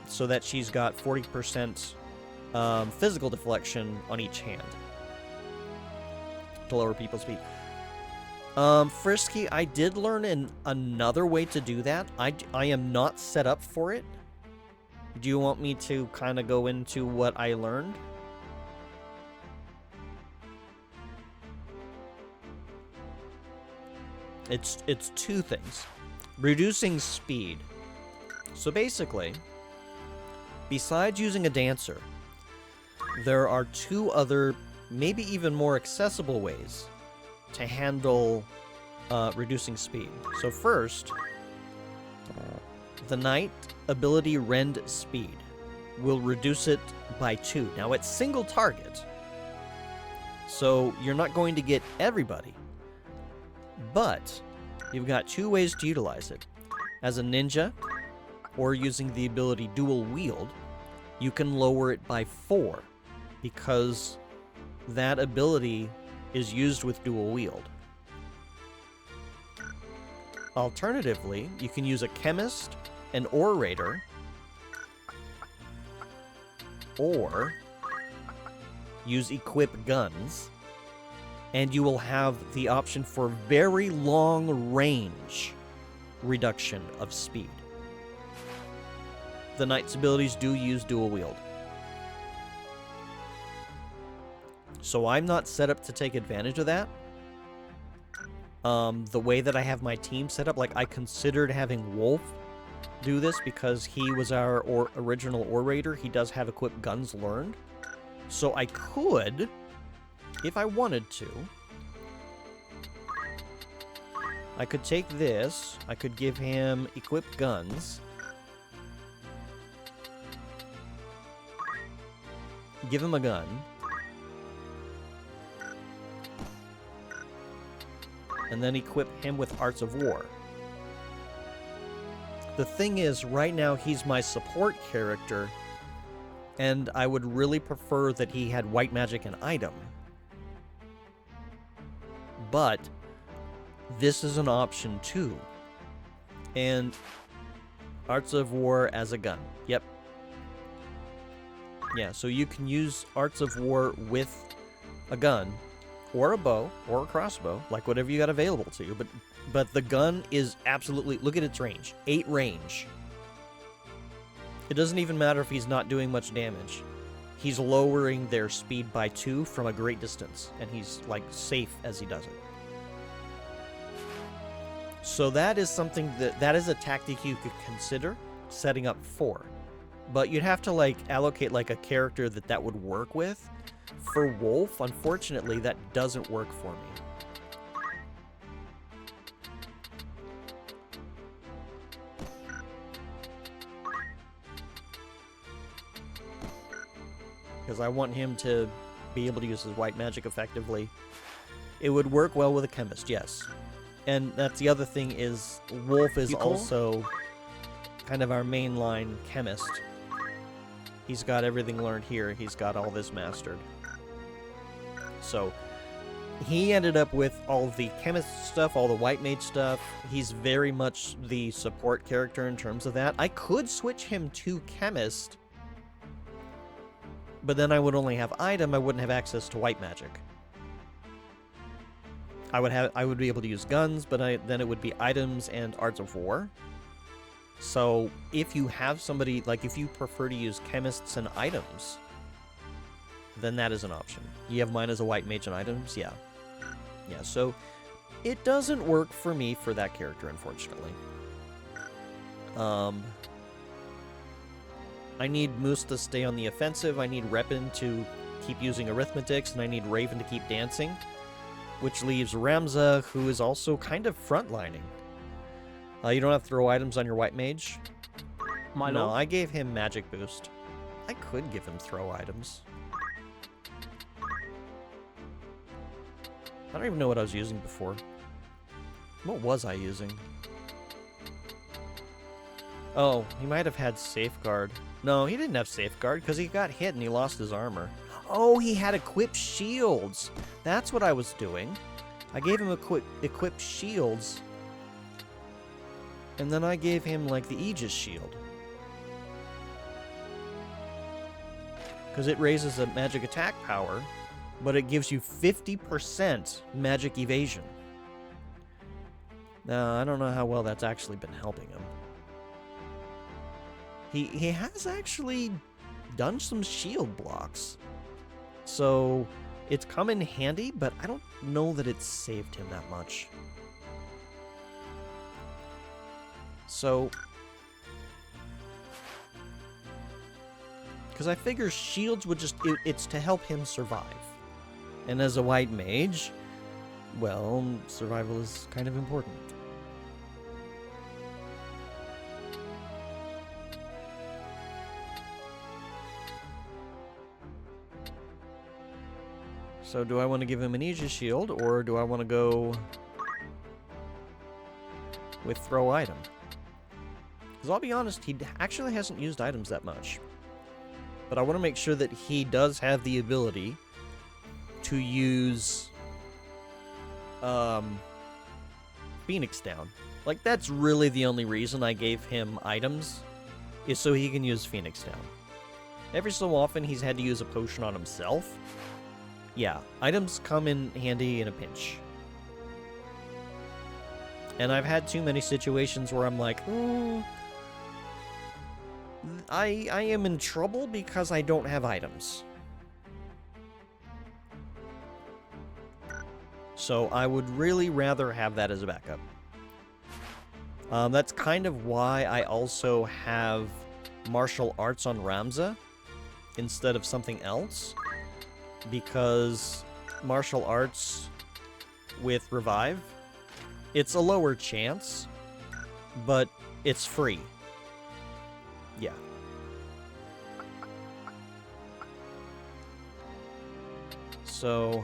so that she's got 40% physical deflection on each hand to lower people's speed. Frisky, I did learn another way to do that. I am not set up for it. Do you want me to kind of go into what I learned? It's 2 things. Reducing speed. So basically, besides using a dancer, there are 2 other, maybe even more accessible ways to handle reducing speed. So first, the Knight ability Rend Speed will reduce it by 2. Now it's single target, so you're not going to get everybody, but you've got 2 ways to utilize it. As a ninja, or using the ability Dual Wield, you can lower it by 4, because that ability is used with Dual Wield. Alternatively, you can use a Chemist, an Orator, or use Equip Guns, and you will have the option for very long range reduction of speed. The Knight's abilities do use Dual Wield. So I'm not set up to take advantage of that. The way that I have my team set up, like I considered having Wolf do this because he was our original Orator. He does have Equip Guns learned. So I could, if I wanted to, I could take this, I could give him Equip Guns, give him a gun, and then equip him with Arts of War. The thing is, right now he's my support character, and I would really prefer that he had White Magic and Item. But this is an option too. And Arts of War as a gun. Yep. Yeah, so you can use Arts of War with a gun, or a bow, or a crossbow, like whatever you got available to you. But the gun is absolutely, look at its range. 8 range. It doesn't even matter if he's not doing much damage. He's lowering their speed by 2 from a great distance, and he's like safe as he does it. So that is something that is a tactic you could consider setting up for. But you'd have to like allocate like a character that would work with. For Wolf, unfortunately, that doesn't work for me. Because I want him to be able to use his white magic effectively. It would work well with a Chemist, yes. And that's the other thing is, Wolf is also kind of our mainline chemist. He's got everything learned here. He's got all this mastered. So, he ended up with all the chemist stuff, all the white mage stuff. He's very much the support character in terms of that. I could switch him to chemist, but then I would only have item. I wouldn't have access to white magic. I would be able to use guns, but then it would be items and arts of war. So if you have somebody, like if you prefer to use chemists and items, then that is an option. You have mine as a white mage and items, yeah. Yeah, so it doesn't work for me for that character, unfortunately. I need Moose to stay on the offensive, I need Reppin to keep using arithmetics, and I need Raven to keep dancing, which leaves Ramza, who is also kind of frontlining. You don't have to throw items on your white mage. No, I gave him magic boost. I could give him throw items. I don't even know what I was using before. What was I using? Oh, he might have had Safeguard. No, he didn't have Safeguard because he got hit and he lost his armor. Oh, he had equipped shields. That's what I was doing. I gave him equipped shields. And then I gave him, like, the Aegis shield. Because it raises the magic attack power, but it gives you 50% magic evasion. Now, I don't know how well that's actually been helping him. He has actually done some shield blocks. So, it's come in handy, but I don't know that it's saved him that much. So, because I figure shields would just, it's to help him survive. And as a white mage, well, survival is kind of important. So do I want to give him an Aegis shield, or do I want to go with throw item? Because I'll be honest, he actually hasn't used items that much. But I want to make sure that he does have the ability to use Phoenix down. Like, that's really the only reason I gave him items, is so he can use Phoenix down. Every so often he's had to use a potion on himself. Yeah, items come in handy in a pinch. And I've had too many situations where I'm like, I am in trouble because I don't have items. So I would really rather have that as a backup. That's kind of why I also have martial arts on Ramza instead of something else. Because martial arts with revive, it's a lower chance, but it's free. Yeah. So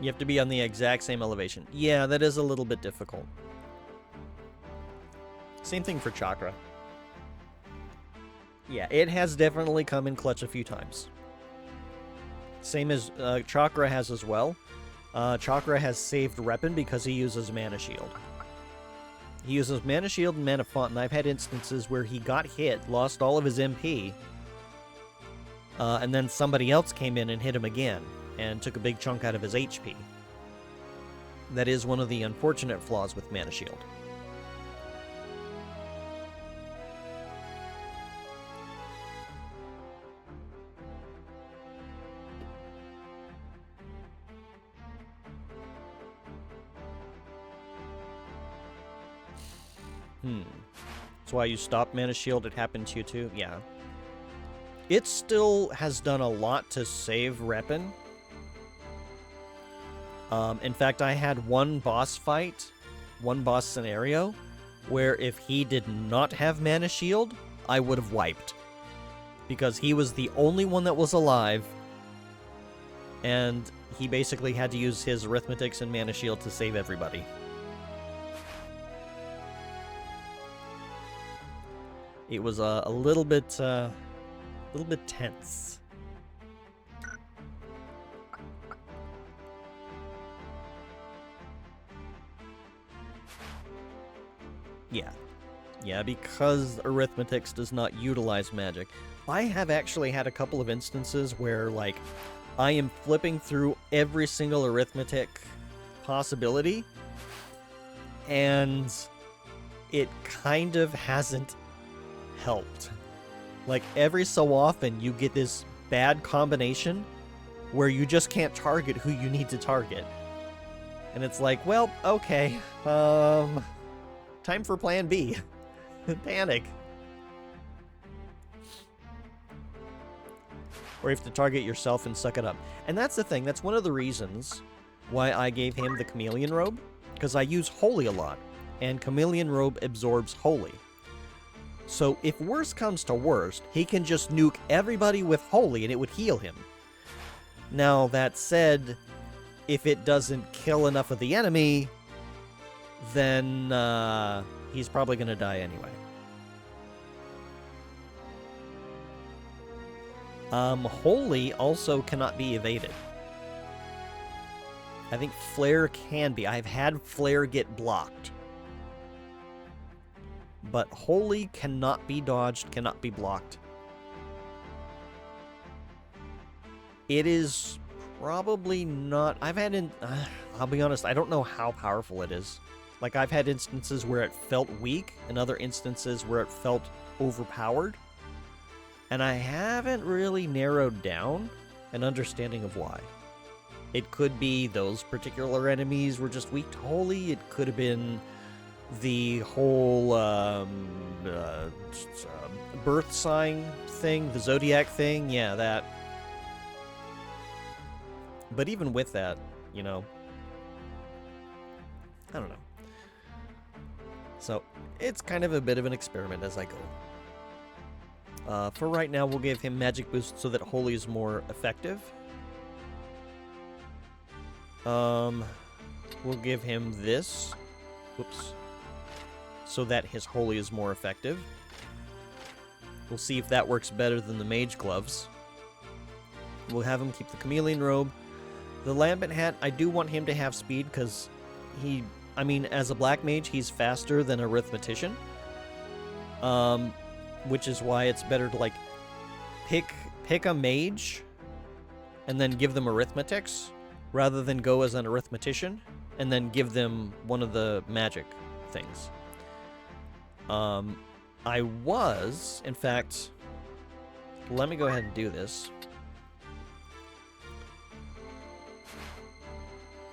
you have to be on the exact same elevation. Yeah, that is a little bit difficult. Same thing for Chakra. Yeah, it has definitely come in clutch a few times. Same as Chakra has as well. Chakra has saved Reppin because he uses Mana Shield. He uses Mana Shield and Mana Font, and I've had instances where he got hit, lost all of his MP, and then somebody else came in and hit him again, and took a big chunk out of his HP. That is one of the unfortunate flaws with Mana Shield. That's why you stopped Mana Shield. It happened to you too? Yeah. It still has done a lot to save Reppin. In fact, I had one boss fight, one boss scenario, where if he did not have Mana Shield, I would have wiped. Because he was the only one that was alive, and he basically had to use his arithmetics and mana shield to save everybody. It was a little bit tense. Yeah, because arithmetics does not utilize magic. I have actually had a couple of instances where, like, I am flipping through every single arithmetic possibility, and it kind of hasn't helped. Like, every so often you get this bad combination where you just can't target who you need to target. And it's like, well, okay, time for plan B. Panic. Or you have to target yourself and suck it up. And that's the thing, that's one of the reasons why I gave him the Chameleon Robe, because I use Holy a lot, and Chameleon Robe absorbs Holy. So if worst comes to worst, he can just nuke everybody with Holy and it would heal him. Now, that said, if it doesn't kill enough of the enemy, then he's probably going to die anyway. Holy also cannot be evaded. I think Flare can be. I've had Flare get blocked. But Holy cannot be dodged, cannot be blocked. It is probably not... I'll be honest, I don't know how powerful it is. Like, I've had instances where it felt weak, and other instances where it felt overpowered. And I haven't really narrowed down an understanding of why. It could be those particular enemies were just weak to Holy. It could have been the whole birth sign thing, the zodiac thing. Yeah, that. But even with that, you know, I don't know. So it's kind of a bit of an experiment as I go. For right now, we'll give him magic boost so that Holy is more effective. We'll give him this. Whoops. So that his Holy is more effective. We'll see if that works better than the Mage Gloves. We'll have him keep the Chameleon Robe. The Lambent Hat, I do want him to have speed because as a Black Mage, he's faster than a Arithmetician. Which is why it's better to, like, pick a Mage and then give them Arithmetics, rather than go as an Arithmetician and then give them one of the magic things. I was, in fact, let me go ahead and do this.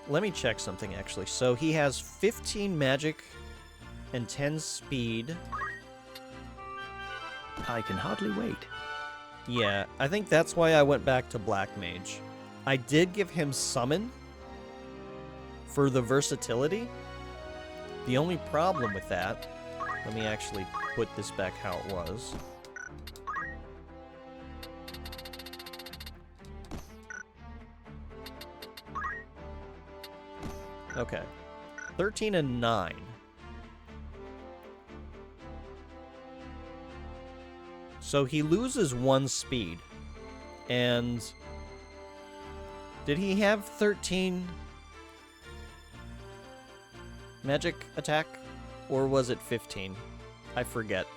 Let me check something, actually. So he has 15 magic and 10 speed. I can hardly wait. Yeah, I think that's why I went back to Black Mage. I did give him Summon for the versatility. The only problem with that... Let me actually put this back how it was. Okay. 13 and 9. So he loses 1 speed. And... did he have 13 magic attack? Or was it 15? I forget.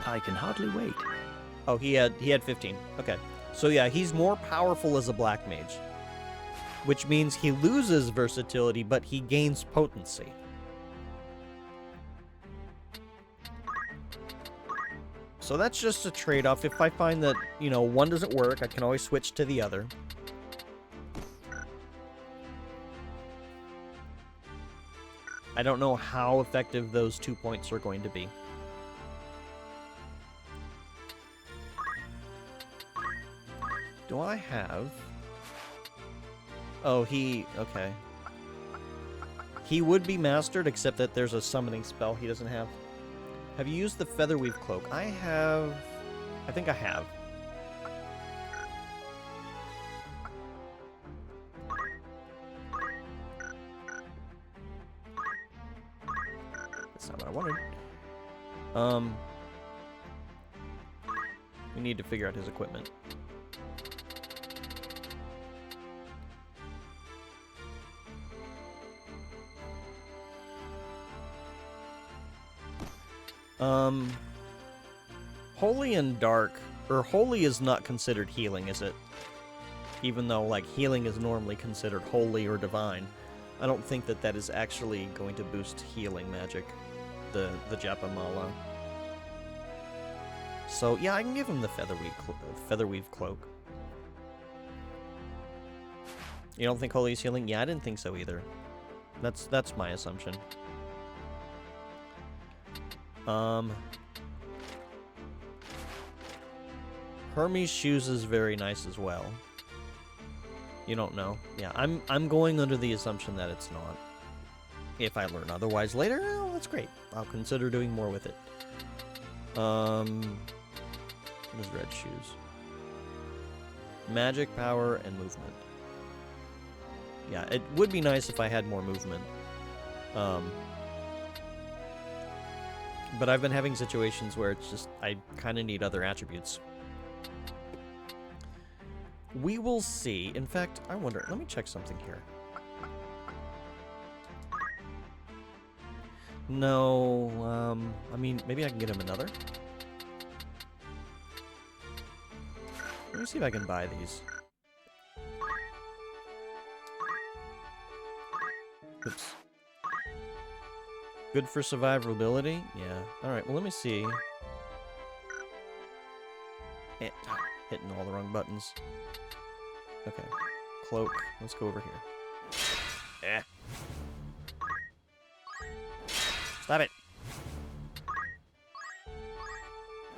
I can hardly wait. Oh, he had 15. Okay. So yeah, he's more powerful as a Black Mage. Which means he loses versatility, but he gains potency. So that's just a trade-off. If I find that, you know, one doesn't work, I can always switch to the other. I don't know how effective those 2 points are going to be. Do I have... oh, okay. He would be mastered, except that there's a summoning spell he doesn't have. Have you used the Featherweave Cloak? I think I have. wanted. We need to figure out his equipment. Holy and Dark, or Holy is not considered healing, is it? Even though, like, healing is normally considered holy or divine. I don't think that that is actually going to boost healing magic, the Japamala. So, yeah, I can give him the Featherweave Cloak. You don't think Holy is healing? Yeah, I didn't think so either. That's my assumption. Hermes' shoes is very nice as well. You don't know. Yeah, I'm going under the assumption that it's not. If I learn otherwise later, well, that's great. I'll consider doing more with it. What is red shoes? Magic, power, and movement. Yeah, it would be nice if I had more movement. But I've been having situations where it's just, I kind of need other attributes. We will see. In fact, I wonder, let me check something here. No, I mean, maybe I can get him another. Let me see if I can buy these. Oops. Good for survivability? Yeah. Alright, well, let me see. Hitting all the wrong buttons. Okay. Cloak. Let's go over here. Stop it!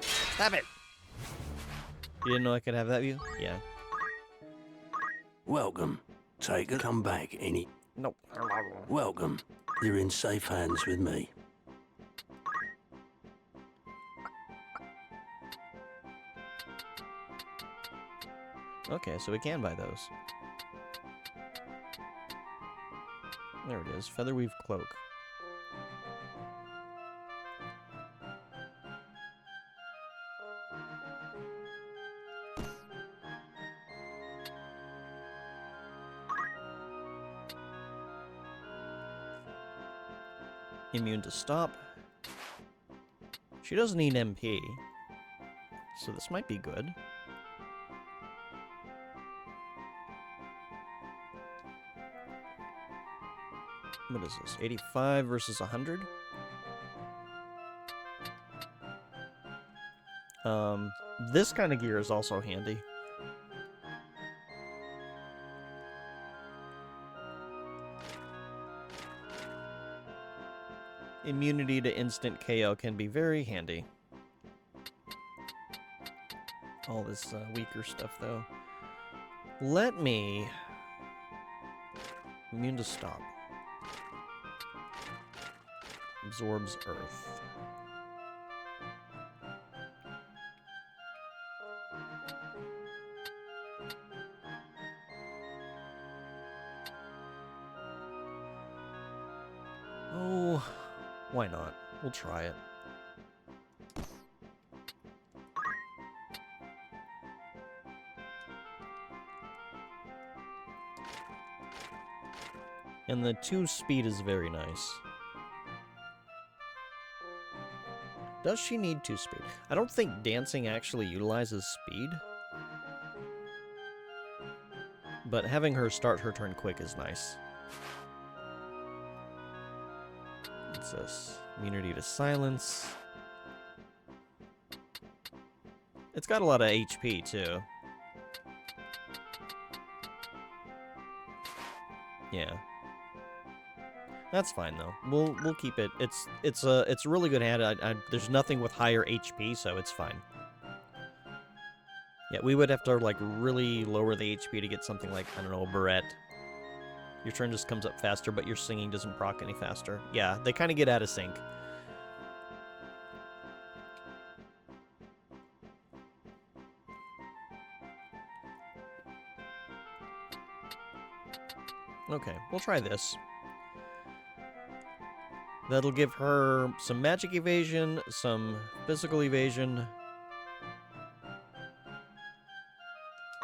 Stop it! You didn't know I could have that view? Yeah. Welcome. Take a come back any. Nope. Welcome. You're in safe hands with me. Okay, so we can buy those. There it is. Featherweave Cloak. Immune to stop. She doesn't need MP, so this might be good. What is this? 85 versus 100? This kind of gear is also handy. Immunity to instant KO can be very handy. All this weaker stuff, though. Let me... Immune to stop. Absorbs earth. Oh, why not? We'll try it. And the 2 speed is very nice. Does she need 2 speed? I don't think dancing actually utilizes speed. But having her start her turn quick is nice. What's this? Immunity to silence. It's got a lot of HP too. Yeah. That's fine though. We'll keep it. It's a really good hand. There's nothing with higher HP, so it's fine. Yeah, we would have to like really lower the HP to get something like, I don't know, a barrette. Your turn just comes up faster, but your singing doesn't proc any faster. Yeah, they kind of get out of sync. Okay, we'll try this. That'll give her some magic evasion, some physical evasion.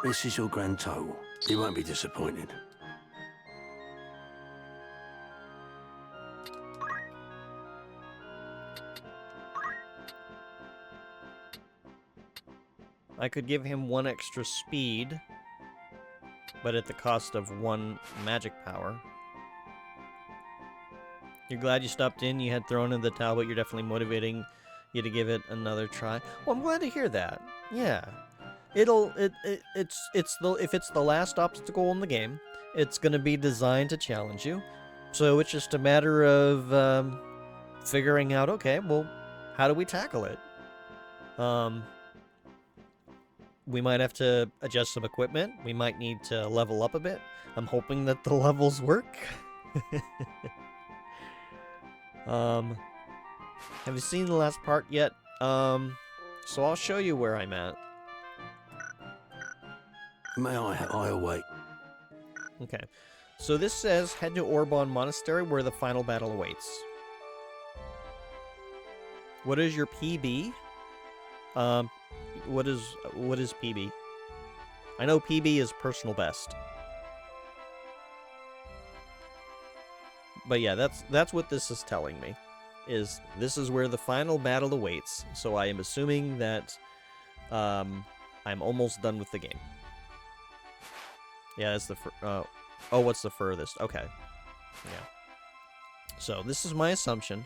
This is your grand total. You won't be disappointed. I could give him 1 extra speed, but at the cost of 1 magic power. You're glad you stopped in, you had thrown in the towel, but you're definitely motivating you to give it another try. Well, I'm glad to hear that. Yeah. If it's the last obstacle in the game, it's gonna be designed to challenge you. So it's just a matter of figuring out, okay, well, how do we tackle it? We might have to adjust some equipment. We might need to level up a bit. I'm hoping that the levels work. Have you seen the last part yet? So I'll show you where I'm at. May I'll wait. Okay. So this says, head to Orbon Monastery where the final battle awaits. What is your PB? What is PB? I know PB is personal best. But yeah, that's what this is telling me. This is where the final battle awaits. So I am assuming that I'm almost done with the game. Yeah, that's the oh, what's the furthest? Okay. Yeah. So this is my assumption.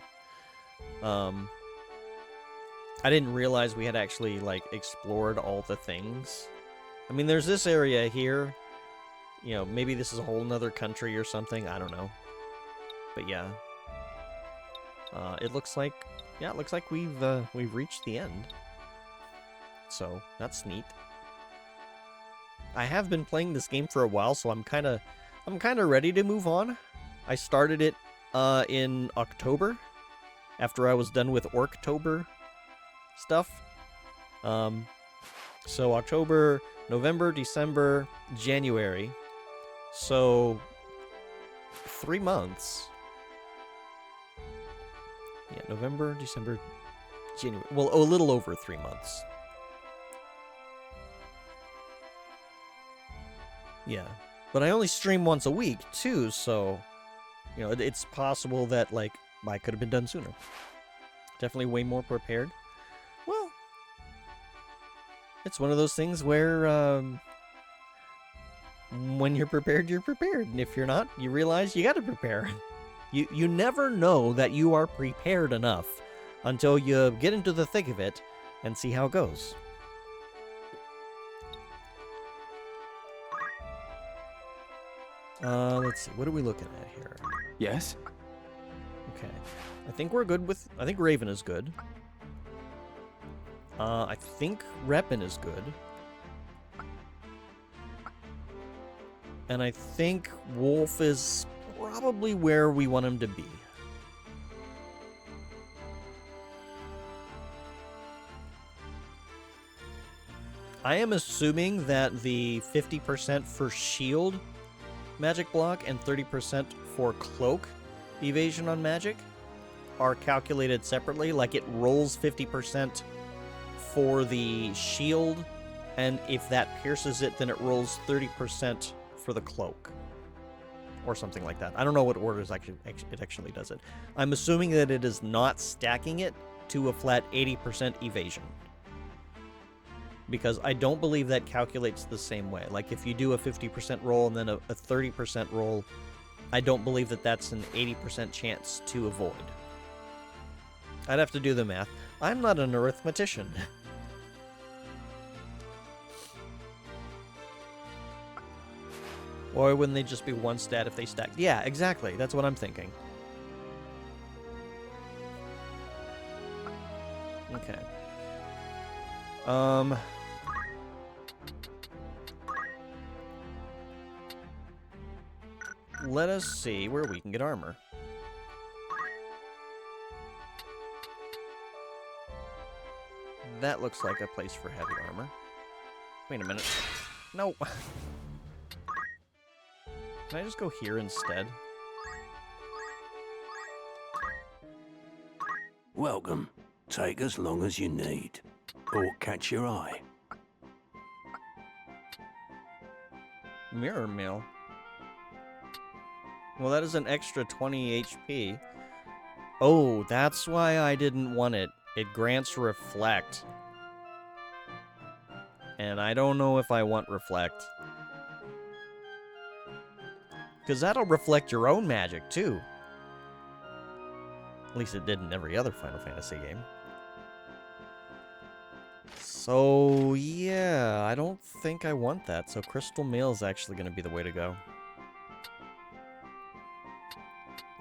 I didn't realize we had actually, like, explored all the things. I mean, there's this area here. You know, maybe this is a whole nother country or something. I don't know. But yeah. It looks like, yeah, it looks like we've reached the end. So, that's neat. I have been playing this game for a while, so I'm kind of ready to move on. I started it in October after I was done with Orktober stuff. So October, November, December, January. So 3 months. Yeah, November, December, January. Well, a little over 3 months. Yeah. But I only stream once a week, too, so, you know, it's possible that, like, I could have been done sooner. Definitely way more prepared. Well, it's one of those things where, when you're prepared, you're prepared. And if you're not, you realize you gotta prepare. You never know that you are prepared enough until you get into the thick of it and see how it goes. Let's see. What are we looking at here? Yes? Okay. I think we're good with... I think Raven is good. I think Reppin is good. And I think Wolf is probably where we want him to be. I am assuming that the 50% for shield magic block and 30% for cloak evasion on magic are calculated separately. Like, it rolls 50% for the shield, and if that pierces it, then it rolls 30% for the cloak. Or something like that. I don't know what order it actually does it. I'm assuming that it is not stacking it to a flat 80% evasion. Because I don't believe that calculates the same way. Like, if you do a 50% roll and then a 30% roll, I don't believe that that's an 80% chance to avoid. I'd have to do the math. I'm not an arithmetician. Or wouldn't they just be one stat if they stacked? Yeah, exactly. That's what I'm thinking. Okay. Let us see where we can get armor. That looks like a place for heavy armor. Wait a minute. No. Can I just go here instead? Welcome. Take as long as you need. Or catch your eye. Mirror Meal. Well, that is an extra 20 HP. Oh, that's why I didn't want it. It grants Reflect. And I don't know if I want Reflect. Because that'll reflect your own magic, too. At least it did in every other Final Fantasy game. So, yeah, I don't think I want that. So Crystal Mail is actually going to be the way to go.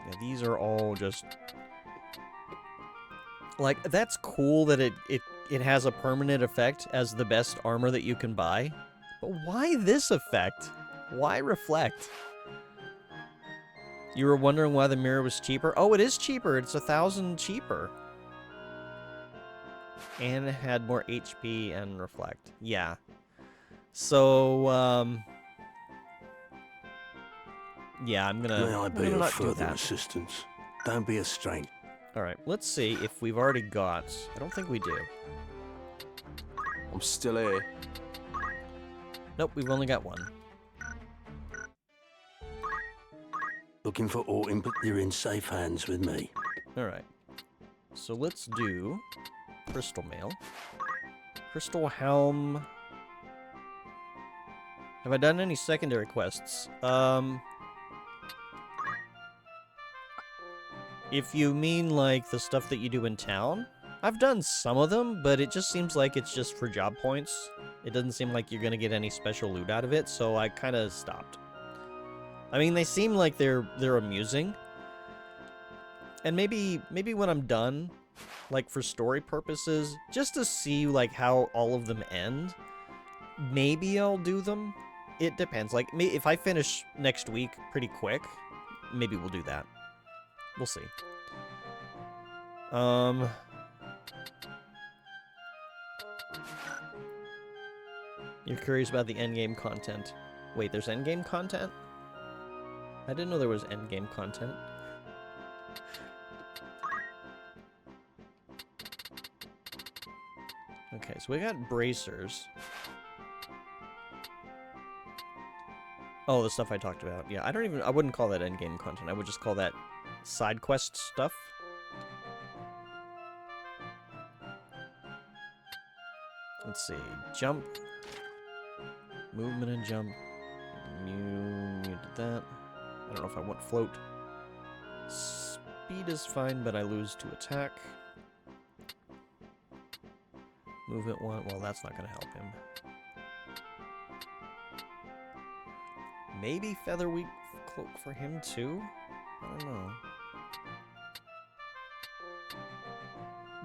Yeah, these are all just... Like, that's cool that it has a permanent effect as the best armor that you can buy. But why this effect? Why Reflect? You were wondering why the mirror was cheaper? Oh, it is cheaper. It's 1,000 cheaper. And it had more HP and Reflect. Yeah. So, yeah, I'm gonna, May I be of not do further that. assistance? Don't be a stranger. Alright, let's see if we've already got... I don't think we do. I'm still here. Nope, we've only got one. Looking for Autumn, but you're in safe hands with me. Alright. So let's do Crystal Mail. Crystal Helm. Have I done any secondary quests? If you mean, like, the stuff that you do in town, I've done some of them, but it just seems like it's just for job points. It doesn't seem like you're gonna get any special loot out of it, so I kind of stopped. I mean, they seem like they're amusing. And maybe when I'm done, like, for story purposes, just to see, like, how all of them end, maybe I'll do them. It depends. Like, if I finish next week pretty quick, maybe we'll do that. We'll see. You're curious about the endgame content. Wait, there's endgame content? I didn't know there was endgame content. Okay, so we got bracers. Oh, the stuff I talked about. Yeah, I wouldn't call that endgame content. I would just call that side quest stuff. Let's see. Jump. Movement and jump. Muted that. I don't know if I want float. Speed is fine, but I lose to attack. Movement 1. Well, that's not going to help him. Maybe Featherweight Cloak for him too? I don't know.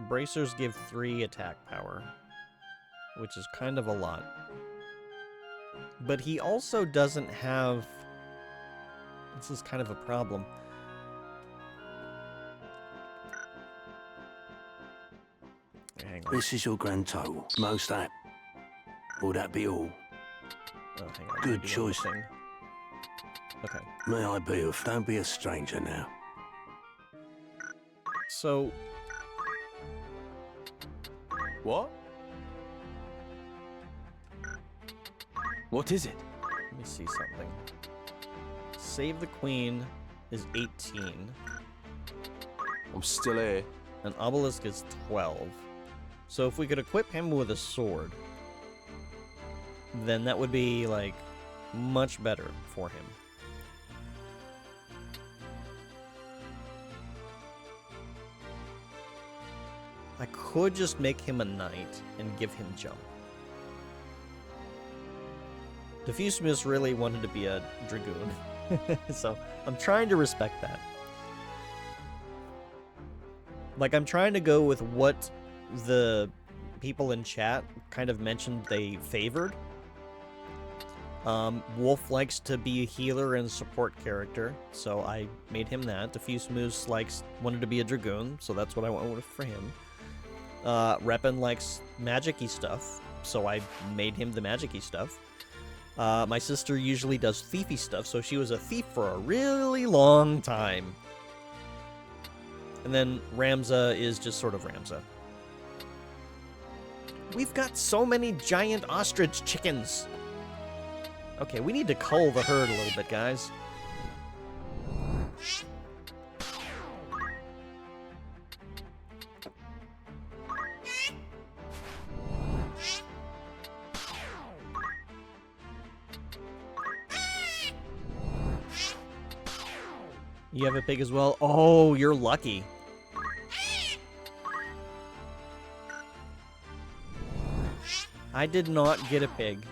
Bracers give 3 attack power, which is kind of a lot. But he also doesn't have... This is kind of a problem. Hang on. This is your grand total. Most apt. Will that be all? Oh, hang on. Good choice. Okay. May I be of... Don't be a stranger now. So... What? What is it? Let me see something. Save the Queen is 18. I'm still here. An Obelisk is 12. So if we could equip him with a sword, then that would be, like, much better for him. I could just make him a knight and give him jump. Diffuse Miss really wanted to be a dragoon, so I'm trying to respect that. Like, I'm trying to go with what the people in chat kind of mentioned they favored. Wolf likes to be a healer and support character, so I made him that. Diffuse Moose wanted to be a dragoon, so that's what I went with for him. Reppin likes magic-y stuff, so I made him the magic-y stuff. My sister usually does thiefy stuff, so she was a thief for a really long time. And then Ramza is just sort of Ramza. We've got so many giant ostrich chickens. Okay, we need to cull the herd a little bit, guys. You have a pig as well? Oh, you're lucky. I did not get a pig.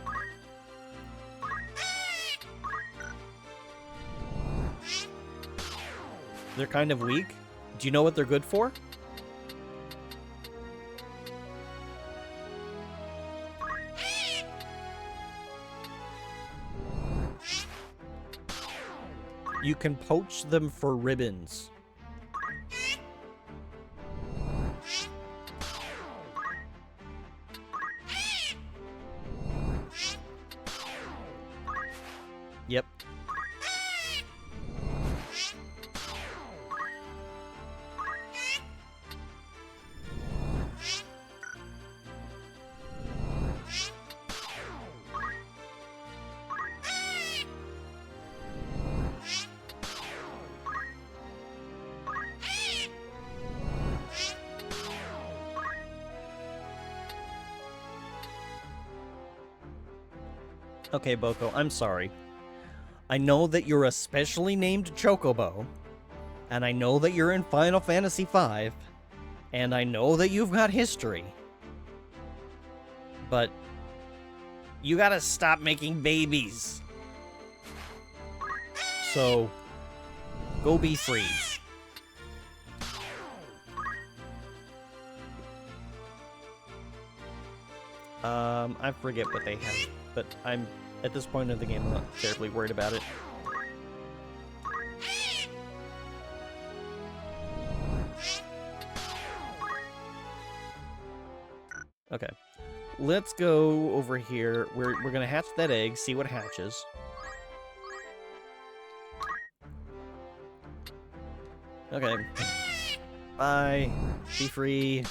They're kind of weak. Do you know what they're good for? You can poach them for ribbons. Yep. Okay, Boko, I'm sorry. I know that you're a specially named Chocobo, and I know that you're in Final Fantasy V, and I know that you've got history. But you gotta stop making babies. So, go be free. I forget what they have, but I'm, at this point in the game, I'm not terribly worried about it. Okay. Let's go over here. We're gonna hatch that egg, see what hatches. Okay. Bye. Be free.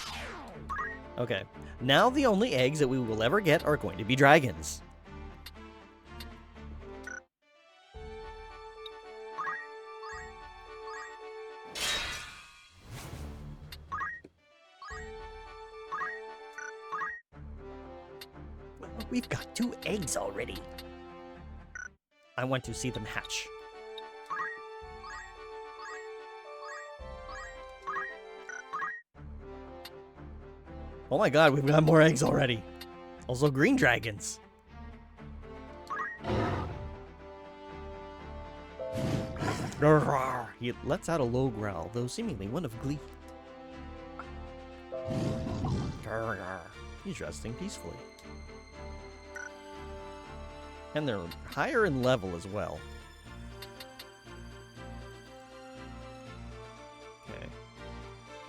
Okay. Now the only eggs that we will ever get are going to be dragons. We've got 2 eggs already. I want to see them hatch. Oh my god, we've got more eggs already. Also green dragons. He lets out a low growl, though seemingly one of glee. He's resting peacefully. And they're higher in level as well. Okay.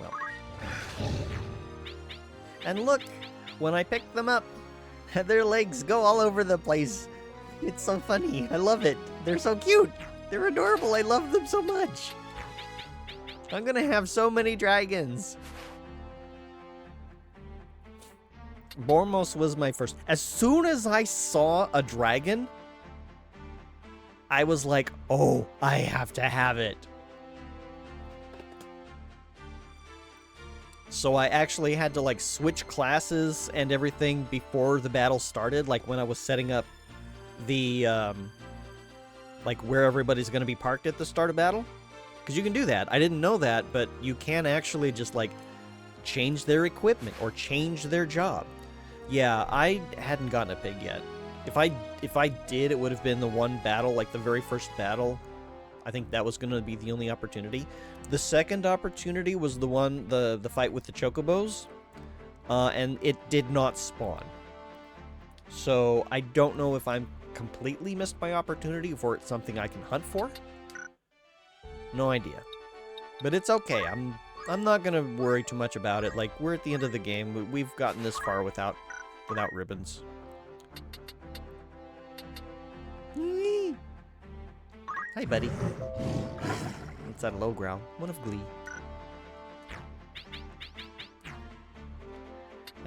Well. And look! When I pick them up, their legs go all over the place. It's so funny. I love it. They're so cute. They're adorable. I love them so much. I'm gonna have so many dragons. Bormos was my first. As soon as I saw a dragon, I was like, oh, I have to have it. So I actually had to like switch classes and everything before the battle started, like when I was setting up the like where everybody's going to be parked at the start of battle, because you can do that. I didn't know that, but you can actually just like change their equipment or change their job. Yeah, I hadn't gotten a pig yet. If I did, it would have been the one battle, like the very first battle. I think that was going to be the only opportunity. The second opportunity was the one, the fight with the chocobos, and it did not spawn. So I don't know if I'm completely missed my opportunity or it's something I can hunt for. No idea. But it's okay. I'm not gonna worry too much about it. Like, we're at the end of the game. We've gotten this far without ribbons. Hi, buddy. It's that low growl. One of glee.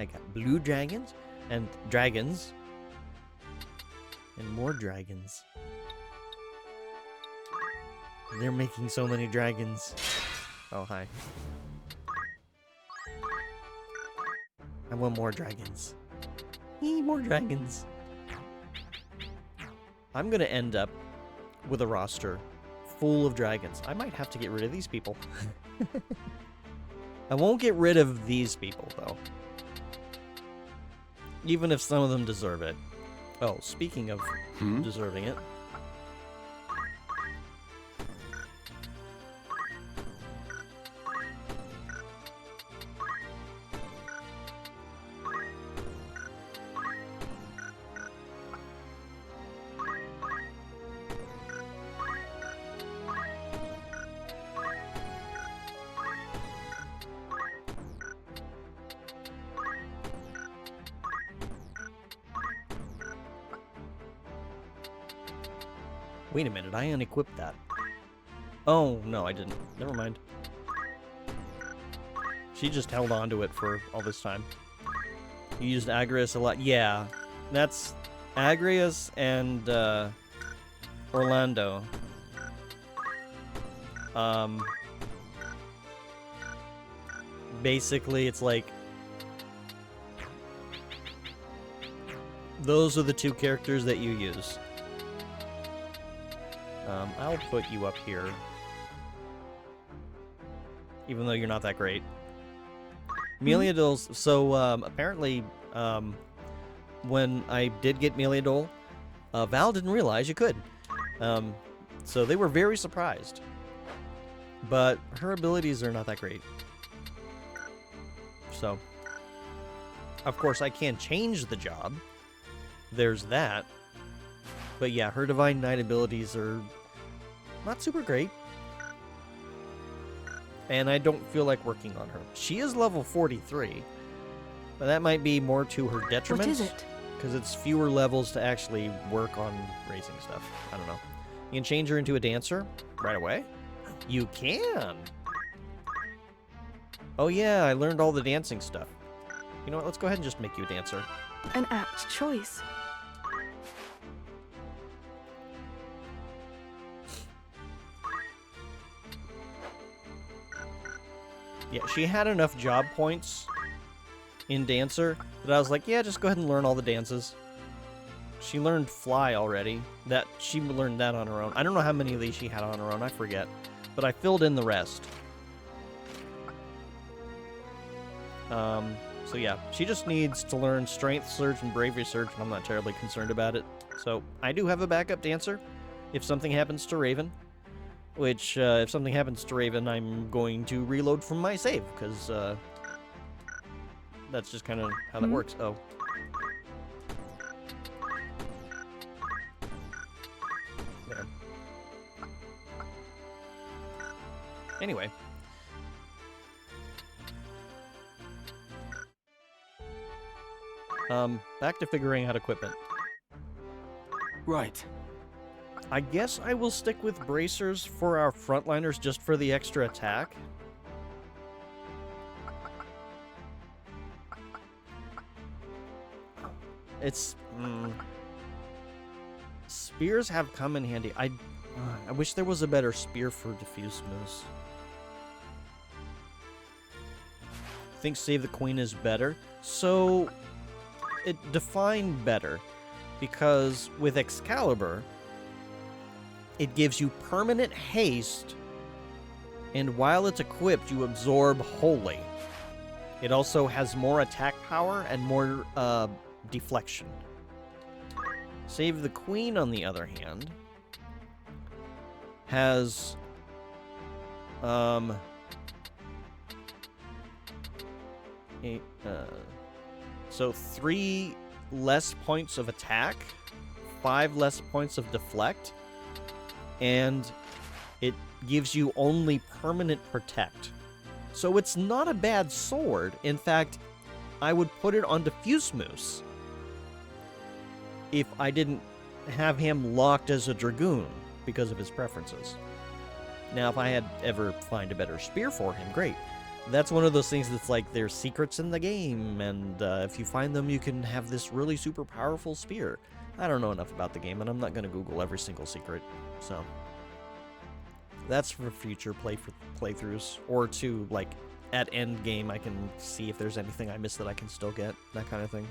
I got blue dragons and more dragons. They're making so many dragons. Oh, hi. I want more dragons. More dragons. I'm gonna end up with a roster full of dragons. I might have to get rid of these people. I won't get rid of these people, though. Even if some of them deserve it. Oh, speaking of deserving it. Wait a minute, I unequipped that. Oh, no, I didn't. Never mind. She just held on to it for all this time. You used Agrias a lot. Yeah, that's Agrias and Orlando. Basically, it's like those are the two characters that you use. I'll put you up here. Even though you're not that great. Meliadol's... So, apparently, when I did get Meliadol, Val didn't realize you could. So they were very surprised. But her abilities are not that great. So, of course, I can change the job. There's that. But yeah, her Divine Knight abilities are not super great. And I don't feel like working on her. She is level 43. But that might be more to her detriment. What is it? Because it's fewer levels to actually work on raising stuff. I don't know. You can change her into a dancer right away? You can! Oh yeah, I learned all the dancing stuff. You know what, let's go ahead and just make you a dancer. An apt choice. Yeah, she had enough job points in Dancer that I was like, yeah, just go ahead and learn all the dances. She learned Fly already. She learned that on her own. I don't know how many of these she had on her own, I forget. But I filled in the rest. So yeah, she just needs to learn Strength Surge and Bravery Surge, and I'm not terribly concerned about it. So I do have a backup dancer if something happens to Raven. Which, if something happens to Raven, I'm going to reload from my save, because, that's just kind of how that works. Oh. There. Anyway. Back to figuring out equipment. Right. I guess I will stick with bracers for our frontliners just for the extra attack. It's... Spears have come in handy. I wish there was a better spear for Diffuse Moose. I think Save the Queen is better. So, it defined better. Because with Excalibur, it gives you permanent haste, and while it's equipped, you absorb wholly. It also has more attack power and more deflection. Save the Queen, on the other hand, has so 3 less points of attack, 5 less points of deflect, and it gives you only permanent protect. So it's not a bad sword. In fact, I would put it on Diffuse Moose if I didn't have him locked as a Dragoon because of his preferences. Now, if I had ever find a better spear for him, great. That's one of those things that's like there's secrets in the game, and if you find them, you can have this really super powerful spear. I don't know enough about the game, and I'm not going to Google every single secret, so that's for future playthroughs, or to, like, at end game, I can see if there's anything I missed that I can still get, that kind of thing.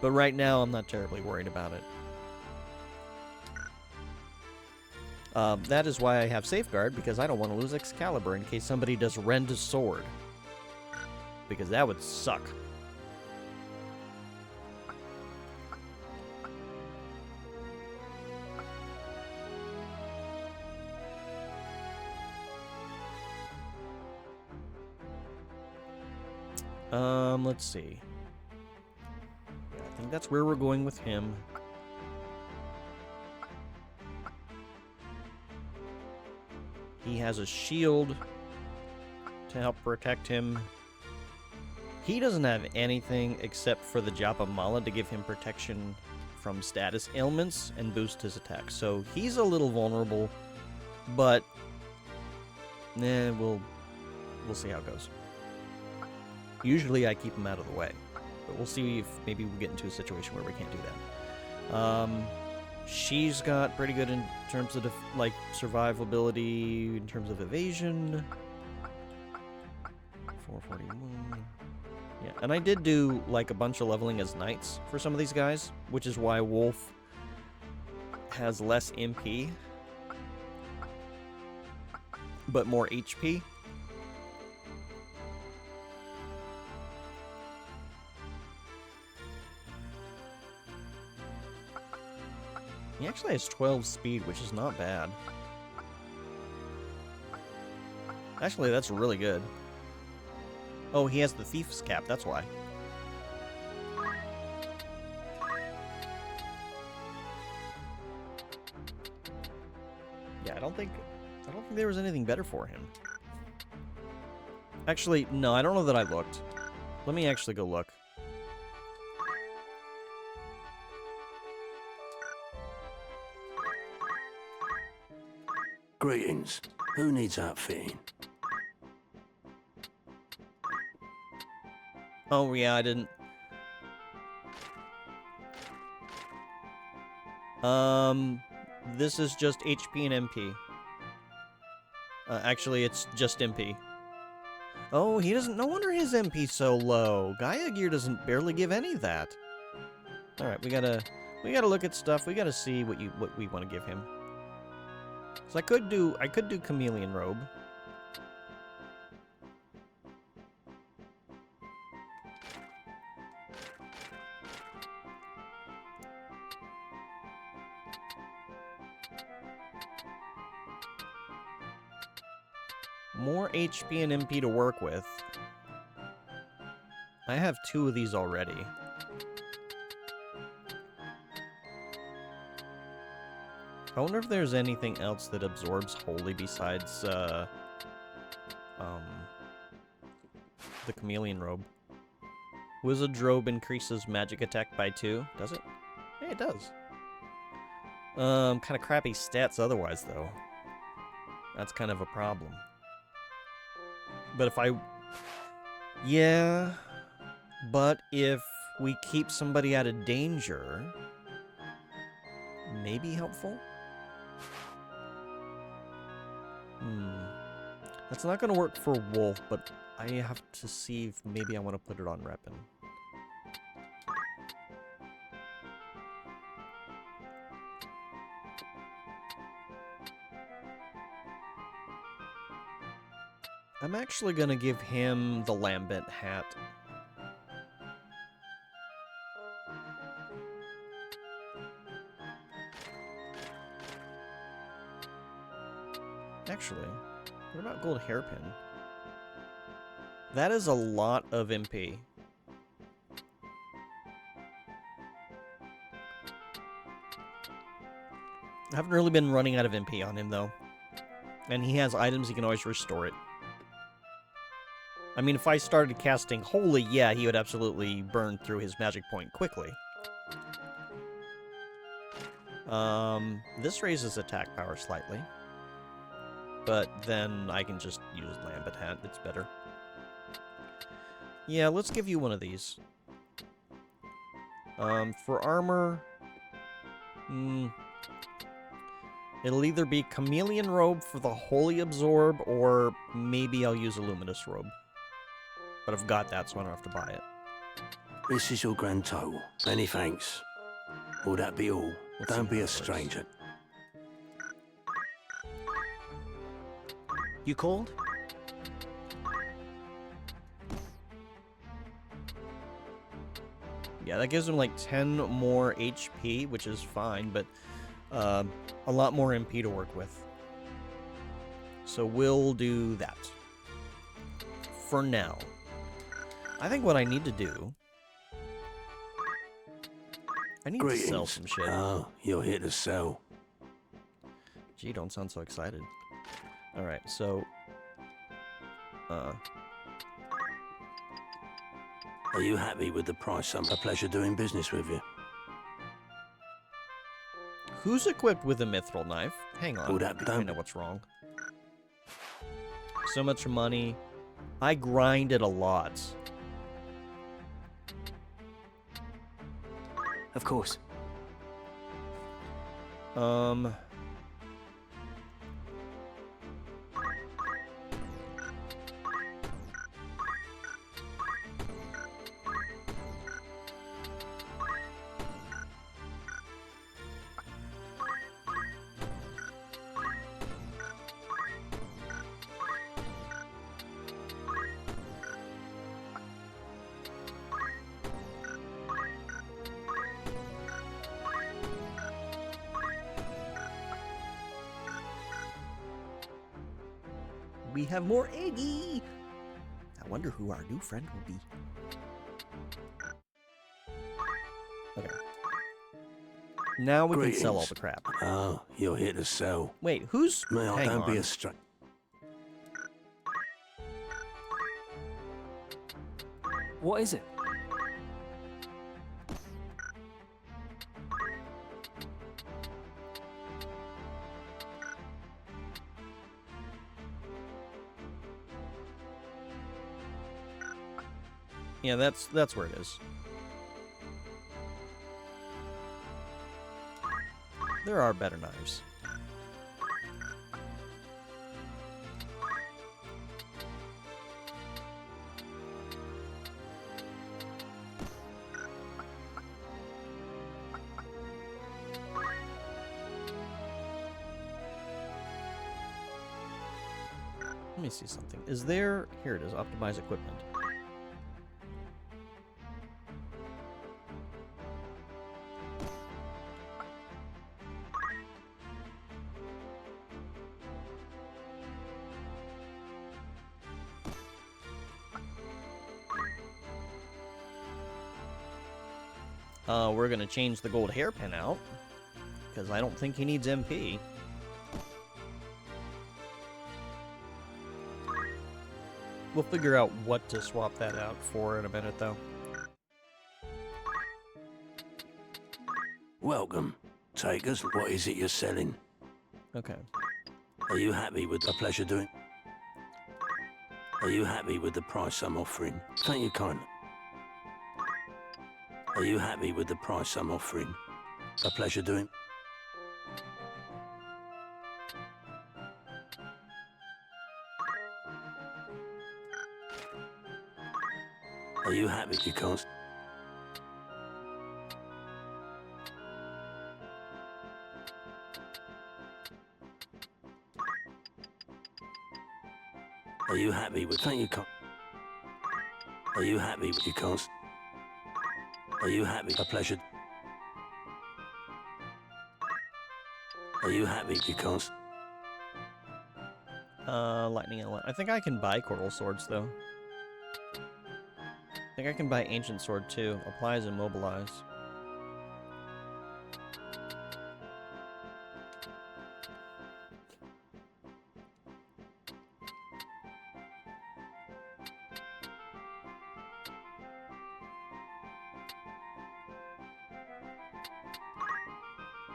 But right now, I'm not terribly worried about it. That is why I have Safeguard, because I don't want to lose Excalibur in case somebody does rend his sword. Because that would suck. Let's see. Yeah, I think that's where we're going with him. He has a shield to help protect him. He doesn't have anything except for the Japa Mala to give him protection from status ailments and boost his attack. So he's a little vulnerable, but we'll see how it goes. Usually I keep him out of the way, but we'll see if maybe we get into a situation where we can't do that. She's got pretty good in terms of like survivability, in terms of evasion. 441. Yeah, and I did do like a bunch of leveling as knights for some of these guys, which is why Wolf has less MP, but more HP. He actually has 12 speed, which is not bad. Actually, that's really good. Oh, he has the Thief's Cap, that's why. Yeah, I don't think there was anything better for him. Actually, no, I don't know that I looked. Let me actually go look. Greetings. Who needs outfitting? Oh, yeah, I didn't. This is just HP and MP. Actually, it's just MP. Oh, he doesn't. No wonder his MP's so low. Gaia Gear doesn't barely give any of that. All right, we gotta look at stuff. We gotta see what we want to give him. So I could do Chameleon Robe. More HP and MP to work with. I have 2 of these already. I wonder if there's anything else that absorbs Holy besides, the Chameleon Robe. Wizard Robe increases magic attack by 2. Does it? Yeah, it does. Kind of crappy stats otherwise, though. That's kind of a problem. But if I... Yeah... But if we keep somebody out of danger... Maybe helpful? That's not going to work for Wolf, but I have to see if maybe I want to put it on Reppin. I'm actually going to give him the Lambent hat. Actually, what about gold hairpin? That is a lot of MP. I haven't really been running out of MP on him, though. And he has items, he can always restore it. I mean, if I started casting Holy, yeah, he would absolutely burn through his magic point quickly. This raises attack power slightly. But then I can just use Lambent Hat, it's better. Yeah, let's give you one of these. For armor... it'll either be Chameleon Robe for the Holy Absorb, or maybe I'll use a Luminous Robe. But I've got that, so I don't have to buy it. This is your grand total. Many thanks. Will that be all? Let's Don't see be how a it stranger. You called? Yeah, that gives him like 10 more HP, which is fine, but a lot more MP to work with. So we'll do that. For now. I think what I need to do... I need to sell some shit. Oh, you're here to sell. Gee, don't sound so excited. Alright, so... Are you happy with the price? A pleasure doing business with you. Who's equipped with a mithril knife? Hang on, Would that I know what's wrong. So much money. I grind it a lot. Of course. We have more Iggy! I wonder who our new friend will be. Okay. Now we can sell all the crap. Oh, you're here to sell. Wait, who's... Well, Hang don't on. be a stranger. What is it? Yeah, that's where it is. There are better knives. Let me see something. Is there... Here it is. Optimize equipment. We're gonna change the gold hairpin out, because I don't think he needs MP. We'll figure out what to swap that out for in a minute, though. Welcome. Take us. What is it you're selling? Okay. Are you happy with the pleasure doing? Are you happy with the price I'm offering? Thank you kindly. Are you happy with the price I'm offering? A pleasure doing? Are you happy you can't? Are you happy with? Thank you can't. Are you happy with you can't? Are you happy? A pleasure. Are you happy you can't? Lightning element. I think I can buy coral swords, though. I think I can buy ancient sword, too. Applies and mobilize.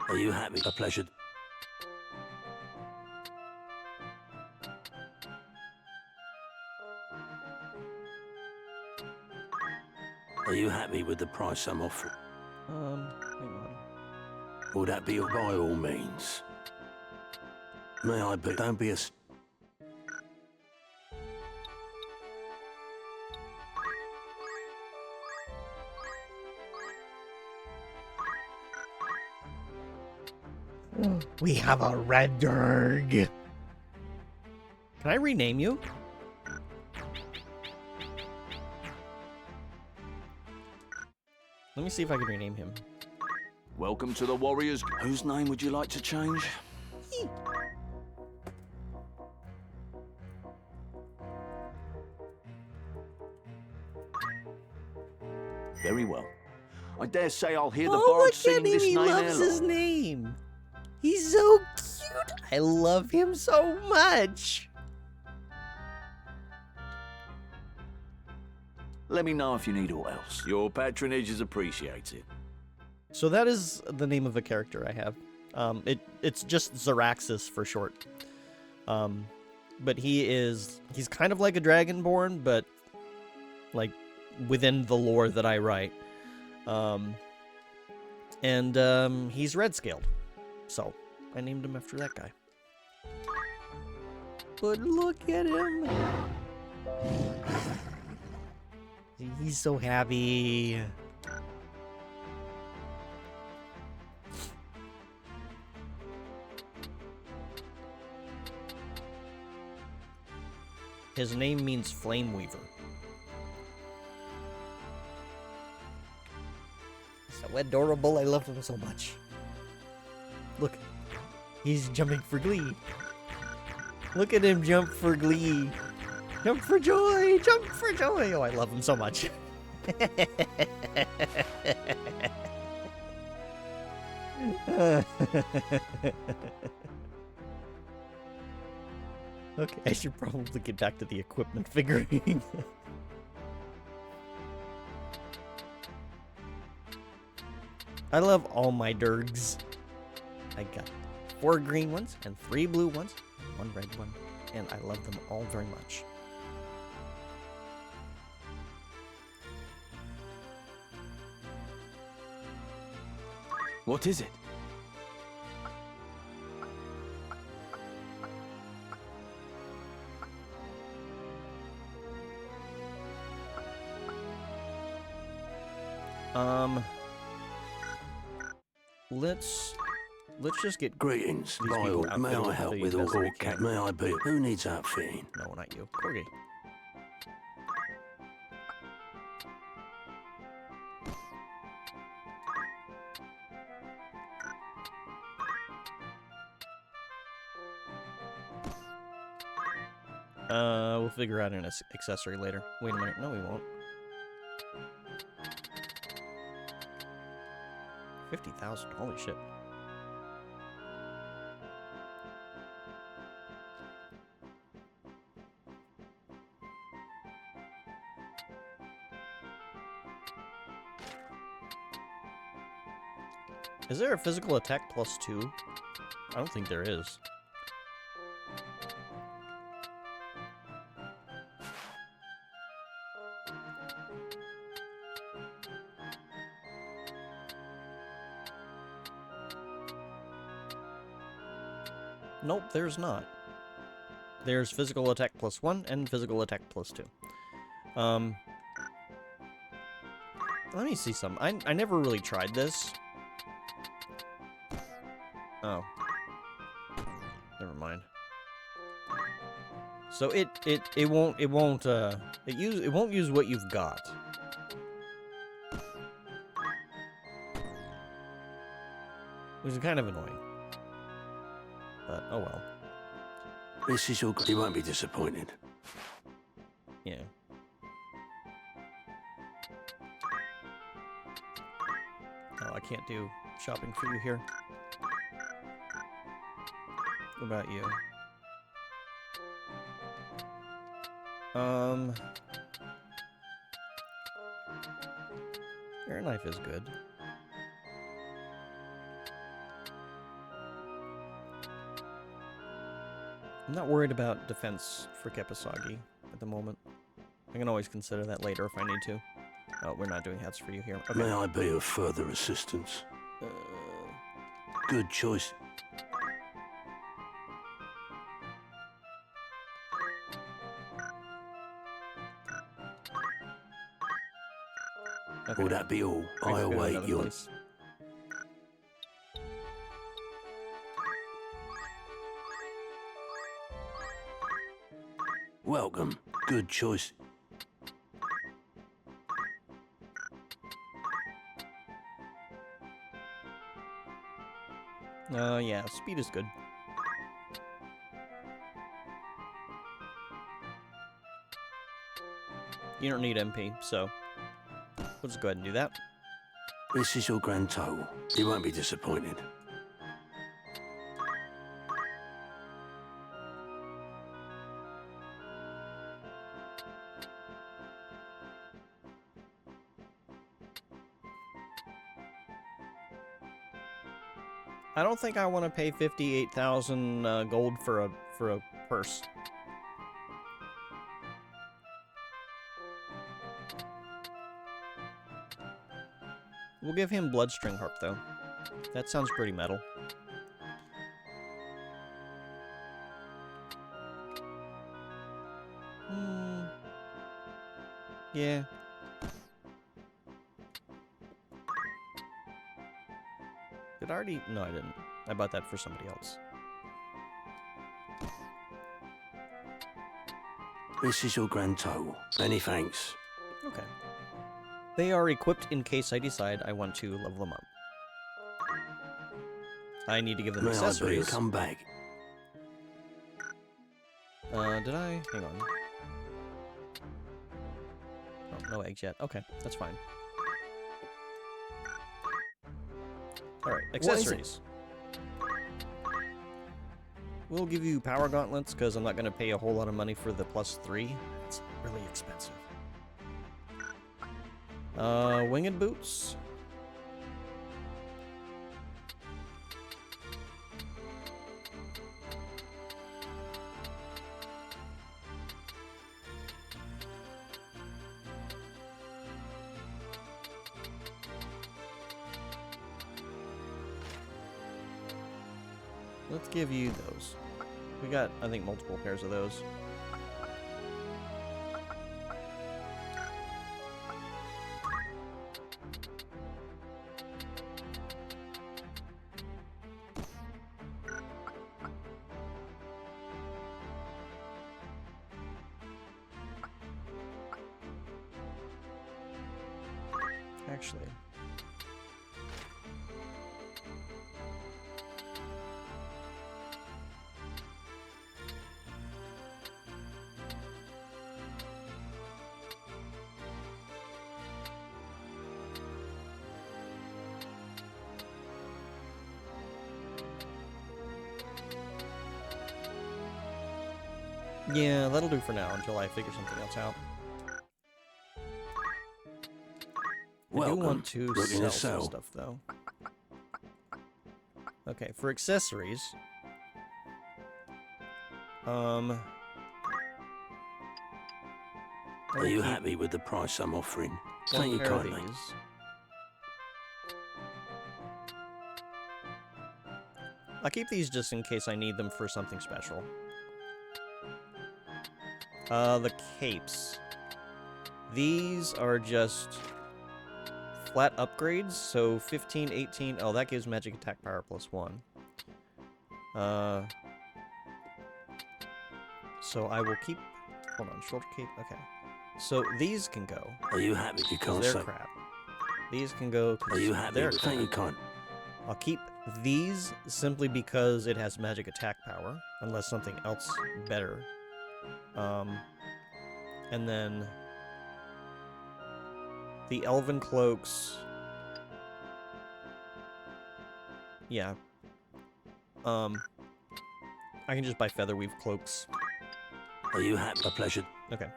Are you happy? A pleasure. Are you happy with the price I'm offering? Hang on. Will that be by all means? May I be? Don't be a... We have a red dog. Can I rename you? Let me see if I can rename him. Welcome to the Warriors. Whose name would you like to change? Very well. I dare say I'll hear the bard singing this He name loves ere his long. name. He's so cute. I love him so much. Let me know if you need aught else. Your patronage is appreciated. So that is the name of a character I have. It's just Zaraxis for short. But he's kind of like a Dragonborn, but like within the lore that I write. He's red scaled. So I named him after that guy. But look at him. He's so happy. His name means Flame Weaver. So adorable, I love him so much. Look, he's jumping for glee. Look at him jump for glee. Jump for joy, jump for joy. Oh, I love him so much. Okay, I should probably get back to the equipment figurine. I love all my Durgs. I got 4 green ones and 3 blue ones, and 1 red one, and I love them all very much. What is it? Let's just get Greetings. these By people all, may outfitted I help the with all best I cat? can. May I be? Who needs outfitting? No, not you. Corgi. We'll figure out an accessory later. Wait a minute. No, we won't. 50,000. Holy shit. Is there a physical attack +2? I don't think there is. Nope, there's not. There's physical attack +1 and physical attack +2. Let me see some. I never really tried this. Oh. Never mind. So it won't use what you've got. Which is kind of annoying. But oh well. This is your... You won't be disappointed. Yeah. Oh, I can't do shopping for you here. What about you? Your knife is good. I'm not worried about defense for Kepisagi at the moment. I can always consider that later if I need to. Oh, we're not doing hats for you here. Okay. May I be of further assistance? Good choice. Okay. Will that be all? We I can go to await another your... place. Welcome. Good choice. Yeah, speed is good. You don't need MP, so we'll just go ahead and do that. This is your grand total. You won't be disappointed. I don't think I want to pay 58,000 gold for a purse. We'll give him Bloodstring Harp, though. That sounds pretty metal. Yeah. Did I already? No, I didn't. I bought that for somebody else. This is your grand total. Many thanks. Okay. They are equipped in case I decide I want to level them up. I need to give them accessories. Come back. Did I? Hang on. Oh, no eggs yet. Okay, that's fine. Alright, accessories. We'll give you power gauntlets, because I'm not going to pay a whole lot of money for the +3. It's really expensive. Winged boots. Let's give you those. We got, I think, multiple pairs of those. Actually, yeah, that'll do for now until I figure something else out. I do want to sell some stuff, though. Okay, for accessories... Are you happy with the price I'm offering? Thank you kindly. I'll keep these just in case I need them for something special. The capes. These are just flat upgrades, so 15, 18... Oh, that gives magic attack power +1. So I will keep... Hold on, shoulder cape, okay. So these can go. Are you happy? You can't they're say. crap. These can go... Are you happy? They're Thank you kind. I'll keep these simply because it has magic attack power, unless something else better. And then the elven cloaks. Yeah. I can just buy featherweave cloaks. Are you happy? A pleasure. Okay.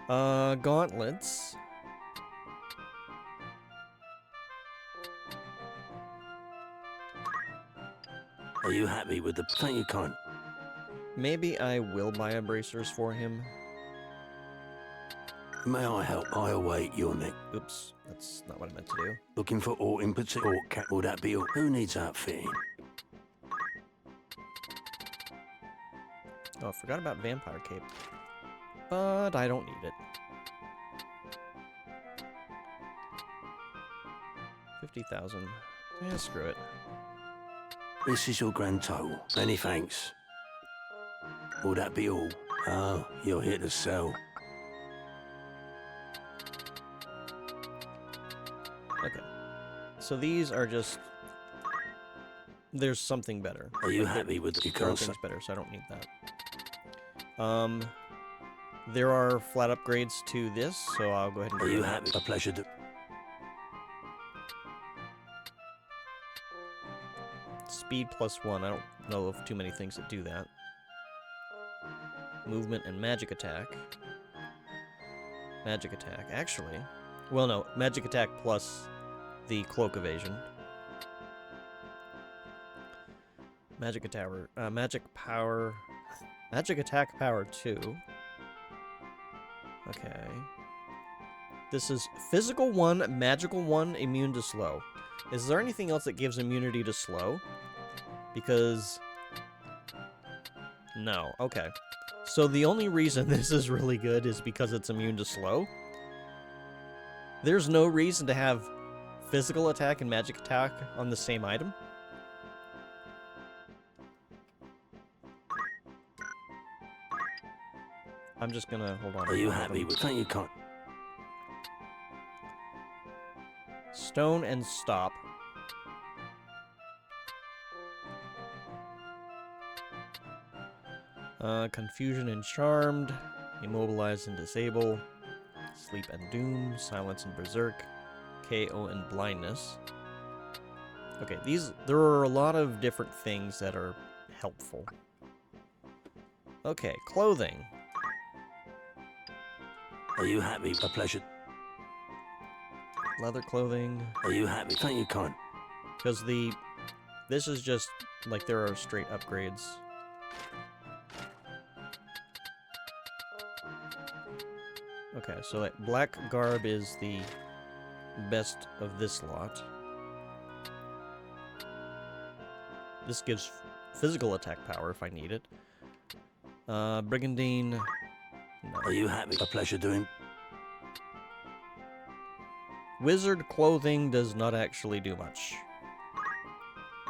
Gauntlets. Are you happy with the... Thank you kind. Maybe I will buy a bracers for him. May I help? I await your neck. Oops, that's not what I meant to do. Looking for aught in particular? Would that be all? Who needs outfitting? Oh, I forgot about Vampire Cape. But I don't need it. 50,000. Yeah, screw it. This is your grand total. Many thanks. Will that be all? Oh, you're here to sell. Okay. So these are just... There's something better. Are you happy with your There are console? things better, so I don't need that. There are flat upgrades to this, so I'll go ahead and Are do you that. happy? A pleasure to... Speed +1. I don't know of too many things that do that. Movement and magic attack. Magic attack, actually. Well, no, magic attack plus the cloak evasion. Magic attack power 2. Okay. This is physical 1, magical 1, immune to slow. Is there anything else that gives immunity to slow? Because... no. Okay. So the only reason this is really good is because it's immune to slow. There's no reason to have physical attack and magic attack on the same item. I'm just gonna... hold on. Are you happy with... Thank you, can't... Stone and stop. Confusion and charmed. Immobilize and disable. Sleep and doom. Silence and berserk. KO and blindness. Okay, there are a lot of different things that are helpful. Okay, clothing. Are you happy? A pleasure. Leather clothing. Are you happy? Thank you, can't... Because this is just, like, there are straight upgrades. Okay, so like, black garb is the best of this lot. This gives physical attack power if I need it. Brigandine... no. Are you happy? A pleasure doing... Wizard clothing does not actually do much.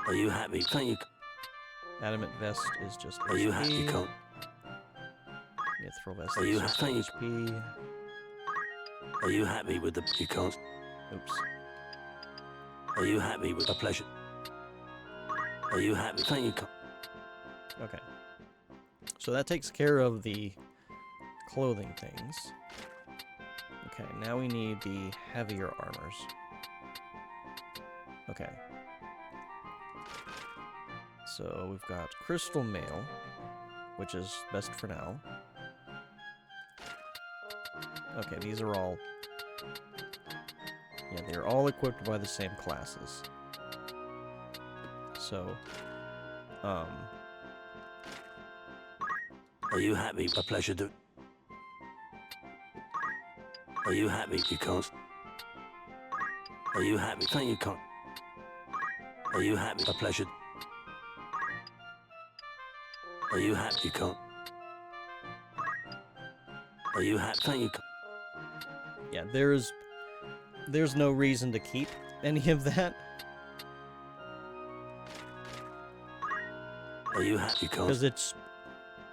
Are you happy? Thank you. Adamant vest is just Are you happy? HP. You can't... Mithril vest Are is you just happy? HP. Are you happy with the... You can't... Oops. Are you happy with... A pleasure. Are you happy? Thank you, can't... Okay. So that takes care of the clothing things. Okay, now we need the heavier armors. Okay. So we've got crystal mail, which is best for now. Okay, these are all... yeah, they're all equipped by the same classes. So, Are you happy? A pleasure do... Are you happy? You can't... Are you happy? Thank you, can't... Are you happy? A pleasure... Are you happy? You can't... Are you happy? Thank you, can't... yeah, there's no reason to keep any of that. Are you happy? You can't... Because it's...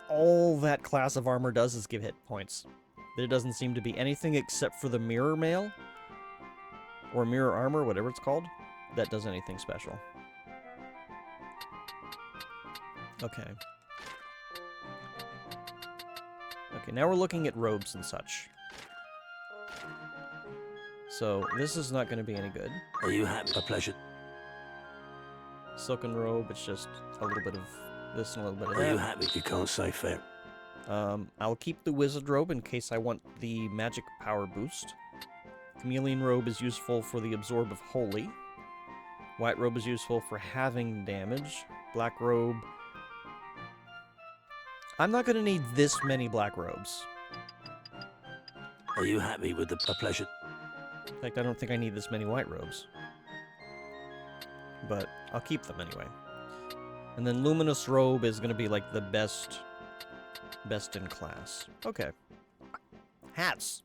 all that class of armor does is give hit points. There doesn't seem to be anything except for the mirror mail, or mirror armor, whatever it's called, that does anything special. Okay. Okay, now we're looking at robes and such. So, this is not going to be any good. Are you happy? A pleasure. Silken robe, it's just a little bit of this and a little bit of Are that. you happy? You can't say fair. I'll keep the wizard robe in case I want the magic power boost. Chameleon robe is useful for the absorb of holy. White robe is useful for having damage. Black robe... I'm not going to need this many black robes. Are you happy with a pleasure? In fact, I don't think I need this many white robes. But I'll keep them anyway. And then luminous robe is going to be like the best in class. Okay. Hats.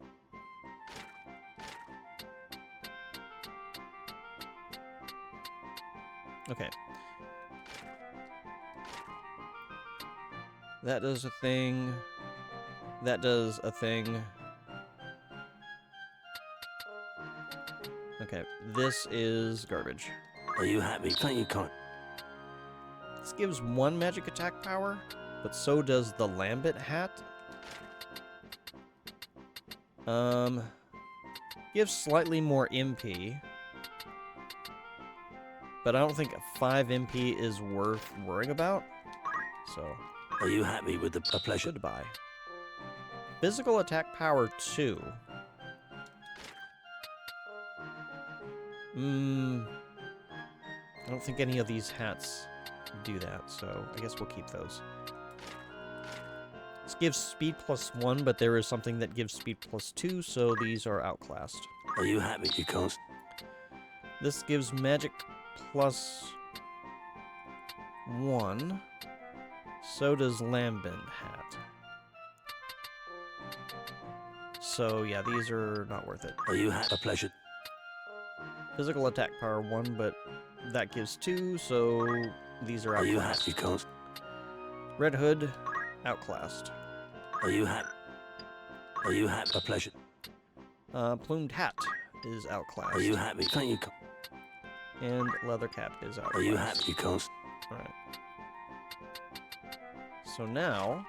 Okay. That does a thing. That does a thing. Okay, this is garbage. Are you happy? Thank you, Con. This gives 1 magic attack power, but so does the Lambent hat. Gives slightly more MP. But I don't think 5 MP is worth worrying about. So. Are you happy with a pleasure? Goodbye. Physical attack power 2. I don't think any of these hats do that, so I guess we'll keep those. This gives speed +1, but there is something that gives speed +2, so these are outclassed. Are you happy? You can't. This gives magic +1. So does Lambent hat. So yeah, these are not worth it. Are you happy? A pleasure. Physical attack power 1, but that gives 2, so these are outclassed. Are you happy? You can't. Red Hood, outclassed. Are you happy? Are you happy? A pleasure. Plumed hat is outclassed. Are you happy? Thank you. And leather cap is outclassed. Are you happy? You can't. Alright. So now,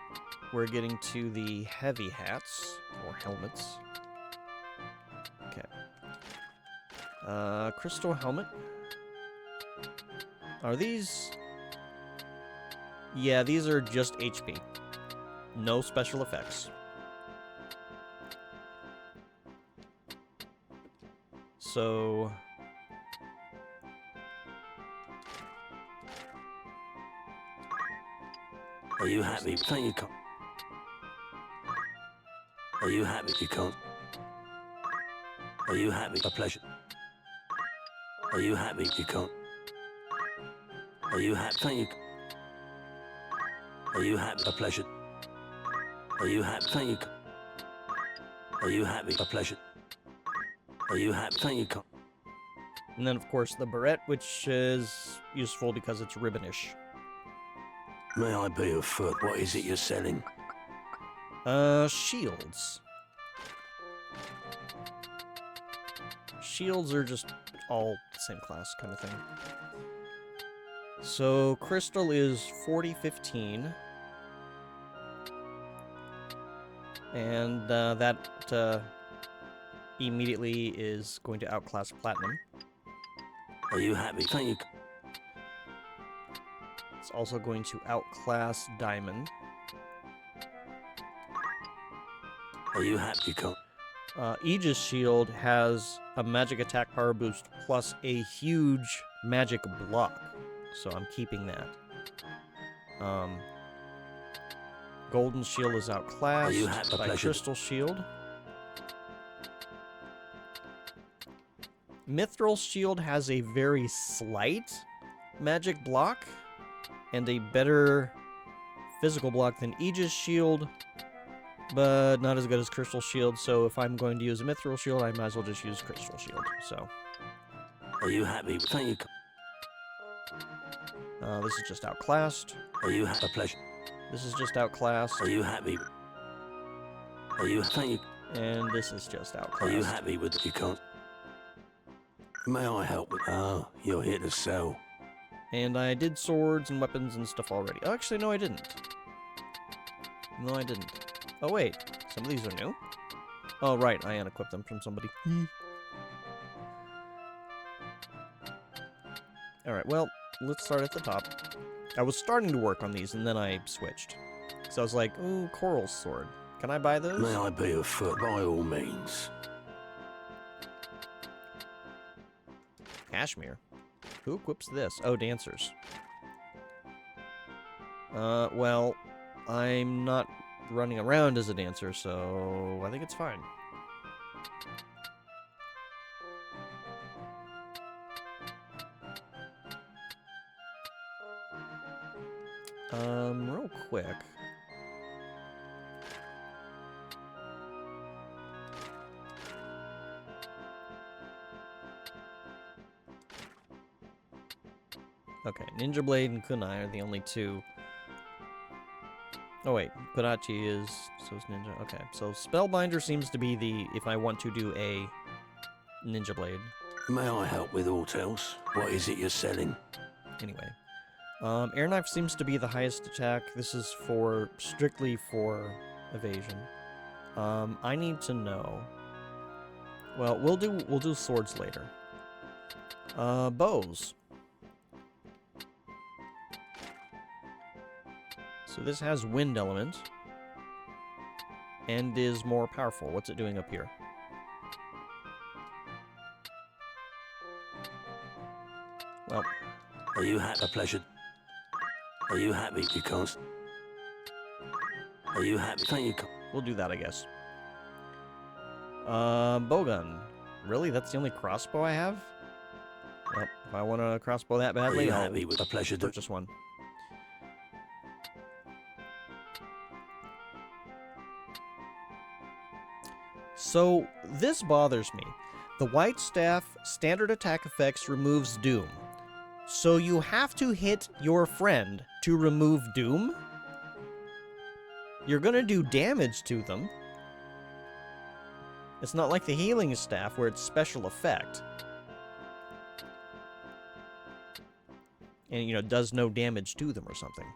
we're getting to the heavy hats, or helmets. Okay. Crystal helmet. Are these... Yeah, these are just HP. No special effects. So... Are you happy? Thank you, Con. Are you happy? You can't. Are you happy? A pleasure. Are you happy? You can't. Are you happy? Thank you. Are you happy? A pleasure. Are you happy? Thank you. Are you happy? A pleasure. Are you happy? Thank you. And then, of course, the barrette, which is useful because it's ribbonish. May I be of foot? What is it you're selling? Shields. Shields are just all the same class kind of thing. So, Crystal is 40-15. And that immediately is going to outclass Platinum. Are you happy? Thank you. It's also going to outclass Diamond. Are you happy? You can't. Aegis Shield has a magic attack power boost plus a huge magic block, so I'm keeping that. Golden Shield is outclassed by Crystal Shield. Mithril Shield has a very slight magic block and a better physical block than Aegis Shield, but not as good as Crystal Shield, so if I'm going to use a Mithril Shield, I might as well just use Crystal Shield, so. Are you happy? Thank you. This is just outclassed. Are you happy? A pleasure. This is just outclassed. Are you happy? Are you thank you? And this is just outclassed. Are you happy with you can't? May I help with? Oh, you're here to sell. And I did swords and weapons and stuff already. Oh, actually, no, I didn't. No, I didn't. Oh, wait. Some of these are new? Oh, right. I unequipped them from somebody. Alright, well, let's start at the top. I was starting to work on these, and then I switched. So I was like, ooh, Coral Sword. Can I buy those? May I be of foot? By all means. Cashmere. Who equips this? Oh, dancers. Well, I'm not running around as a dancer, so I think it's fine. Real quick. Okay, Ninja Blade and Kunai are the only two. Oh wait, Kodachi is... so is Ninja. Okay, so Spellbinder seems to be the... if I want to do a Ninja Blade. May I help with aught else? What is it you're selling? Anyway. Air Knife seems to be the highest attack. This is for... strictly for evasion. I need to know... well, we'll do swords later. Bows. So this has wind element. And is more powerful. What's it doing up here? Well. Are you happy? A pleasure. Are you happy? Because... are you happy? Thank you. We'll do that, I guess. Bowgun. Really? That's the only crossbow I have? Well, if I want a crossbow that badly, I'll happy with a pleasure purchase one. So, this bothers me. The White Staff standard attack effects removes Doom. So you have to hit your friend to remove Doom? You're gonna do damage to them. It's not like the Healing Staff where it's special effect. And, you know, does no damage to them or something.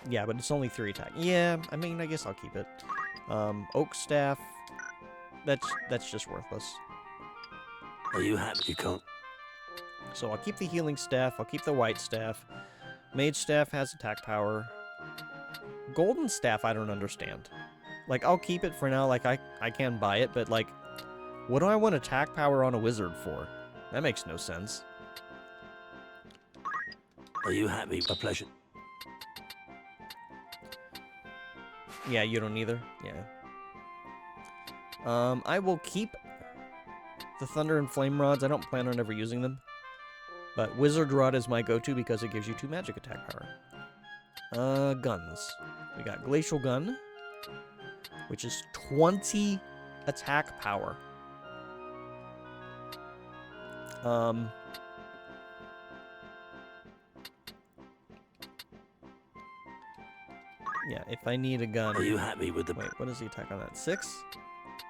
Yeah, but it's only 3 attack. Yeah, I mean, I guess I'll keep it. Oak Staff. That's just worthless. Are you happy? You can't. So I'll keep the Healing Staff, I'll keep the White Staff. Mage Staff has attack power. Golden Staff I don't understand. Like, I'll keep it for now, like, I can buy it, but, like, what do I want attack power on a wizard for? That makes no sense. Are you happy? A pleasure. Yeah, you don't either? Yeah. I will keep the Thunder and Flame Rods. I don't plan on ever using them. But Wizard Rod is my go-to because it gives you 2 magic attack power. Guns. We got Glacial Gun, which is 20 attack power. Yeah, if I need a gun... Are you happy with the... wait, what is the attack on that? 6?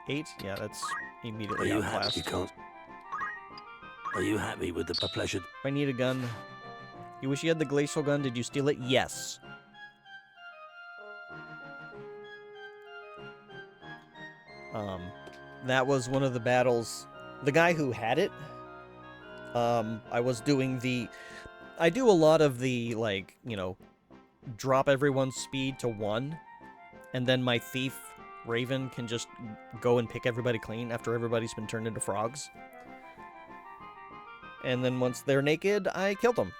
8? Yeah, that's immediately Are you outclassed. happy? You can't. Are you happy with the pleasure? If I need a gun... you wish you had the Glacial Gun? Did you steal it? Yes. That was one of the battles... the guy who had it... I was doing the... I do a lot of the, like, you know... drop everyone's speed to 1, and then my thief, Raven, can just go and pick everybody clean after everybody's been turned into frogs. And then once they're naked, I killed them.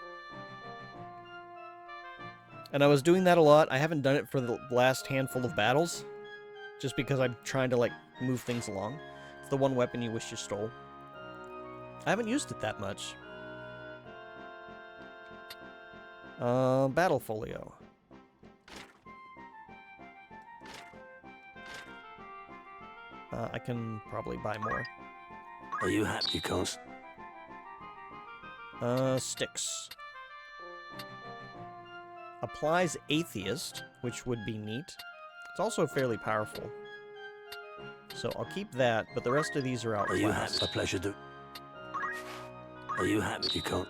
And I was doing that a lot. I haven't done it for the last handful of battles, just because I'm trying to, like, move things along. It's the one weapon you wish you stole. I haven't used it that much. Battle Folio. I can probably buy more. Are you happy? You can't. Sticks. Applies Atheist, which would be neat. It's also fairly powerful. So I'll keep that, but the rest of these are outclassed. Are you happy? A pleasure to... are you happy? You can't.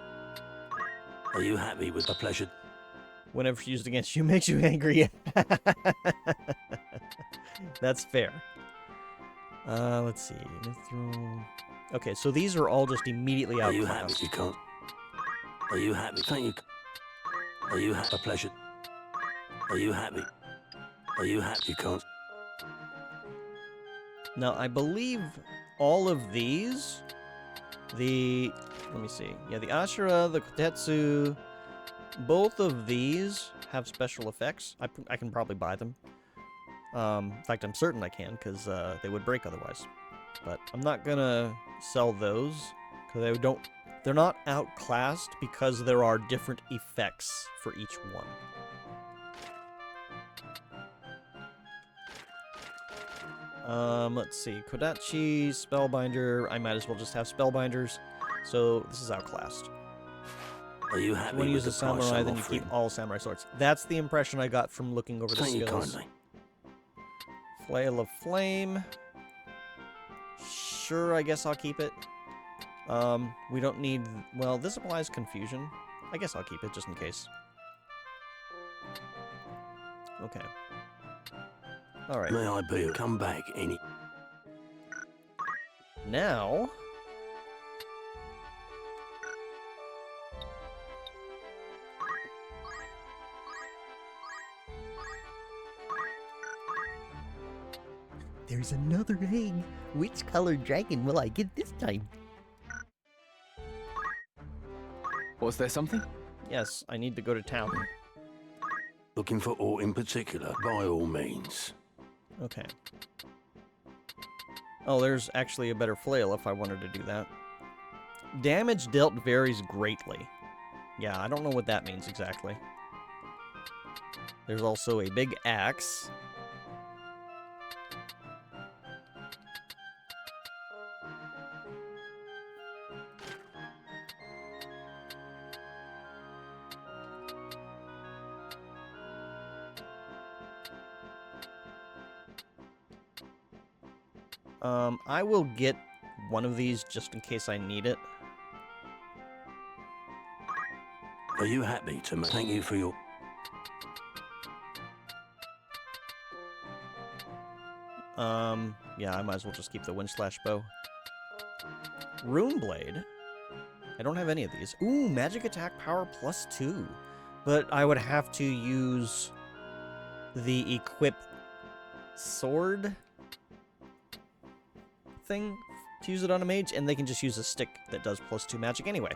Are you happy with a pleasure? Whenever used against you makes you angry. That's fair. Let's see. Mithril. Okay, so these are all just immediately outclassed. Are you happy? You can't. Are you happy? Thank you. Are you happy? A pleasure. Are you happy? Are you happy? You can't. Now, I believe all of these... the... let me see. Yeah, the Ashura, the Kotetsu... both of these have special effects. I can probably buy them. In fact, I'm certain I can, because they would break otherwise. But I'm not gonna sell those, because They're not outclassed because there are different effects for each one. Let's see. Kodachi, Spellbinder. I might as well just have Spellbinders. So this is outclassed. Are you happy When you with use the a price samurai, I'm then you offering? keep all samurai swords. That's the impression I got from looking over the Thank you skills. kindly. Flail of Flame. Sure, I guess I'll keep it. We don't need... Well, this applies Confusion. I guess I'll keep it, just in case. Okay. Alright. May I be? Come back any... Now... There's another egg. Which colored dragon will I get this time? Was there something? Yes, I need to go to town. Looking for aught in particular, by all means. Okay. Oh, there's actually a better flail if I wanted to do that. Damage dealt varies greatly. Yeah, I don't know what that means exactly. There's also a big axe. I will get one of these just in case I need it. Are you happy to thank you for your... Yeah, I might as well just keep the Windslash bow. Runeblade? I don't have any of these. Ooh, magic attack power +2. But I would have to use the equip sword thing to use it on a mage, and they can just use a stick that does +2 magic anyway.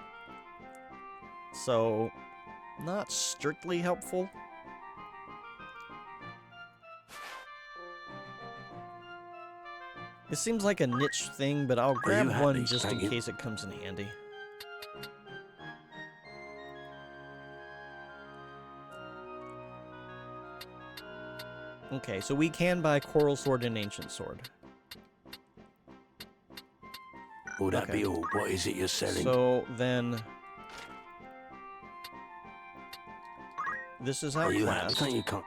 So, not strictly helpful. It seems like a niche thing, but I'll grab one just in case it comes in handy. Okay, so we can buy Coral Sword and Ancient Sword. Will that be all? What is it you're selling? So then, this is Are you happy? outclassed. Thank you can't...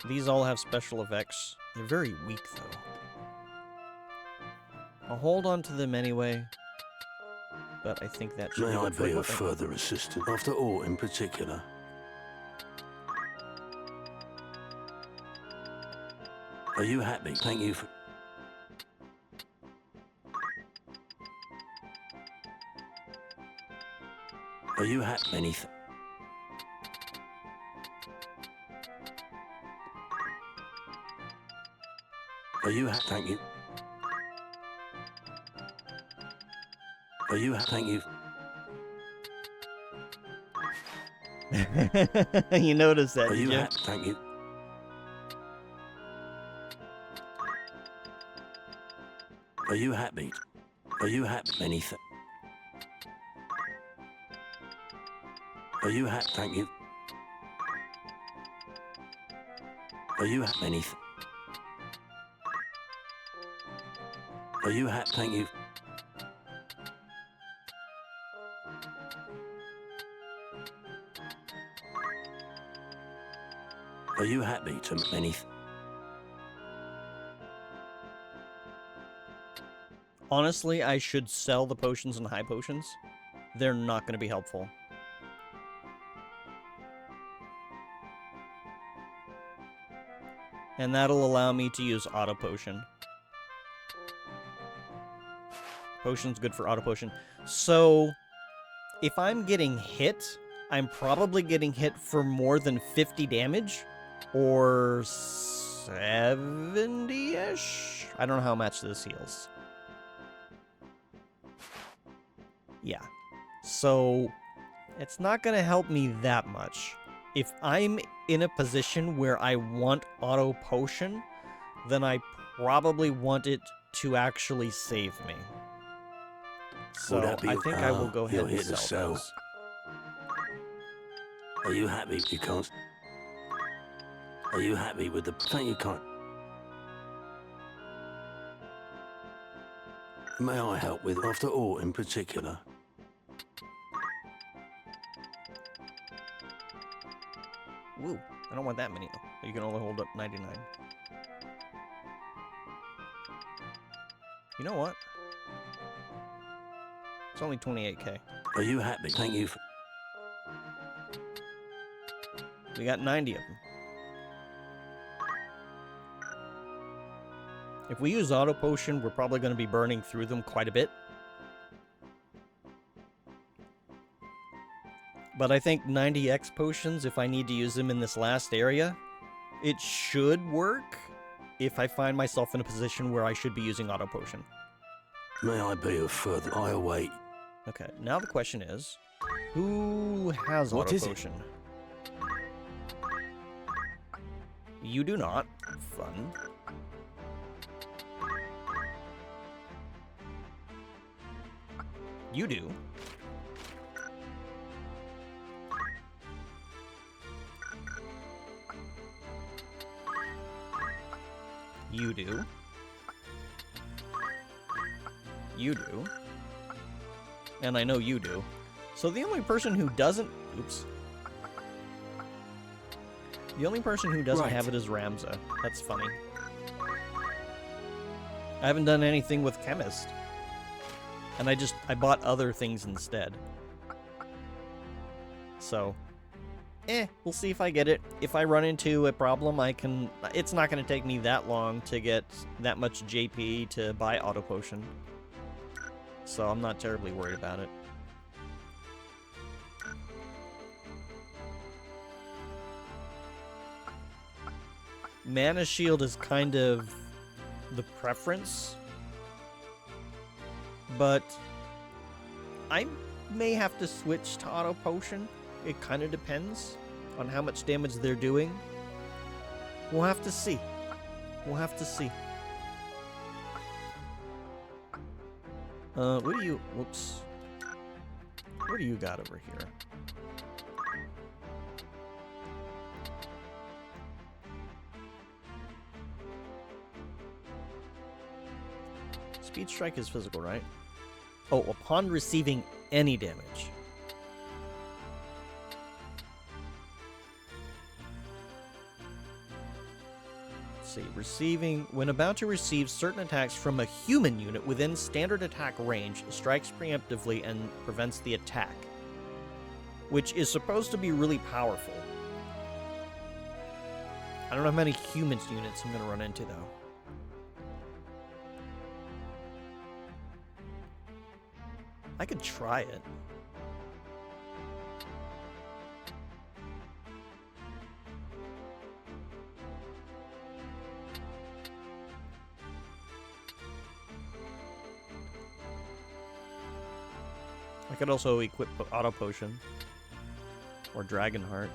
These all have special effects. They're very weak, though. I'll hold on to them anyway, but I think that should May I good for be of equipment. further assistance? After all, in particular. Are you happy? Thank you for... Are you happy? Anything? Are you happy? Thank you. Are you happy? Thank you. You noticed that, Are did you you? happy? Thank you. Are you happy? Are you happy? Anything? Are you happy? Thank you. Are you happy? Anything? Are you happy? Thank you. Are you happy to anything? Honestly, I should sell the potions and high potions. They're not going to be helpful. And that'll allow me to use auto potion. Potion's good for auto potion. So, if I'm getting hit, I'm probably getting hit for more than 50 damage. Or 70-ish? I don't know how much this heals. Yeah. So, it's not going to help me that much. If I'm in a position where I want auto potion, then I probably want it to actually save me. So that be- I think I will go ahead you'll and hit the sell cell. those. Are you happy? You can't. Are you happy with the? Thank you can't. May I help with after all in particular? Woo, I don't want that many. You can only hold up 99. You know what? It's only 28k. Are you happy? Thank you. We got 90 of them. If we use auto potion, we're probably going to be burning through them quite a bit. But I think 90x potions, if I need to use them in this last area, it should work if I find myself in a position where I should be using auto potion. May I be of further? I await. Okay, now the question is, who has What auto is it? potion? You do not. Fun. You do. You do. You do. And I know you do. So the only person who doesn't... Oops. The only person who doesn't have it is Ramza. That's funny. I haven't done anything with Chemist. And I bought other things instead. So, we'll see if I get it. If I run into a problem, it's not going to take me that long to get that much JP to buy Auto Potion. So I'm not terribly worried about it. Mana Shield is kind of the preference, but I may have to switch to Auto Potion. It kind of depends on how much damage they're doing. We'll have to see. We'll have to see. What do you... Whoops. What do you got over here? Speed Strike is physical, right? Oh, upon receiving any damage. Let's see, when about to receive certain attacks from a human unit within standard attack range, strikes preemptively and prevents the attack, which is supposed to be really powerful. I don't know how many humans units I'm going to run into, though. I could try it. I could also equip Auto Potion. Or Dragon Heart.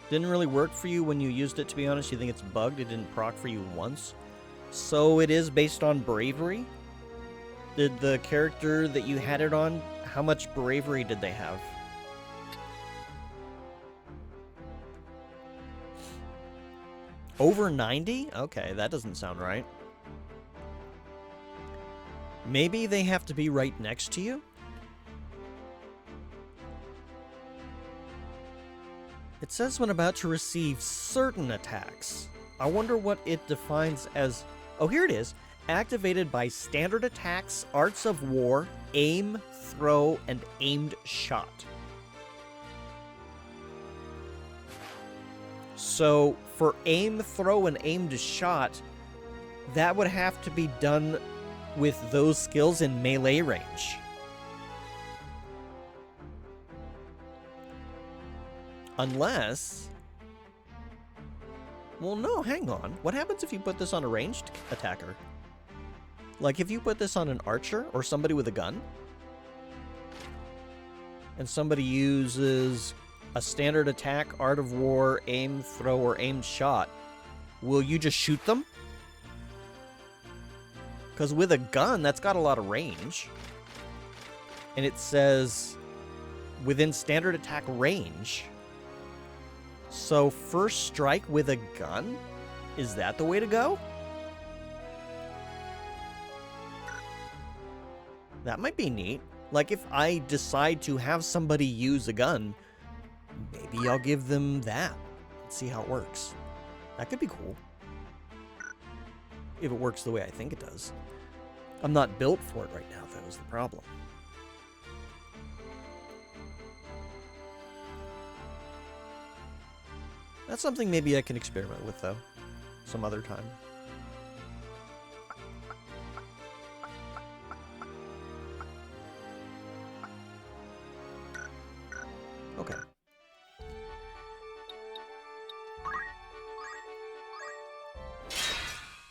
Didn't really work for you when you used it, to be honest. You think it's bugged? It didn't proc for you once. So it is based on bravery? Did the character that you had it on, how much bravery did they have? Over 90? Okay, that doesn't sound right. Maybe they have to be right next to you? It says when about to receive certain attacks. I wonder what it defines as... Oh, here it is. Activated by standard attacks, arts of war, aim, throw, and aimed shot. So, for aim, throw, and aimed shot, that would have to be done with those skills in melee range. Unless... Well, no, hang on. What happens if you put this on a ranged attacker? Like, if you put this on an archer or somebody with a gun, and somebody uses a standard attack, art of war, aim, throw, or aimed shot, will you just shoot them? Because with a gun, that's got a lot of range. And it says within standard attack range. So first strike with a gun? Is that the way to go? That might be neat. Like if I decide to have somebody use a gun, maybe I'll give them that. Let's see how it works. That could be cool. If it works the way I think it does. I'm not built for it right now, that was the problem. That's something maybe I can experiment with, though, some other time. Okay.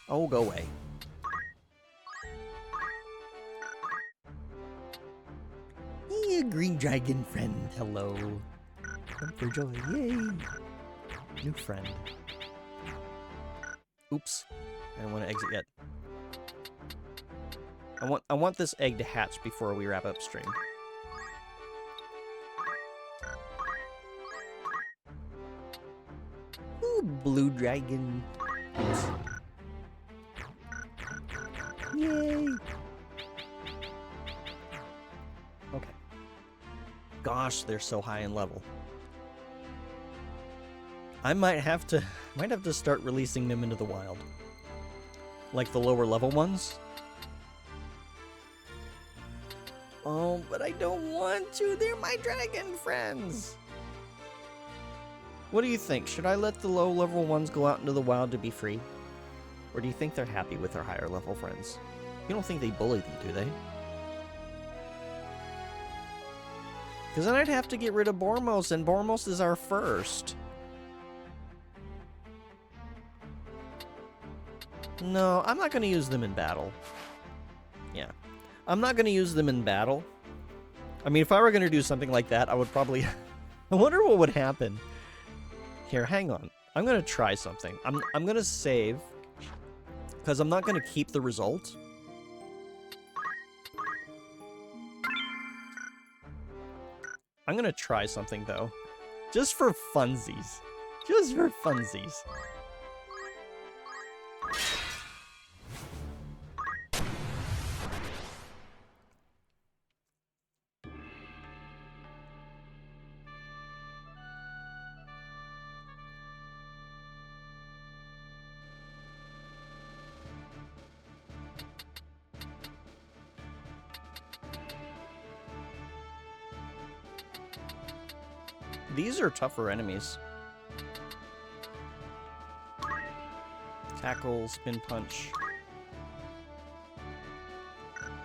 Oh, go away. Hey, green dragon friend, hello. Come for joy, yay! New friend. Oops. I don't want to exit yet. I want this egg to hatch before we wrap up stream. Ooh, blue dragon. Oops. Yay! Okay. Gosh, they're so high in level. I might have to start releasing them into the wild. Like the lower level ones. Oh, but I don't want to. They're my dragon friends. What do you think? Should I let the low level ones go out into the wild to be free? Or do you think they're happy with their higher level friends? You don't think they bully them, do they? Because then I'd have to get rid of Bormos, and Bormos is our first. No, I'm not going to use them in battle. Yeah. I'm not going to use them in battle. I mean, if I were going to do something like that, I would probably... I wonder what would happen. Here, hang on. I'm going to try something. I'm going to save, because I'm not going to keep the result. I'm going to try something, though. Just for funsies. Just for funsies. These are tougher enemies. Tackle, spin punch.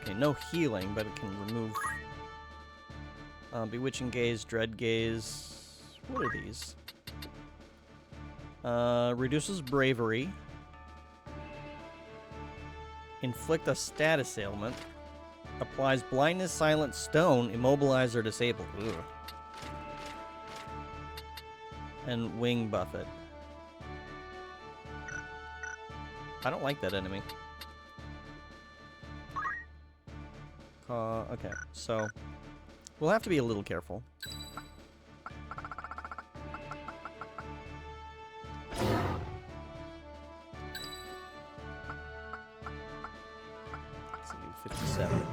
Okay, no healing, but it can remove... Bewitching Gaze, Dread Gaze... What are these? Reduces Bravery. Inflict a status ailment. Applies Blindness, Silent Stone, Immobilize or Disable. Ugh. And Wing Buffet. I don't like that enemy. Okay, so we'll have to be a little careful. Let's do 57.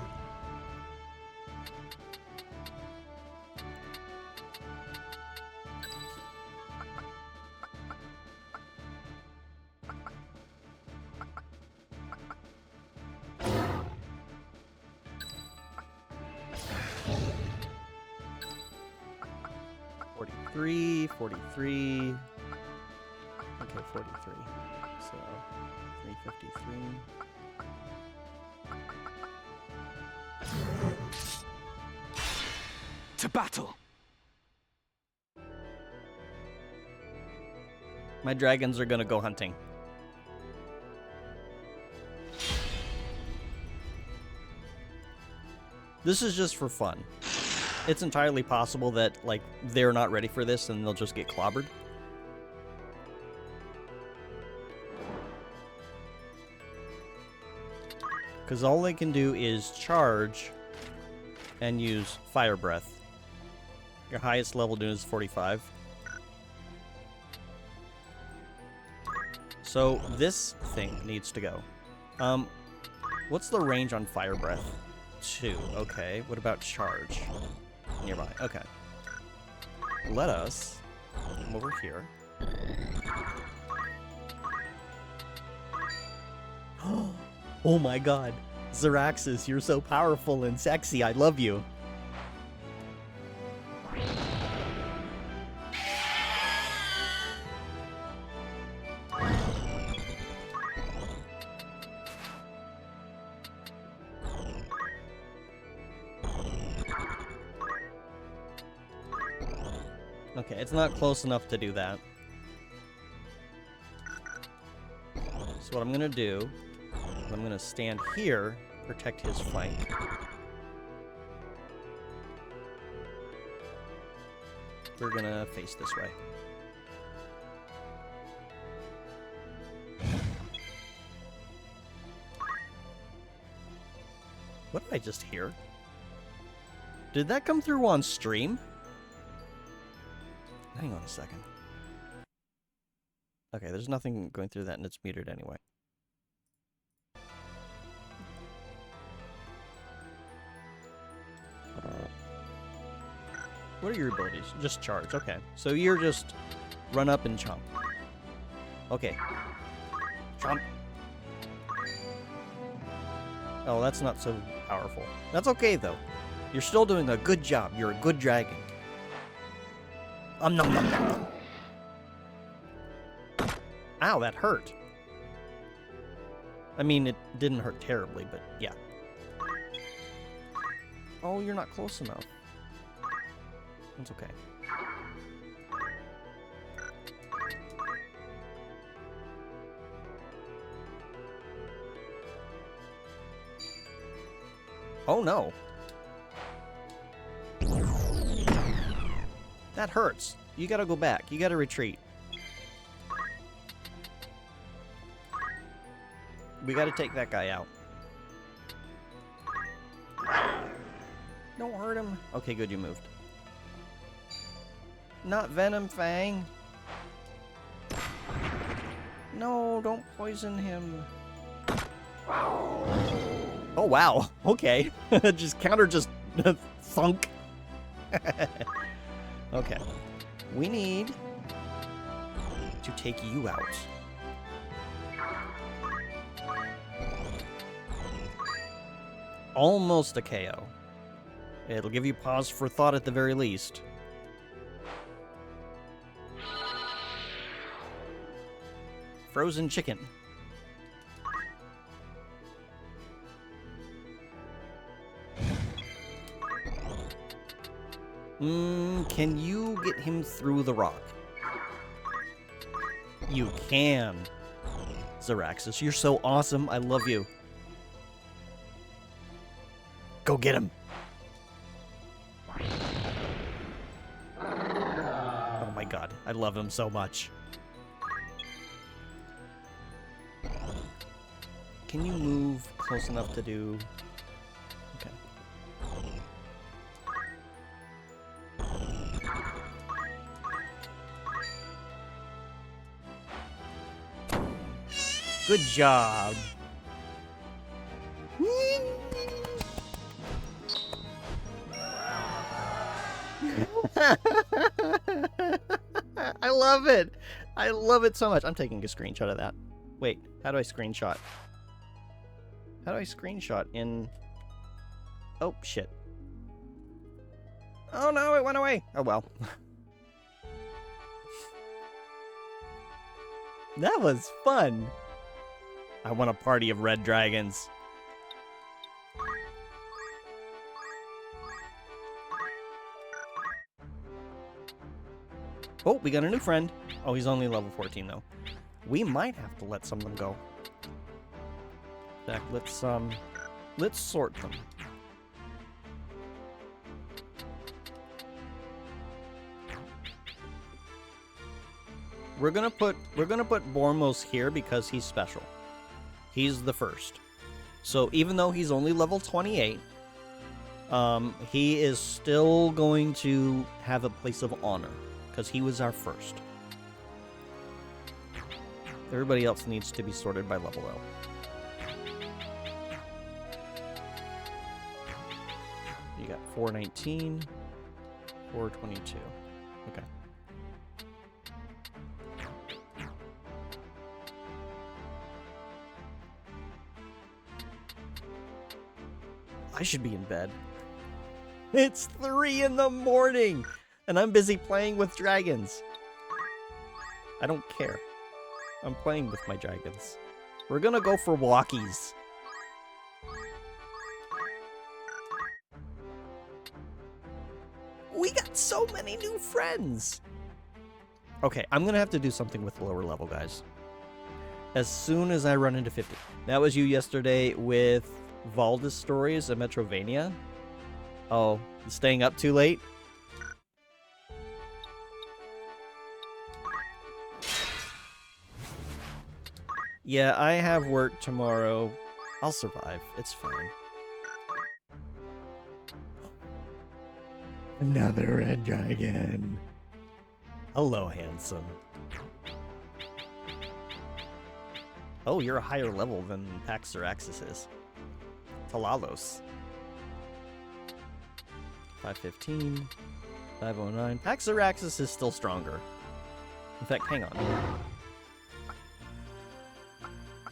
Okay, 43. So, 353. To battle! My dragons are gonna go hunting. This is just for fun. It's entirely possible that, like, they're not ready for this and they'll just get clobbered. Because all they can do is charge and use Fire Breath. Your highest level doing is 45. So this thing needs to go. What's the range on Fire Breath? 2. Okay. What about charge? Nearby. Okay. Let us come over here. Oh my god. Zeraxis, you're so powerful and sexy. I love you. Okay, it's not close enough to do that. So what I'm gonna do, I'm gonna stand here, protect his flank. We're gonna face this way. What did I just hear? Did that come through on stream? Hang on a second. Okay, there's nothing going through that and it's muted anyway. What are your abilities? Just charge, okay. So you're just run up and chomp. Okay. Chomp. Oh, that's not so powerful. That's okay, though. You're still doing a good job. You're a good dragon. Nom nom nom. Ow, that hurt. I mean, it didn't hurt terribly, but yeah. Oh, you're not close enough. It's okay. Oh no. That hurts. You gotta go back. You gotta retreat. We gotta take that guy out. Don't hurt him. Okay, good, you moved. Not Venom Fang. No, don't poison him. Oh, wow. Okay. Just counter just thunk. Okay. We need to take you out. Almost a KO. It'll give you pause for thought at the very least. Frozen chicken. Can you get him through the rock? You can. Zeraxis, you're so awesome. I love you. Go get him. Oh my god, I love him so much. Can you move close enough to do... Okay. Good job. I love it. I love it so much. I'm taking a screenshot of that. Wait, how do I screenshot? How do I screenshot in... Oh, shit. Oh no, it went away. Oh well. That was fun. I want a party of red dragons. Oh, we got a new friend. Oh, he's only level 14 though. We might have to let some of them go. In fact, let's sort them. We're gonna put Bormos here because he's special. He's the first. So even though he's only level 28, he is still going to have a place of honor, because he was our first. Everybody else needs to be sorted by level, though. You got 419, 422. Okay. I should be in bed. It's 3 in the morning, and I'm busy playing with dragons. I don't care. I'm playing with my dragons. We're gonna go for walkies. We got so many new friends. Okay, I'm gonna have to do something with lower level guys. As soon as I run into 50. That was you yesterday with Valda's stories of Metrovania. Oh, staying up too late? Yeah, I have work tomorrow. I'll survive. It's fine. Another red dragon. Hello, handsome. Oh, you're a higher level than Pax Araxis is. Talalos. 515. 509. Pax Araxis is still stronger. In fact, hang on.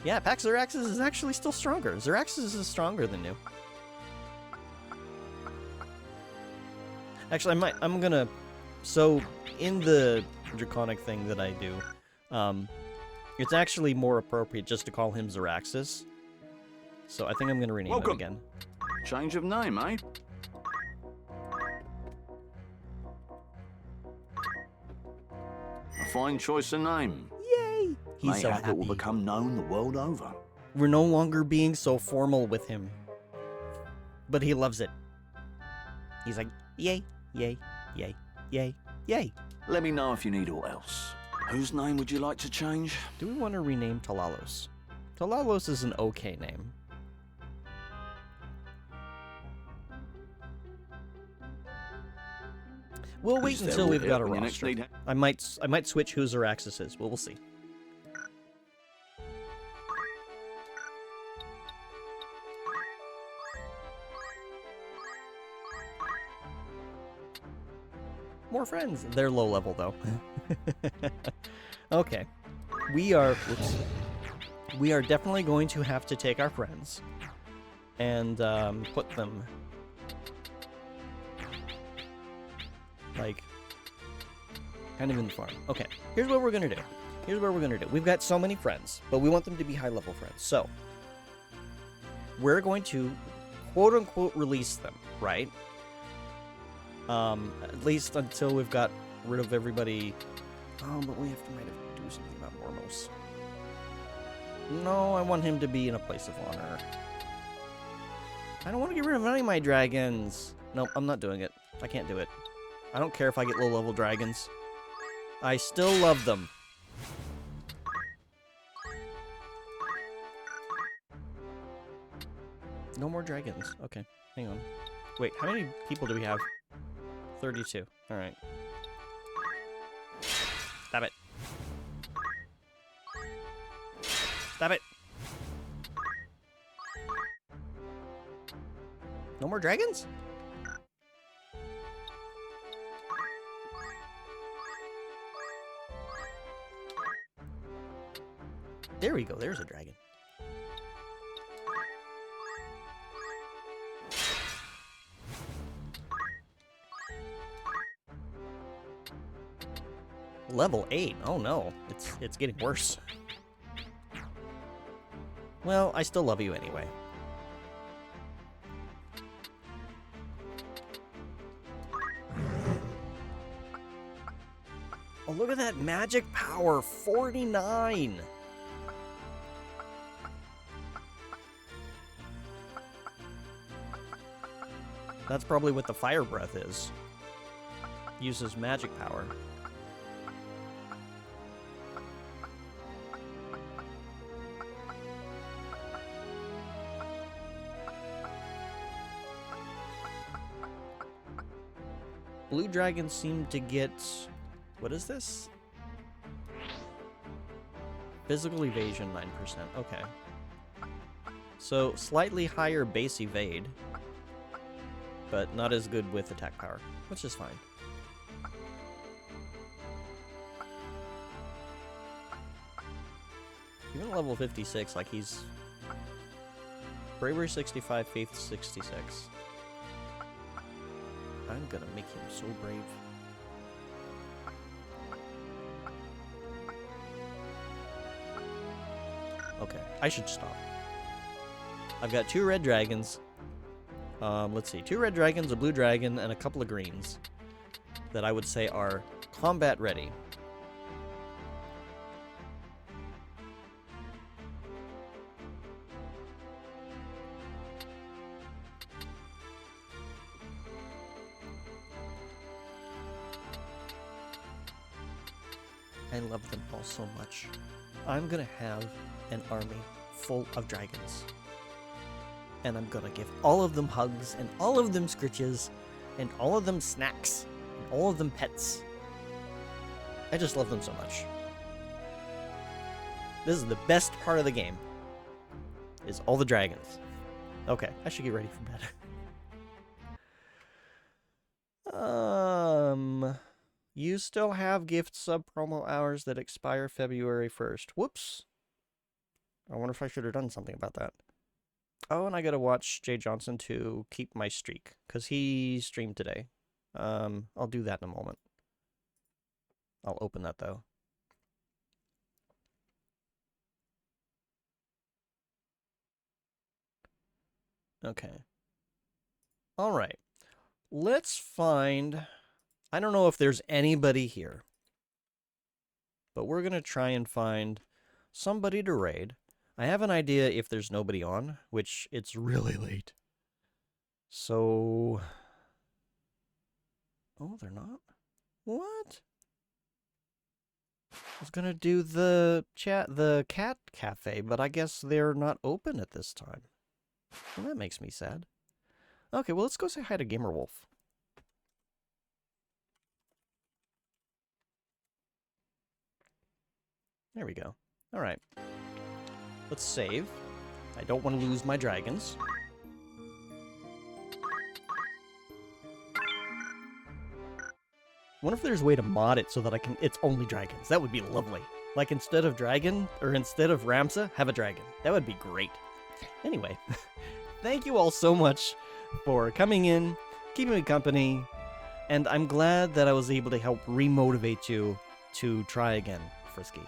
Yeah, Pax Araxis is actually still stronger. Xeraxis is stronger than you. Actually, I'm gonna... So, in the Draconic thing that I do, it's actually more appropriate just to call him Xeraxis. So I think I'm gonna rename him again. Change of name, eh? A fine choice of name. Yay! He's May so happen happy. will become known the world over. We're no longer being so formal with him. But he loves it. He's like, yay, yay, yay, yay, yay. Let me know if you need aught else. Whose name would you like to change? Do we want to rename Talalos? Talalos is an okay name. We'll wait until we've got a roster. I might switch who Xeraxis is, but we'll see. More friends. They're low level though. Okay. We are definitely going to have to take our friends and put them like kind of in the farm. Okay. Here's what we're gonna do. We've got so many friends, but we want them to be high level friends. So we're going to quote unquote release them, right? At least until we've got rid of everybody. Oh, but we might have to do something about Mormos. No, I want him to be in a place of honor. I don't want to get rid of any of my dragons. No, I'm not doing it. I can't do it. I don't care if I get low-level dragons. I still love them. No more dragons. Okay, hang on. Wait, how many people do we have? 32. Alright. Stop it. Stop it. No more dragons? There we go. There's a dragon. Level 8. Oh no. It's getting worse. Well, I still love you anyway. Oh, look at that magic power. 49. That's probably what the fire breath is. Uses magic power. Blue dragons seem to get... What is this? Physical evasion 9%. Okay. So, slightly higher base evade, but not as good with attack power, which is fine. Even at level 56, like he's... Bravery 65, Faith 66. I'm gonna make him so brave. Okay, I should stop. I've got 2 red dragons. Let's see, 2 red dragons, a blue dragon, and a couple of greens that I would say are combat ready. I love them all so much. I'm gonna have an army full of dragons. And I'm gonna give all of them hugs, and all of them scritches, and all of them snacks, and all of them pets. I just love them so much. This is the best part of the game, is all the dragons. Okay, I should get ready for bed. You still have gift sub promo hours that expire February 1st. Whoops. I wonder if I should have done something about that. Oh, and I gotta watch Jay Johnson to keep my streak, because he streamed today. I'll do that in a moment. I'll open that, though. Okay. Alright. Let's find... I don't know if there's anybody here. But we're gonna try and find somebody to raid. I have an idea if there's nobody on, which it's really late. So... Oh, they're not? What? I was gonna do the cat cafe, but I guess they're not open at this time. Well, that makes me sad. Okay, well, let's go say hi to Gamerwolf. There we go. Alright. Let's save. I don't want to lose my dragons. I wonder if there's a way to mod it so that it's only dragons. That would be lovely. Like, instead of dragon, or instead of Ramsa, have a dragon. That would be great. Anyway, thank you all so much for coming in, keeping me company, and I'm glad that I was able to help re-motivate you to try again, Frisky.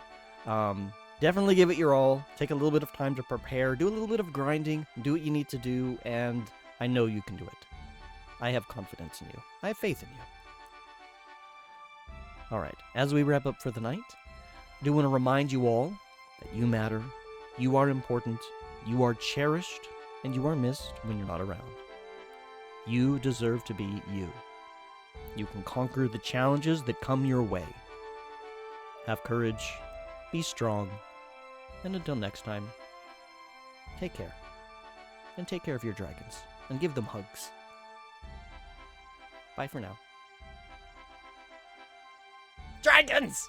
Definitely give it your all. Take a little bit of time to prepare. Do a little bit of grinding. Do what you need to do, and I know you can do it. I have confidence in you. I have faith in you. Alright, as we wrap up for the night, I do want to remind you all that you matter, you are important, you are cherished, and you are missed when you're not around. You deserve to be you. You can conquer the challenges that come your way. Have courage, be strong, and until next time, take care. And take care of your dragons, and give them hugs. Bye for now. Dragons!